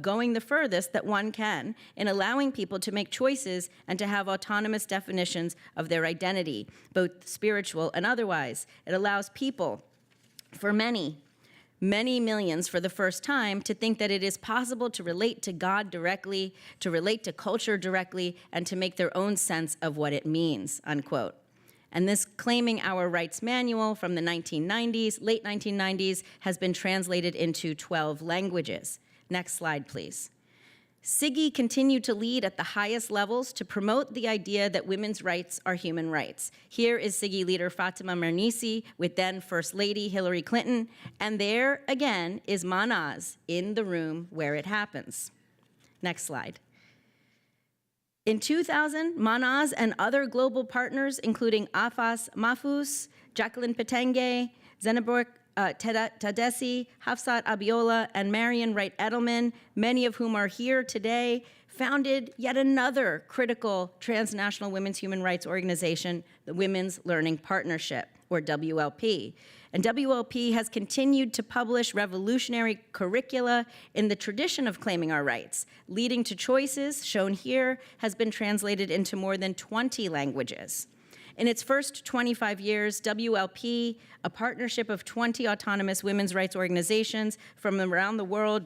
going the furthest that one can in allowing people to make choices and to have autonomous definitions of their identity, both spiritual and otherwise. It allows people, for many millions for the first time, to think that it is possible to relate to God directly, to relate to culture directly, and to make their own sense of what it means," unquote. And this Claiming Our Rights manual from the 1990s, late 1990s, has been translated into 12 languages. Next slide, please. SIGI continued to lead at the highest levels to promote the idea that women's rights are human rights. Here is SIGI leader Fatima Mernissi with then First Lady Hillary Clinton, and there again is Mahnaz in the room where it happens. Next slide. In 2000, Mahnaz and other global partners, including Afas Mahfouz, Jacqueline Petenge, Zeneborg Tadesi, Hafsat Abiola, and Marion Wright Edelman, many of whom are here today, founded yet another critical transnational women's human rights organization, the Women's Learning Partnership, or WLP. And WLP has continued to publish revolutionary curricula in the tradition of claiming our rights. Leading to Choices, shown here, has been translated into more than 20 languages. In its first 25 years, WLP, a partnership of 20 autonomous women's rights organizations from around the world,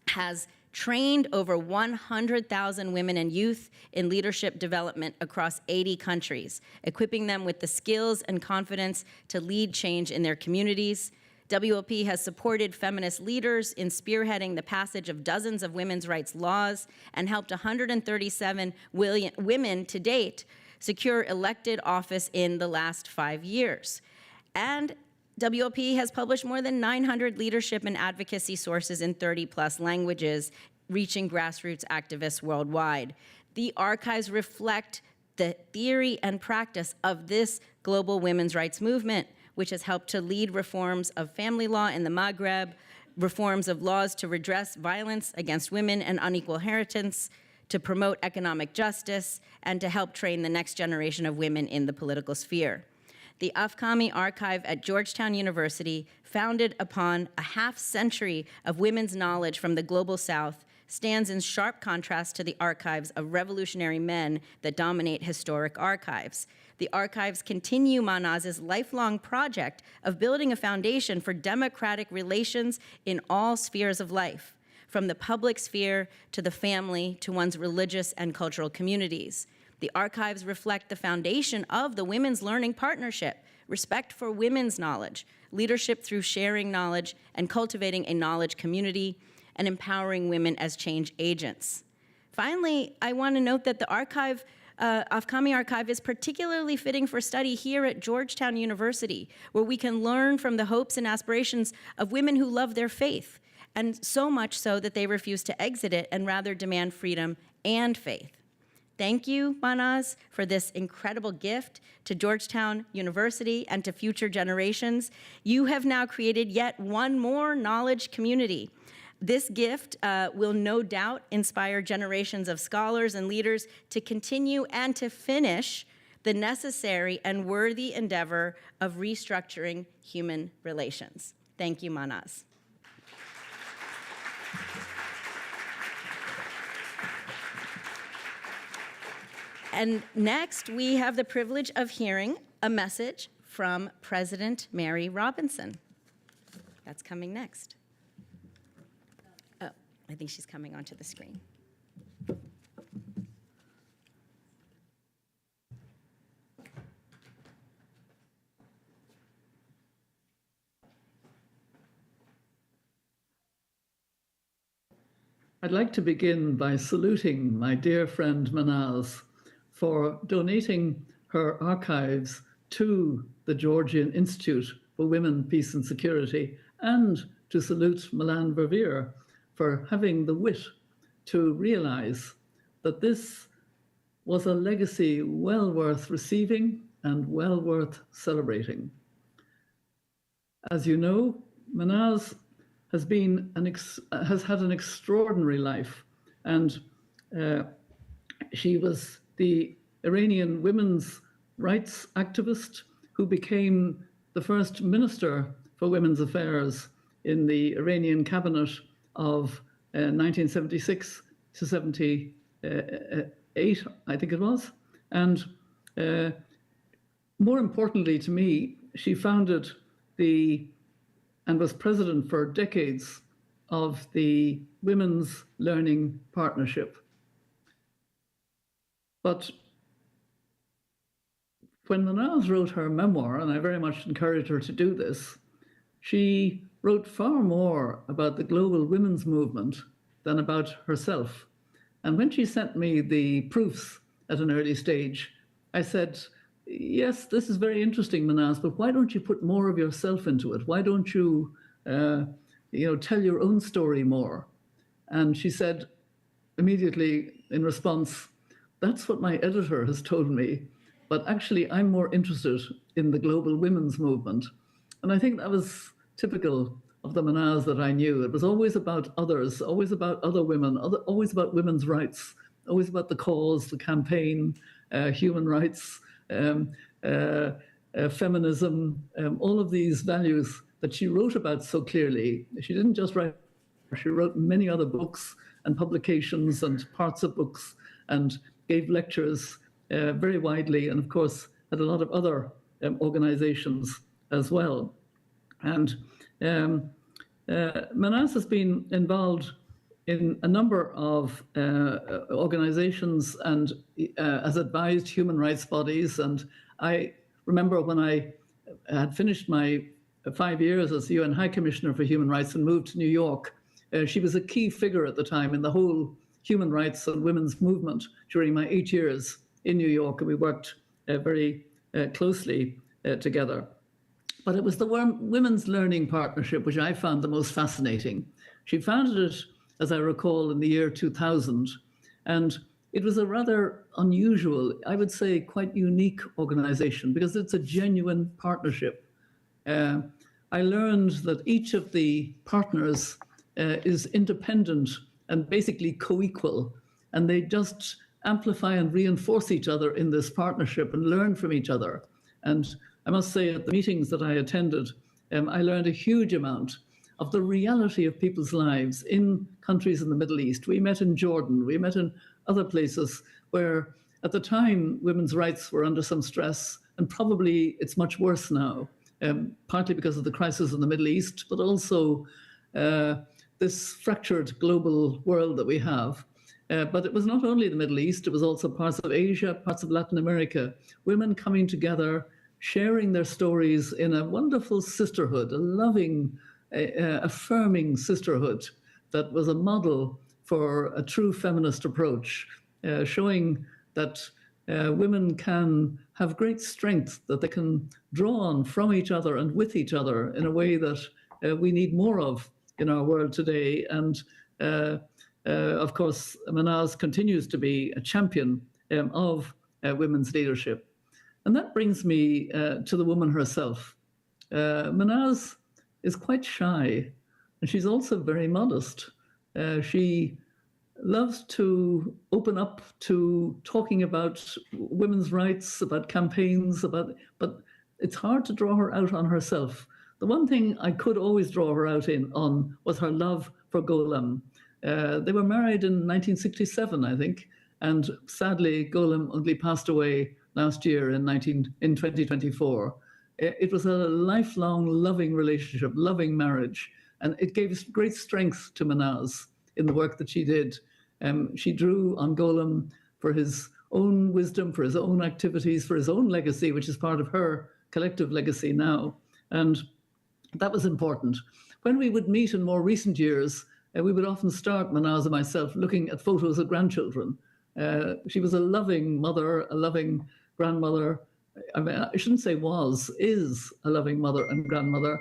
has trained over 100,000 women and youth in leadership development across 80 countries, equipping them with the skills and confidence to lead change in their communities. WLP has supported feminist leaders in spearheading the passage of dozens of women's rights laws and helped 137 women to date secure elected office in the last 5 years. And WLP has published more than 900 leadership and advocacy sources in 30+ languages, reaching grassroots activists worldwide. The archives reflect the theory and practice of this global women's rights movement, which has helped to lead reforms of family law in the Maghreb, reforms of laws to redress violence against women and unequal inheritance, to promote economic justice, and to help train the next generation of women in the political sphere. The Afkhami Archive at Georgetown University, founded upon a half-century of women's knowledge from the global South, stands in sharp contrast to the archives of revolutionary men that dominate historic archives. The archives continue Mahnaz's lifelong project of building a foundation for democratic relations in all spheres of life, from the public sphere to the family to one's religious and cultural communities. The archives reflect the foundation of the Women's Learning Partnership, respect for women's knowledge, leadership through sharing knowledge and cultivating a knowledge community, and empowering women as change agents. Finally, I want to note that the Afkhami Archive is particularly fitting for study here at Georgetown University, where we can learn from the hopes and aspirations of women who love their faith, and so much so that they refuse to exit it and rather demand freedom and faith. Thank you, Mahnaz, for this incredible gift to Georgetown University and to future generations. You have now created yet one more knowledge community. This gift will no doubt inspire generations of scholars and leaders to continue and to finish the necessary and worthy endeavor of restructuring human relations. Thank you, Mahnaz. And next, we have the privilege of hearing a message from President Mary Robinson. That's coming next. Oh, I think she's coming onto the screen. I'd like to begin by saluting my dear friend Mahnaz for donating her archives to the Georgian Institute for Women, Peace and Security, and to salute Milan Verveer for having the wit to realize that this was a legacy well worth receiving and well worth celebrating. As you know, Mahnaz has had an extraordinary life, and she was the Iranian women's rights activist who became the first minister for women's affairs in the Iranian cabinet of 1976 to 78, I think it was. And more importantly to me, she founded and was president for decades of the Women's Learning Partnership. But when Mahnaz wrote her memoir, and I very much encouraged her to do this, she wrote far more about the global women's movement than about herself. And when she sent me the proofs at an early stage, I said, yes, this is very interesting, Mahnaz, but why don't you put more of yourself into it? Why don't you, tell your own story more? And she said immediately in response, that's what my editor has told me, but actually I'm more interested in the global women's movement. And I think that was typical of the Mahnaz that I knew. It was always about others, always about other women, always about women's rights, always about the cause, the campaign, human rights, feminism, all of these values that she wrote about so clearly. She didn't just write, she wrote many other books and publications and parts of books and gave lectures very widely, and of course had a lot of other organizations as well. And Mahnaz has been involved in a number of organizations and has advised human rights bodies. And I remember when I had finished my 5 years as UN High Commissioner for Human Rights and moved to New York, she was a key figure at the time in the whole human rights and women's movement during my 8 years in New York, and we worked very closely together. But it was the Women's Learning Partnership which I found the most fascinating. She founded it, as I recall, in the year 2000, and it was a rather unusual, I would say quite unique organization because it's a genuine partnership. I learned that each of the partners is independent and basically co-equal, and they just amplify and reinforce each other in this partnership and learn from each other. And I must say, at the meetings that I attended, I learned a huge amount of the reality of people's lives in countries in the Middle East. We met in Jordan, we met in other places where at the time women's rights were under some stress, and probably it's much worse now, partly because of the crisis in the Middle East, but also this fractured global world that we have. But it was not only the Middle East, it was also parts of Asia, parts of Latin America, women coming together, sharing their stories in a wonderful sisterhood, a loving, affirming sisterhood that was a model for a true feminist approach, showing that women can have great strength, that they can draw on from each other and with each other in a way that we need more of in our world today. And of course, Mahnaz continues to be a champion of women's leadership. And that brings me to the woman herself. Mahnaz is quite shy, and she's also very modest. She loves to open up to talking about women's rights, about campaigns, but it's hard to draw her out on herself. The one thing I could always draw her out on was her love for Golem. They were married in 1967, I think, and sadly, Golem only passed away last year in 2024. it was a lifelong loving relationship, loving marriage. And it gave great strength to Mahnaz in the work that she did. She drew on Golem for his own wisdom, for his own activities, for his own legacy, which is part of her collective legacy now. And that was important. When we would meet in more recent years, we would often start, Mahnaz and myself, looking at photos of grandchildren. She was a loving mother, a loving grandmother. I mean, I shouldn't say was, is a loving mother and grandmother.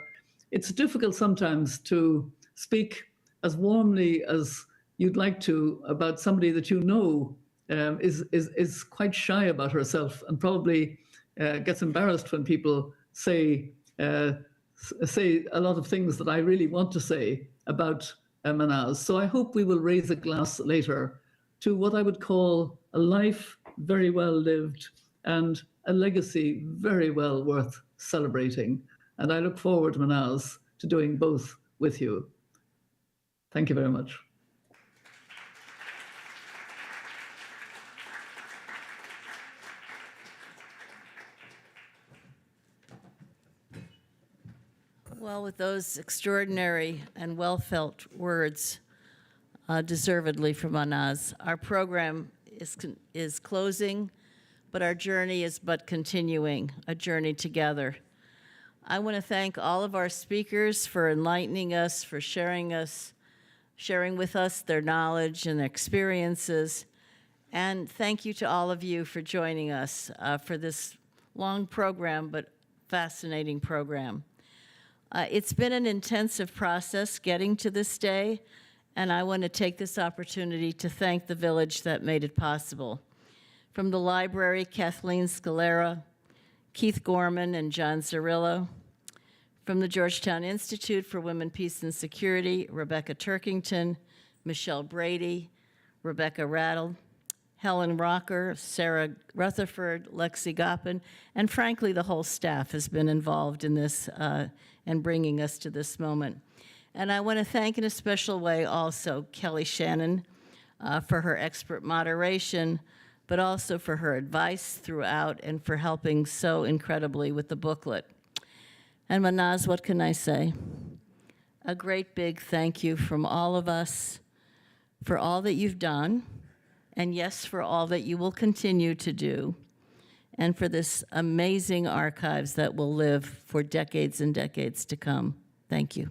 It's difficult sometimes to speak as warmly as you'd like to about somebody that you know is quite shy about herself and probably gets embarrassed when people say a lot of things that I really want to say about Mahnaz. So I hope we will raise a glass later to what I would call a life very well lived and a legacy very well worth celebrating. And I look forward, Mahnaz, to doing both with you. Thank you very much. Well, with those extraordinary and well-felt words, deservedly from Mahnaz, our program is closing, but our journey is but continuing, a journey together. I want to thank all of our speakers for enlightening us, for sharing with us their knowledge and their experiences. And thank you to all of you for joining us for this long program, but fascinating program. It's been an intensive process getting to this day, and I want to take this opportunity to thank the village that made it possible. From the library, Kathleen Scalera, Keith Gorman, and John Zarillo. From the Georgetown Institute for Women, Peace, and Security, Rebecca Turkington, Michelle Brady, Rebecca Rattle, Helen Rocker, Sarah Rutherford, Lexi Goppin, and frankly, the whole staff has been involved in this and bringing us to this moment. And I want to thank in a special way also Kelly Shannon for her expert moderation, but also for her advice throughout and for helping so incredibly with the booklet. And Mahnaz, what can I say? A great big thank you from all of us for all that you've done, and yes, for all that you will continue to do, and for this amazing archives that will live for decades and decades to come. Thank you.